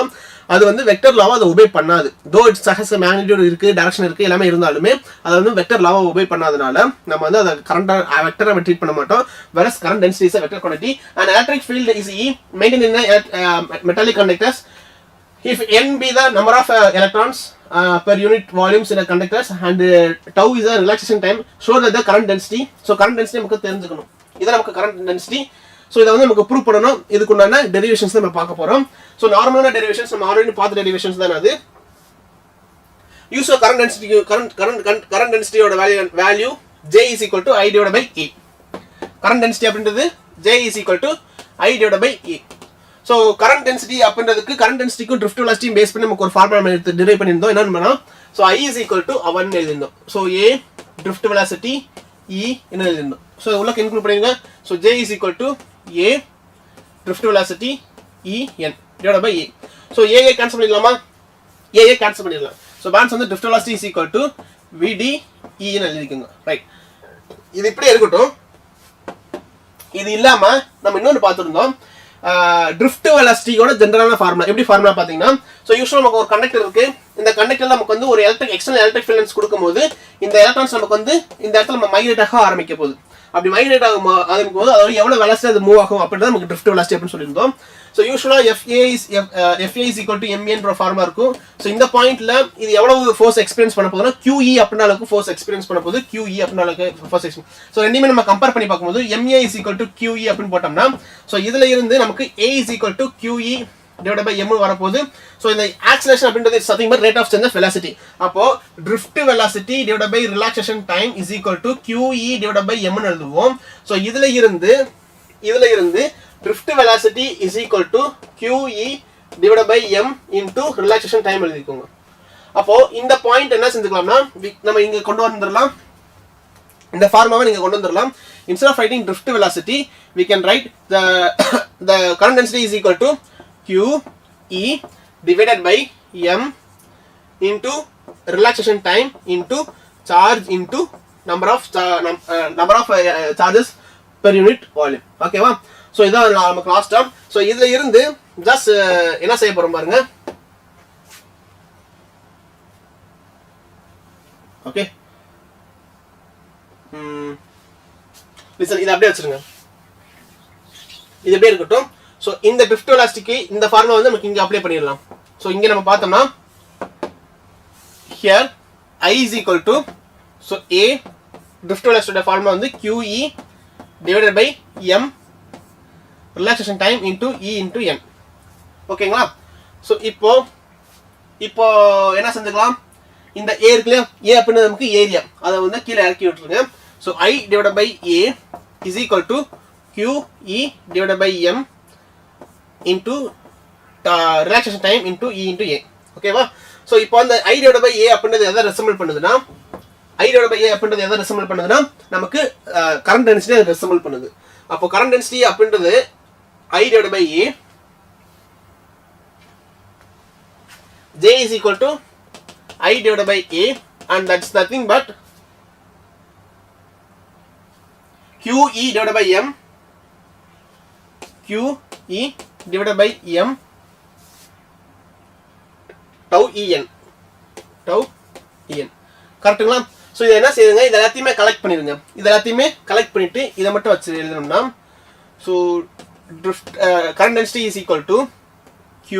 அது வந்து வெக்டர் லாவை அதை ஒபே பண்ணாது. தோ இட்ஸ் ஹஸ் மேக்னிட்யூட் இருக்கு, டைரக்ஷன் இருக்கு, எல்லாமே இருந்தாலுமே அதை வந்து வெக்டர் லாவை ஒபே பண்ணாதனால நம்ம வந்து அதை கரண்ட் வெக்டர் நம்ம ட்ரீட் பண்ண மாட்டோம். whereas current density is a vector quantity and electric field is E maintained in metallic conductors if n be the number of electrons per unit volumes in a conductors and tau is a relaxation time. Show that the current density. So current density நமக்கு தெரிஞ்சுக்கணும். இது நமக்கு current density. So இத வந்து நமக்கு ப்ரூவ் பண்ணனும். இதுக்கு உண்டான டெரிவேஷன்ஸ் நம்ம பார்க்க போறோம். So நார்மலான டெரிவேஷன்ஸ் நம்ம ஆல்ரெடி பார்த்த டெரிவேஷன்ஸ் தான் அது. யூஸ் current density ஓட value J is equal to I divided by E. current density அப்படின்றது J is equal to I divided by E. So current density அப்படின்றதுக்கு current density-க்கு drift velocity பேஸ் பண்ணி நமக்கு ஒரு ஃபார்முலா நம்ம எடுத்து டிரைவ் பண்ணிருந்தோம். என்னன்னு பண்ணா so I is equal to 1 எழுதிருந்தோம். So A drift velocity E என்ன எழுதிருந்தோம். So உள்ளக்க இன்க்ளூட் பண்ணிருங்க. So J is equal to A drift velocity E n divided by E. So A cancel பண்ணிடலாமா? A கேன்சல் பண்ணிடலாம். So பேலன்ஸ் வந்து drift velocity is equal to VD E ன்னு எழுதிக்கோங்க. ரைட். இது இப்படி இருக்கட்டும். இது இல்லாம நம்ம இன்னொரு பார்த்திருந்தோம். drift velocity ஓட ஜெனரலான ஃபார்முலா. எப்படி ஃபார்முலா பாத்தீங்கன்னா சோ யூசுவலா நமக்கு ஒரு கண்டக்டர் இருக்கு. இந்த கண்டக்டர்ல நமக்கு வந்து ஒரு எக்ஸ்டர்னல் எலக்ட்ரிக் ஃபீல்ட்ஸ் கொடுக்கும்போது இந்த எலக்ட்ரான்ஸ் நமக்கு வந்து இந்த இடத்துல நம்ம மைக்ரேட் ஆக ஆரம்பிக்க போகுது. அப்படி மைக்ரேட் ஆகும்போது அதாவது எவ்வளவு வெலாசிட்டி அது மூவ் ஆகும் அப்படின்றது நமக்கு drift velocity அப்படின்னு சொல்லியிருந்தோம். சோ யூசுவலா FA is equal to MN ன்ற ஃபார்முலா இருக்கும். சோ இந்த பாயிண்ட்ல இது எவ்வளவு ஃபோர்ஸ் எக்ஸ்பீரியன்ஸ் பண்ண போகுதுன்னா QE அப்படின அளவுக்கு ஃபோர்ஸ் எக்ஸ்பீரியன்ஸ் பண்ண போகுது. QE அப்படின அளவுக்கு ஃபோர்ஸ் எக்ஸ்பீரியன்ஸ். சோ ரெண்டுமே நம்ம கம்பேர் பண்ணி பார்க்கும்போது MA is equal to QE அப்படினு போட்டோம்னா சோ இதுல இருந்து நமக்கு A is equal to QE divided by m வரப்போகுது. சோ இந்த ஆக்சலரேஷன் அப்படின்றது is nothing but rate of change of velocity. அப்போ drift velocity divided by relaxation time is equal to QE divided by m ன்னு எழுதுவோம். சோ இதுல இருந்து drift velocity is equal to QE divided by m into relaxation time எழுதிக்கோங்க. அப்போ இந்த பாயிண்ட் என்ன செஞ்சுக்கலாம்னா நம்ம இங்க கொண்டு வந்துறலாம். இந்த ஃபார்முலாவை நீங்க கொண்டு வந்துறலாம். Instead of writing drift velocity we can write the current density is equal to QE divided by m into relaxation time into charge into number of charges per unit volume. ஓகேவா? சோ இதான் நமக்கு லாஸ்ட் டேர்ம். சோ இதுல இருந்து ஜஸ்ட் என்ன செய்ய போறோம் பாருங்க. ஓகே லிசன், இதை அப்படியே வச்சிருங்க, இது அப்படியே இருக்கட்டும். ஸோ இந்த ட்ரிஃப்ட் எலாஸ்டிக்கு இந்த ஃபார்முலா வந்து நமக்கு இங்கே அப்ளை பண்ணிடலாம். ஸோ இங்கே நம்ம பார்த்தோம்னா here I is equal to, so A drift elastic formula வந்து QE divided by M relaxation time into E into N. ஓகேங்களா? ஸோ இப்போ என்ன செஞ்சுக்கலாம், இந்த A இருக்குல்லையா, A அப்படின்றது நமக்கு ஏரியா, அதை வந்து கீழே இறக்கி விட்டுருங்க. So I divided by A is equal to QE divided by M into relaxation time into E into A. ஓகேவா? ஸோ இப்போ அந்த I divided by A அப்படின்றது எதை ரெசம்பிள் பண்ணுதுன்னா, I divided by A அப்படின்றது எதை ரெசம்பிள் பண்ணுதுன்னா நமக்கு கரண்ட் டென்சிட்டி அதை ரெசம்பிள் பண்ணுது. அப்போ கரண்ட் டென்சிட்டி அப்படின்றது I divided by A, J is equal to I divided by A, and that's nothing but QE divided by M, QE divided by M tau En, tau En. கரெக்ட்டுங்களா? ஸோ இதை என்ன செய்யுங்க, இது எல்லாத்தையுமே கலெக்ட் பண்ணிடுங்க. இது எல்லாத்தையுமே கலெக்ட் பண்ணிட்டு இதை மட்டும் வச்சு எழுதணும்னா, so current density is equal to Q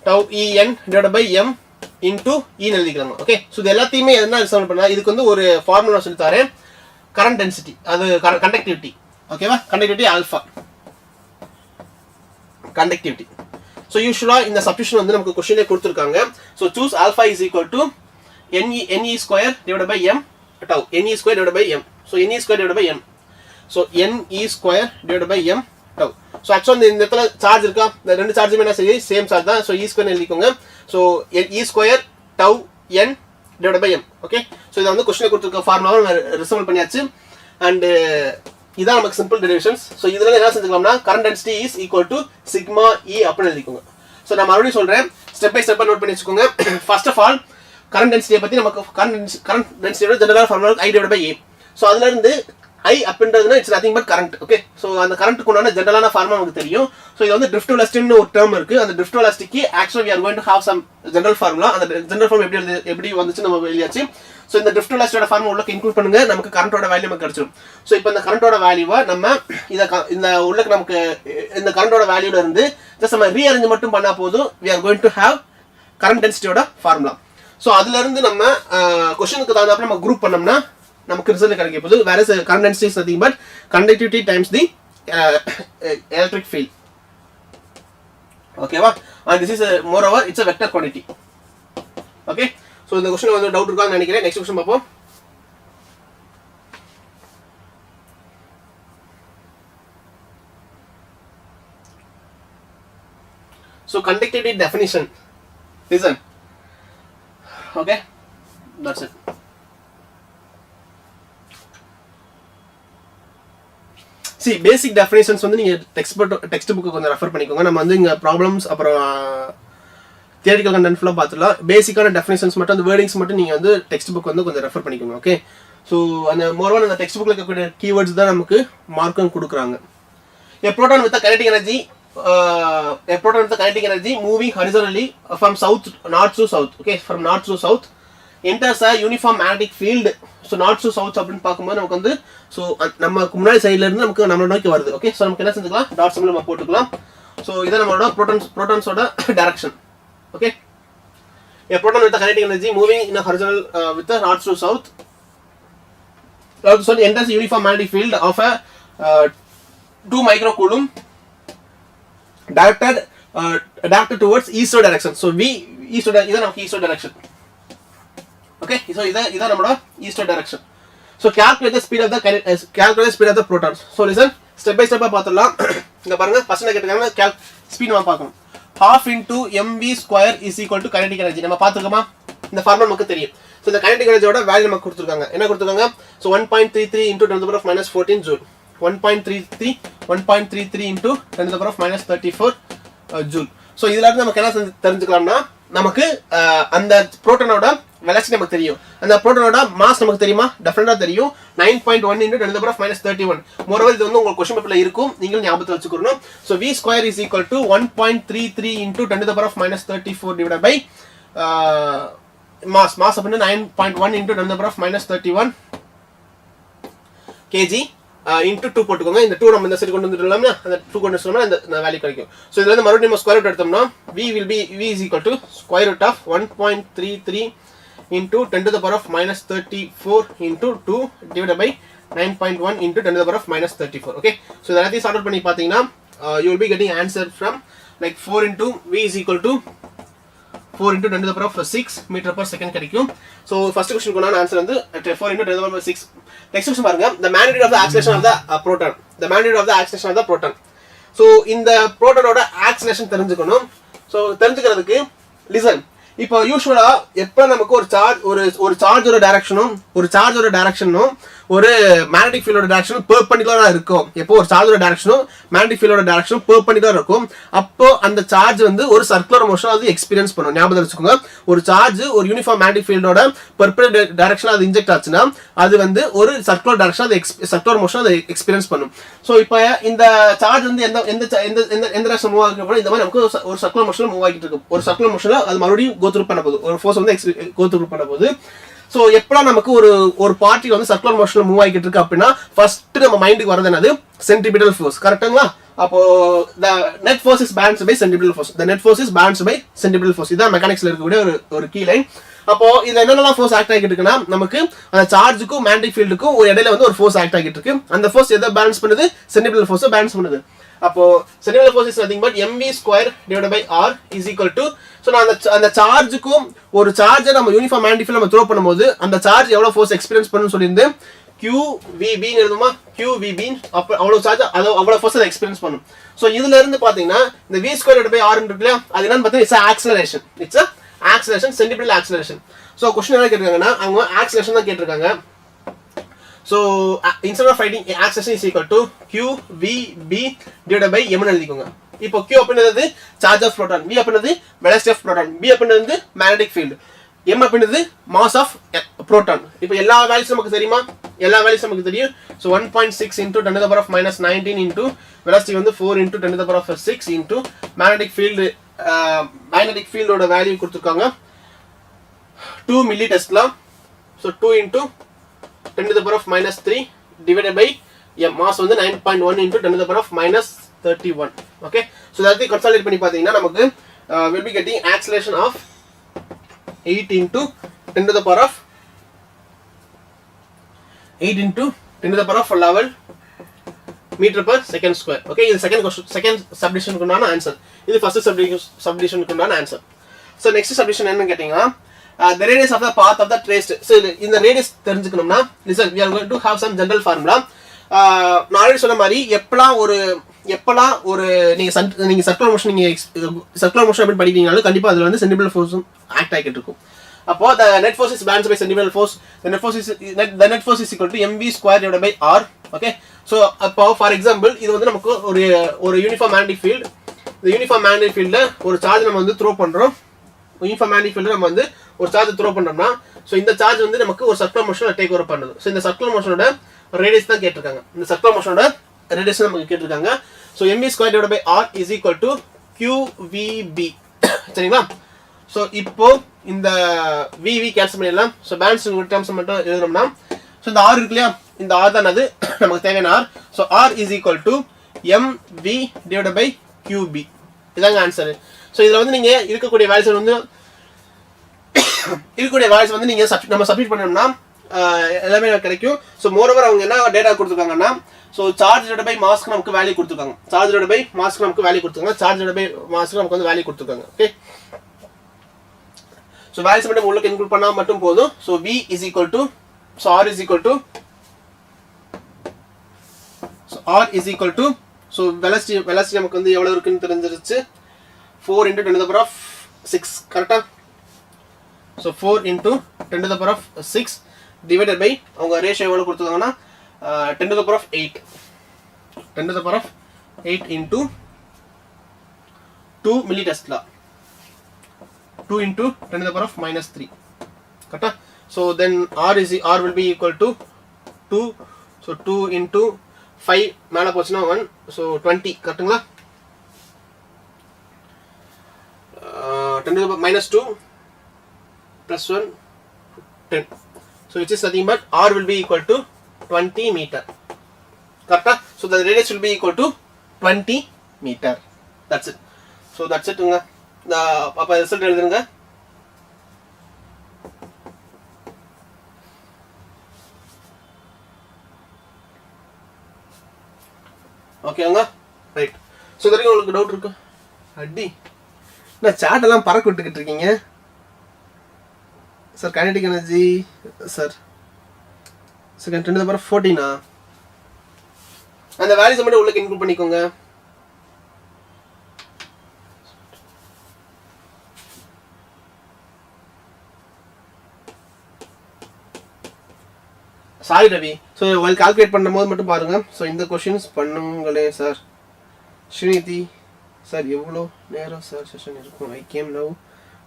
tau En divided by M into E எழுதிக்கலாங்க. ஓகே, ஸோ இது எல்லாத்தையுமே என்ன ரிசல்ட் பண்ணா, இதுக்கு வந்து ஒரு ஃபார்முலா சொல்லி தரேன். கரண்ட் டென்சிட்டி அது கண்டக்டிவிட்டி. ஓகேவா? Conductivity alpha conductivity. ஸோ யூஸ்வலாக இந்த சப்ஸ்டியூஷன் வந்து நமக்கு கொஸ்டினே கொடுத்துருக்காங்க. So choose alpha is equal to NE square divide by M tau, NE square divide by M. So NE square divide by M. So NE square divide by M tau. So ஆக்சுவலாக இந்த இடத்துல சார்ஜ் இருக்கா, இந்த ரெண்டு சார்ஜுமே என்ன செய்யுது, சேம் சார்ஜ் தான். ஸோ E ஸ்கொயர் எழுதிக்கோங்க. So E square tau N divide by M. Okay, so இதை வந்து கொஸ்டினை கொடுத்துருக்க ஃபார்முலாவை ரிசல்ட் பண்ணியாச்சு. அண்டு இதான் நமக்கு சிம்பிள் டெரிவேஷன்ஸ். ஸோ இதில் என்ன செஞ்சுக்கலாம்னா, current density is equal to sigma E அப்படின்னு எழுதிக்கோங்க. ஸோ நான் மறுபடியும் சொல்கிறேன், ஸ்டெப் பை ஸ்டெப்பாக நோட் பண்ணி வச்சுக்கோங்க. ஃபர்ஸ்ட் ஆஃப் ஆல் கரண்ட் டென்சிட்டியை பற்றி நமக்கு கரண்ட் டென்சிட்டியோட general formula I divide by A. So அதுலேருந்து I அப்படின்றதுனா it's nothing but current. Okay, so அந்த கரண்ட்டுக்கு உண்டான ஜெனரலான ஃபார்முலா நமக்கு தெரியும். ஸோ இது வந்து ட்ரிஃப்ட் எலாஸ்டிக்னு ஒரு டேர்ம் இருக்குது. அந்த drift elastic actually we are going to have some general formula. அந்த ஜெனரல் ஃபார்ம் எப்படி வந்துச்சு நம்ம எழுதியாச்சு. ஸோ இந்த ட்ரிஃப்ட் எலாஸ்டிக்கோட ஃபார்முலா உள்ள இன்க்ளூட் பண்ணுங்க, நமக்கு கரண்டோட வேல்யூ நமக்கு கிடைச்சிடும். ஸோ இப்போ இந்த கரண்டோட வேல்யூவை நம்ம இந்த உள்ள நமக்கு இந்த கரண்டோட வேல்யூல இருந்து ஜஸ்ட் நம்ம ரீஅரேஞ்ச் மட்டும் பண்ணா போதும், we are going to have current டென்சிட்டியோட ஃபார்முலா. ஸோ அதுல இருந்து நம்ம கொஸ்டினுக்கு தகுந்தாப்புல நம்ம குரூப் பண்ணோம்னா நமக்கு ரிசல்ட் கிடைக்க போகுது. வேற current density is nothing but conductivity times the electric field. ஓகேவா? And this is more over it's a vector quantity. Okay, so இந்த கொஸ்டின் வந்து டவுட் இருக்கான்னு நினைக்கிறேன். நெக்ஸ்ட் கொஸ்டின் பார்ப்போம். So conductivity definition, listen. Okay, that's it. See, basic definitions வந்து நீங்க டெக்ஸ்ட் புக் கொஞ்சம் ரெஃபர் பண்ணிக்கோங்க. நம்ம வந்து இங்க ப்ராப்ளம்ஸ் அப்புறம் தியரிட்டிக்கல் கண்டென்ட் ஃபுல்லாக பார்த்துக்கலாம். பேசிக்கான டெஃபினேஷன்ஸ் மட்டும் அந்த வேர்டிங்ஸ் மட்டும் நீங்கள் வந்து டெக்ஸ்ட் புக் வந்து கொஞ்சம் ரெஃபர் பண்ணிக்கோங்க. ஓகே, ஸோ அந்த மோரோவர் அந்த டெக்ஸ்ட் புக்கில் இருக்கக்கூடிய கீவேர்ட்ஸ் தான் நமக்கு மார்க்கும் கொடுக்குறாங்க. A proton with a kinetic energy moving horizontally from north to south. Okay, from north to south enters a uniform magnetic field. So north to south அப்படின்னு பார்க்கும்போது நமக்கு வந்து ஸோ நமக்கு முன்னாடி சைட்ல இருந்து நமக்கு நம்மளோட நோக்கி வருது. ஓகே, ஸோ நமக்கு என்ன செஞ்சுக்கலாம், டாட் சிம்பிள் நம்ம போட்டுக்கலாம். ஸோ இதை நம்மளோட ப்ரோட்டான்ஸோட direction. Okay, a proton with a kinetic energy moving in a horizontal with the north to south enters a uniform magnetic field of a 2 microcoulomb directed towards eastward direction. So V eastward, இத நமக்கு eastward direction. Okay, so இத நம்மளோட eastward direction. So calculate the speed of the protons. So listen, step by step பார்த்தறலாம். இங்க பாருங்க, ஃபர்ஸ்ட் நான் கேட்கறேன் ஸ்பீட் நம்ம பார்க்கணும். half into mv square is equal to kinetic energy. நம்ம பார்த்துக்கோமா, இந்த ஃபார்முலா நமக்கு தெரியும். ஸோ இந்த kinetic energyயோட வேல்யூ நமக்கு கொடுத்துருக்காங்க. என்ன கொடுத்துருக்காங்க? So 1.33 into 10 to the power of minus 14 joule. 1.33 into 10 to the power of minus 34 joule. So இதுல இருந்து நமக்கு என்ன தெரிஞ்சுக்கலாம்னா, நமக்கு அந்த புரோட்டானோட வெலாசிட்டி நமக்கு தெரியும். அந்த புரோட்டானோட மாஸ் நமக்கு தெரியுமா? டெஃபினட்டா தெரியும். 9.1 into 10 to the power of minus 31. Moreover இது வந்து உங்களுக்கு क्वेश्चन பேப்பர்ல இருக்கும், நீங்க ஞாபகத்துல வச்சுக்கணும். So v square is equal to 1.33 into 10 to the power of minus 34 divided by mass அப்படின்னா 9.1 into 10 to the power of minus 31 kg into 2 போட்டுக்கோங்க. இந்த 2 நம்ம இந்த சைடு கொண்டு வந்துட்டோம்னா அந்த 2 கொண்டு வந்தோம்னா இந்த வேல்யூ கிடைக்கும். சோ இதுல இருந்து மறுபடியும் நம்ம ஸ்கொயர் ரூட் எடுத்தோம்னா v is equal to square root of 1.33 into 10 to the power of minus 34 into 2 divided by 9.1 into 10 to the power of minus 34. Okay, so எல்லாத்தையும் சால்வ் பண்ணி பாத்தீங்கன்னா you will be getting answer from like 4 into v is equal to 4 into 10 to the power of 6 meter per second கிடைக்கும். So first question கொண்டான ஆன்சர் வந்து 4 into 10 to the power of 6. Next question பாருங்க, the magnitude of the acceleration of the proton. The magnitude of the acceleration of the proton. So இந்த protonோட acceleration தெரிஞ்சுக்கணும். So தெரிஞ்சுக்கிறதுக்கு listen. இப்போ யூசுவலா எப்ப நமக்கு ஒரு சார்ஜோட டைரக்ஷனும் ஒரு மேக்னெட்டிக் ஃபீல்டோட டைரக்ஷனும் பெர்பெண்டிகுலரா இருக்கும். எப்போ ஒரு சார்ஜோட டைரக்ஷனும் மேக்னெட்டிக் ஃபீல்டோட டைரக்ஷனும் பெர்பெண்டிகுலரா இருக்கும், அப்போ அந்த சார்ஜ் வந்து ஒரு சர்க்குலர் மோஷன் அது எக்ஸ்பீரியன்ஸ் பண்ணும். ஞாபகம் வச்சுக்கோங்க, ஒரு சார்ஜ் ஒரு யூனிஃபார்ம் மேக்னெட்டிக் ஃபீல்டோட பெர்பெண்டிகுலர் டைரக்ஷன்ல அது இன்ஜெக்ட் ஆச்சுன்னா அது வந்து ஒரு சர்க்குலர் டைரக்ஷன் அது சர்க்குலர் மோஷன் அதை எக்ஸ்பீரியன்ஸ் பண்ணும். ஸோ இப்போ இந்த சார்ஜ் வந்து எந்த டைரக்ஷன் மூவ் ஆகிட்டு இந்த மாதிரி நமக்கு ஒரு சர்க்குலர் மோஷன்ல மூவ் ஆகிட்டு இருக்கும். ஒரு சர்க்குலர் மோஷன்ல அது மறுபடியும் கோ த்ரூ பண்ண போகுது, ஒரு ஃபோர்ஸ் வந்து கோ த்ரூ பண்ண போகுது. சோ எப்பலாம் நமக்கு ஒரு பார்ட்டில் வந்து சர்க்குலர் மோஷன்ல மூவ் ஆகிட்டு இருக்கு அப்படின்னா ஃபர்ஸ்ட் நம்ம மைண்டுக்கு வரது என்னது? Centripetal force. கரெக்ட்டுங்களா? அப்போ the net force is balanced by centripetal force. The net force is balanced by centripetal force. இதான் மெக்கானிக்ஸ்ல இருக்கக்கூடிய ஒரு கீ லைன். அப்போ இதுல என்னெல்லாம் ஃபோர்ஸ் ஆக்ட் ஆகிட்டு இருக்குன்னா நமக்கு அந்த சார்ஜுக்கும் மேக்னெட்டிக் ஃபீல்டுக்கும் ஒரு இடையில வந்து ஒரு ஃபோர்ஸ் ஆக்ட் ஆகிட்டு இருக்கு. அந்த ஃபோர்ஸ் எதை பேலன்ஸ் பண்ணுது? சென்ட்ரிபிடல் ஃபோர்ஸ் பேலன்ஸ் பண்ணுது. அப்போ centripetal force is nothing but mv square divided by r is equal to, so நான் அந்த சார்ஜுக்கும் ஒரு சார்ஜை நம்ம யூனிஃபார்ம் மேக்னெட்டிக் ஃபீல்ட் நம்ம த்ரோ பண்ணும்போது அந்த சார்ஜ் எவ்வளவு ஃபோர்ஸ் எக்ஸ்பீரியன்ஸ் பண்ணுன்னு சொல்லியிருந்தேன். QVB ன்னு எழுதுமா? QVB அப்ப அவ்வளவு சார்ஜ் அவ்வளவு ஃபோர்ஸ் அதை எக்ஸ்பீரியன்ஸ் பண்ணும். சோ இதுல இருந்து பாத்தீங்கன்னா இந்த v square divided by r இருக்குல்ல, அது என்னன்னு பாத்தீங்கன்னா it's acceleration. It's acceleration, centripetal acceleration. So question என்ன கேட்டிருக்காங்கன்னா அவங்க ஆக்ஸலரேஷன் தான் கேட்டிருக்காங்க. So instead of writing acceleration is equal to QVB divided by m ன்னு எழுதிக்கோங்க. இப்போ Q அப்படின்றது சார்ஜ் ஆஃப் புரோட்டான், V அப்படின்றது வெலாசிட்டி ஆஃப் புரோட்டான், B அப்படின்றது மேக்னெட்டிக் ஃபீல்ட், M அப்படின்றது மாஸ் ஆஃப் புரோட்டான். இப்போ எல்லா வேல்யூஸ் நமக்கு தெரியுமா? எல்லா வேல்யூஸ் நமக்கு தெரியும். So 1.6 into 10 to the power of minus 19 into velocity வந்து 4 into 10 to the power of 6 into magnetic field ஓட வேல்யூ கொடுத்திருக்காங்க 2 milli Tesla. So 2 into 10 to the power of minus 3 divided by m. Mass வந்து 9.1 into 10 to the power of minus 31. Okay, so that we consolidate பண்ணி பாத்தீங்கன்னா நமக்கு will be getting acceleration of 8 into 10 to the power of 8 into 10 to the power of 11 meter per second square. Okay, இது second subdivision குண்டான ஆன்சர். இது first subdivision குண்டான ஆன்சர். So next subdivision என்னன்னு கேட்டீங்கன்னா the radius of the path of the traced. So இந்த radius தெரிஞ்சுக்கணும்னா listen, we are going to have some general formula. நான் ஆல்ரெடி சொன்ன மாதிரி எப்பலாம் ஒரு நீங்க சர்க்குலர் மோஷன் அப்படி படிக்கிறீங்கனாலும் கண்டிப்பா அதுல வந்து சென்ட்ரிபிடல் ஃபோர்ஸும் ஆக்ட் ஆகிட்டு இருக்கும். அப்போ the net force is balanced by centripetal force. The net force is equal to mv square divided by r. Okay, so அப்போ ஃபார் எக்ஸாம்பிள் இது வந்து நமக்கு ஒரு யூனிஃபார்ம் மேக்னெட்டிக் ஃபீல்ட். இந்த யூனிஃபார்ம் மேக்னெட்டிக் ஃபீல்ட்ல ஒரு சார்ஜ் நம்ம வந்து த்ரோ பண்றோம். யூனிஃபார்ம் மேக்னெட்டிக் ஃபீல்ட்ல நம்ம வந்து ஒரு சார்ஜ் த்ரோ பண்றோம்னா சோ இந்த சார்ஜ் வந்து நமக்கு ஒரு சர்க்குலர் மோஷன்ல டேக் ஓவர் பண்ணுது. சோ இந்த சர்க்குலர் மோஷனோட ரேடியஸ் தான் கேட்டிருக்காங்க. இந்த சர்க்குலர் மோஷனோட ரேடியஸ் நமக்கு கேட்டிருக்காங்க. So mv square divided by r is equal to qvb. சரிங்களா? சோ இப்போ இந்த vv கேன்சல் பண்ணிடலாம். சோ பேலன்ஸ் டெர்ம்ஸ் மட்டும் எழுதணும்னா சோ இந்த r இருக்குலையா, இந்த r தான் அது நமக்கு தேவையான r. So r is equal to mv divided by qb. இதாங்க ஆன்சர். சோ இதுல வந்து நீங்க இருக்கக்கூடிய வேல்யூஸ் வந்து நீங்க நம்ம சப்மிட் பண்ணோம்னா எல்லாமே கிடைக்கும். சோ மோரோவர் அவங்க என்ன டேட்டா கொடுத்திருக்காங்கன்னா சோ சார்ஜ் டிவைடட் பை மாஸ்க்கு நமக்கு வேல்யூ கொடுத்திருக்காங்க. சார்ஜ் டிவைடட் பை மாஸ்க்கு நமக்கு வேல்யூ கொடுத்திருக்காங்க. சார்ஜ் டிவைடட் பை மாஸ்க்கு நமக்கு வந்து வேல்யூ கொடுத்திருக்காங்க. ஓகே, சோ வேல்யூஸ் மட்டும் உங்களுக்கு இன்க்ளூட் பண்ணா மட்டும் போதும். So v is equal to so r is equal to so velocity நமக்கு வந்து எவ்வளவு இருக்குன்னு தெரிஞ்சிருச்சு. 4 into 10 to the power of 6. கரெக்ட்டா? so 4 into 10 to the power of 6 divided by அவங்க ரேஷியோ எவ்வளவு கொடுத்திருக்காங்கன்னா 10 to the power of 8. 10 to the power of 8 into 2 milli Tesla. 2 into 10 to the power of minus 3. Correct? So then r will be equal to 2. So 2 into 5 மேல போச்சுனா 1. So 20. கரெக்ட்டுங்களா? 10 to the power minus 2 plus 1 10. So which is nothing but r will be equal to 20 meter. Correct? So the radius will be equal to 20 meter. That's it. So that's it. The அப்ப ரிசல்ட் எழுதுங்க. ஓகேங்க, ரைட். ஸோ இதுவரைக்கும் உங்களுக்கு டவுட் இருக்கு? அடி நான் சாட் எல்லாம் பறக்க விட்டுக்கிட்டு இருக்கீங்க sir. Kinetic energy sir second 10 to the power 14 அந்த வேல்யூஸ் மட்டும் உள்ளே இன்க்ளூட் பண்ணிக்கோங்க. சாரி ரவி. ஸோ உங்களுக்கு கால்குலேட் பண்ணும்போது மட்டும் பாருங்க. ஸோ இந்த கொஷின்ஸ் பண்ணுங்களே சார். ஸ்ரீநிதி சார் எவ்வளோ நேரம் சார் செஷன் இருக்கும்? I came now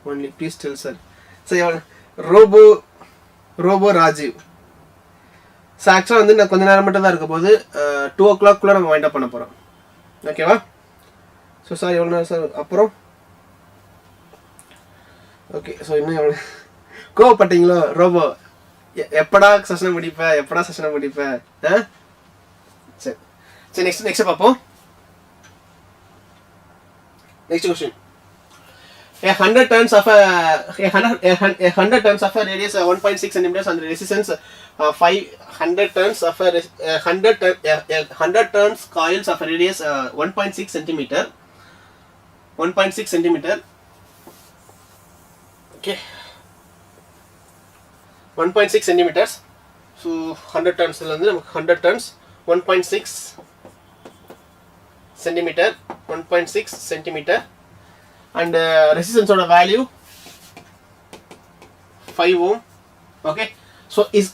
only please tell sir. Sir robo Rajeev sir ஆக்சுவலாக வந்து நான் கொஞ்ச நேரம் மட்டும் தான் இருக்க போது 2 o'clock நம்ம வைண்ட் அப் பண்ண போகிறோம். ஓகேவா? ஸோ சார் எவ்வளோ நேரம் சார் அப்புறம்? ஓகே. ஸோ இன்னும் எவ்வளோ கோவப்பட்டீங்களோ ரோபோ? எப்படா செஷனை முடிப்ப? சரி சரி, நெக்ஸ்ட் பார்ப்போம். Next question. A 100 turns of a radius 1.6 centimeters and resistance 500 turns of a 100 turns coils of a radius 1.6 centimeter. Okay, 1.6 centimeters. So 100 turns ல வந்து நமக்கு 100 turns 1.6 centimeter 1.6 centimeter and resistance oda value 5 ohm. Okay, so is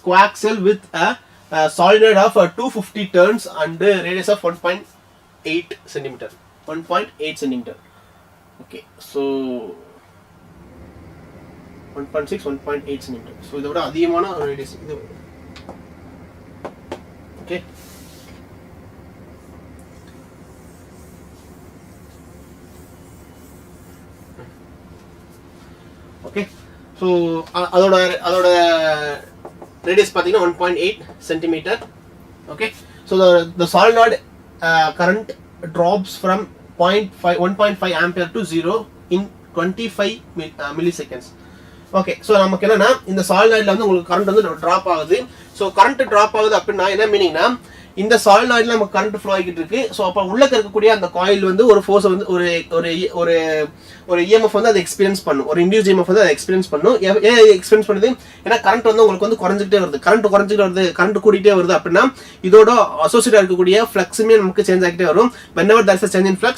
coaxial with a solenoid of 250 turns and radius of 1.8 centimeter. Okay, so 1.6 1.8 centimeter. So இதோட அதிகமான radius இது. Okay, okay, so அதோட radius பாத்தீங்கன்னா 1.8 centimeter. Okay, so the solenoid current drops from 1.5 ampere to 0 in 25 milliseconds. Okay, so நமக்கு என்னன்னா இந்த சாலினாய்டில் வந்து உங்களுக்கு கரண்ட் வந்து ட்ராப் ஆகுது. ஸோ கரண்ட் ட்ராப் ஆகுது அப்படின்னா என்ன மீனிங்னா இந்த சாலினாய்டில் நமக்கு கரண்ட் ஃப்ளோ ஆகிட்டு இருக்கு. ஸோ அப்போ உள்ள இருக்கக்கூடிய அந்த காயில் வந்து ஒரு ஃபோர்ஸ் வந்து ஒரு இஎம்எஃப் வந்து அதை எக்ஸ்பீரியன்ஸ் பண்ணும், ஒரு இண்டியூஸ் இஎம்எஃப் வந்து அதை எக்ஸ்பீரியன்ஸ் பண்ணும். ஏன் எக்ஸ்பீரியன்ஸ் பண்ணுது? ஏன்னா கரண்ட் வந்து உங்களுக்கு வந்து குறைஞ்சிட்டே வருது, கரண்ட் கூட்டிகிட்டே வருது அப்படின்னா இதோட அசோசியேட் இருக்கக்கூடிய ஃப்ளக்ஸுமே நமக்கு சேஞ்ச் ஆகிட்டே வரும். whenever there is a change in flux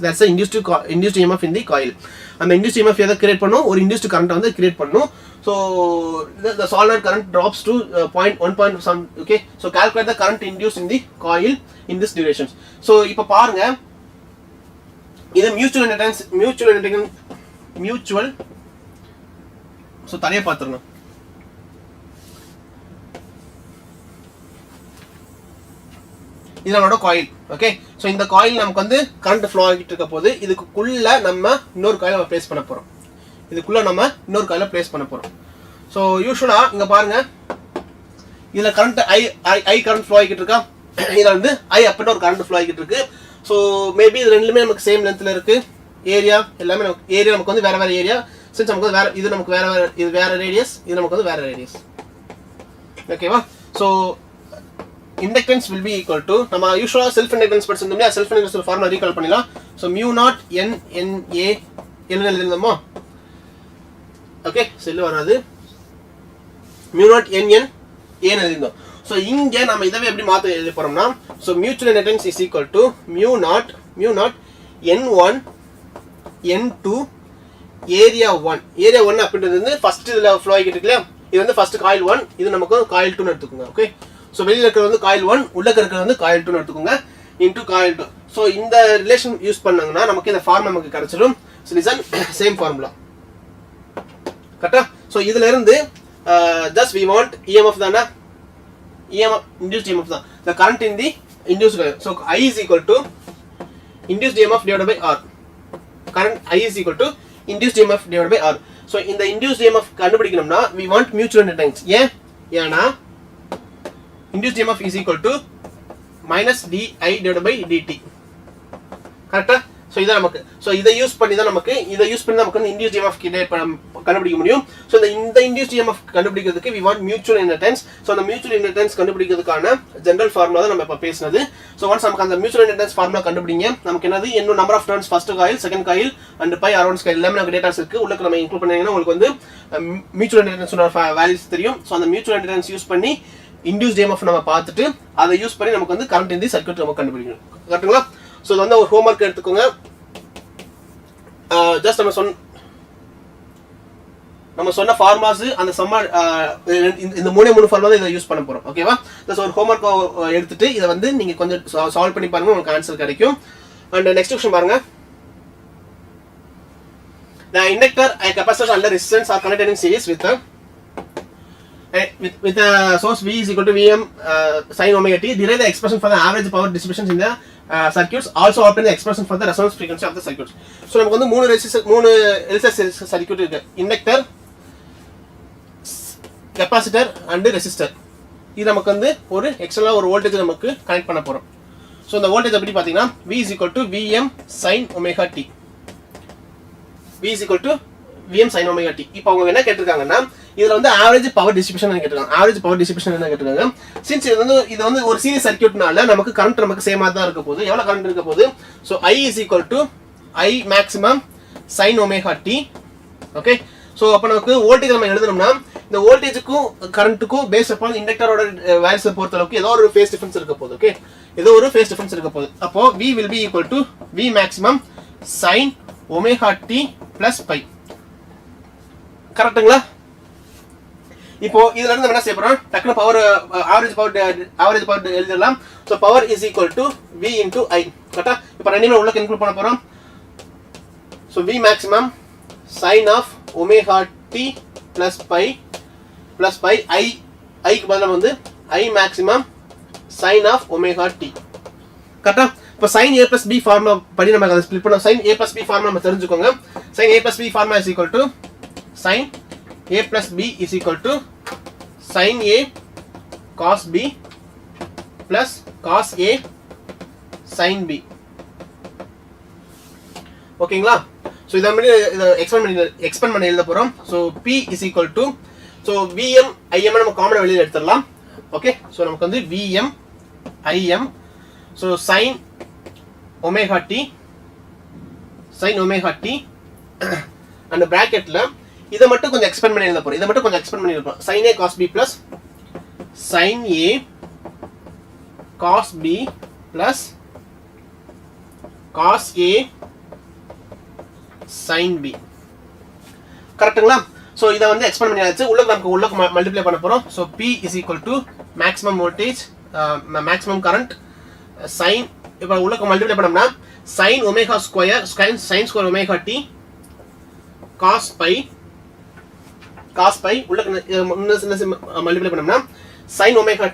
there is a induced EMF in the coil. அந்த induced EMF எதை கிரியேட் பண்ணும்? ஒரு induced current வந்து கிரியேட் பண்ணும். So the solenoid current drops to 1.1. Okay, so calculate the current induced in the coil in this durations. So இப்போ பாருங்க, இது மியூச்சுவல் ஸோ தனியாக பார்த்துருங்க. இது நம்மளோட காயில். ஓகே, ஸோ இந்த காயில் நமக்கு வந்து கரண்ட் ஃப்ளோ ஆகிட்டு இருக்க போது இதுக்குள்ள நம்ம இன்னொரு காயில பிளேஸ் பண்ண போறோம். ஸோ யூஸ்வலா இங்க பாருங்க, இதுல கரண்ட் ஐ கரண்ட் ஃப்ளோ ஆகிட்டு இருக்கா, இதுல வந்து ஐ அப்படின்னு ஒரு கரண்ட் ஃப்ளோ ஆகிட்டு இருக்கு. ஸோ மேபி இது ரெண்டுமே நமக்கு சேம் லென்த்ல இருக்கு. ஏரியா எல்லாமே நமக்கு வந்து வேற ஏரியா. சின்ஸ் நமக்கு வேற இது நமக்கு இது வேற ரேடியஸ், இது நமக்கு வந்து வேற ரேடியஸ். ஓகேவா? So inductance will be equal to நம்ம யூசுவலா செல்ஃப் இண்டக்டன்ஸ் படிச்சிருந்தோம்னா செல்ஃப் இண்டக்டன்ஸ் ஃபார்முலா ரீகால் பண்ணலாம். So mu naught n a என்ன எழுதிருந்தோமோ, ஓகே செல்லு வராது, mu naught n n a எழுதிருந்தோம். ஸோ இங்க நம்ம இதவே எப்படி மாற்ற எழுதி போறோம்னா, so mutual inductance is equal to mu naught n1 n2 area 1 அப்படின்றது வந்து ஃபர்ஸ்ட் இதுல ஃப்ளோ ஆகிட்டு இருக்குல்ல, இது வந்து ஃபர்ஸ்ட் காயில் 1, இது நமக்கு காயில் 2 எடுத்துக்கோங்க. ஓகே, ஸோ வெளியில் இருக்கிறது வந்து காயில் 1, உள்ள இருக்கிறது வந்து காயில் 2 எடுத்துக்கோங்க, இன்டூ காயில் 2. ஸோ இந்த ரிலேஷன் யூஸ் பண்ணாங்கன்னா நமக்கு இந்த ஃபார்ம் நமக்கு கிடைச்சிடும். ஸோ லிசன், சேம் ஃபார்முலா கரெக்டா? ஸோ இதுல இருந்து ஜஸ்ட் வி வாண்ட் இஎம்எஃப் தானே, இஎம்எஃப் இன்டியூஸ்ட் இஎம்எஃப் தான், the current in the induced. So I is equal to induced EMF divided by R. current I is equal to induced EMF divided by R. So இந்த induced EMF கண்டுபிடிக்கணும்னா we want mutual inductance. ஏன்னா induced EMF is equal to minus di divided by dt. கரெக்ட்டா? So இத நமக்கு இதை யூஸ் பண்ணி தான் நமக்கு induced EMF கண்டுபிடிக்க முடியும். So இந்த induced EMF கண்டுபிடிக்கிறதுக்கு we want mutual inductance. So அந்த mutual inductance கண்டுபிடிக்கிறதுக்கான ஜெனரல் ஃபார்முலா தான் நம்ம இப்ப பேசினது. So once நமக்கு அந்த mutual inductance ஃபார்முலா கண்டுபிடிங்க, நமக்கு என்னது என்ன number of turns first coil, second coil and pi around coil எல்லாமே நமக்கு டேட்டாஸ் இருக்கு. உள்ளக்க நம்ம இன்க்ளூட் பண்ணீங்கன்னா உங்களுக்கு வந்து mutual inductance ஓட வேல்யூஸ் தெரியும். So அந்த mutual inductance யூஸ் பண்ணி induced EMF நம்ம பார்த்துட்டு அதை யூஸ் பண்ணி நமக்கு வந்து current in the circuit நம்ம கண்டுபிடிக்கணும். கரெக்ட்டுங்களா? So இது வந்து ஒரு ஹோம்வொர்க் எடுத்துக்கோங்க. ஜஸ்ட் நம்ம சொன்ன ஃபார்முலாஸ் அந்த சம்ம இந்த மூணு ஃபார்முலா இதை யூஸ் பண்ண போறோம். ஓகேவா? ஜஸ்ட் ஒரு ஹோம்வொர்க் எடுத்துட்டு இதை வந்து நீங்க கொஞ்சம் சால்வ் பண்ணி பாருங்க, உங்களுக்கு ஆன்சர் கிடைக்கும். அண்ட் நெக்ஸ்ட் क्वेश्चन பாருங்க. The inductor, a capacitor and a resistance are connected in series with a source V is equal to Vm sin omega t. Derive the expression for the average power distribution in the circuits. Also obtain the expression for the resonance frequency of the circuits. So நமக்கு வந்து மூணு LCR சர்க்யூட் இருக்கு. Inductor, capacitor and resistor. இது நமக்கு வந்து ஒரு எக்ஸ்டர்னலா ஒரு வோல்டேஜ் நமக்கு கனெக்ட் பண்ண போறோம். சோ இந்த வோல்டேஜ் எப்படி பாத்தீங்கன்னா V is equal to Vm sin omega t. V is equal to Vm sin omega t. இப்போ அவங்க என்ன கேட்டிருக்காங்கன்னா இதுல வந்து ஆவரேஜ் பவர் டிஸ்ட்ரிபியூஷன் கேட்டிருக்காங்க. ஆவரேஜ் பவர் டிஸ்ட்ரிபியூஷன் என்ன கேட்டிருக்காங்க? சின்ஸ் இது வந்து ஒரு சீரிஸ் சர்க்யூட்னால நமக்கு கரண்ட் நமக்கு சேமா தான் இருக்க போகுது. எவ்வளவு கரண்ட் இருக்க போகுது? So I is equal to I maximum sin omega t. Okay, so அப்ப நமக்கு வோல்டேஜ் நம்ம எழுதணும்னா இந்த வோல்டேஜுக்கும் கரண்ட்டுக்கும் பேஸ் அப்பான் இண்டக்டரோட வேல்யூஸ் பொறுத்த அளவுக்கு ஏதோ ஒரு ஃபேஸ் டிஃபரன்ஸ் இருக்க போகுது. ஓகே, ஏதோ ஒரு ஃபேஸ் டிஃபரன்ஸ் இருக்க போகுது. அப்போ V will be equal to V maximum sin omega t plus pi. கரெக்ட்டுங்களா? இப்போ இதுல இருந்து நம்ம என்ன செய்ய போறோம்? டக்குனு பவர் ஆவரேஜ் பவர் எழுதலாம். So power is equal to V into I. கரெக்ட்டா? இப்போ ரெண்டுமே உள்ள இன்க்ளூட் பண்ண போறோம். So V maximum sin of omega t plus pi I க்கு பதிலா வந்து I maximum sin of omega t. கரெக்ட்டா? இப்போ sin a plus b formula படி நம்ம அதை ஸ்ப்ளிட் பண்ணோம். sin a plus b formula நம்ம தெரிஞ்சுக்கோங்க. sin a plus b formula is equal to sin a plus b is equal to sin a cos b plus cos a sin b. ஓகேங்களா? சோ இத மாதிரி எக்ஸ்பேண்ட் பண்ணி எழுத போறோம். So p is equal to so vm im நம்ம காமனா வெளியில எடுத்துறலாம். ஓகே, சோ நமக்கு வந்து vm im so sin omega t and bracketல இத மட்டும் கொஞ்சம் எக்ஸ்பேண்ட் பண்ணி எழுத போறோம். sin a cos b plus sin a cos b plus cos a sin b. கரெக்ட்டுங்களா? சோ இத வந்து எக்ஸ்பேண்ட் பண்ணியாச்சு. உள்ள மல்டிப்ளை பண்ண போறோம். So p is equal to maximum voltage maximum current sin இப்ப உள்ள மல்டிப்ளை பண்ணோம்னா sin omega square sin square omega t cos pi உள்ள மல்டிப்ளை பண்ணோம்னா sin omega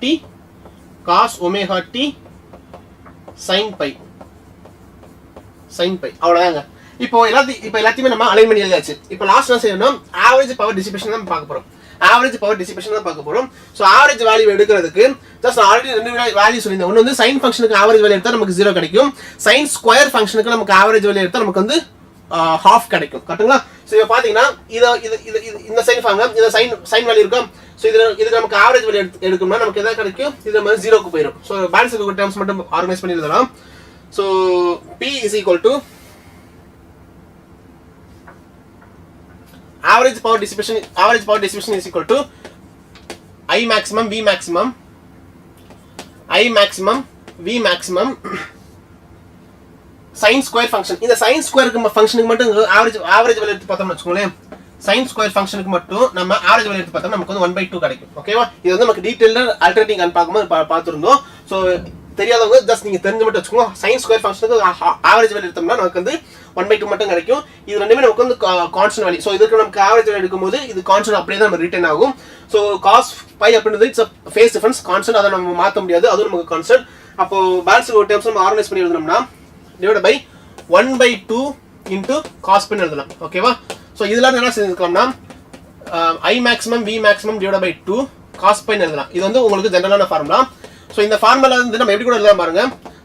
t cos omega t sin pi அவ்வளவுதாங்க. இப்போ எல்லாத்தையுமே நம்ம அலைன் பண்ணி எழுதியாச்சு. இப்போ லாஸ்ட் என்ன செய்யணும்? ஆவரேஜ் பவர் டிஸ்ட்ரிபியூஷன் தான் பார்க்க போறோம். சோ ஆவரேஜ் வேல்யூ எடுக்கிறதுக்கு ஜஸ்ட் ஆல்ரெடி ரெண்டு வேல்யூ சொல்லிருந்தேன். ஒன்னு வந்து sin ஃபங்க்ஷனுக்கு ஆவரேஜ் வேல்யூ எடுத்தா நமக்கு 0 கிடைக்கும். sin ஸ்கொயர் ஃபங்க்ஷனுக்கு நமக்கு ஆவரேஜ் வேல்யூ எடுத்தா நமக்கு வந்து ஹாஃப் கிடைக்கும். கரெக்ட்டுங்களா? சோ இப்போ பாத்தீங்கன்னா இந்த sin ஃபார்முலா இந்த sin வேல்யூ இருக்கும். சோ இதுக்கு நமக்கு ஆவரேஜ் வேல்யூ எடுக்கணும்னா நமக்கு என்ன கிடைக்கும்? இது நம்ம 0 க்கு போயிடும். சோ பேலன்ஸ் இருக்க டேர்ம்ஸ் மட்டும் ஆர்கனைஸ் பண்ணி எழுதலாம். So p is equal to average power distribution is equal to I maximum V maximum sin square function. இந்த sin square ஃபங்க்ஷனுக்கு மட்டும் ஆவரேஜ் வேல்யூ எடுத்து பார்த்தோம்னு வெச்சுக்கோங்களேன். sin square ஃபங்க்ஷனுக்கு மட்டும் நம்ம ஆவரேஜ் வேல்யூ எடுத்து பார்த்தா நமக்கு வந்து 1/2 கிடைக்கும். ஓகேவா? இது வந்து நமக்கு டீடைல்டா ஆல்டர்னேட்டிங் அண்ட் பார்க்கும்போது பார்த்திருந்தோம். சோ தெரியாதவங்க ஜஸ்ட் நீங்க தெரிஞ்சு மட்டும் வெச்சுக்கோங்க. sin square ஃபங்க்ஷனுக்கு ஆவரேஜ் வேல்யூ எடுத்தோம்னா நமக்கு வந்து 1/2 மட்டும் கிடைக்கும். இது ரெண்டுமே நமக்கு வந்து கான்ஸ்டன்ட் வேல்யூ. சோ இதுக்கு நமக்கு ஆவரேஜ் வேல்யூ எடுக்கும்போது இது கான்ஸ்டன்ட் அப்படியே தான் ரிட்டர்ன் ஆகும். சோ cos pi அப்படின்றது it's a phase difference constant, அதை நம்ம மாத்த முடியாது, அதுவும் நமக்கு கான்ஸ்டன்ட். அப்போ பேலன்ஸ் ஒரு டேர்ம்ஸ் நம்ம ஆர்கனைஸ் பண்ணி எழுதணும்னா divided by 1/2 into cos pi எழுதலாம் ஓகேவா சோ இதெல்லாம் என்ன செஞ்சிருக்கலாம்னா I maximum V maximum divided by 2 cos pi எழுதலாம் இது வந்து உங்களுக்கு ஜெனரலான ஃபார்முலா சோ இந்த ஃபார்முலா வந்து நம்ம எப்படி கூட எழுதலாம் பாருங்க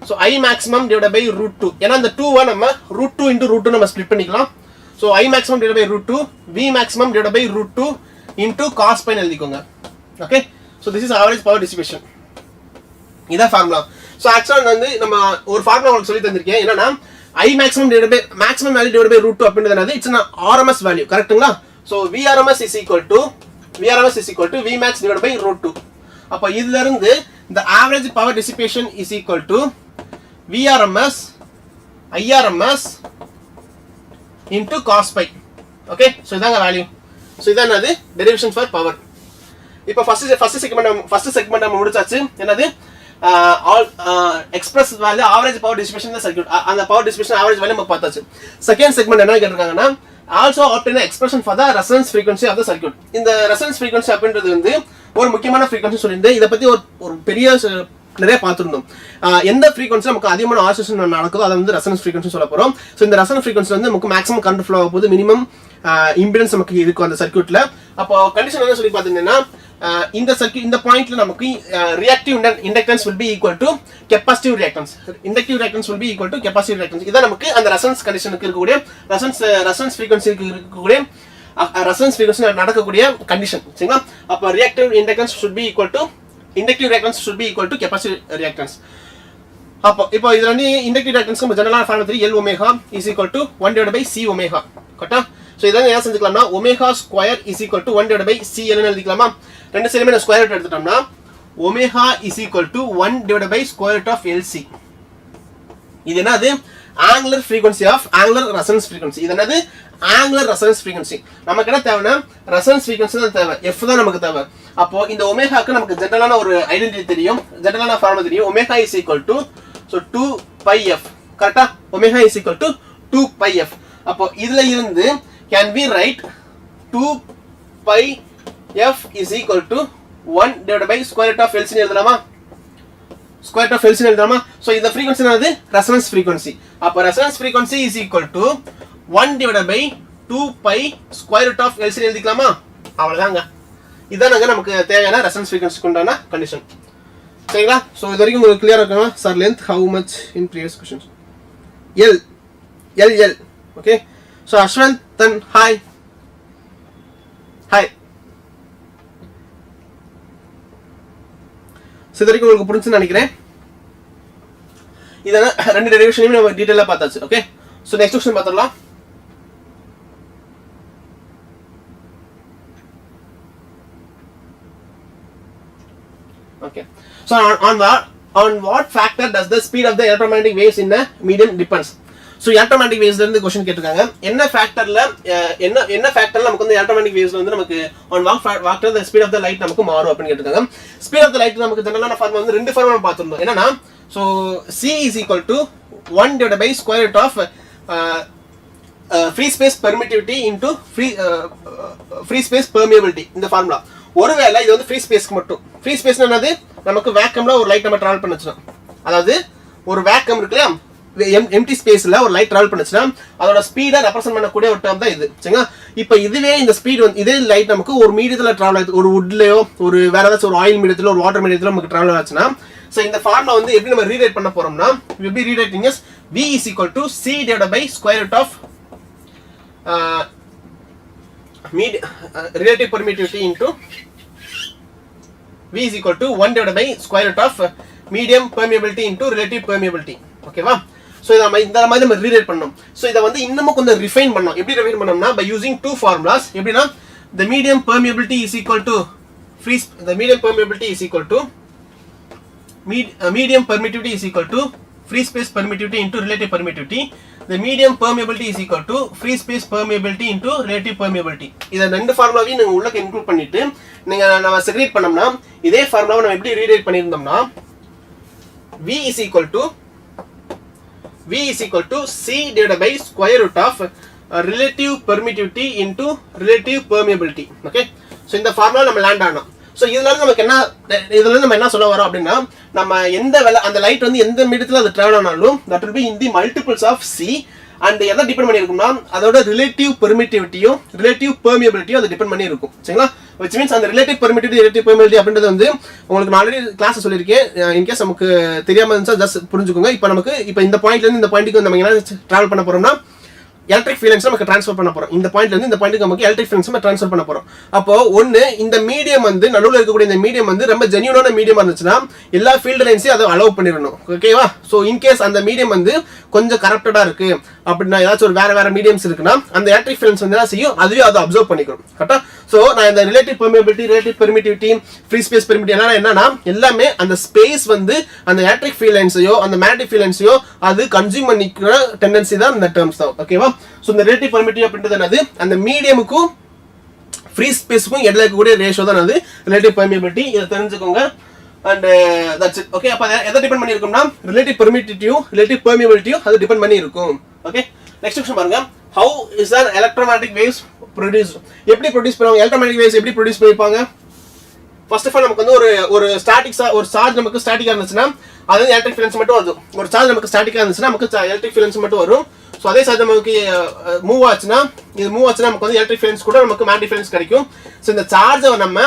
so I maximum divided by √2 ஏனா இந்த 2 நம்ம √2 into √2 நம்ம ஸ்ப்ளிட் பண்ணிக்கலாம் so I maximum divided by √2 V maximum divided by √2 into cos pi எழுதிக்கோங்க ஓகே so this is average power distribution இத ஃபார்முலா சோ ஆக்சுவலா வந்து நம்ம ஒரு ஃபார்முலா உங்களுக்கு சொல்லி தந்திருக்கேன் என்னன்னா I maximum divided by maximum value divided by √2 அப்படின்றது என்னது இட்ஸ் an RMS value கரெக்ட்டுங்களா so VRMS is equal to Vmax divided by √2 அப்ப இதுல இருந்து the average power dissipation is equal to VRMS IRMS into cos pi okay so இதாங்க வேல்யூ சோ இதான் என்னது derivation for power இப்போ ஃபர்ஸ்ட் செக்மெண்ட் நம்ம முடிச்சாச்சு என்னது all express value average power distribution in the circuit and the power distribution average value நம்ம பார்த்தாச்சு செகண்ட் செக்மெண்ட் என்ன கேட்டிருக்காங்கன்னா also obtain an expression for the resonance frequency of the circuit இந்த resonance frequency அப்படின்றது வந்து ஒரு முக்கியமான frequency சொல்லிருந்தேன் இத பத்தி ஒரு பெரிய நிறைய பார்த்திருந்தோம் எந்த frequency நமக்கு அதிகமான ஆசிலேஷன் நடக்குதோ அத வந்து resonance frequency சொல்ல போறோம் சோ இந்த resonance frequency வந்து நமக்கு maximum current flow ஆகும்போது minimum impedance நமக்கு இருக்கும் அந்த சர்க்யூட்ல அப்போ கண்டிஷன் என்ன சொல்லி பாத்தீங்கன்னா இந்த சர்க்யூட் இந்த பாயிண்ட்ல நமக்கு reactive inductance will be equal to capacitive reactance inductive reactance will be equal to capacitive reactance இத நமக்கு அந்த resonance கண்டிஷனுக்கு இருக்கக்கூடிய resonance frequencyக்கு இருக்கக்கூடிய resonance frequency நடக்கக்கூடிய கண்டிஷன் சரிங்களா அப்ப reactive inductance should be equal to inductive reactance should be equal to capacitive reactance அப்போ இப்போ இதுல வந்து inductive reactance நம்ம ஜெனரலான ஃபார்முலா தெரியும் L omega is equal to 1 divided by C omega கரெக்ட்டா சோ இத என்ன செஞ்சுக்கலாம்னா omega square is equal to 1 divided by C ன்னு எழுதிக்கலாமா ரெண்டு சைடுமே ஸ்கொயர் ரூட் எடுத்துட்டோம்னா omega is equal to 1 divided by square root of LC இது என்னது angular frequency of angular resonance frequency இது என்னது angular resonance frequency நமக்கு என்ன தேவைனா resonance frequency தான் தேவை f தான் நமக்கு தேவை அப்போ இந்த ஒமேகாக்கு நமக்கு ஜெனரலான ஒரு ஐடென்டிட்டி தெரியும் ஜெனரலான ஃபார்முலா தெரியும் omega is equal to so 2 pi f கரெக்ட்டா omega is equal to 2 pi f அப்போ இதுல இருந்து can we write 2 pi f is equal to 1 divided by square root of LC எழுதலாமா square root of LC எழுதலாமா சோ இந்த frequency என்னது resonance frequency அப்ப resonance frequency is equal to 1 divided by 2 pi square root of LC எழுதிக்கலாமா அவ்வளவுதாங்க இதானங்க நமக்கு தேவையான resonance frequency கொண்டான கண்டிஷன் சரிங்களா சோ இது வரைக்கும் உங்களுக்கு கிளியரா இருக்குமா sir length how much in previous questions L okay so Ashwant then hi so இது வரைக்கும் உங்களுக்கு புரிஞ்சுன்னு நினைக்கிறேன் இத ரெண்டு டெரிவேஷனையும் நம்ம டீடைலா பார்த்தாச்சு ஓகே சோ நெக்ஸ்ட் क्वेश्चन பார்த்தறலாம் okay so on what factor does the speed of the electromagnetic waves in a medium depends so electromagnetic waves ல இருந்து क्वेश्चन கேட்டிருக்காங்க என்ன ஃபேக்டர்ல நமக்கு வந்து electromagnetic waves வந்து நமக்கு on what factor the speed of the light நமக்கு மாறும் அப்படி கேட்டிருக்காங்க speed of the light நமக்கு ஜெனரலான ஃபார்முலா வந்து ரெண்டு ஃபார்முலா பார்த்தோம் என்னன்னா so c is equal to 1 divided by square root of free space permittivity into free space permeability இந்த ஃபார்முலா ஒருவேளை இது வந்து ஃப்ரீ ஸ்பேஸ்க்கு மட்டும் ஃப்ரீ ஸ்பேஸ்னா என்னது நமக்கு வேக்கம்ல ஒரு லைட் நம்ம டிராவல் பண்ணுச்சுனா அதாவது ஒரு வேக்கம் இருக்குல எம்டி ஸ்பேஸ்ல ஒரு லைட் டிராவல் பண்ணுச்சுனா அதோட ஸ்பீடை ரெப்ரசன்ட் பண்ணக்கூடிய ஒரு டேர்ம் தான் இது சரிங்களா இப்போ இதுவே இந்த ஸ்பீட் வந்து இதே லைட் நமக்கு ஒரு மீடியத்துல டிராவல் ஆகுது ஒரு வுட்லயோ ஒரு வேற ஏதாச்சும் ஒரு ஆயில் மீடியத்துல ஒரு வாட்டர் மீடியத்துல நமக்கு டிராவல் ஆச்சுனா சோ இந்த ஃபார்முலா வந்து எப்படி நம்ம ரீரைட் பண்ண போறோம்னா we will be rewriting as v is equal to c divided by square root of relative permittivity into v is equal to 1 divided by square root of medium permeability into relative permeability ஓகேவா சோ இத நம்ம இந்த மாதிரி நம்ம ரீரைட் பண்ணோம் சோ இத வந்து இன்னும் கொஞ்சம் ரிஃபைன் பண்ணோம் எப்படி ரிஃபைன் பண்ணோம்னா by using two formulas எப்படினா the medium permeability is equal to medium permeability is equal to medium permittivity is equal to free space permittivity into relative permittivity the medium permeability is equal to free space permeability into relative permeability இத ரெண்டு ஃபார்முலாவையும் நீங்க உள்ளக்க இன்க்ளூட் பண்ணிட்டு நீங்க நாம செக்ரேட் பண்ணோம்னா இதே ஃபார்முலாவை நம்ம எப்படி rewrite பண்ணிருந்தோம்னா v is equal to c divided by square root of relative permittivity into relative permeability okay so இந்த ஃபார்முலா நம்ம லேண்ட் ஆனோம் ஸோ இதனால நமக்கு நம்ம என்ன சொல்ல வரோம் அப்படின்னா, நம்ம அந்த லைட் வந்து எந்த மீடியத்தில் அது ட்ராவல் ஆனாலும் that will be in the multiples of C. And எதை டிபெண்ட் பண்ணி இருக்கும்னா அதோட ரிலேட்டிவ் பெர்மிட்டிவிட்டியும் ரிலேட்டிவ் பெர்மியபிலிட்டியும் அது டிபெண்ட் பண்ணி இருக்கும். சரிங்களா? விச் மீன்ஸ் அந்த ரிலேட்டிவ் பெர்மிட்டிவிட்டி ரிலேட்டிவ் பெர்மியபிலிட்டி அப்படின்றது வந்து உங்களுக்கு நான் ஆல்ரெடி கிளாஸ் சொல்லியிருக்கேன். இன்கேஸ் நமக்கு தெரியாமல் இருந்துச்சா ஜஸ்ட் புரிஞ்சுக்கோங்க. இப்போ இந்த பாயிண்ட்லேருந்து இந்த பாயிண்ட்டுக்கு நம்ம என்ன ட்ராவல் பண்ண போறோம்னா எலக்ட்ரிக் ஃபீல்ட்ஸ் நமக்கு ட்ரான்ஸ்ஃபர் பண்ண போறோம். இந்த பாயிண்ட்ல இருந்து இந்த பாயிண்ட்டுக்கு நமக்கு எலக்ட்ரிக் ஃபீல்ட்ஸ் நம்ம ட்ரான்ஸ்ஃபர் பண்ண போறோம். அப்போ ஒன்னு இந்த மீடியம் வந்து நடுவில் இருக்கக்கூடிய இந்த மீடியம் வந்து ரொம்ப ஜென்யூனான மீடியமா இருந்துச்சுன்னா எல்லா ஃபீல்டு லைன்ஸையும் அதை அலோவ் பண்ணிடணும். ஓகேவா? ஸோ இன்கேஸ் அந்த மீடியம் வந்து கொஞ்சம் கரப்டடா இருக்கு அப்படின்னா, ஏதாச்சும் ஒரு வேற மீடியம்ஸ் இருக்குன்னா அந்த எலக்ட்ரிக் ஃபீல்ட்ஸ் வந்து என்ன செய்யும், அதுவே அதை அப்சர்வ் பண்ணிக்கணும். கரெக்டா? ஸோ நான் இந்த relative permeability relative permittivity free space permittivity என்னன்னா எல்லாமே அந்த ஸ்பேஸ் வந்து அந்த எலக்ட்ரிக் ஃபீல்ட் லைன்ஸையோ அந்த மேக்னெட்டிக் ஃபீல்ட் லைன்ஸையோ அது கன்சியூம் பண்ணிக்கிற டெண்டன்சி தான் இந்த டேர்ம்ஸ் தான். ஓகேவா? ஸோ இந்த ரிலேட்டிவ் பெர்மிட்டிவிட்டி அப்படின்றது என்னது, அந்த மீடியமுக்கும் ஃப்ரீ ஸ்பேஸுக்கும் இடையில இருக்கக்கூடிய ரேஷியோ தான் அது ரிலேட்டிவ் பெர்மியபிலிட்டி. இதை தெரிஞ்சுக்கோங்க. And that's it. ஓகே, அப்போ எதை டிபெண்ட் பண்ணி இருக்கும்னா ரிலேட்டிவ் பெர்மிட்டிவிட்டியும் ரிலேட்டிவ் பெர்மியபிலிட்டியும் அது டிபெண்ட் பண்ணி இருக்கும். ஓகே, நெக்ஸ்ட் क्वेश्चन பாருங்க. How is an electromagnetic waves produced? எப்படி ப்ரொடியூஸ் பண்ணுவாங்க? எலக்ட்ரோமேட்டிக் வேவ்ஸ் எப்படி ப்ரொடியூஸ் பண்ணிருப்பாங்க? ஃபர்ஸ்ட் ஆஃப் ஆல் நமக்கு வந்து ஒரு ஸ்டாட்டிக்ஸா ஒரு சார்ஜ் நமக்கு ஸ்டாட்டிக்கா இருந்துச்சுன்னா அது வந்து எலக்ட்ரிக் ஃபீல்ட்ஸ் மட்டும் வரும். ஒரு சார்ஜ் நமக்கு ஸ்டாட்டிக்கா இருந்துச்சுன்னா நமக்கு எலக்ட்ரிக் ஃபீல்ட்ஸ் மட்டும் வரும். ஸோ அதே சார்ஜ் நமக்கு மூவ் ஆச்சுன்னா நமக்கு வந்து எலக்ட்ரிக் ஃபீல்ட்ஸ் கூட நமக்கு மேக்னெட்டிக் ஃபீல்ட்ஸ் கிடைக்கும். ஸோ இந்த சார்ஜை நம்ம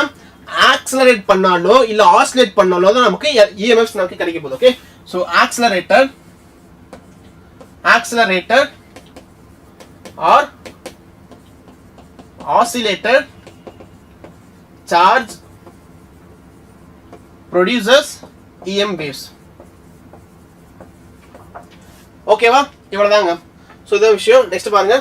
ஆக்ஸலரேட் பண்ணாலோ இல்ல ஆசிலேட் பண்ணாலோ தான் நமக்கு இஎம்எஃப்ஸ் நமக்கு கிடைக்க போகுது. Okay, so accelerator or oscillator charge produces EM waves. ஓகேவா? இவ்வளவுதாங்க. ஸோ இதான் விஷயம். நெக்ஸ்ட் பாருங்க.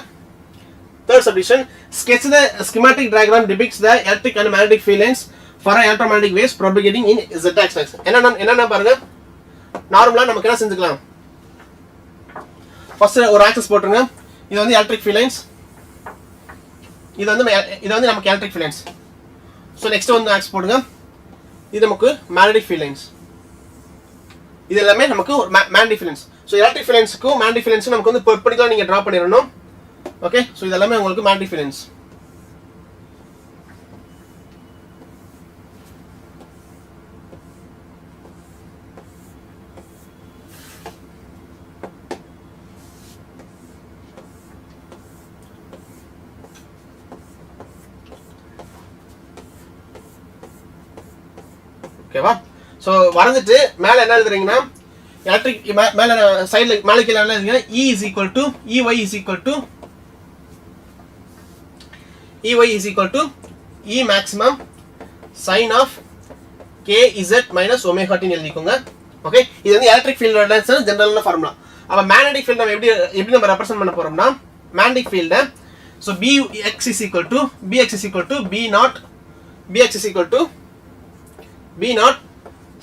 Third subdivision, sketch the schematic diagram depicts the electric and magnetic field lines for electromagnetic waves propagating in z axis. என்னன்னா பாருங்க, நார்மலா நமக்கு என்ன செஞ்சுக்கலாம், ஃபர்ஸ்ட் ஒரு ஆக்சஸ் போட்டுருங்க. இது வந்து எலக்ட்ரிக் ஃபீல்ட் லைன்ஸ், இது வந்து நமக்கு electric field lines. So next வந்து ஆக்சஸ் போடுங்க. இது நமக்கு மேக்னெட்டிக் ஃபீல்ட் லைன்ஸ். இது எல்லாமே நமக்கு magnetic field lines. So electric field லைன்ஸ்க்கும் மேக்னெட்டிக் ஃபீல்ட் லைன்ஸ்க்கும் நமக்கு வந்து பெர்பெண்டிகுலரா நீங்க டிரா பண்ணிடணும். ஓகே, ஸோ இது எல்லாமே உங்களுக்கு மேக்னெட்டிக் ஃபீல்ட் லைன்ஸ். ஓகேவா? ஸோ வரைஞ்சிட்டு மேலே என்ன எழுதுறீங்கன்னா எலக்ட்ரிக் மேலே சைடில் மேலே கீழே என்ன எழுதுறீங்கன்னா EY is equal to E maximum sin of KZ minus omega t எழுதிக்கோங்க. ஓகே, இது வந்து எலக்ட்ரிக் ஃபீல்ட் லைன்ஸ் ஜெனரலான ஃபார்முலா. அப்போ மேக்னெட்டிக் ஃபீல்ட் நம்ம எப்படி நம்ம ரெப்ரசென்ட் பண்ண போறோம்னா மேக்னெட்டிக் ஃபீல்டை so BX is equal to B naught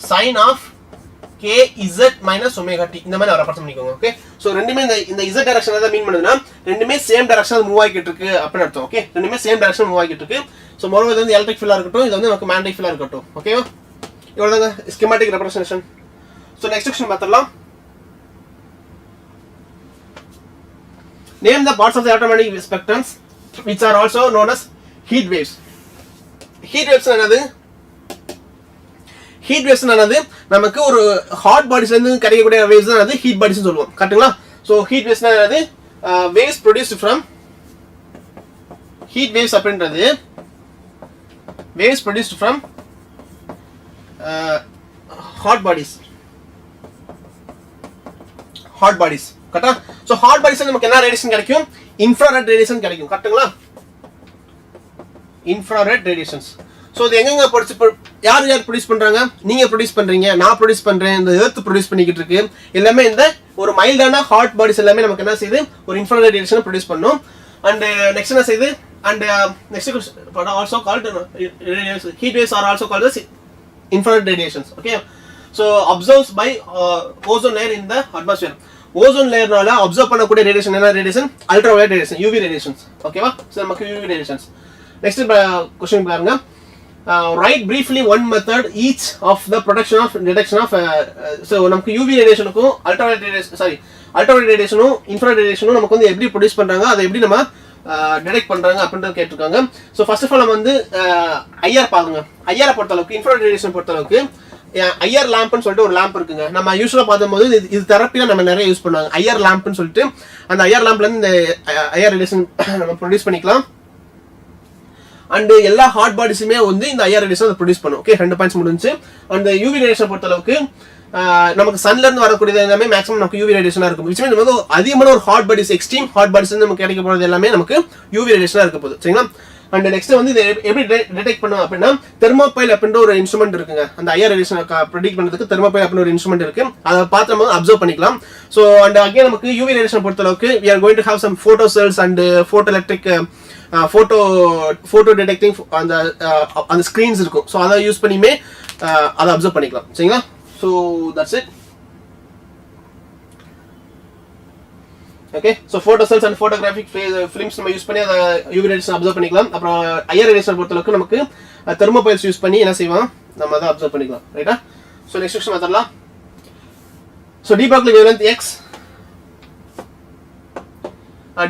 sin of KZ minus omega t இந்த மாதிரி ரெப்ரசென்ட் பண்ணிக்கோங்க. ஓகே, ஸோ ரெண்டுமே இந்த Z டைரக்ஷன் தான் மீன் பண்ணுதுன்னா ரெண்டுமே சேம் டைரக்ஷன் மூவ் ஆகிட்டு இருக்கு அப்படின்னு அர்த்தம். ஓகே, ரெண்டுமே சேம் டைரக்ஷன் மூவ் ஆகிட்டு இருக்கு. ஸோ மொரோவர் இது வந்து எலக்ட்ரிக் ஃபீல்டா இருக்கட்டும், இது வந்து நமக்கு மேக்னெட்டிக் ஃபீல்டா இருக்கட்டும். ஓகேவா? இவ்வளவுதாங்க schematic representation. So next question பார்த்துடலாம். Name the parts of the electromagnetic spectrums which are also known as heat waves. Heat waves என்னது? ஹீட் வேவ்ஸ் என்னது, நமக்கு ஒரு ஹாட் பாடிஸ்ல இருந்து கிடைக்கக்கூடிய வேவ்ஸ் தான் அது ஹீட் பாடிஸ் சொல்லுவோம். கரெக்ட்டுங்களா? ஸோ ஹீட் வேவ்ஸ் என்னது, waves produced from heat waves அப்படின்றது waves produced from hot bodies. கரெக்டா? ஸோ ஹாட் பாடிஸ்ல நமக்கு என்ன ரேடியேஷன் கிடைக்கும், இன்ஃப்ராரெட் ரேடியேஷன் கிடைக்கும். கரெக்ட்டுங்களா? Infrared radiations. ஸோ இது எங்கெங்க யார் ப்ரொடியூஸ் பண்றாங்க, நீங்க ப்ரொடியூஸ் பண்றீங்க, நான் ப்ரொடியூஸ் பண்றேன், இந்த எர்த் ப்ரொடியூஸ் பண்ணிக்கிட்டு இருக்கு. எல்லாமே இந்த ஒரு மைல்டான ஹாட் பாடிஸ் எல்லாமே நமக்கு என்ன செய்யுது, ஒரு இன்ஃப்ராரெட் ரேடியேஷன் ப்ரொடியூஸ் பண்ணும். அண்ட் நெக்ஸ்ட் என்ன செய்யுது, and next also called heat waves are also called infrared radiations. Okay, so absorbs by ozone layer in the atmosphere. Ozone லேயர்னால அப்சர்வ் பண்ணக்கூடிய ரேடியேஷன் என்ன radiation, ultraviolet radiation, UV radiations. ஓகேவா? ஸோ நமக்கு யூவி ரேடியேஷன்ஸ். நெக்ஸ்ட் क्वेश्चन பாருங்க. Write briefly one method each of the detection of so நமக்கு UV ரேடியேஷனுக்கும் அல்ட்ராவயலட் ரேடியேஷனும் இன்ஃப்ராரெட் ரேடியேஷனும் நமக்கு வந்து எப்படி ப்ரொடியூஸ் பண்றாங்க, அதை எப்படி நம்ம டிடெக்ட் பண்றாங்க அப்படின்றது கேட்டிருக்காங்க. ஸோ ஃபர்ஸ்ட் ஆஃப் ஆல் நம்ம வந்து ஐஆர் பாருங்க. ஐஆர் பொறுத்த அளவுக்கு இன்ஃப்ராரெட் ரேடியேஷன் பொறுத்த அளவுக்கு ஐஆர் லேம்ப்னு சொல்லிட்டு ஒரு லேம்ப் இருக்குங்க. நம்ம யூஸ்வலா பார்க்கும்போது இது தெரப்பில நம்ம நிறைய யூஸ் பண்ணுவாங்க. ஐஆர் லேம்ப்னு சொல்லிட்டு அந்த ஐஆர் லேம்ப்ல இருந்து இந்த ஐஆர் ரேடியேஷன் நம்ம ப்ரொடியூஸ் பண்ணிக்கலாம். அண்ட் எல்லா ஹாட் பாடிஸுமே வந்து இந்த ஐஆர் ரேடியேஷன் ப்ரொடியூஸ் பண்ணும். ஓகே, 2 பாயிண்ட்ஸ் முடிஞ்சு. அந்த யூவி ரேடியேஷன் பொறுத்த அளவுக்கு நமக்கு சன்ல இருந்து வரக்கூடியது எல்லாமே மேக்ஸிமம் நமக்கு யூவி ரேடியேஷனா இருக்கும். விச் மீன்ஸ் வந்து அதிகமான ஒரு hot bodies, extreme hot bodies வந்து நமக்கு கிடைக்க போறது எல்லாமே நமக்கு யூவி ரேடியேஷனா இருக்க போகுது. சரிங்களா? அண்ட் நெக்ஸ்ட் வந்து இதை எப்படி டிடெக்ட் பண்ணும் அப்படின்னா தெர்மோபைல் அப்படின்ற ஒரு இன்ஸ்ட்ருமெண்ட் இருக்குங்க. அந்த ஐஆர் ரேடியேஷனை ப்ரெடிக்ட் பண்றதுக்கு தெர்மோபைல் அப்படின்னு ஒரு இன்ஸ்ட்ருமெண்ட் இருக்கு. அதை பார்த்து நம்ம அப்சர்வ் பண்ணிக்கலாம். ஸோ அண்ட் அகைன் நமக்கு யூவி ரேடியேஷன் பொறுத்த அளவுக்கு we are going to have some photo cells and photoelectric photo detecting அந்த ஸ்கிரீன்ஸ் இருக்கும். ஸோ அதை யூஸ் பண்ணியுமே அதை அப்சர்வ் பண்ணிக்கலாம். சரிங்களா? So that's it. Okay, so photo cells and photographic films நம்ம யூஸ் பண்ணி அதை யூவி ரேடியேஷன் அப்சர்வ் பண்ணிக்கலாம். அப்புறம் ஐஆர் ரேடியேஷன் பொறுத்தளவுக்கு நமக்கு தெர்மோபைல்ஸ் யூஸ் பண்ணி என்ன செய்வோம், நம்ம அதை அப்சர்வ் பண்ணிக்கலாம். ரைட்டா? ஸோ நெக்ஸ்ட் கொஸ்டின் பார்த்துடலாம். So de Broglie wavelength X,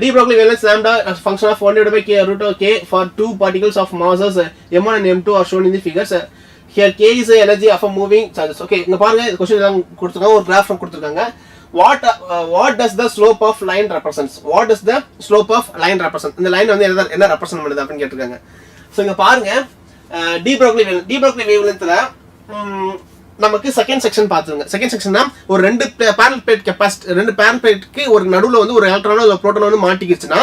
de Broglie wavelength lambda as function of 1/k for 2 particles of masses m1 and m2 are shown in the figures. Here k is the energy of a moving charges. Okay, இங்க பாருங்க இந்த क्वेश्चन எல்லாம் கொடுத்திருக்காங்க, ஒரு கிராஃப் கொடுத்திருக்காங்க. What does the slope of line represents? What does the slope of line represent? இந்த லைன் வந்து என்ன ரெப்ரசன்ட் பண்ணுது அப்படின்னு கேட்டிருக்காங்க. சோ இங்க பாருங்க டி ப்ராக்லி வேவ்லென்த்ல நமக்கு செகண்ட் செக்ஷன் பாத்துங்க. செகண்ட் செக்ஷன்னா ஒரு ரெண்டு பேரலல் பிளேட் கெபாசிட்டி, ரெண்டு பேரலல் பிளேட்க்கு ஒரு நடுவுல வந்து ஒரு எலக்ட்ரானோ இல்ல புரோட்டானோ வந்து மாட்டிக்கிச்சுனா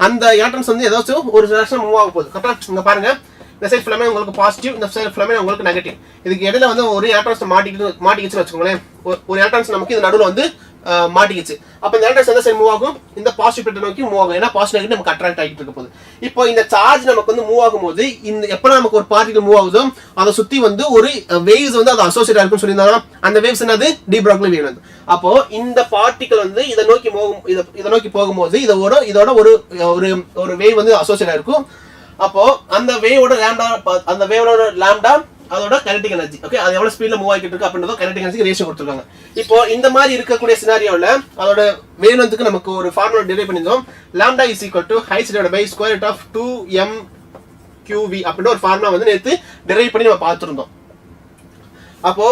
அந்த எலக்ட்ரான்ஸ் வந்து ஏதாச்சும் ஒரு டைரக்ஷன் மூவ் ஆக போகுது. கரெக்ட்டா? இங்க பாருங்க இந்த சைடு ஃபுல்லாமே உங்களுக்கு பாசிட்டிவ், இந்த சைடு ஃபுல்லாமே உங்களுக்கு நெகட்டிவ். இதுக்கு இடையில வந்து ஒரு எலக்ட்ரான்ஸ் மாட்டிக்கிச்சுன்னு வச்சுக்கோங்களேன். ஒரு எலக்ட்ரான்ஸ் நமக்கு இந்த நடுவுல வந்து மாட்டிக்கிச்சு. அப்ப இந்த எலக்ட்ரான்ஸ் எந்த சைடு மூவ் ஆகும், இந்த பாசிட்டிவ் பிளேட் நோக்கி மூவ் ஆகும். ஏன்னா பாசிட்டிவ் நெகட்டிவ் நமக்கு அட்ராக்ட் ஆகிட்டு இருக்க போகுது. இப்போ இந்த சார்ஜ் நமக்கு வந்து மூவ் ஆகும்போது இந்த எப்பலாம் நமக்கு ஒரு பார்ட்டிகல் மூவ் ஆகுதோ அதை சுத்தி வந்து ஒரு வேவ்ஸ் வந்து அது அசோசியேட் ஆயிருக்குன்னு சொல்லியிருந்தாங்க. அந்த வேவ்ஸ் என்னது, டி ப்ராக்லி வேவ்லென்த். அப்போ இந்த பார்ட்டிகல் வந்து இதை நோக்கி போகும்போது இதோட ஒரு வேவ் வந்து அசோசியேட் ஆயிருக்கும். அப்போ அந்த வேவோட லாம்டா அதோட கைனடிக் எனர்ஜி. ஓகே, அது எவ்வளவு ஸ்பீட்ல மூவ் ஆகிட்டு இருக்கு அப்படின்றத கைனடிக் எனர்ஜி ரேஷியோ கொடுத்திருக்காங்க. இப்போ இந்த மாதிரி இருக்கக்கூடிய சினாரியோல அதோட வேவ்லென்த்துக்கு நமக்கு ஒரு ஃபார்முலா டிரைவ் பண்ணிருந்தோம். lambda is equal to h divided by square root of 2mqv அப்படின்ற ஒரு ஃபார்முலா வந்து நேத்து டிரைவ் பண்ணி நம்ம பார்த்திருந்தோம். அப்போ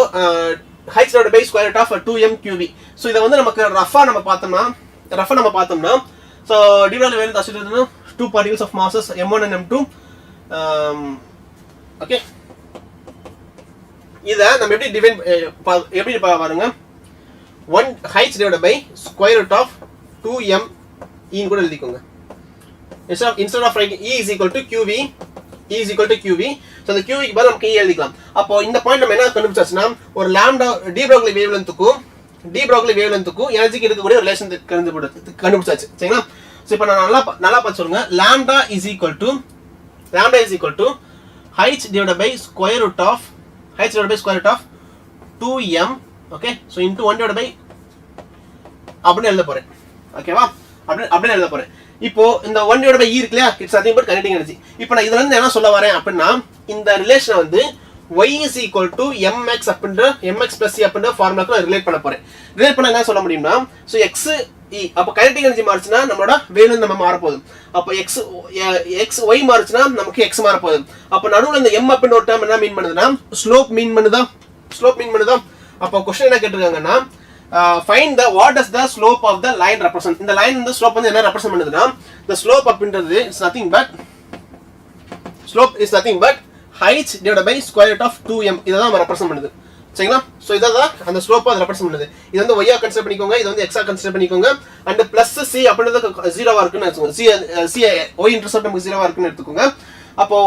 h divided by square root of 2mqv. So இத வந்து நமக்கு ரஃபா நம்ம பார்த்தோம்னா so de Broglie wavelength associated 2 particles of masses m1 and m2. ஓகே, இத நம்ம எப்படி பாருங்க 1h divided by square root of 2m e கூட எழுதிக்கோங்க. instead of writing e is equal to qv, so the qv க்கு பதிலா நமக்கு e எழுதிக்கலாம். அப்போ இந்த பாயிண்ட் நம்ம என்ன கண்டுபிடிச்சாச்சுன்னா ஒரு லாம்டா டி ப்ராக்லி வேவ்லென்த்துக்கும் எனர்ஜிக்கு இருக்கக்கூடிய ரிலேஷன் கண்டுபிடிச்சாச்சு. சரிங்களா? சோ இப்போ நான் நல்லா பார்த்து சொல்லுங்க. lambda is equal to h divided by square root of 2m. okay, so into 1 divided by அப்படினு எழுத போறேன். ஓகேவா? அப்படினு எழுத போறேன். இப்போ இந்த 1 divided by e இருக்கு இல்லையா, it's nothing but kinetic energy. இப்போ நான் இதுல இருந்து என்ன சொல்ல வரேன் அப்படின்னா இந்த ரிலேஷனை வந்து y is equal to mx plus c அப்படின்ற ஃபார்முலாக்கு நான் ரிலேட் பண்ண போறேன். ரிலேட் பண்ண என்ன சொல்ல முடியும்னா சோ x e அப்ப கைனடிக் எனர்ஜி மாறுச்சுனா நம்மளோட வேவ்லென்த் நம்ம மாற போகுது. அப்ப x y மாறுச்சுனா நமக்கு x மாற போகுது. அப்ப நடுவுல இந்த m அப்படின்ற ஒரு டேர்ம் என்ன மீன் பண்ணுதுன்னா ஸ்லோப் மீன் பண்ணுதா. அப்ப क्वेश्चन என்ன கேட்டிருக்காங்கன்னா find the what does the slope of the line represent. இந்த லைன் இந்த ஸ்லோப் வந்து என்ன ரெப்ரசன்ட் பண்ணுதுன்னா the slope அப்படின்றது is nothing but h divided by square root of 2m. இத தான் ரெப்ரசன்ட் பண்ணுது. சரிங்களா? சோ இத தான் அந்த ஸ்லோப் அது ரெப்ரசன்ட் பண்ணுது. இது வந்து y ஆ கன்சிடர் பண்ணிக்கோங்க, இது வந்து x ஆ கன்சிடர் பண்ணிக்கோங்க. and plus c அப்படின்றது 0 ஆ இருக்குன்னு வெச்சுக்கோங்க. c y இன்டர்செப்ட் நமக்கு 0 ஆ இருக்குன்னு எடுத்துக்கோங்க. அப்போ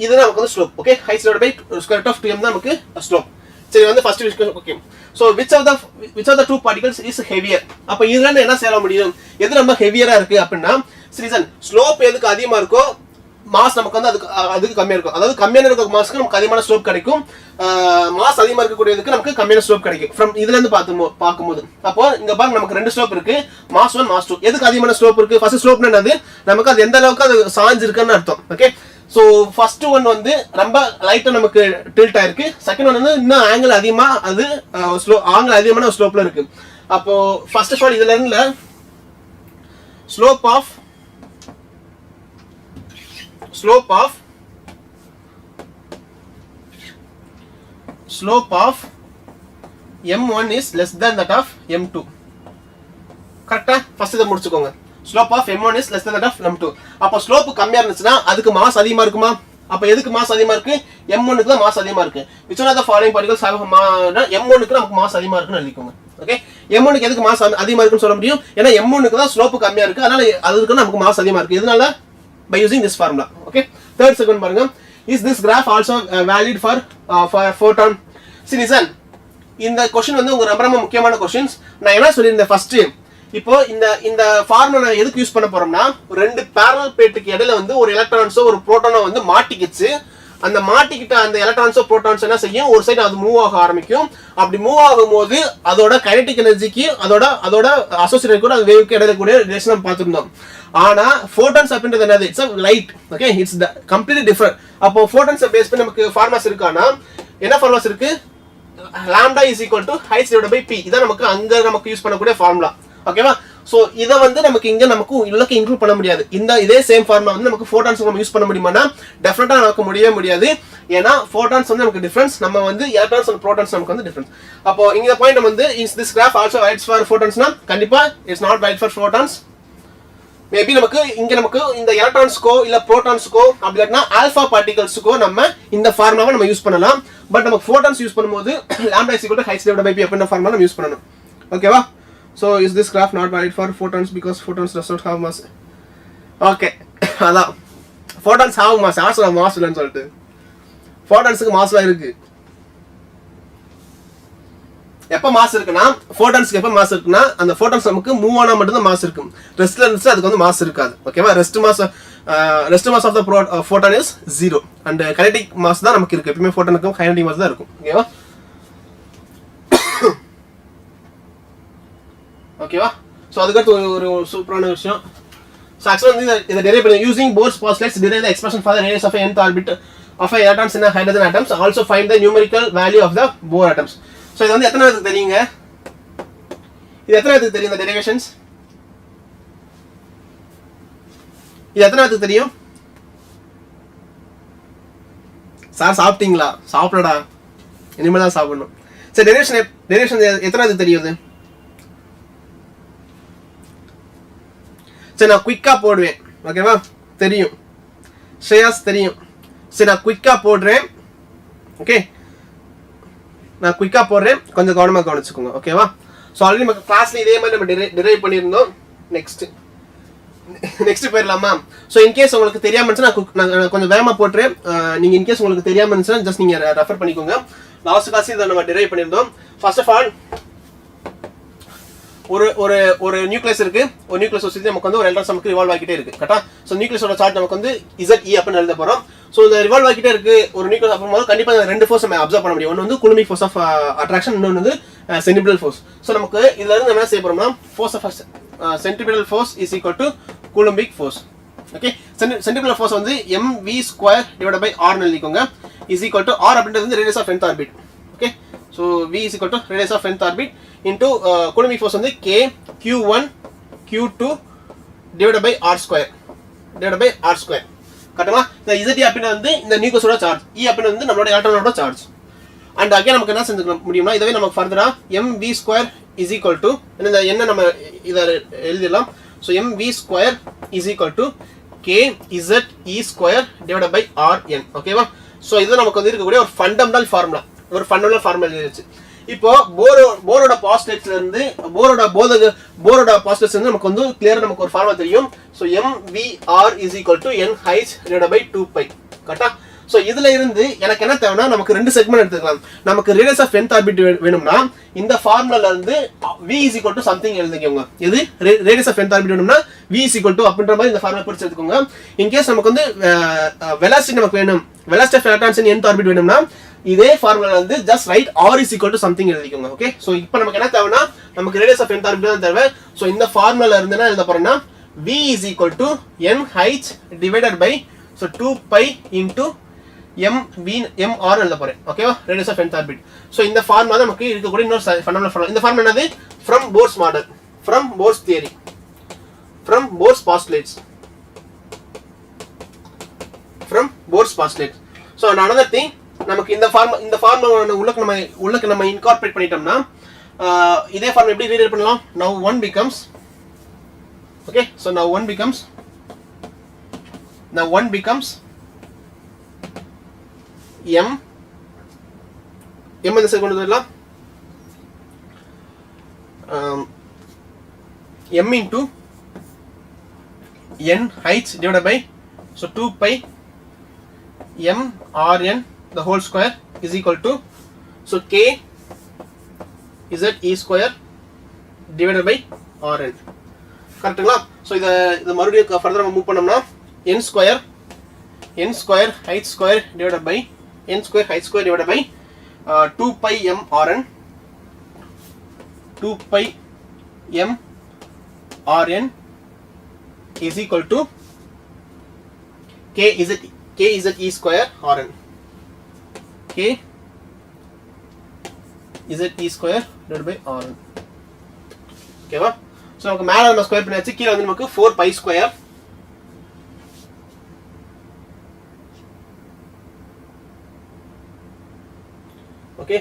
இது நமக்கு வந்து slope. Okay, h divided by square root of 2m தான் நமக்கு ஸ்லோப். சரி, வந்து ஃபர்ஸ்ட் விஷயம். Okay, so which of the two particles is heavier? அப்ப இதுல என்ன செய்ய முடியும், எது நம்ம ஹெவியரா இருக்கு அப்படினா ரீசன் ஸ்லோப் எதுக்கு அதிகமா இருக்கோ மாஸ் நமக்கு வந்து அதுக்கு கம்மியா இருக்கும். அதாவது கம்மியான இருக்க மாஸ்க்கு நமக்கு அதிகமான ஸ்லோப் கிடைக்கும், மாஸ் அதிகமா இருக்கக்கூடியதுக்கு நமக்கு கம்மியான ஸ்லோப் கிடைக்கும். ஃப்ரம் இதுல இருந்து பாக்கும்போது அப்போ இங்க பாருங்க நமக்கு ரெண்டு ஸ்லோப் இருக்கு, மாஸ் 1 மாஸ் 2. எதுக்கு அதிகமான ஸ்லோப் இருக்கு? ஃபர்ஸ்ட் ஸ்லோப்னா என்னது, நமக்கு அது எந்த அளவுக்கு அது சாஞ்சு இருக்குன்னு அர்த்தம். ஓகே, சோ ஃபர்ஸ்ட் ஒன் வந்து ரொம்ப லைட்டா நமக்கு டில்ட் ஆயிருக்கு. செகண்ட் ஒன் வந்து இன்னும் ஆங்கிள் அதிகமா அது ஆங்கிள் அதிகமான ஸ்லோப்ல இருக்கு. அப்போ ஃபர்ஸ்ட் ஆஃப் ஆல் இதுல இருந்து slope of m1 is less than that of m2. கரெக்ட்டா? ஃபர்ஸ்ட் இத முடிச்சுக்கோங்க. slope of m1 is less than that of m2. அப்ப ஸ்லோப் கம்மியா இருந்துச்சுனா அதுக்கு மாஸ் அதிகமா இருக்குமா? அப்ப எதுக்கு மாஸ் அதிகமா இருக்கு? m1 க்கு தான் மாஸ் அதிகமா இருக்கு. which one of the following particles have m1 க்கு நமக்கு மாஸ் அதிகமா இருக்குன்னு எழுதிக்கோங்க. ஓகே, m1 க்கு எதுக்கு மாஸ் அதிகமா இருக்குன்னு சொல்ல முடியும்? ஏனா m1 க்கு தான் ஸ்லோப் கம்மியா இருக்கு. அதனால அதுக்கு நமக்கு மாஸ் அதிகமா இருக்கு. இதனால by using this formula. Okay, third second பாருங்க. Is this graph also valid for photon? See listen, இந்த क्वेश्चन வந்து உங்க ரொம்ப முக்கியமான क्वेश्चंस. நான் என்ன சொல்லிருந்தேன் ஃபர்ஸ்ட், இப்போ இந்த ஃபார்முலா எதுக்கு யூஸ் பண்ண போறோம்னா, ரெண்டு parallel பிளேட்டுக்கு இடையில வந்து ஒரு எலக்ட்ரான்ஸோ ஒரு புரோட்டானோ வந்து மாட்டிக்கிச்சு. அந்த மாட்டிக்கிட்ட அந்த எலக்ட்ரான்ஸோ புரோட்டான்ஸ் என்ன செய்யும், ஒரு சைடு அது மூவ் ஆக ஆரம்பிக்கும். அப்படி மூவ் ஆகும்போது அதோட கைனடிக் எனர்ஜிக்கு அதோட அசோசியேட்டட் கூட அது வேவ்க்கு இடையில கூட ரிலேஷன் நம்ம பார்த்திருந்தோம். ஆனா ஃபோட்டான்ஸ் அப்படின்றது என்னது? It's a light. Okay, it's completely different. அப்போ ஃபோட்டான்ஸ் பேஸ் பண்ணி நமக்கு ஃபார்முலாஸ் இருக்கானா, என்ன ஃபார்முலாஸ் இருக்கு? lambda is equal to h divided by p. இத நமக்கு யூஸ் பண்ணக்கூடிய ஃபார்முலா. ஓகேவா? சோ இத வந்து நமக்கு இங்க நமக்கு இல்லக்க இன்க்ளூட் பண்ண முடியாது. இதே சேம் ஃபார்முலா வந்து நமக்கு ஃபோட்டான்ஸ்க்கு நம்ம யூஸ் பண்ண முடியுமானா டெஃபினட்டா நமக்கு முடியவே முடியாது. ஏனா ஃபோட்டான்ஸ் வந்து நமக்கு டிஃபரன்ஸ், நம்ம வந்து எலக்ட்ரான்ஸ் and protons நமக்கு வந்து டிஃபரன்ஸ். அப்போ இங்க பாயிண்ட் நம்ம வந்து is this graph also valid for photons னா கண்டிப்பா it's not valid for photons. Maybe நமக்கு இந்த எலக்ட்ரான்ஸ்க்கோ இல்ல புரோட்டான்ஸ்க்கோ அப்படி இல்லனா ஆல்பா பார்ட்டிகல்ஸ்க்கோ நம்ம இந்த ஃபார்முலாவை நம்ம யூஸ் பண்ணலாம். பட் நமக்கு ஃபோட்டான்ஸ் யூஸ் பண்ணும்போது lambda is equal to h divided by p அப்படின ஃபார்முலா நம்ம யூஸ் பண்ணனும். ஓகேவா? So is this graph not valid for photons because photons does not have mass? Okay, அதான் photons have mass. ஆசல மாஸ் இல்லன்னு சொல்லிட்டு photonsக்கு மாஸ்லாம் இருக்கு. எப்ப மாஸ் இருக்குனா, photonsக்கு எப்ப மாஸ் இருக்குனா, அந்த photons நமக்கு மூவ் ஆனா மட்டும் தான் மாஸ் இருக்கும். ரெஸ்ட்ல இருந்துச்சு அதுக்கு வந்து மாஸ் இருக்காது. ஓகேவா? Rest mass of the photon is 0 and kinetic mass தான் நமக்கு இருக்கு. எப்பவுமே photonக்கு kinetic mass தான் இருக்கும். ஓகேவா? ஓகேவா? சோ அதுக்கு ஒரு சூப்பரான விஷயம். சோ ஆக்சுவலா இத டெரைவ் பண்ணி using Bohr's postulates derive the expression for the radius of nth orbit of electrons in hydrogen atoms, also find the numerical value of the Bohr atoms. So இது வந்து எத்தனை பேருக்கு தெரியுங்க? இது எத்தனை பேருக்கு தெரியும் இந்த டெரிவேஷன்ஸ்? இது எத்தனை பேருக்கு தெரியும்? சார் சாப்பிட்டீங்களா? சாப்பிடடா, இனிமே தான் சாப்பிடணும். சரி, டெரிவேஷன் எத்தனை பேருக்கு தெரியுது? சரி, நான் குயிக்கா போடுவேன். ஓகேவா? தெரியும். ஷேயாஸ் தெரியும். சரி, நான் குயிக்கா போடுறேன். ஓகே, நான் குயிக்கா போடுறேன், கொஞ்சம் கவனமா கவனிச்சுக்கோங்க. ஓகேவா? சோ ஆல்ரெடி நம்ம கிளாஸ்ல இதே மாதிரி நம்ம டெரைவ் பண்ணியிருந்தோம். நெக்ஸ்ட் போயிடலாமா? சோ இன்கேஸ் உங்களுக்கு தெரியாம இருந்துச்சுன்னா நான் கொஞ்சம் வேகமா போட்டுறேன். நீங்க இன்கேஸ் உங்களுக்கு தெரியாம இருந்துச்சுன்னா ஜஸ்ட் நீங்க ரெஃபர் பண்ணிக்கோங்க. லாஸ்ட் கிளாஸ் இதை நம்ம டெரைவ் பண்ணியிருந்தோம். ஃபர்ஸ்ட் ஆஃப் ஆல் ஒரு நியூக்ளியஸ் இருக்கு. ஒரு நியூக்ளியஸ் சுத்தி நமக்கு வந்து ஒரு எலக்ட்ரான் நமக்கு ரிவால்வ் ஆகிட்டே இருக்கு. கரெக்ட்டா? சோ நியூக்ளியஸோட சார்ஜ் நமக்கு வந்து ZE அப்படினு எழுத போறோம். சோ இந்த ரிவால்வ் ஆகிட்டே இருக்கு ஒரு நியூக்ளியஸ் அப்பம்போது கண்டிப்பா இந்த ரெண்டு ஃபோர்ஸ் நம்ம அப்சர்வ் பண்ண முடியும். ஒன்னு வந்து கூலம்பிக் ஃபோர்ஸ் ஆஃப் அட்ராக்ஷன், இன்னொன்னு வந்து சென்ட்ரிபிடல் ஃபோர்ஸ். சோ நமக்கு இதுல இருந்து நம்ம என்ன செய்ய போறோம்னா, force of centripetal force is equal to coulombic force. Okay, centripetal force வந்து mv² டிவைடட் பை r னு எழுதிக்கோங்க. இஸ் ஈக்குவல் டு r அப்படின்றது வந்து radius of nth orbit. Okay, so v is equal to radius of nth orbit into coulombic force வந்து k q1 q2 divided by r square கரெக்ட்டா? இந்த z அப்படினா வந்து இந்த நியூக்ளியஸோட சார்ஜ், e அப்படினா வந்து நம்மளோட எலக்ட்ரானோட சார்ஜ். அண்ட் அகைன் நமக்கு என்ன செஞ்சுக்க முடியும்னா, இதவே நமக்கு ஃபர்தரா mv² is equal to என்ன நம்ம இத எழுதிடலாம். So mv² is equal to kze² divided by rn. ஓகேவா? சோ இது நமக்கு வந்து இருக்கக்கூடிய ஒரு ஃபண்டமெண்டல் ஃபார்முலா எழுதிச்சு. இப்போ போரோட பாஸ்டேட்ஸ்ல இருந்து போரோட பாஸ்டேட்ஸ் வந்து நமக்கு வந்து கிளியரா நமக்கு ஒரு ஃபார்முலா தெரியும். So mvr is equal to nh divided by 2pi. கரெக்ட்டா? சோ இதுல இருந்து எனக்கு என்ன தேவைனா, நமக்கு ரெண்டு செக்மென்ட் எடுத்துக்கலாம். நமக்கு ரேடியஸ் ஆஃப் nth ஆர்பிட் வேணும்னா இந்த ஃபார்முலால இருந்து v is equal to something எழுதிக்கோங்க. இது ரேடியஸ் ஆஃப் nth ஆர்பிட் வேணும்னா v is equal to அப்படின்ற மாதிரி இந்த ஃபார்முலா பிரிச்சு எடுத்துக்கோங்க. இன் கேஸ் நமக்கு வந்து வெலாசிட்டி நமக்கு வேணும், velocity of electrons in nth orbit வேணும்னா இதே ஃபார்முலா வந்து just write r is equal to something எழுதிக்கோங்க. ஓகே, சோ இப்போ நமக்கு என்ன தேவைனா, நமக்கு ரேடியஸ் ஆஃப் nth ஆர்பிட் தான் தேவை. சோ இந்த ஃபார்முலால இருந்து என்ன எழுத போறேன்னா, v is equal to nh divided by 2pi into mr எழுத போறேன். ஓகேவா? Radius of nth orbit. So இந்த ஃபார்முலா நமக்கு இருக்கக்கூடிய இன்னொரு ஃபண்டமெண்டல் ஃபார்முலா. இந்த ஃபார்முலா என்னது? from Bohr's model, from Bohr's theory. from Bohr's postulates. From Bohr's postulates. So another thing, நமக்கு இந்த ஃபார்முலா உள்ளக்கு நம்ம இன்கார்பரேட் பண்ணிட்டோம்னா இதே ஃபார்முலா எப்படி ரீட் பண்ணலாம்? Now 1 becomes, okay, so now 1 becomes m இந்த சைடு கொண்டு வரலாம், m into n heights divided by, so 2 pi m rn the whole square is equal to, so k z e square divided by rn. கரெக்ட்டுங்களா? ஸோ இதை மறுபடியும் ஃபர்தர் நம்ம மூவ் பண்ணோம்னா n square height square divided by 2 pi m rn, 2 pi m rn is equal to k z e square rn, k z e square divided by rn. ஓகேவா? ஸோ நமக்கு மேலே நம்ம ஸ்கொயர் பண்ணியாச்சு, கீழே வந்து நமக்கு 4 pi square, okay,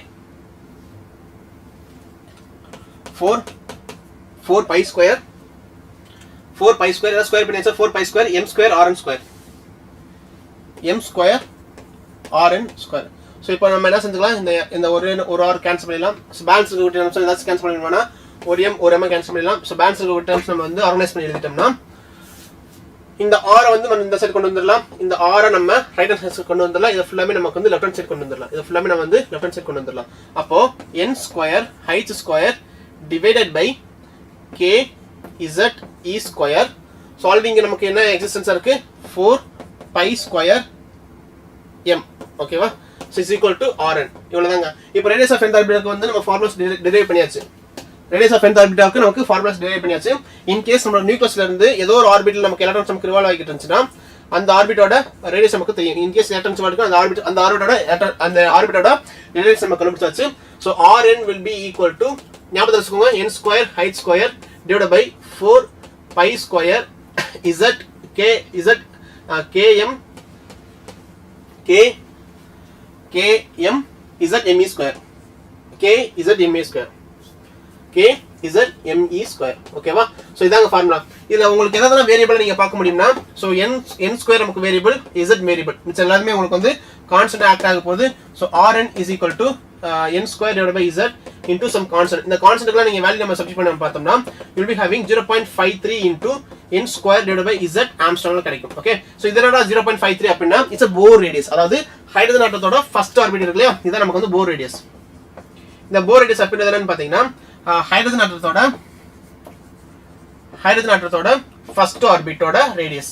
4 pi square ஏதாவது ஸ்கொயர் பண்ணியாச்சா, 4 pi square m square rn square, m square rn square. So இப்போ நம்ம என்ன செஞ்சுக்கலாம், இந்த ஒரு ஆர் கேன்சல் பண்ணிடலாம். ஸோ பேலன்ஸ் இருக்க டேர்ம்ஸ் ஏதாச்சும் கேன்சல் பண்ணிடுவோம்னா ஒரு m கேன்சல் பண்ணிடலாம். ஸோ பேலன்ஸ் இருக்க டேர்ம்ஸ் நம்ம வந்து ஆர்கனைஸ் பண்ணி எழுதிட்டோம்னா இந்த ஆரை வந்து நம்ம இந்த சைடு கொண்டு வந்துடலாம், இந்த ஆரை நம்ம ரைட் ஹேண்ட் சைடு கொண்டு வந்துடலாம், இது ஃபுல்லாமே நமக்கு வந்து லெஃப்ட் ஹேண்ட் சைடு கொண்டு வந்துடலாம். அப்போ n square height square divided by k z e square. So already இங்கே நமக்கு என்ன எக்ஸிஸ்டன்ஸாக இருக்கு, 4 pi ஸ்கொயர் m, ஓகேவா? So is equal to rn. இவ்வளோதாங்க. இப்போ ரேடியஸ் ஆஃப் nth ஆர்பிட்டாக்கு வந்து நம்ம ஃபார்முலாஸ் டெரைவ் பண்ணியாச்சு. ரேடியஸ் ஆஃப் nth ஆர்பிட்டாக்கு நமக்கு ஃபார்முலாஸ் டெரைவ் பண்ணியாச்சு. இன் கேஸ் நம்ம நியூக்ளியஸ்ல இருந்து ஏதோ ஒரு ஆர்பிட்டல் நமக்கு எலக்ட்ரான்ஸ் நமக்கு ரிவால்வ் ஆகிட்டு இருந்துச்சுன்னா அந்த ஆர்பிட்டோட ரேடியஸ் நமக்கு தெரியும். இன் கேஸ் எலக்ட்ரான்ஸ் வாட்டுக்கு அந்த ஆர்பிட்டோட ரேடியஸ் நம்ம கண்டுபிடிச்சாச்சு. So rn will be equal to, ஞாபகம் வச்சுக்கோங்க, n square height square divided by 4 pi square z km z me square, k z me square, k z me square. ஓகேவா? ஸோ இதாங்க ஃபார்முலா. இதில் உங்களுக்கு எதாவது வேரியபிள் நீங்கள் பார்க்க முடியும்னா, ஸோ n ஸ்கொயர் நமக்கு வேரியபிள், z வேரியபிள், மிச்சம் எல்லாருமே உங்களுக்கு வந்து கான்ஸ்டன்ட் ஆக்ட் ஆக போகுது. So rn is equal to n square divided by z into some constant. இந்த கான்ஸ்டன்ட்லாம் நீங்கள் வேல்யூ நம்ம சப்ஸ்டிட் பண்ணி பார்த்தோம்னா you will be having 0.53 into n square divided by z ஆம்ஸ்ட்ராங்ல கிடைக்கும். ஓகே, ஸோ இதனோட 0.53 அப்படின்னா இட்ஸ் a போர் ரேடியஸ், அதாவது ஹைட்ரஜன் ஆட்டத்தோட ஃபர்ஸ்ட் ஆர்பிட் இருக்கு இல்லையா, இதான் நமக்கு வந்து போர் ரேடியஸ். இந்த போர் ரேடியஸ் அப்படின்றது என்னன்னு பார்த்தீங்கன்னா ஹைட்ரஜன் ஆட்டத்தோட ஃபர்ஸ்ட் ஆர்பிட்டோட ரேடியஸ்.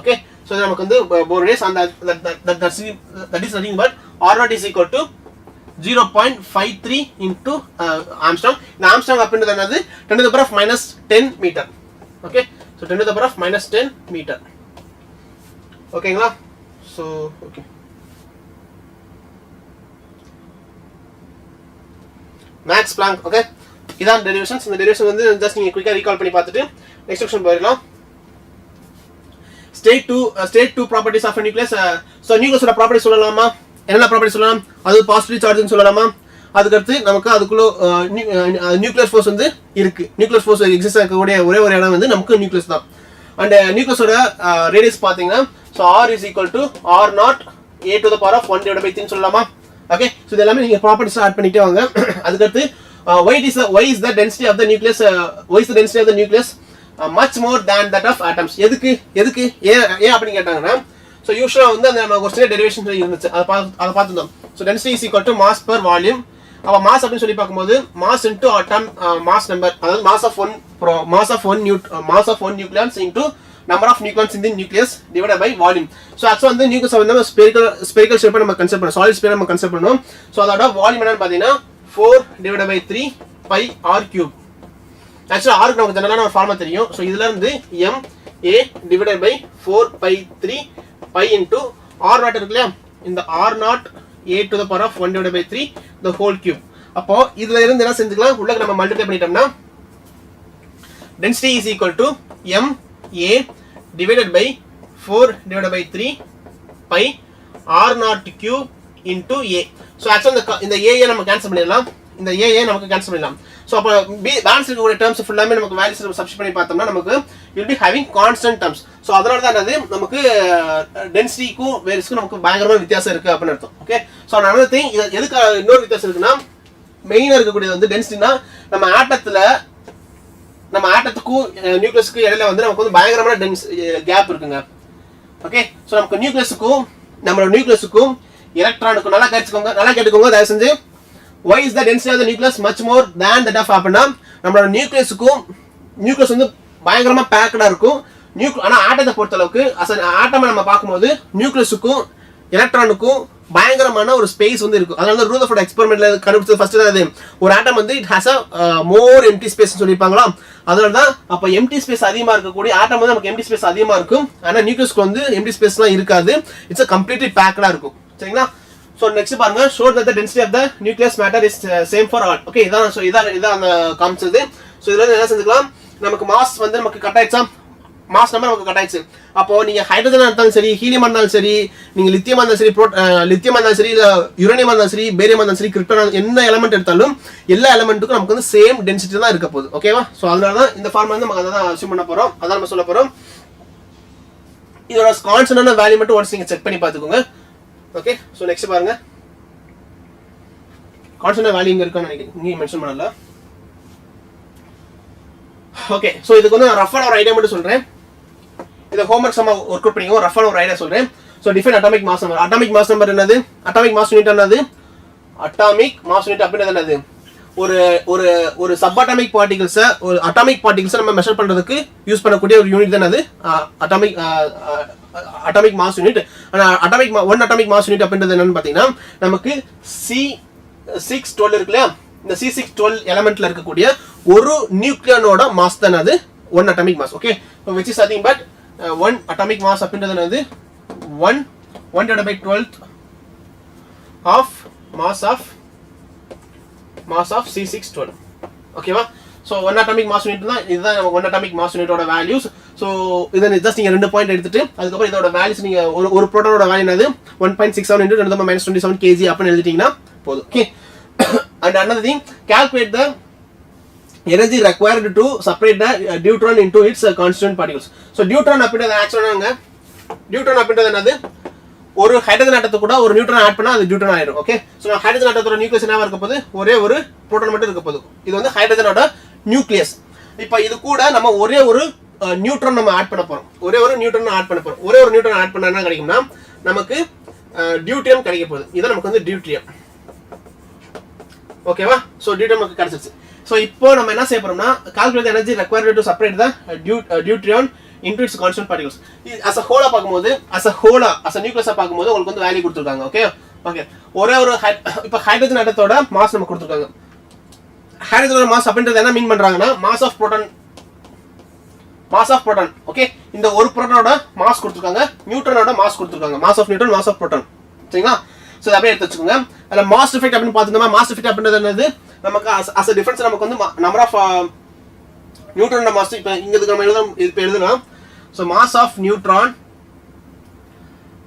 ஓகே, ஸோ இது நமக்கு வந்து போர் ரேடியஸ். அந்த that is nothing but r0 is equal to 0.53 into angstrom. இந்த ஆம்ஸ்ட்ராங் அப்படின்றது என்னது, 10 to the power of minus 10 metre. Okay, so 10 to the power of minus 10 metre. ஓகேங்களா? So okay, Max Planck. Okay, இதான் டெரிவேஷன்ஸ். இந்த டெரிவேஷன் வந்து ஜஸ்ட் நீங்கள் குயிக்காக ரீகால் பண்ணி பார்த்துட்டு நெக்ஸ்ட் செக்ஷன் போயிடலாம். State 2 properties of nucleus. So நியூக்ளியஸோட ப்ராப்பர்ட்டி சொல்லலாமா, என்னென்ன ப்ராப்பர்ட்டி சொல்லலாம், அது பாசிட்டிவ் சார்ஜ்னு சொல்லலாமா. அதுக்கடுத்து நமக்கு அதுக்குள்ள நியூக்ளியர் ஃபோர்ஸ் வந்து இருக்கு. நியூக்ளியர் ஃபோர்ஸ் எக்ஸிஸ்ட் ஆகக்கூடிய ஒரே ஒரு இடம் வந்து நமக்கு நியூக்ளியஸ் தான். அண்ட் நியூக்ளியஸோட ரேடியஸ் பார்த்தீங்கன்னா, so r is equal to r0 a to the power of 1 divided by 3 சொல்லலாமா. ஓகே, ஸோ இது எல்லாமே நீங்கள் ப்ராப்பர்ட்டிஸ் ஆட் பண்ணிட்டே வாங்க. அதுக்கடுத்து why is the density of the nucleus much more than that of atoms. எதுக்கு ஏன் அப்படின்னு கேட்டாங்கன்னா, ஸோ யூஸ்வலாக வந்து அந்த ஒரு சில டெரிவேஷன் இருந்துச்சு, அதை பார்த்துருந்தோம். So density is equal to mass per volume. அப்போ மாஸ் அப்படின்னு சொல்லி பார்க்கும்போது mass into atom mass number, அதாவது mass of one nucleons into number of nucleons in the nucleus divided by volume. So ஆக்சுவலாக வந்து நியூக்ளியஸ் வந்து ஸ்பெரிக்கல் ஷேப்பை நம்ம கன்சிடர் பண்ணோம், சாலிட் ஸ்பியர் நம்ம கன்சிடர் பண்ணோம். ஸோ அதோட வால்யூம் என்னன்னு பார்த்தீங்கன்னா 4 divided by 3 pi r cube. ஆக்சுவலாக ஆருக்கு நமக்கு ஜெனரலான ஒரு ஃபார்முலா தெரியும். ஸோ இதுல இருந்து m a divided by 4 pi 3 pi into r0 இருக்கு இல்லையா, இந்த r0 a to the power of 1 divided by 3 the whole cube. அப்போ இதுல இருந்து என்ன செஞ்சுக்கலாம், உள்ள நம்ம மல்டிப்ளை பண்ணிட்டோம்னா density is equal to MA divided by 4 divided by 3 pi R naught cube into A. So actually இந்த A நம்ம கேன்சல் பண்ணிடலாம், இந்த A நமக்கு கேன்சல் பண்ணிடலாம். ஸோ அப்போ பேலன்ஸ் இருக்கக்கூடிய டேர்ம்ஸ் ஃபுல்லாமே நமக்கு வேல்யூஸ் சப்ஸ்டிட் பண்ணி பார்த்தோம்னா நமக்கு will be having constant terms. So அதனால தான் என்னது நமக்கு டென்சிட்டிக்கும் வேரியஸ்க்கும் நமக்கு பயங்கரமான வித்தியாசம் இருக்குது அப்படின்னு அர்த்தம். ஓகே, ஸோ another thing, இது எதுக்கு இன்னொரு வித்தியாசம் இருக்குன்னா மெயினாக இருக்கக்கூடியது வந்து டென்சிட்டினா நம்ம ஆட்டத்துக்கும் நியூக்ளியஸுக்கும் இடையில வந்து நமக்கு வந்து பயங்கரமான கேப் இருக்குங்க. ஓகே, ஸோ நமக்கு நியூக்ளியஸுக்கும் நம்மளோட நியூக்ளியஸுக்கும் எலக்ட்ரானுக்கும் நல்லா கேட்டுக்கோங்க தயவு செஞ்சு. Why is the density of the nucleus much more than that of அப்படின்னா நம்மளோட நியூக்ளியஸ் வந்து பயங்கரமா பேக்டா இருக்கும். ஆனா ஆட்டத்தை பொறுத்த அளவுக்கு ஆட்டமை நம்ம பார்க்கும்போது நியூக்ளியஸுக்கும் எலக்ட்ரானுக்கும் பயங்கரமான ஒரு ஸ்பேஸ் வந்து இருக்கும். அதனால ரூல் ஆஃப் எக்ஸ்பெரிமெண்ட்ல கண்டுபிடிச்சது ஃபர்ஸ்ட் அது ஒரு ஆட்டம் வந்து it has a more empty space சொல்லியிருப்பாங்களா. அதனால தான் அப்போ எம்டி ஸ்பேஸ் அதிகமாக இருக்கக்கூடிய ஆட்டம் வந்து நமக்கு எம்டி ஸ்பேஸ் அதிகமாக இருக்கும். ஆனால் நியூக்ளியஸ்க்கு வந்து எம்டி ஸ்பேஸ்லாம் இருக்காது. இட்ஸ் அ கம்ப்ளீட்லி பேக்டா இருக்கும். சரிங்களா? So next பாருங்க, show that the density of the nucleus matter is same for all. Okay, இதான் அந்த காமிச்சது. ஸோ இதில் என்ன செஞ்சுக்கலாம், நமக்கு மாஸ் வந்து நமக்கு கட் ஆயிடுச்சா, மாஸ் நம்பர் நமக்கு கட் ஆயிடுச்சு. அப்போ நீங்க ஹைட்ரஜனா இருந்தாலும் சரி, ஹீலியம் இருந்தாலும் சரி, நீங்க லித்தியம் இருந்தாலும் சரி, லித்தியம் இருந்தாலும் சரி, இல்ல யுரேனியம் இருந்தாலும் சரி, பேரியம் இருந்தாலும் சரி, கிரிப்டான் என்ன எலமெண்ட் எடுத்தாலும் எல்லா எலமெண்ட்டுக்கும் நமக்கு வந்து சேம் டென்சிட்டி தான் இருக்க போகுது. ஓகேவா? ஸோ அதனால தான் இந்த ஃபார்ம் வந்து நம்ம அதை தான் அசியூம் பண்ண போறோம், அதான் நம்ம சொல்ல போறோம். இதோட கான்ஸ்டன்டான வேல்யூ மட்டும் ஒன்ஸ் நீங்க செக் பண்ணி பார்த்துக்கோங்க. ஓகே, ஸோ நெக்ஸ்ட் பாருங்க, கான்ஸ்டன்ட் வேல்யூ இங்க இருக்கான்னு நினைக்கிறேன், இங்கே மென்ஷன் பண்ணல. ஓகே, ஸோ இதுக்கு வந்து நான் ரஃபான ஒரு ஐடியா மட்டும் சொல்றேன். இதை ஹோம்ஒர்க் சம்மா ஒர்க் அவுட் பண்ணிக்கோ. ரஃபான ஒரு ஐடியா சொல்றேன். So define atomic mass number. Atomic mass number என்னது? அட்டாமிக் மாஸ் யூனிட் என்னது? அட்டாமிக் மாஸ் யூனிட் அப்படின்றது என்னது? ஒரு சப் அட்டாமிக் பார்ட்டிகல்ஸை, ஒரு அட்டாமிக் பார்ட்டிகல்ஸை நம்ம மெஷர் பண்றதுக்கு யூஸ் பண்ணக்கூடிய ஒரு யூனிட் தான் அது அட்டாமிக் மாஸ் யூனிட். ஆனால் ஒன் அட்டாமிக் மாஸ் யூனிட் அப்படின்றது என்னன்னு பார்த்தீங்கன்னா நமக்கு C612 இருக்கு இல்லையா, இந்த C612 எலமெண்ட்ல இருக்கக்கூடிய ஒரு நியூக்ளியனோட மாஸ் தான் அது one atomic mass. Okay, which is nothing but one atomic mass அப்படின்றது என்னது 1/12 ஆஃப் மாஸ் ஆஃப் C612. ஓகேவா? So one atomic mass unit தான் இதுதான் ஒன் அட்டாமிக் மாஸ் யூனிட்டோட வேல்யூஸ். ஸோ இதை ஜஸ்ட் நீங்கள் 2 பாயிண்ட் எடுத்துட்டு அதுக்கப்புறம் இதோட வேல்யூஸ் நீங்கள் ஒரு ப்ரோட்டானோட வேல்யூ என்னது 1.67 × 10⁻27 kg அப்படின்னு எழுதிட்டீங்கன்னா போதும். Okay, and another thing, calculate the energy required to separate the deuteron into its constituent particles. So deuteron அப்படின்றது ஆக்சுவலாக deuteron அப்படின்றது என்னது, ஒரு ஹைட்ரஜன் ஆட்டத்தை கூட ஒரு நியூட்ரான் ஆட் பண்ணா அது டியூட்ரான் ஆயிடும். ஓகே, ஸோ ஹைட்ரஜன் ஆட்டத்தோட நியூக்ளியஸ் என்னவா இருக்க போகுது, ஒரே ஒரு புரோட்டான் மட்டும் இருக்க போகுது. இது வந்து ஹைட்ரஜனோட நியூக்ளியஸ். இப்போ இது கூட நம்ம ஒரே ஒரு நியூட்ரான் நம்ம ஆட் பண்ண போறோம். ஒரே ஒரு நியூட்ரான் ஆட் பண்ணா என்ன கிடைக்கும்னா நமக்கு டியூட்ரியம் கிடைக்க போகுது. இதான் நமக்கு வந்து டியூட்ரியம். ஓகேவா? ஸோ டியூட்ரியம் நமக்கு கிடைச்சிருச்சு. ஸோ இப்போ நம்ம என்ன செய்ய போறோம்னா calculate energy required to separate the deuteron into its constant particles. as a whole பாக்கும்போது as a nucleus பாக்கும்போது உங்களுக்கு வந்து வேல்யூ கொடுத்திருக்காங்க. ஓகே, ஒரே ஒரு இப்போ ஹைட்ரஜன் ஆட்டத்தோட மாஸ் நமக்கு கொடுத்திருக்காங்க. ஹைட்ரஜனோட மாஸ் அப்படின்றது என்ன மீன் பண்றாங்கன்னா மாஸ் ஆஃப் புரோட்டான். ஓகே, இந்த ஒரு புரோட்டானோட மாஸ் கொடுத்திருக்காங்க, நியூட்ரானோட மாஸ் கொடுத்திருக்காங்க. Mass of neutron, mass of proton. சரிங்களா? ஸோ அதை அப்படியே எடுத்து வச்சுக்கோங்க. அதில் மாஸ் எஃபெக்ட் அப்படின்னு பார்த்தோம்னா மாஸ் எஃபெக்ட் அப்படின்றது என்னது, நமக்கு as a difference நமக்கு வந்து நம்பர் ஆஃப் நியூட்ரானோட மாஸ் இப்போ இங்க நம்ம எழுதலாம். So mass of neutron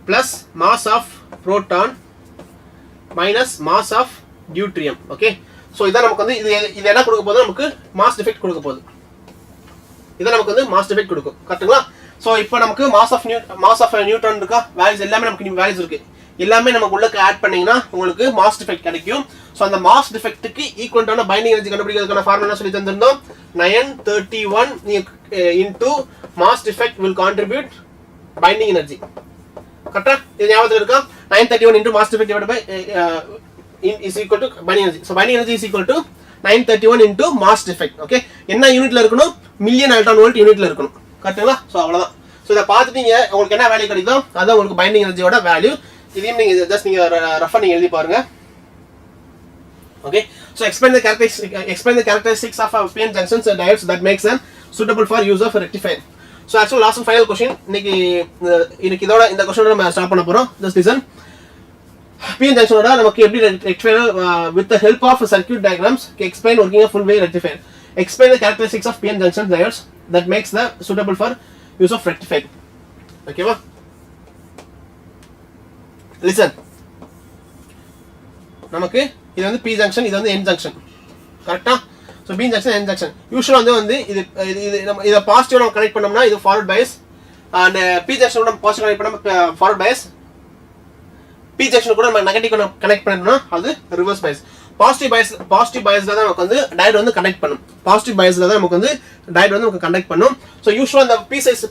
plus mass of proton minus mass of deuterium. Okay, so இதான் நமக்கு வந்து இது என்ன கொடுக்க போகுது, நமக்கு மாஸ் டிஃபெக்ட் கொடுக்க போகுது. இதான் நமக்கு வந்து மாஸ் டிஃபெக்ட் கொடுக்கும். கரெக்ட்டுங்களா? ஸோ இப்போ நமக்கு மாஸ் ஆஃப் நியூட்ரான் இருக்கா, வேல்யூஸ் எல்லாமே நமக்கு வேல்யூஸ் இருக்கு. எல்லாமே நமக்கு உள்ளக்கு ஆட் பண்ணீங்கன்னா உங்களுக்கு மாஸ் டிஃபெக்ட் கிடைக்கும். ஸோ அந்த மாஸ் டிஃபெக்ட்டுக்கு ஈக்குவலான பைண்டிங் எனர்ஜி கண்டுபிடிக்கிறதுக்கான ஃபார்முலா சொல்லி தந்திருந்தோம். 931 into mass defect will contribute binding energy. கரெக்ட்டா? இது ஞாபகத்துல இருக்கா? 931 into mass defect divided by is equal to binding energy. So binding energy is equal to 931 into mass defect. Okay, என்ன யூனிட்ல இருக்கணும், மில்லியன் எலக்ட்ரான் வோல்ட் யூனிட்ல இருக்கணும். கரெக்ட்டுங்களா? ஸோ அவ்வளவுதான். ஸோ இதை பார்த்துட்டீங்க, உங்களுக்கு என்ன வேல்யூ கிடைக்கும் அதான் உங்களுக்கு பைண்டிங் எனர்ஜியோட வேல்யூ. இதையும் நீங்க ஜஸ்ட் நீங்க ரஃபா நீங்க எழுதி பாருங்க. Okay, so explain the characteristics of PN junctions and diodes that makes them suitable for use of rectifier. So actually last and final question, இன்னைக்கு இதோட இந்த क्वेश्चन நம்ம ஸ்டார்ட் பண்ண போறோம். Just listen. PN junction ஓட நமக்கு எப்படி rectifier with the help of circuit diagrams can explain working a full wave rectifier. explain the characteristics of PN junction diodes that makes the suitable for use of rectifier. Okay va? Listen, நமக்கு இது வந்து P junction, இது வந்து N junction, கரெக்ட்டா? So P junction, N junction. யூசுவலா வந்து இது நம்ம இத பாசிட்டிவ் நம்ம கனெக்ட் பண்ணோம்னா இது forward bias, and P junction கூட பாசிட்டிவ் கனெக்ட் பண்ணா ஃபார்வர்ட் பயாஸ், P junction கூட நம்ம நெகட்டிவ் கனெக்ட் பண்ணோம்னா அது ரிவர்ஸ் பயாஸ். பாசிட்டிவ் பயாஸ்ல தான் நமக்கு வந்து டயோட் வந்து கனெக்ட் பண்ணும். பாசிட்டிவ் பயாஸ்ல தான் நமக்கு வந்து டயோட் வந்து நமக்கு கனெக்ட் பண்ணும். சோ யூசுவலா இந்த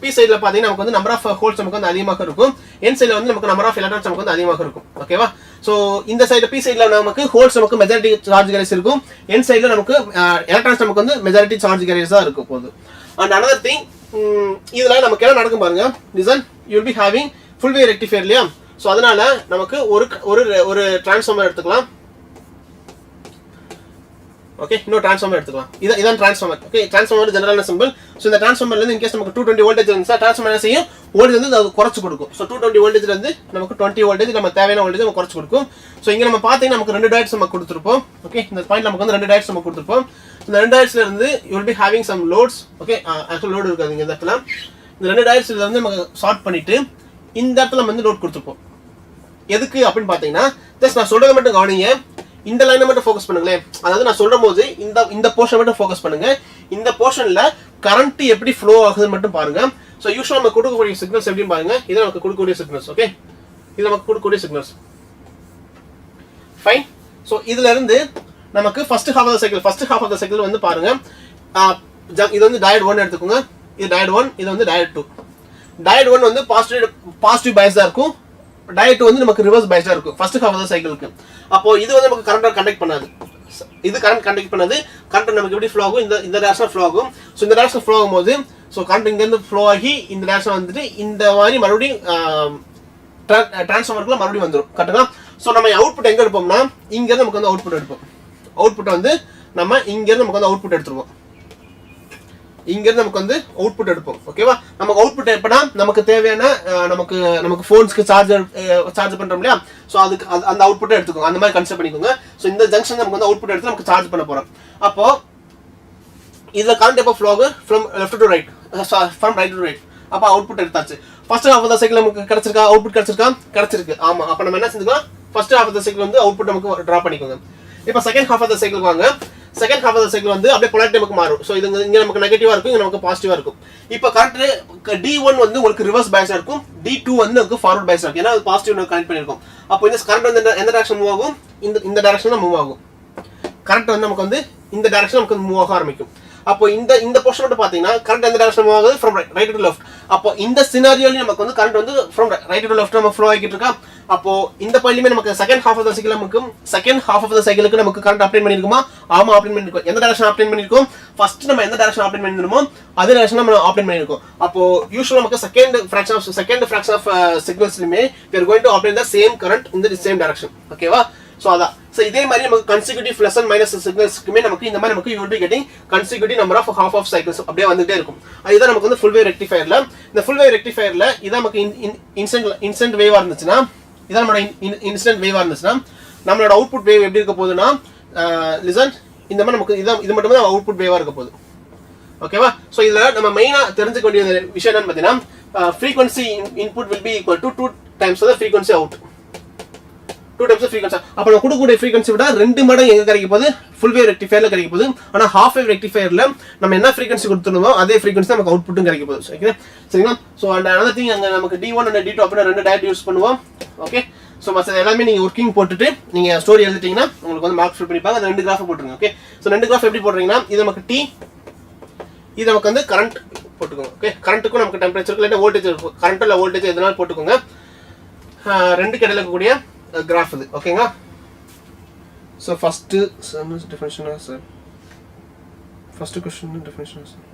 P சைடுல பாத்தீங்கன்னா நமக்கு வந்து நம்பர் ஆஃப் ஹோல்ஸ் நமக்கு வந்து அதிகமாக இருக்கும். N சைடுல வந்து நமக்கு நம்பர் ஆஃப் எலக்ட்ரான்ஸ் நமக்கு வந்து அதிகமாக இருக்கும். ஓகேவா? சோ இந்த சைடு P சைடுல நமக்கு ஹோல்ஸ் நமக்கு மெஜாரிட்டி சார்ஜ் கேரியர்ஸ் இருக்கும். N சைடுல நமக்கு எலக்ட்ரான்ஸ் நமக்கு வந்து மெஜாரிட்டி சார்ஜ் கேரியர்ஸ் தான் இருக்கும் போது. And another thing, இதுல நமக்கு என்ன நடக்கும் பாருங்க. Listen, you will be having full wave rectifier இல்லையா? சோ அதனால நமக்கு ஒரு டிரான்ஸ்ஃபார்மர் எடுத்துக்கலாம். ஓகே, இன்னொரு டிரான்ஸ்ஃபார்மர் எடுத்துக்கலாம். இதான் டிரான்ஸ்ஃபார்மர். ஓகே, டிரான்ஸ்ஃபார்மர் ஜெனரலான சிம்பிள். சோ இந்த டிரான்ஸ்ஃபார்மர்ல இருந்து இன்கேஸ் நமக்கு 220 வோல்டேஜ் இருந்துச்சா டிரான்ஸ்ஃபார்மர் என்ன செய்யும்? வோல்டேஜ் வந்து அது குறைச்சு கொடுக்கும். சோ 220 வோல்டேஜ்ல இருந்து நமக்கு 20 வோல்டேஜ் நம்ம தேவையான வோல்டேஜ் நம்ம குறைச்சு கொடுக்கும். சோ இங்க நம்ம பாத்தீங்கன்னா நமக்கு ரெண்டு டயோட்ஸ் நம்ம கொடுத்திருப்போம். ஓகே, இந்த பாயிண்ட் நமக்கு வந்து ரெண்டு டயோட்ஸ் நம்ம கொடுத்திருப்போம். இந்த ரெண்டு டயோட்ஸ்ல இருந்து you will be having some loads. Okay, actual load இருக்காது இந்த இடத்துல. இந்த ரெண்டு டயோட்ஸ்ல இருந்து நம்ம சார்ட் பண்ணிட்டு இந்த இடத்துல நம்ம வந்து லோட் கொடுத்திருப்போம். எதுக்கு அப்படினு பாத்தீங்கன்னா ஜஸ்ட் நான் சொல்றத மட்டும் கவனிங்க. இந்த லைனை மட்டும் ஃபோக்கஸ் பண்ணுங்களேன். அதாவது நான் சொல்லும்போது இந்த போர்ஷன் மட்டும் ஃபோக்கஸ் பண்ணுங்க. இந்த போர்ஷன்ல கரண்ட் எப்படி ஃப்ளோ ஆகுதுன்னு மட்டும் பாருங்க. சோ யூசுவலா நம்ம கொடுக்கக்கூடிய சிக்னல்ஸ் எப்படி பாருங்க. இது நமக்கு கொடுக்கக்கூடிய சிக்னல்ஸ். ஓகே, இது நமக்கு கொடுக்கக்கூடிய சிக்னல்ஸ். ஃபைன். சோ இதுல இருந்து நமக்கு first half of the cycle வந்து பாருங்க. இது வந்து டயோட் 1 எடுத்துக்கோங்க. இது டயோட் 1, இது வந்து டயோட் 2. டயோட் 1 வந்து பாசிட்டிவ் பயாஸ்டா இருக்கும். டயோட் 2 வந்து நமக்கு ரிவர்ஸ் பயாஸ்டா இருக்கும் ஃபர்ஸ்ட் ஹாஃப் ஆஃப் தி சைக்கிளுக்கு. அப்போ இது வந்து நமக்கு கரண்ட் கண்டக்ட் பண்ணாது. இது கரண்ட் கண்டக்ட் பண்ணாது. கரண்ட் நமக்கு எப்படி ஃப்ளோ ஆகும்? இந்த டைரக்ஷன்ல ஃப்ளோ ஆகும். சோ இந்த டைரக்ஷன்ல ஃப்ளோ ஆகும்போது சோ கரண்ட் இங்க இருந்து ஃப்ளோ ஆகி இந்த டைரக்ஷன் வந்துட்டு இந்த மாதிரி மறுபடியும் டிரான்ஸ்ஃபார்மருக்குள்ள மறுபடியும் வந்துரும். கரெக்ட்டா? சோ நம்ம அவுட்புட் எங்க எடுப்போம்னா இங்க இருந்து நமக்கு வந்து அவுட்புட் எடுப்போம். அவுட்புட் வந்து நம்ம இங்க இருந்து நமக்கு வந்து அவுட்புட் எடுத்துருவோம். இங்க இருந்து நமக்கு வந்து அவுட்புட் எடுப்போம். ஓகேவா? நமக்கு அவுட்புட் எப்பனா நமக்கு தேவையான நமக்கு போன்ஸ்க்கு சார்ஜ் பண்றோம் இல்லையா? சோ அதுக்கு அந்த அவுட்புட் எடுத்துக்கோங்க. அந்த மாதிரி கன்சிடர் பண்ணிக்கோங்க. சோ இந்த ஜங்ஷன் நமக்கு வந்து அவுட்புட் எடுத்து நமக்கு சார்ஜ் பண்ண போறோம். அப்போ இதுல கரண்ட் எப்போ ஃப்ளோ ஆகும்? from left to right, from right to right. அப்ப அவுட்புட் எடுத்தாச்சு. First half of the cycle நமக்கு கிடைச்சிருக்கா? அவுட்புட் கிடைச்சிருக்கு. ஆமா. அப்ப நம்ம என்ன செஞ்சுக்கலாம்? First half of the cycle வந்து அவுட்புட் நமக்கு டிரா பண்ணிக்கோங்க. இப்போ second half of the cycle வாங்க. Second half of the cycle வந்து அப்படியே போலாரிட்டி நமக்கு மாறும். சோ இது இங்க நமக்கு நெகட்டிவா இருக்கும், இங்க நமக்கு பாசிட்டிவா இருக்கும். இப்போ கரண்ட் D1 வந்து உங்களுக்கு ரிவர்ஸ் பயாஸா இருக்கும். D2 வந்து நமக்கு ஃபார்வர்ட் பயாஸா இருக்கும். ஏன்னா அது பாசிட்டிவ் நம்ம கனெக்ட் பண்ணிருக்கோம். அப்போ இந்த கரண்ட் வந்து எந்த டைரக்ஷன் மூவ் ஆகும்? இந்த டைரக்ஷன்ல மூவ் ஆகும். கரண்ட் வந்து நமக்கு வந்து இந்த டைரக்ஷன் நமக்கு மூவ் ஆக ஆரம்பிக்கும். அப்போ இந்த போர்ஷன் மட்டும் பாத்தீங்கன்னா கரண்ட் எந்த டைரக்ஷன் மூவ் ஆகுது? from right to left. அப்போ இந்த சினாரியோல நமக்கு வந்து கரண்ட் வந்து from right to left நம்ம ஃப்ளோ ஆகிட்டு இருக்கா? அப்போ இந்த பாயிண்ட்லயே நமக்கு செகண்ட் ஹாஃப் ஆஃப் தி சைக்கிளுக்கு நமக்கு கரண்ட் அப்ளை பண்ணிருக்குமா? ஆமா, அப்ளை பண்ணிருக்கோம். எந்த டைரக்ஷன் அப்ளை பண்ணிருக்கோம்? ஃபர்ஸ்ட் நம்ம எந்த டைரக்ஷன் அப்ளை பண்ணிருந்தோமோ அதே டைரக்ஷன் நம்ம அப்ளை பண்ணிருக்கோம். அப்போ யூசுவலா நமக்கு செகண்ட் ஃபிராக்ஷன் ஆஃப் சிக்னல்ஸ்லயே we are going to apply the same current in the same direction. ஓகேவா? சோ அதான். சோ இதே மாதிரி நமக்கு consecutive plus and minus சிக்னல்ஸ்க்குமே நமக்கு இந்த மாதிரி நமக்கு you will be getting consecutive number of half of cycles அப்படியே வந்துட்டே இருக்கும். இதுதான் நமக்கு வந்து full wave rectifierல. இந்த full wave rectifierல இத நமக்கு instant wave இருந்துச்சுனா இதான் நம்ம instant wave இருந்துச்சுனா நம்மளோட அவுட்புட் வேவ் எப்படி இருக்க போகுதுனா listen, இந்த மாதிரி நமக்கு இது மட்டும் தான் அவுட்புட் வேவா இருக்க போகுது. ஓகேவா? சோ இதுல நம்ம மெயினா தெரிஞ்சுக்க வேண்டிய விஷயம் என்னன்னு பாத்தீங்கன்னா frequency input will be equal to 2 times the frequency out. 2 times the frequency. அப்ப நம்ம கொடுக்கக்கூடிய frequency விட 2 மடங்கு எங்க கிடைக்க போகுது? full wave rectifierல கிடைக்க போகுது. ஆனா half wave rectifierல நம்ம என்ன frequency கொடுத்துறோமோ அதே frequency நமக்கு அவுட்புட்டும் கிடைக்க போகுது. சரிங்களா? சோ and another thing அங்க நமக்கு D1 and D2 அப்படி ரெண்டு டயோட் யூஸ் பண்ணுவோம். ஓகே? சோ மத்த எல்லாமே நீங்க வர்க்கிங் போட்டுட்டு நீங்க ஸ்டோரி எழுதிட்டீங்கன்னா உங்களுக்கு வந்து மார்க் ஃபில் பண்ணிப்பாங்க. அந்த ரெண்டு கிராஃப் போட்டுருங்க. ஓகே? சோ ரெண்டு கிராஃப் எப்படி போடுறீங்கன்னா இது நமக்கு T, இது நமக்கு வந்து கரண்ட் போட்டுக்கோங்க. ஓகே? கரண்ட்டுக்கும் நமக்கு டெம்பரேச்சர் இல்ல வோல்டேஜ் இருக்கும். கரண்ட் இல்ல வோல்டேஜ் எதனால போட்டுக்கோங்க. ரெண்டு கடையில இருக்கக்கூடிய கிராஃப் இது. ஓகேங்களா? So first sum is definition of sir. First question definition of sir.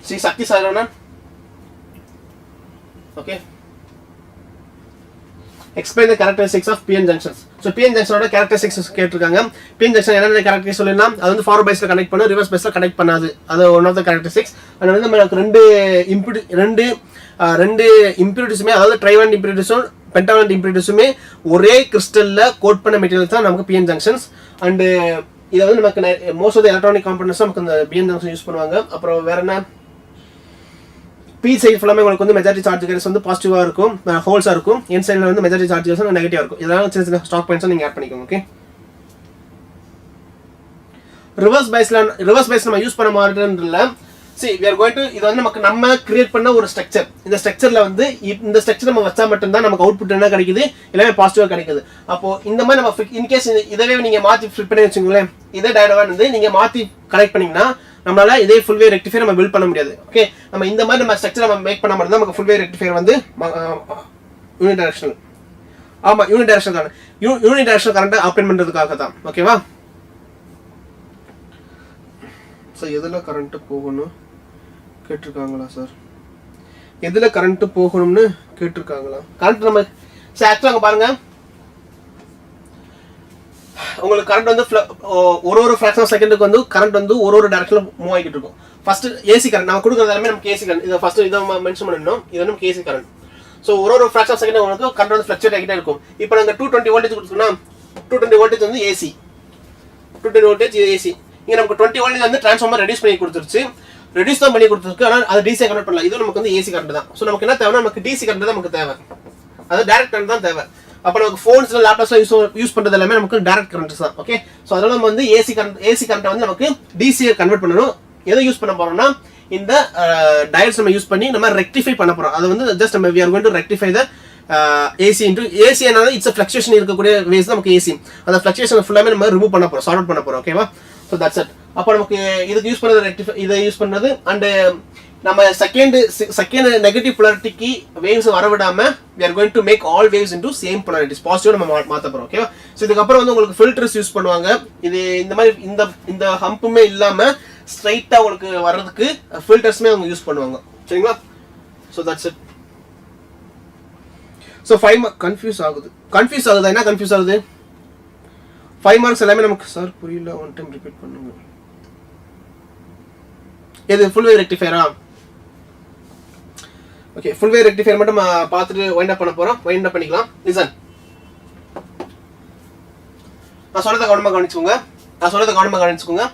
சி சக்தி சாரனா. Okay? explain the characteristics of PN junctions. So PN junction ஓட characteristics கேட்டிருக்காங்க. PN junction என்னென்ன characteristics சொல்லலாம்? அது வந்து forward bias ல கனெக்ட் பண்ணு, reverse bias ல கனெக்ட் பண்ணாது. அது one of the characteristics. and வந்து நமக்கு ரெண்டு impurities-மே அதாவது trivalent impurities-உம் pentavalent impurities-உமே ஒரே கிறிஸ்டல்ல கோட் பண்ண மெட்டீரியல்ஸ் தான் நமக்கு PN junctions. and இதை வந்து நமக்கு most of the electronic components நமக்கு இந்த பிஎன் ஜங்ஷன் யூஸ் பண்ணுவாங்க. அப்புறம் வேற என்ன, பி சைடு ஃபுல்லாமே உங்களுக்கு வந்து மெஜாரிட்டி சார்ஜ் கேஸ் வந்து பாசிட்டிவாக இருக்கும், ஹோல்ஸாக இருக்கும். என் சைடில் வந்து மெஜாரிட்டி சார்ஜ் கேஸ் நெகட்டிவாக இருக்கும். இதெல்லாம் சின்ன சின்ன ஸ்டாக் பாயிண்ட்ஸை நீங்கள் ஆட் பண்ணிக்கோங்க. ஓகே, ரிவர்ஸ் பைஸ் நம்ம யூஸ் பண்ண மாட்டேன்றதுல see we are going to இது வந்து நம்ம கிரியேட் பண்ண ஒரு ஸ்ட்ரக்சர். இந்த ஸ்ட்ரக்சர்ல வந்து இந்த ஸ்ட்ரக்சர் நம்ம வச்சா மட்டும் தான் நமக்கு அவுட்புட் என்ன கிடைக்குது, எல்லாமே பாசிட்டிவா கிடைக்குது. அப்போ இந்த மாதிரி நம்ம இன் கேஸ் இதவே நீங்க மாத்தி ஃபிட் பண்ணி வச்சுங்களேன், இதே டயக்ராம் வந்து நீங்க மாத்தி கனெக்ட் பண்ணீங்கன்னா நம்மளால இதே ஃபுல் வே ரெக்டிஃபையர் நம்ம பில்ட் பண்ண முடியாது. ஓகே, நம்ம இந்த மாதிரி நம்ம ஸ்ட்ரக்சர் நம்ம மேக் பண்ண மட்டும் தான் நமக்கு ஃபுல் வே ரெக்டிஃபையர் வந்து யூனி டைரக்ஷனல். ஆமா, யூனி டைரக்ஷனல் கரண்ட் ஆப்ரேட் பண்றதுக்காக தான். ஓகேவா? சார் எதுல கரண்ட் போகணும் கேட்டிருக்காங்களா சார்? எதுல கரண்ட் போகணும்னு கேட்டிருக்காங்களா? கரண்ட் நம்ம ஆக்சுவலாக பாருங்க, உங்களுக்கு கரண்ட் வந்து ஒரு ஃபிராக்ஷன் ஆஃப் செகண்டுக்கு வந்து கரண்ட் வந்து ஒரு டைரக்ஷன்ல மூவ் ஆகிட்டு இருக்கும். ஃபர்ஸ்ட் ஏசி கரண்ட் நம்ம கொடுக்குறது எல்லாமே நமக்கு ஏசி கரண்ட். இதை ஃபர்ஸ்ட் இதை மென்ஷன் பண்ணணும், இது நமக்கு ஏசி கரண்ட். ஸோ ஒரு ஃபிராக்ஷன் ஆஃப் செகண்ட் உங்களுக்கு கரண்ட் வந்து ஃபிளக்சுவேட் ஆகிட்டே இருக்கும். இப்போ நாங்கள் 220 வோல்டேஜ் கொடுத்துருக்கோம்னா 220 வோல்டேஜ் வந்து ஏசி, 220 வோல்டேஜ் ஏசி. இங்கே நமக்கு 20 வோல்டேஜ் வந்து டிரான்ஸ்ஃபார்மர் ரெடியூஸ் பண்ணி கொடுத்துருச்சு, ரெடியூஸ் தான் பண்ணி கொடுத்துருக்கு. ஆனால் அது டிசி கன்வெர்ட் பண்ணலாம். இது நமக்கு வந்து ஏசி கரண்ட் தான். ஸோ நமக்கு என்ன தேவைன்னா நமக்கு டிசி கரண்ட் தான் நமக்கு தேவை, அது டைரக்ட் கரண்ட் தான் தேவை. அப்போ நமக்கு ஃபோன்ஸ்ல லேப்டாப்ஸ்ல யூஸ் பண்றது எல்லாமே நமக்கு டைரக்ட் கரண்ட் தான். ஓகே, ஸோ அதனால நம்ம வந்து ஏசி கரண்ட் வந்து நமக்கு டிசியை கன்வெர்ட் பண்ணணும். எதை யூஸ் பண்ண போறோம்னா இந்த டயல்ஸ் நம்ம யூஸ் பண்ணி நம்ம ரெக்டிஃபை பண்ண போறோம். அது வந்து ஜஸ்ட் நம்ம we are going to rectify the AC into AC என்னன்னா இட்ஸ் a fluctuation இருக்கக்கூடிய வேவ்ஸ் நமக்கு AC. அந்த fluctuation ஃபுல்லாமே நம்ம ரிமூவ் பண்ண போறோம், சார்ட் அவுட் பண்ண போறோம். ஓகேவா? So that's it. அப்போ நமக்கு இதுக்கு யூஸ் பண்ணது ரெக்டிஃபை, இதை யூஸ் பண்ணது அண்ட் நம்ம செகண்ட் நெகட்டிவ் பொலாரிட்டிக்கு வேவ்ஸ் வரவிடாம we are going to make all waves into same polarities, positive நம்ம மாத்த போறோம். ஓகேவா? ஸோ இதுக்கப்புறம் வந்து உங்களுக்கு ஃபில்டர்ஸ் யூஸ் பண்ணுவாங்க. இது இந்த மாதிரி இந்த ஹம்புமே இல்லாம ஸ்ட்ரைட்டா உங்களுக்கு வர்றதுக்கு ஃபில்டர்ஸ்மே அவங்க யூஸ் பண்ணுவாங்க. சரிங்களா? So that's it. So 5 mark confuse ஆகுதா? என்ன கன்ஃபியூஸ் ஆகுது? 5 மார்க்ஸ் எல்லாமே நமக்கு சார் புரியல, ஒன் டைம் ரிப்பீட் பண்ணுங்க. எது ஃபுல் வேவ் ரெக்டிஃபையரா? ஓகே, ஃபுல் வேவ் ரெக்டிஃபையர் மட்டும் பார்த்துட்டு வைண்ட் அப் பண்ண போறோம். வைண்ட் அப் பண்ணிக்கலாம். லிசன், நான் சொல்றத கவனமா கவனிச்சுக்கோங்க.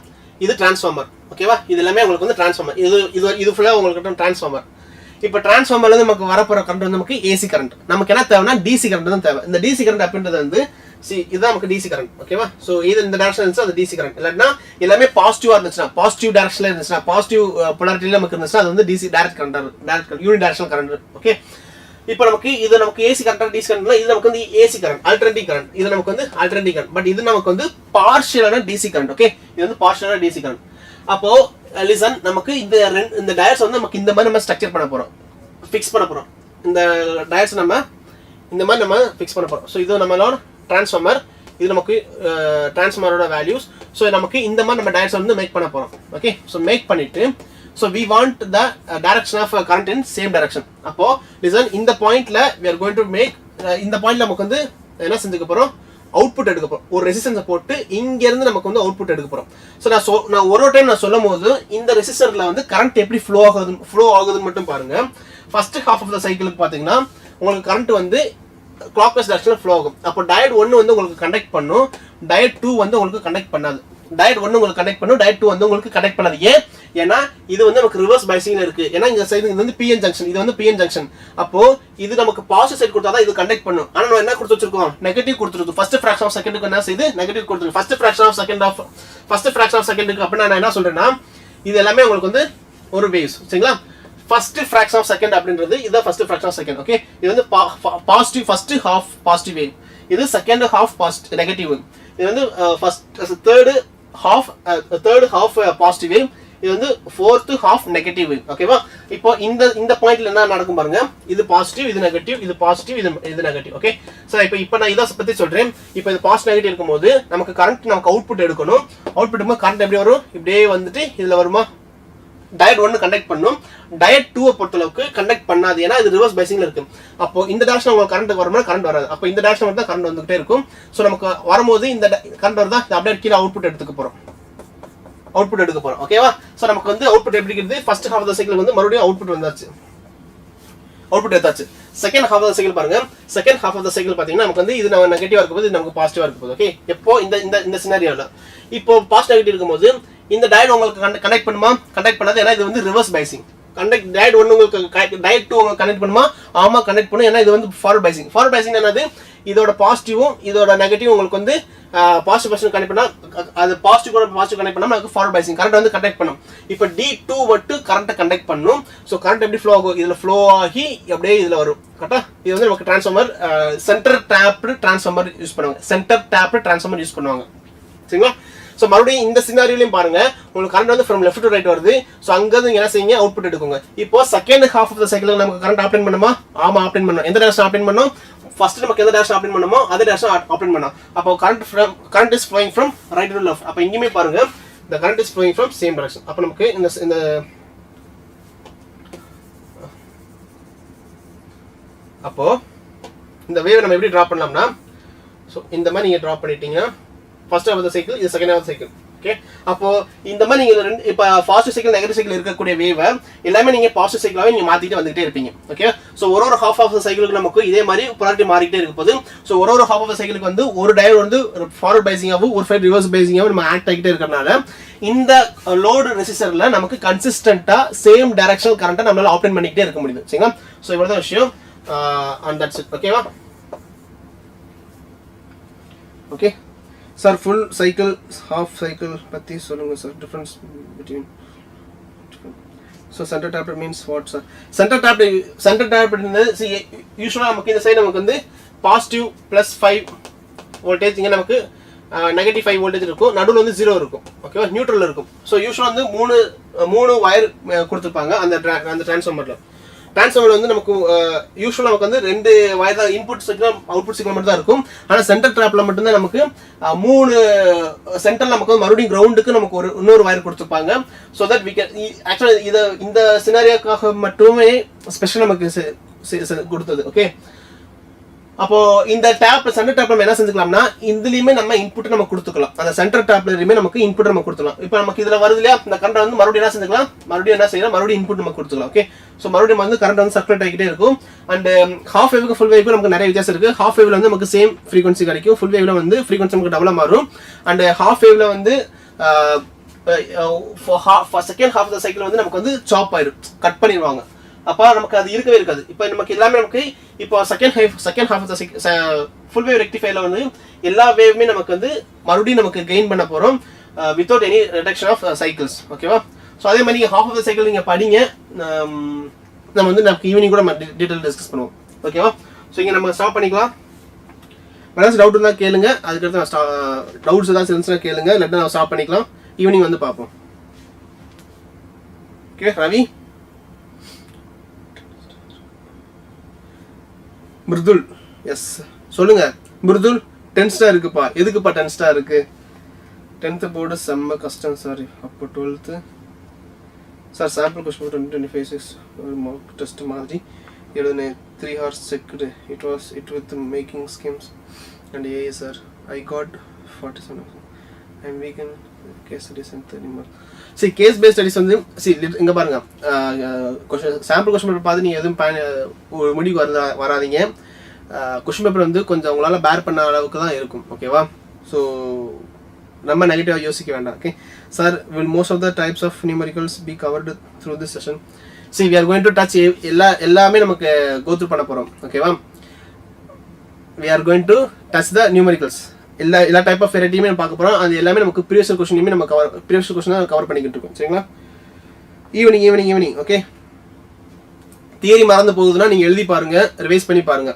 இது டிரான்ஸ்ஃபார்மர். ஓகேவா? இது எல்லாமே உங்களுக்கு வந்து டிரான்ஸ்ஃபார்மர். இது ஃபுல்லா உங்களுக்கு டிரான்ஸ்ஃபார்மர். இப்போ டிரான்ஸ்ஃபார்மர்ல இருந்து நமக்கு வரப்போற கரண்ட் வந்து நமக்கு ஏசி கரண்ட். நமக்கு என்ன தேவைன்னா டிசி கரண்ட் தான் தேவை. இந்த டிசி கரண்ட் அப்படின்றது வந்து இதுதான் நமக்கு டிசி கரண்ட். ஓகேவா? ஸோ இது இந்த டைரக்ஷன் இருந்துச்சு, அது டிசி கரண்ட். இல்லைன்னா எல்லாமே பாசிட்டிவா இருந்துச்சுன்னா, பாசிட்டிவ் டைரக்ஷன்ல இருந்துச்சுன்னா, பாசிட்டிவ் பொலாரிட்டில நமக்கு இருந்துச்சுன்னா அது வந்து டிசி டைரக்ட் கரண்ட், யூனி டைரக்ஷனல் கரண்ட். ஓகே, இப்போ நமக்கு ஏசி கரண்ட் டிசி கரண்ட், இது நமக்கு வந்து ஏசி கரண்ட், ஆல்டர்னேட்டிவ் கரண்ட். இது நமக்கு வந்து ஆல்டர்னேட்டிவ் கரண்ட். பட் இது நமக்கு வந்து பார்ஷியலான டிசி கரண்ட். ஓகே, இது வந்து பார்ஷியலான டிசி கரண்ட். அப்போ லிசன், நமக்கு இந்த டயர்ஸ் வந்து நமக்கு இந்த மாதிரி நம்ம ஸ்ட்ரக்சர் பண்ண போறோம், ஃபிக்ஸ் பண்ண போறோம். இந்த டயர்ஸ் நம்ம இந்த மாதிரி நம்ம ஃபிக்ஸ் பண்ண போறோம். ஸோ இது நம்மளோட டிரான்ஸ்ஃபார்மர், இது நமக்கு டிரான்ஸ்ஃபார்மரோட வேல்யூஸ். ஸோ நமக்கு இந்த மாதிரி நம்ம டயர்ஸ் வந்து மேக் பண்ண போறோம். ஓகே, ஸோ மேக் பண்ணிட்டு so we want the direction of current in same direction. அப்போ லிசன், இந்த பாயிண்ட்ல we are going to make இந்த பாயிண்ட்ல நமக்கு வந்து என்ன செஞ்சுக்க போறோம், அவுட்புட் எடுக்க போறோம். ஒரு ரெசிஸ்டன்ஸை போட்டு இங்க இருந்து நமக்கு வந்து அவுட்புட் எடுக்க போறோம். ஸோ நான் ஒரு டைம் நான் சொல்லும் போது இந்த ரெசிஸ்டர்ல வந்து கரண்ட் எப்படி ஃப்ளோ ஆகுதுன்னு மட்டும் பாருங்க. ஃபர்ஸ்ட் ஹாஃப் ஆஃப் த சைக்கிளுக்கு பாத்தீங்கன்னா உங்களுக்கு கரண்ட் வந்து கிளாக் வைஸ் டைரக்ஷன்ல ஃப்ளோ ஆகும். அப்போ டயட் 1 வந்து உங்களுக்கு கனெக்ட் பண்ணும், டயட் 2 வந்து உங்களுக்கு கனெக்ட் பண்ணாது. டயட் 1 உங்களுக்கு கனெக்ட் பண்ணும், டயட் 2 வந்து உங்களுக்கு கனெக்ட் பண்ணாது. ஏன்னா இது வந்து நமக்கு ரிவர்ஸ் பைசிங்ல இருக்கு. ஏன்னா இந்த சைடு இது வந்து பிஎன் ஜங்ஷன், இது வந்து பிஎன் ஜங்ஷன். அப்போ இது நமக்கு பாசிட்டிவ் சைடு கொடுத்தாதான் இது கனெக்ட் பண்ணும். ஆனா நம்ம என்ன கொடுத்து வச்சிருக்கோம், நெகட்டிவ் கொடுத்துருக்கு. ஃபர்ஸ்ட் ஃபிராக்ஷன் ஆஃப் செகண்டுக்கு என்ன செய்யுது, நெகட்டிவ் கொடுத்துருக்கு. ஃபர்ஸ்ட் ஃபிராக்ஷன் ஆஃப் செகண்டுக்கு அப்படின்னா நான் என்ன சொல்றேன்னா, இது எல்லாமே உங்களுக்கு வந்து ஒரு வேவ்ஸ். சரிங்களா? ஃபர்ஸ்ட் ஃபிராக்ஷன் ஆஃப் செகண்ட் அப்படின்றது இதுதான் first fraction of second. Okay, இது வந்து positive, first half positive wave, இது செகண்ட் ஹாஃப் நெகட்டிவ் வேவ், இது வந்து தேர்ட் ஹாஃப் பாசிட்டிவ் வேவ், இது வந்து ஃபோர்த் ஹாஃப் நெகட்டிவ் வேவ். ஓகேவா? இப்போ இந்த பாயிண்ட்ல என்ன நடக்கும் பாருங்க, இது பாசிட்டிவ், இது நெகட்டிவ், இது பாசிட்டிவ், இது நெகட்டிவ். ஓகே, சார் இப்போ நான் இதை பத்தி சொல்றேன். இப்போ இது பாசிட்டிவ் நெகட்டிவ் இருக்கும்போது நமக்கு கரண்ட் நமக்கு அவுட்புட் எடுக்கணும். அவுட்புட் கரண்ட் எப்படி வரும், இப்படியே வந்துட்டு இதுல வருமா, டயட் 1 கண்டக்ட் பண்ணும், டயட் 2 பொறுத்தளவுக்கு கண்டக்ட் பண்ணாது. ஏன்னா இது ரிவர்ஸ் பைசிங்ல இருக்கு. அப்போ இந்த டைரக்ஷன் உங்களுக்கு கரண்ட் வரும்போது கரண்ட் வராது. அப்போ இந்த டைரக்ஷன் மட்டும் தான் கரண்ட் வந்துகிட்டே இருக்கும். ஸோ நமக்கு வரும்போது இந்த கரண்ட் வருதா, அப்படியே கீழே அவுட்புட் எடுக்க போறோம். ஓகேவா? ஸோ நமக்கு வந்து அவுட்புட் எப்படி இருக்குது, first half of the cycle வந்து மறுபடியும் அவுட்புட் எடுத்தாச்சு. Second half of the cycle பாருங்க. Second half of the cycle பாத்தீங்கன்னா நமக்கு வந்து இது நம்ம நெகட்டிவா இருக்கும் போது இது நமக்கு பாசிட்டிவா இருக்கும் போது. ஓகே, எப்போ இந்த இந்த இந்த சினாரியோல இப்போ பாசிட்டிவ் நெகட்டிவ் இருக்கும்போது இந்த டயட் உங்களுக்கு கனெக்ட் பண்ணுமா? கனெக்ட் பண்ணாது. ஏன்னா இது வந்து ரிவர்ஸ் பைசிங். கனெக்ட் டயட் 1 உங்களுக்கு டயட் 2 உங்களுக்கு கனெக்ட் பண்ணுமா? ஆமா கனெக்ட் பண்ணும். ஏன்னா இது வந்து ஃபார்வர்ட் பைசிங். ஃபார்வர்ட் பைசிங் என்னது? இதோட பாசிட்டிவும் இதோட நெகட்டிவ் உங்களுக்கு வந்து பாசிட்டிவ் பர்சன் கனெக்ட் பண்ணா அது பாசிட்டிவ் கூட பாசிட்டிவ் கனெக்ட் பண்ணா நமக்கு ஃபார்வர்ட் பைசிங் கரண்ட் வந்து கனெக்ட் பண்ணும். இப்போ D2 மட்டும் கரண்ட் கனெக்ட் பண்ணும். ஸோ கரண்ட் எப்படி ஃப்ளோ ஆகும்? இதுல ஃப்ளோ ஆகி அப்படியே இதுல வரும். கரெக்டா? இது வந்து நமக்கு transformer centre taped transformer use பண்ணுவாங்க. சென்டர் டேப்டு டிரான்ஸ்ஃபார்மர் யூஸ் பண்ணுவாங்க. சரிங்களா? ஸோ மறுபடியும் இந்த சினாரியோலையும் பாருங்க, உங்களுக்கு கரண்ட் வந்து ஃப்ரம் லெஃப்ட் டு ரைட் வருது. ஸோ அங்கே நீங்க என்ன செய்யுங்க? அவுட்புட் எடுக்குங்க. இப்போ second half of the cycle நமக்கு கரண்ட் ஆப்ரேட் பண்ணுமா? ஆமா ஆப்ரேட் பண்ணும். எந்த டைரக்ஷன் ஆப்ரேட் பண்ணும்? ஃபர்ஸ்ட் நமக்கு எந்த டைரக்ஷன் ஆப்ரேட் பண்ணுமோ அதே டைரக்ஷன் ஆப்ரேட் பண்ணலாம். அப்போ current is flowing from right to left. அப்போ இங்கேயுமே பாருங்க the current is flowing from same direction. அப்போ நமக்கு இந்த அப்போ இந்த வேவ் நம்ம எப்படி டிரா பண்ணலாம்னா, ஸோ இந்த மாதிரி நீங்க டிரா பண்ணிட்டீங்கன்னா ஃபர்ஸ்ட் ஆஃப் த சைக்கிள், இது second of the cycle. Okay, அப்போ இந்த மாதிரி நீங்க ரெண்டு இப்போ பாசிட்டிவ் சைக்கிள் நெகட்டிவ் சைக்கிள் இருக்கக்கூடிய வேவை எல்லாமே நீங்க பாசிட்டிவ் சைக்கிளாவே நீங்க மாத்திட்டு வந்துகிட்டே இருப்பீங்க. ஓகே, ஸோ ஒரு ஹாஃப் ஆஃப் த சைக்கிளுக்கு நமக்கு இதே மாதிரி பொலாரிட்டி மாறிக்கிட்டே இருக்க போது. ஸோ ஒரு ஹாஃப் ஆஃப் த சைக்கிளுக்கு வந்து ஒரு டயர் வந்து ஃபார்வர்ட் பைசிங்காகவும் ஒரு சைடு ரிவர்ஸ் பைசிங்காகவும் நம்ம ஆக்ட் ஆகிட்டே இருக்கிறனால இந்த லோடு ரெசிஸ்டர்ல நமக்கு கன்சிஸ்டன்டா சேம் டைரக்ஷனல் கரண்ட்டை நம்மளால ஆப்ரேட் பண்ணிக்கிட்டே இருக்க முடியுது. சரிங்களா? ஸோ இவ்வளவுதான் விஷயம். And that's it. ஓகேவா? Okay sir, full cycle half cycle பற்றி சொல்லுங்கள் sir. Difference between so centre tap means what sir? Centre tap யூஸ்வலாக நமக்கு இந்த சைடு நமக்கு வந்து பாசிட்டிவ் +5 வோல்டேஜ், இங்கே நமக்கு -5 வோல்டேஜ் இருக்கும், நடுவில் வந்து 0 இருக்கும். ஓகேவா? நியூட்ரல் இருக்கும். ஸோ யூஸ்வலாக வந்து மூணு வயர் கொடுத்துருப்பாங்க அந்த டிரான்ஸ்ஃபார்மர் வந்து நமக்கு யூஸ்வலாக நமக்கு வந்து 2 வயர் தான், இன்புட் சிக்னல் அவுட்புட் சிக்னல் மட்டும் தான் இருக்கும். ஆனால் சென்டர் ட்ராப்ல மட்டும்தான் நமக்கு 3 சென்டர் நமக்கு மறுபடியும் கிரவுண்டுக்கு நமக்கு இன்னொரு வயர் கொடுத்துருப்பாங்க. ஸோ தட் வி கேன் ஆக்சுவலாக இந்த சினாரியோக்காக மட்டுமே ஸ்பெஷல் நமக்கு கொடுத்தது. ஓகே, அப்போ இந்த டேப் சென்டர் டேப்ல நம்ம என்ன செஞ்சுக்கலாம்னா, இதுலயுமே நம்ம இன்புட் நம்ம கொடுத்துக்கலாம். அந்த சென்டர் டேப்லயுமே நமக்கு இன்புட் நம்ம கொடுத்துக்கலாம். இப்போ நமக்கு இதுல வருது இல்லையா, இந்த கரண்ட் வந்து மறுபடியும் என்ன செஞ்சுக்கலாம், மறுபடியும் இன்புட் நம்ம கொடுத்துக்கலாம். ஓகே, ஸோ மறுபடியும் வந்து கரண்ட் வந்து சர்க்குலேட் ஆகிட்டே இருக்கும். அண்ட் ஹாஃப் வேவுக்கு ஃபுல் வேவுக்கு நமக்கு நிறைய வித்தியாசம் இருக்கு. ஹாஃப் வேவ்ல வந்து நமக்கு சேம் ஃப்ரீக்வன்சி கிடைக்கும், ஃபுல் வேவ்ல வந்து ஃப்ரீக்வன்சி நமக்கு டபுளா மாறும். அண்ட் ஹாஃப் வேவ்ல வந்து second half of the cycle வந்து நமக்கு வந்து சாப் ஆயிடும், கட் பண்ணிடுவாங்க. அப்போ நமக்கு அது இருக்கவே இருக்காது. இப்போ நமக்கு எல்லாமே நமக்கு இப்போ second half of the full wave ரெக்டிஃபைல வந்து எல்லா வேவுமே நமக்கு வந்து மறுபடியும் நமக்கு கெயின் பண்ண போறோம் without any reduction of cycles. ஓகேவா? ஸோ அதே மாதிரி நீங்கள் ஹாஃப் ஆஃப் த சைக்கிள் நீங்கள் படிங்க, நம்ம வந்து நமக்கு ஈவினிங் கூட நம்ம டீட்டெயில் டிஸ்கஸ் பண்ணுவோம். ஓகேவா? ஸோ இங்கே நம்ம ஸ்டாப் பண்ணிக்கலாம். ஏதாச்சும் டவுட் இருந்தால் கேளுங்க, அதுக்கடுத்து நான் டவுட்ஸ் ஏதாச்சும் இருந்துச்சுன்னா கேளுங்க, இல்லாட்டா நம்ம ஸ்டாப் பண்ணிக்கலாம். ஈவினிங் வந்து பார்ப்போம். ஓகே ரவி, மிருதுல், எஸ் சொல்லுங்க. மிருதுல், டென்ஸ்டா இருக்குப்பா. எதுக்குப்பா டென்ஸ்டா இருக்கு? 10th போர்டு செம்ம கஷ்டம் சார். அப்போ 12th sir sample question 2025 mark test மாதிரி எழுதுன 3 hours checked. It with making schemes and A sir. I got 47. I am weak in case studies and 30 mark. சரி, கேஸ் பேஸ்ட் ஸ்டடிஸ் வந்து இங்கே பாருங்க, சாம்பிள் கொஸ்டின் பேப்பர் பார்த்து நீங்கள் எதுவும் முடிவுக்கு வராதிங்க. கொஸ்டின் பேப்பர் வந்து கொஞ்சம் உங்களால் பேர் பண்ண அளவுக்கு தான் இருக்கும். ஓகேவா? ஸோ நம்ம நெகட்டிவாக யோசிக்க வேண்டாம். Okay sir, will most of the types of numericals be covered through this session? See we are going to touch எல்லாமே நமக்கு கோத்ரூ பண்ண போகிறோம். ஓகேவா? We are going to touch the numericals. எல்லா டைப் ஆஃப் வெரைட்டியுமே நம்ம பார்க்க போகிறோம். அது எல்லாமே நமக்கு ப்ரீவியஸ் கொஸ்டினையுமே நம்ம ப்ரீவியஸ் கொஸ்டின் கவர் பண்ணிக்கிட்டு இருக்கோம். சரிங்களா? ஈவினிங். ஓகே, தியரி மறந்து போகுதுன்னா நீங்கள் எழுதி பாருங்க, ரிவைஸ் பண்ணி பாருங்க.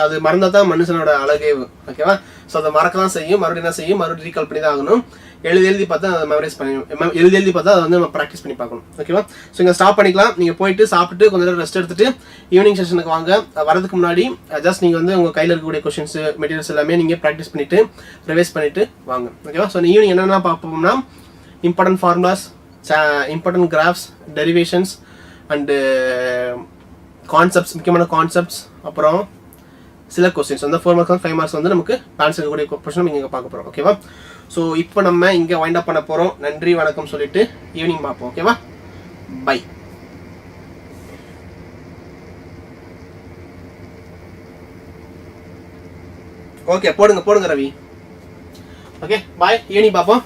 அது மறந்தா தான் மனுஷனோட அழகே. ஓகேவா? ஸோ அதை மறக்க தான் செய்யும், மறுபடியும் ரீகால் பண்ணி தான் ஆகணும். எழுதி பார்த்தா அதை மெமரைஸ் பண்ணி எழுதி பார்த்தா அதை வந்து நம்ம ப்ராக்டிஸ் பண்ணி பார்க்கணும். ஓகேவா? ஸோ இங்கே ஸ்டாப் பண்ணிக்கலாம். நீங்கள் போயிட்டு சாப்பிட்டு கொஞ்சம் நேரம் ரெஸ்ட் எடுத்துட்டு ஈவினிங் செஷனுக்கு வாங்க. வரதுக்கு முன்னாடி ஜஸ்ட் நீங்கள் வந்து உங்கள் கையில் இருக்கக்கூடிய கொஸ்டின்ஸ் மெட்டீரியல்ஸ் எல்லாமே நீங்கள் ப்ராக்டிஸ் பண்ணிட்டு ரிவைஸ் பண்ணிட்டு வாங்க. ஓகேவா? ஸோ ஈவினிங் என்னென்ன பார்ப்போம்னா, important formulas, important graphs, derivations and concepts, முக்கியமான கான்செப்ட்ஸ், அப்புறம் சில கொஸ்டின்ஸ் வந்து 4 மார்க்ஸ் 5 மார்க்ஸ் வந்து நமக்கு பேலன்ஸ் இருக்கக்கூடிய கொஸ்டின் இங்கே பார்க்க போகிறோம். ஓகேவா? ஸோ இப்போ நம்ம இங்கே வைண்ட் அப் பண்ண போகிறோம். நன்றி வணக்கம் சொல்லிட்டு ஈவினிங் பார்ப்போம். ஓகேவா? பை. ஓகே போடுங்க ரவி. ஓகே பாய், ஈவினிங் பார்ப்போம்.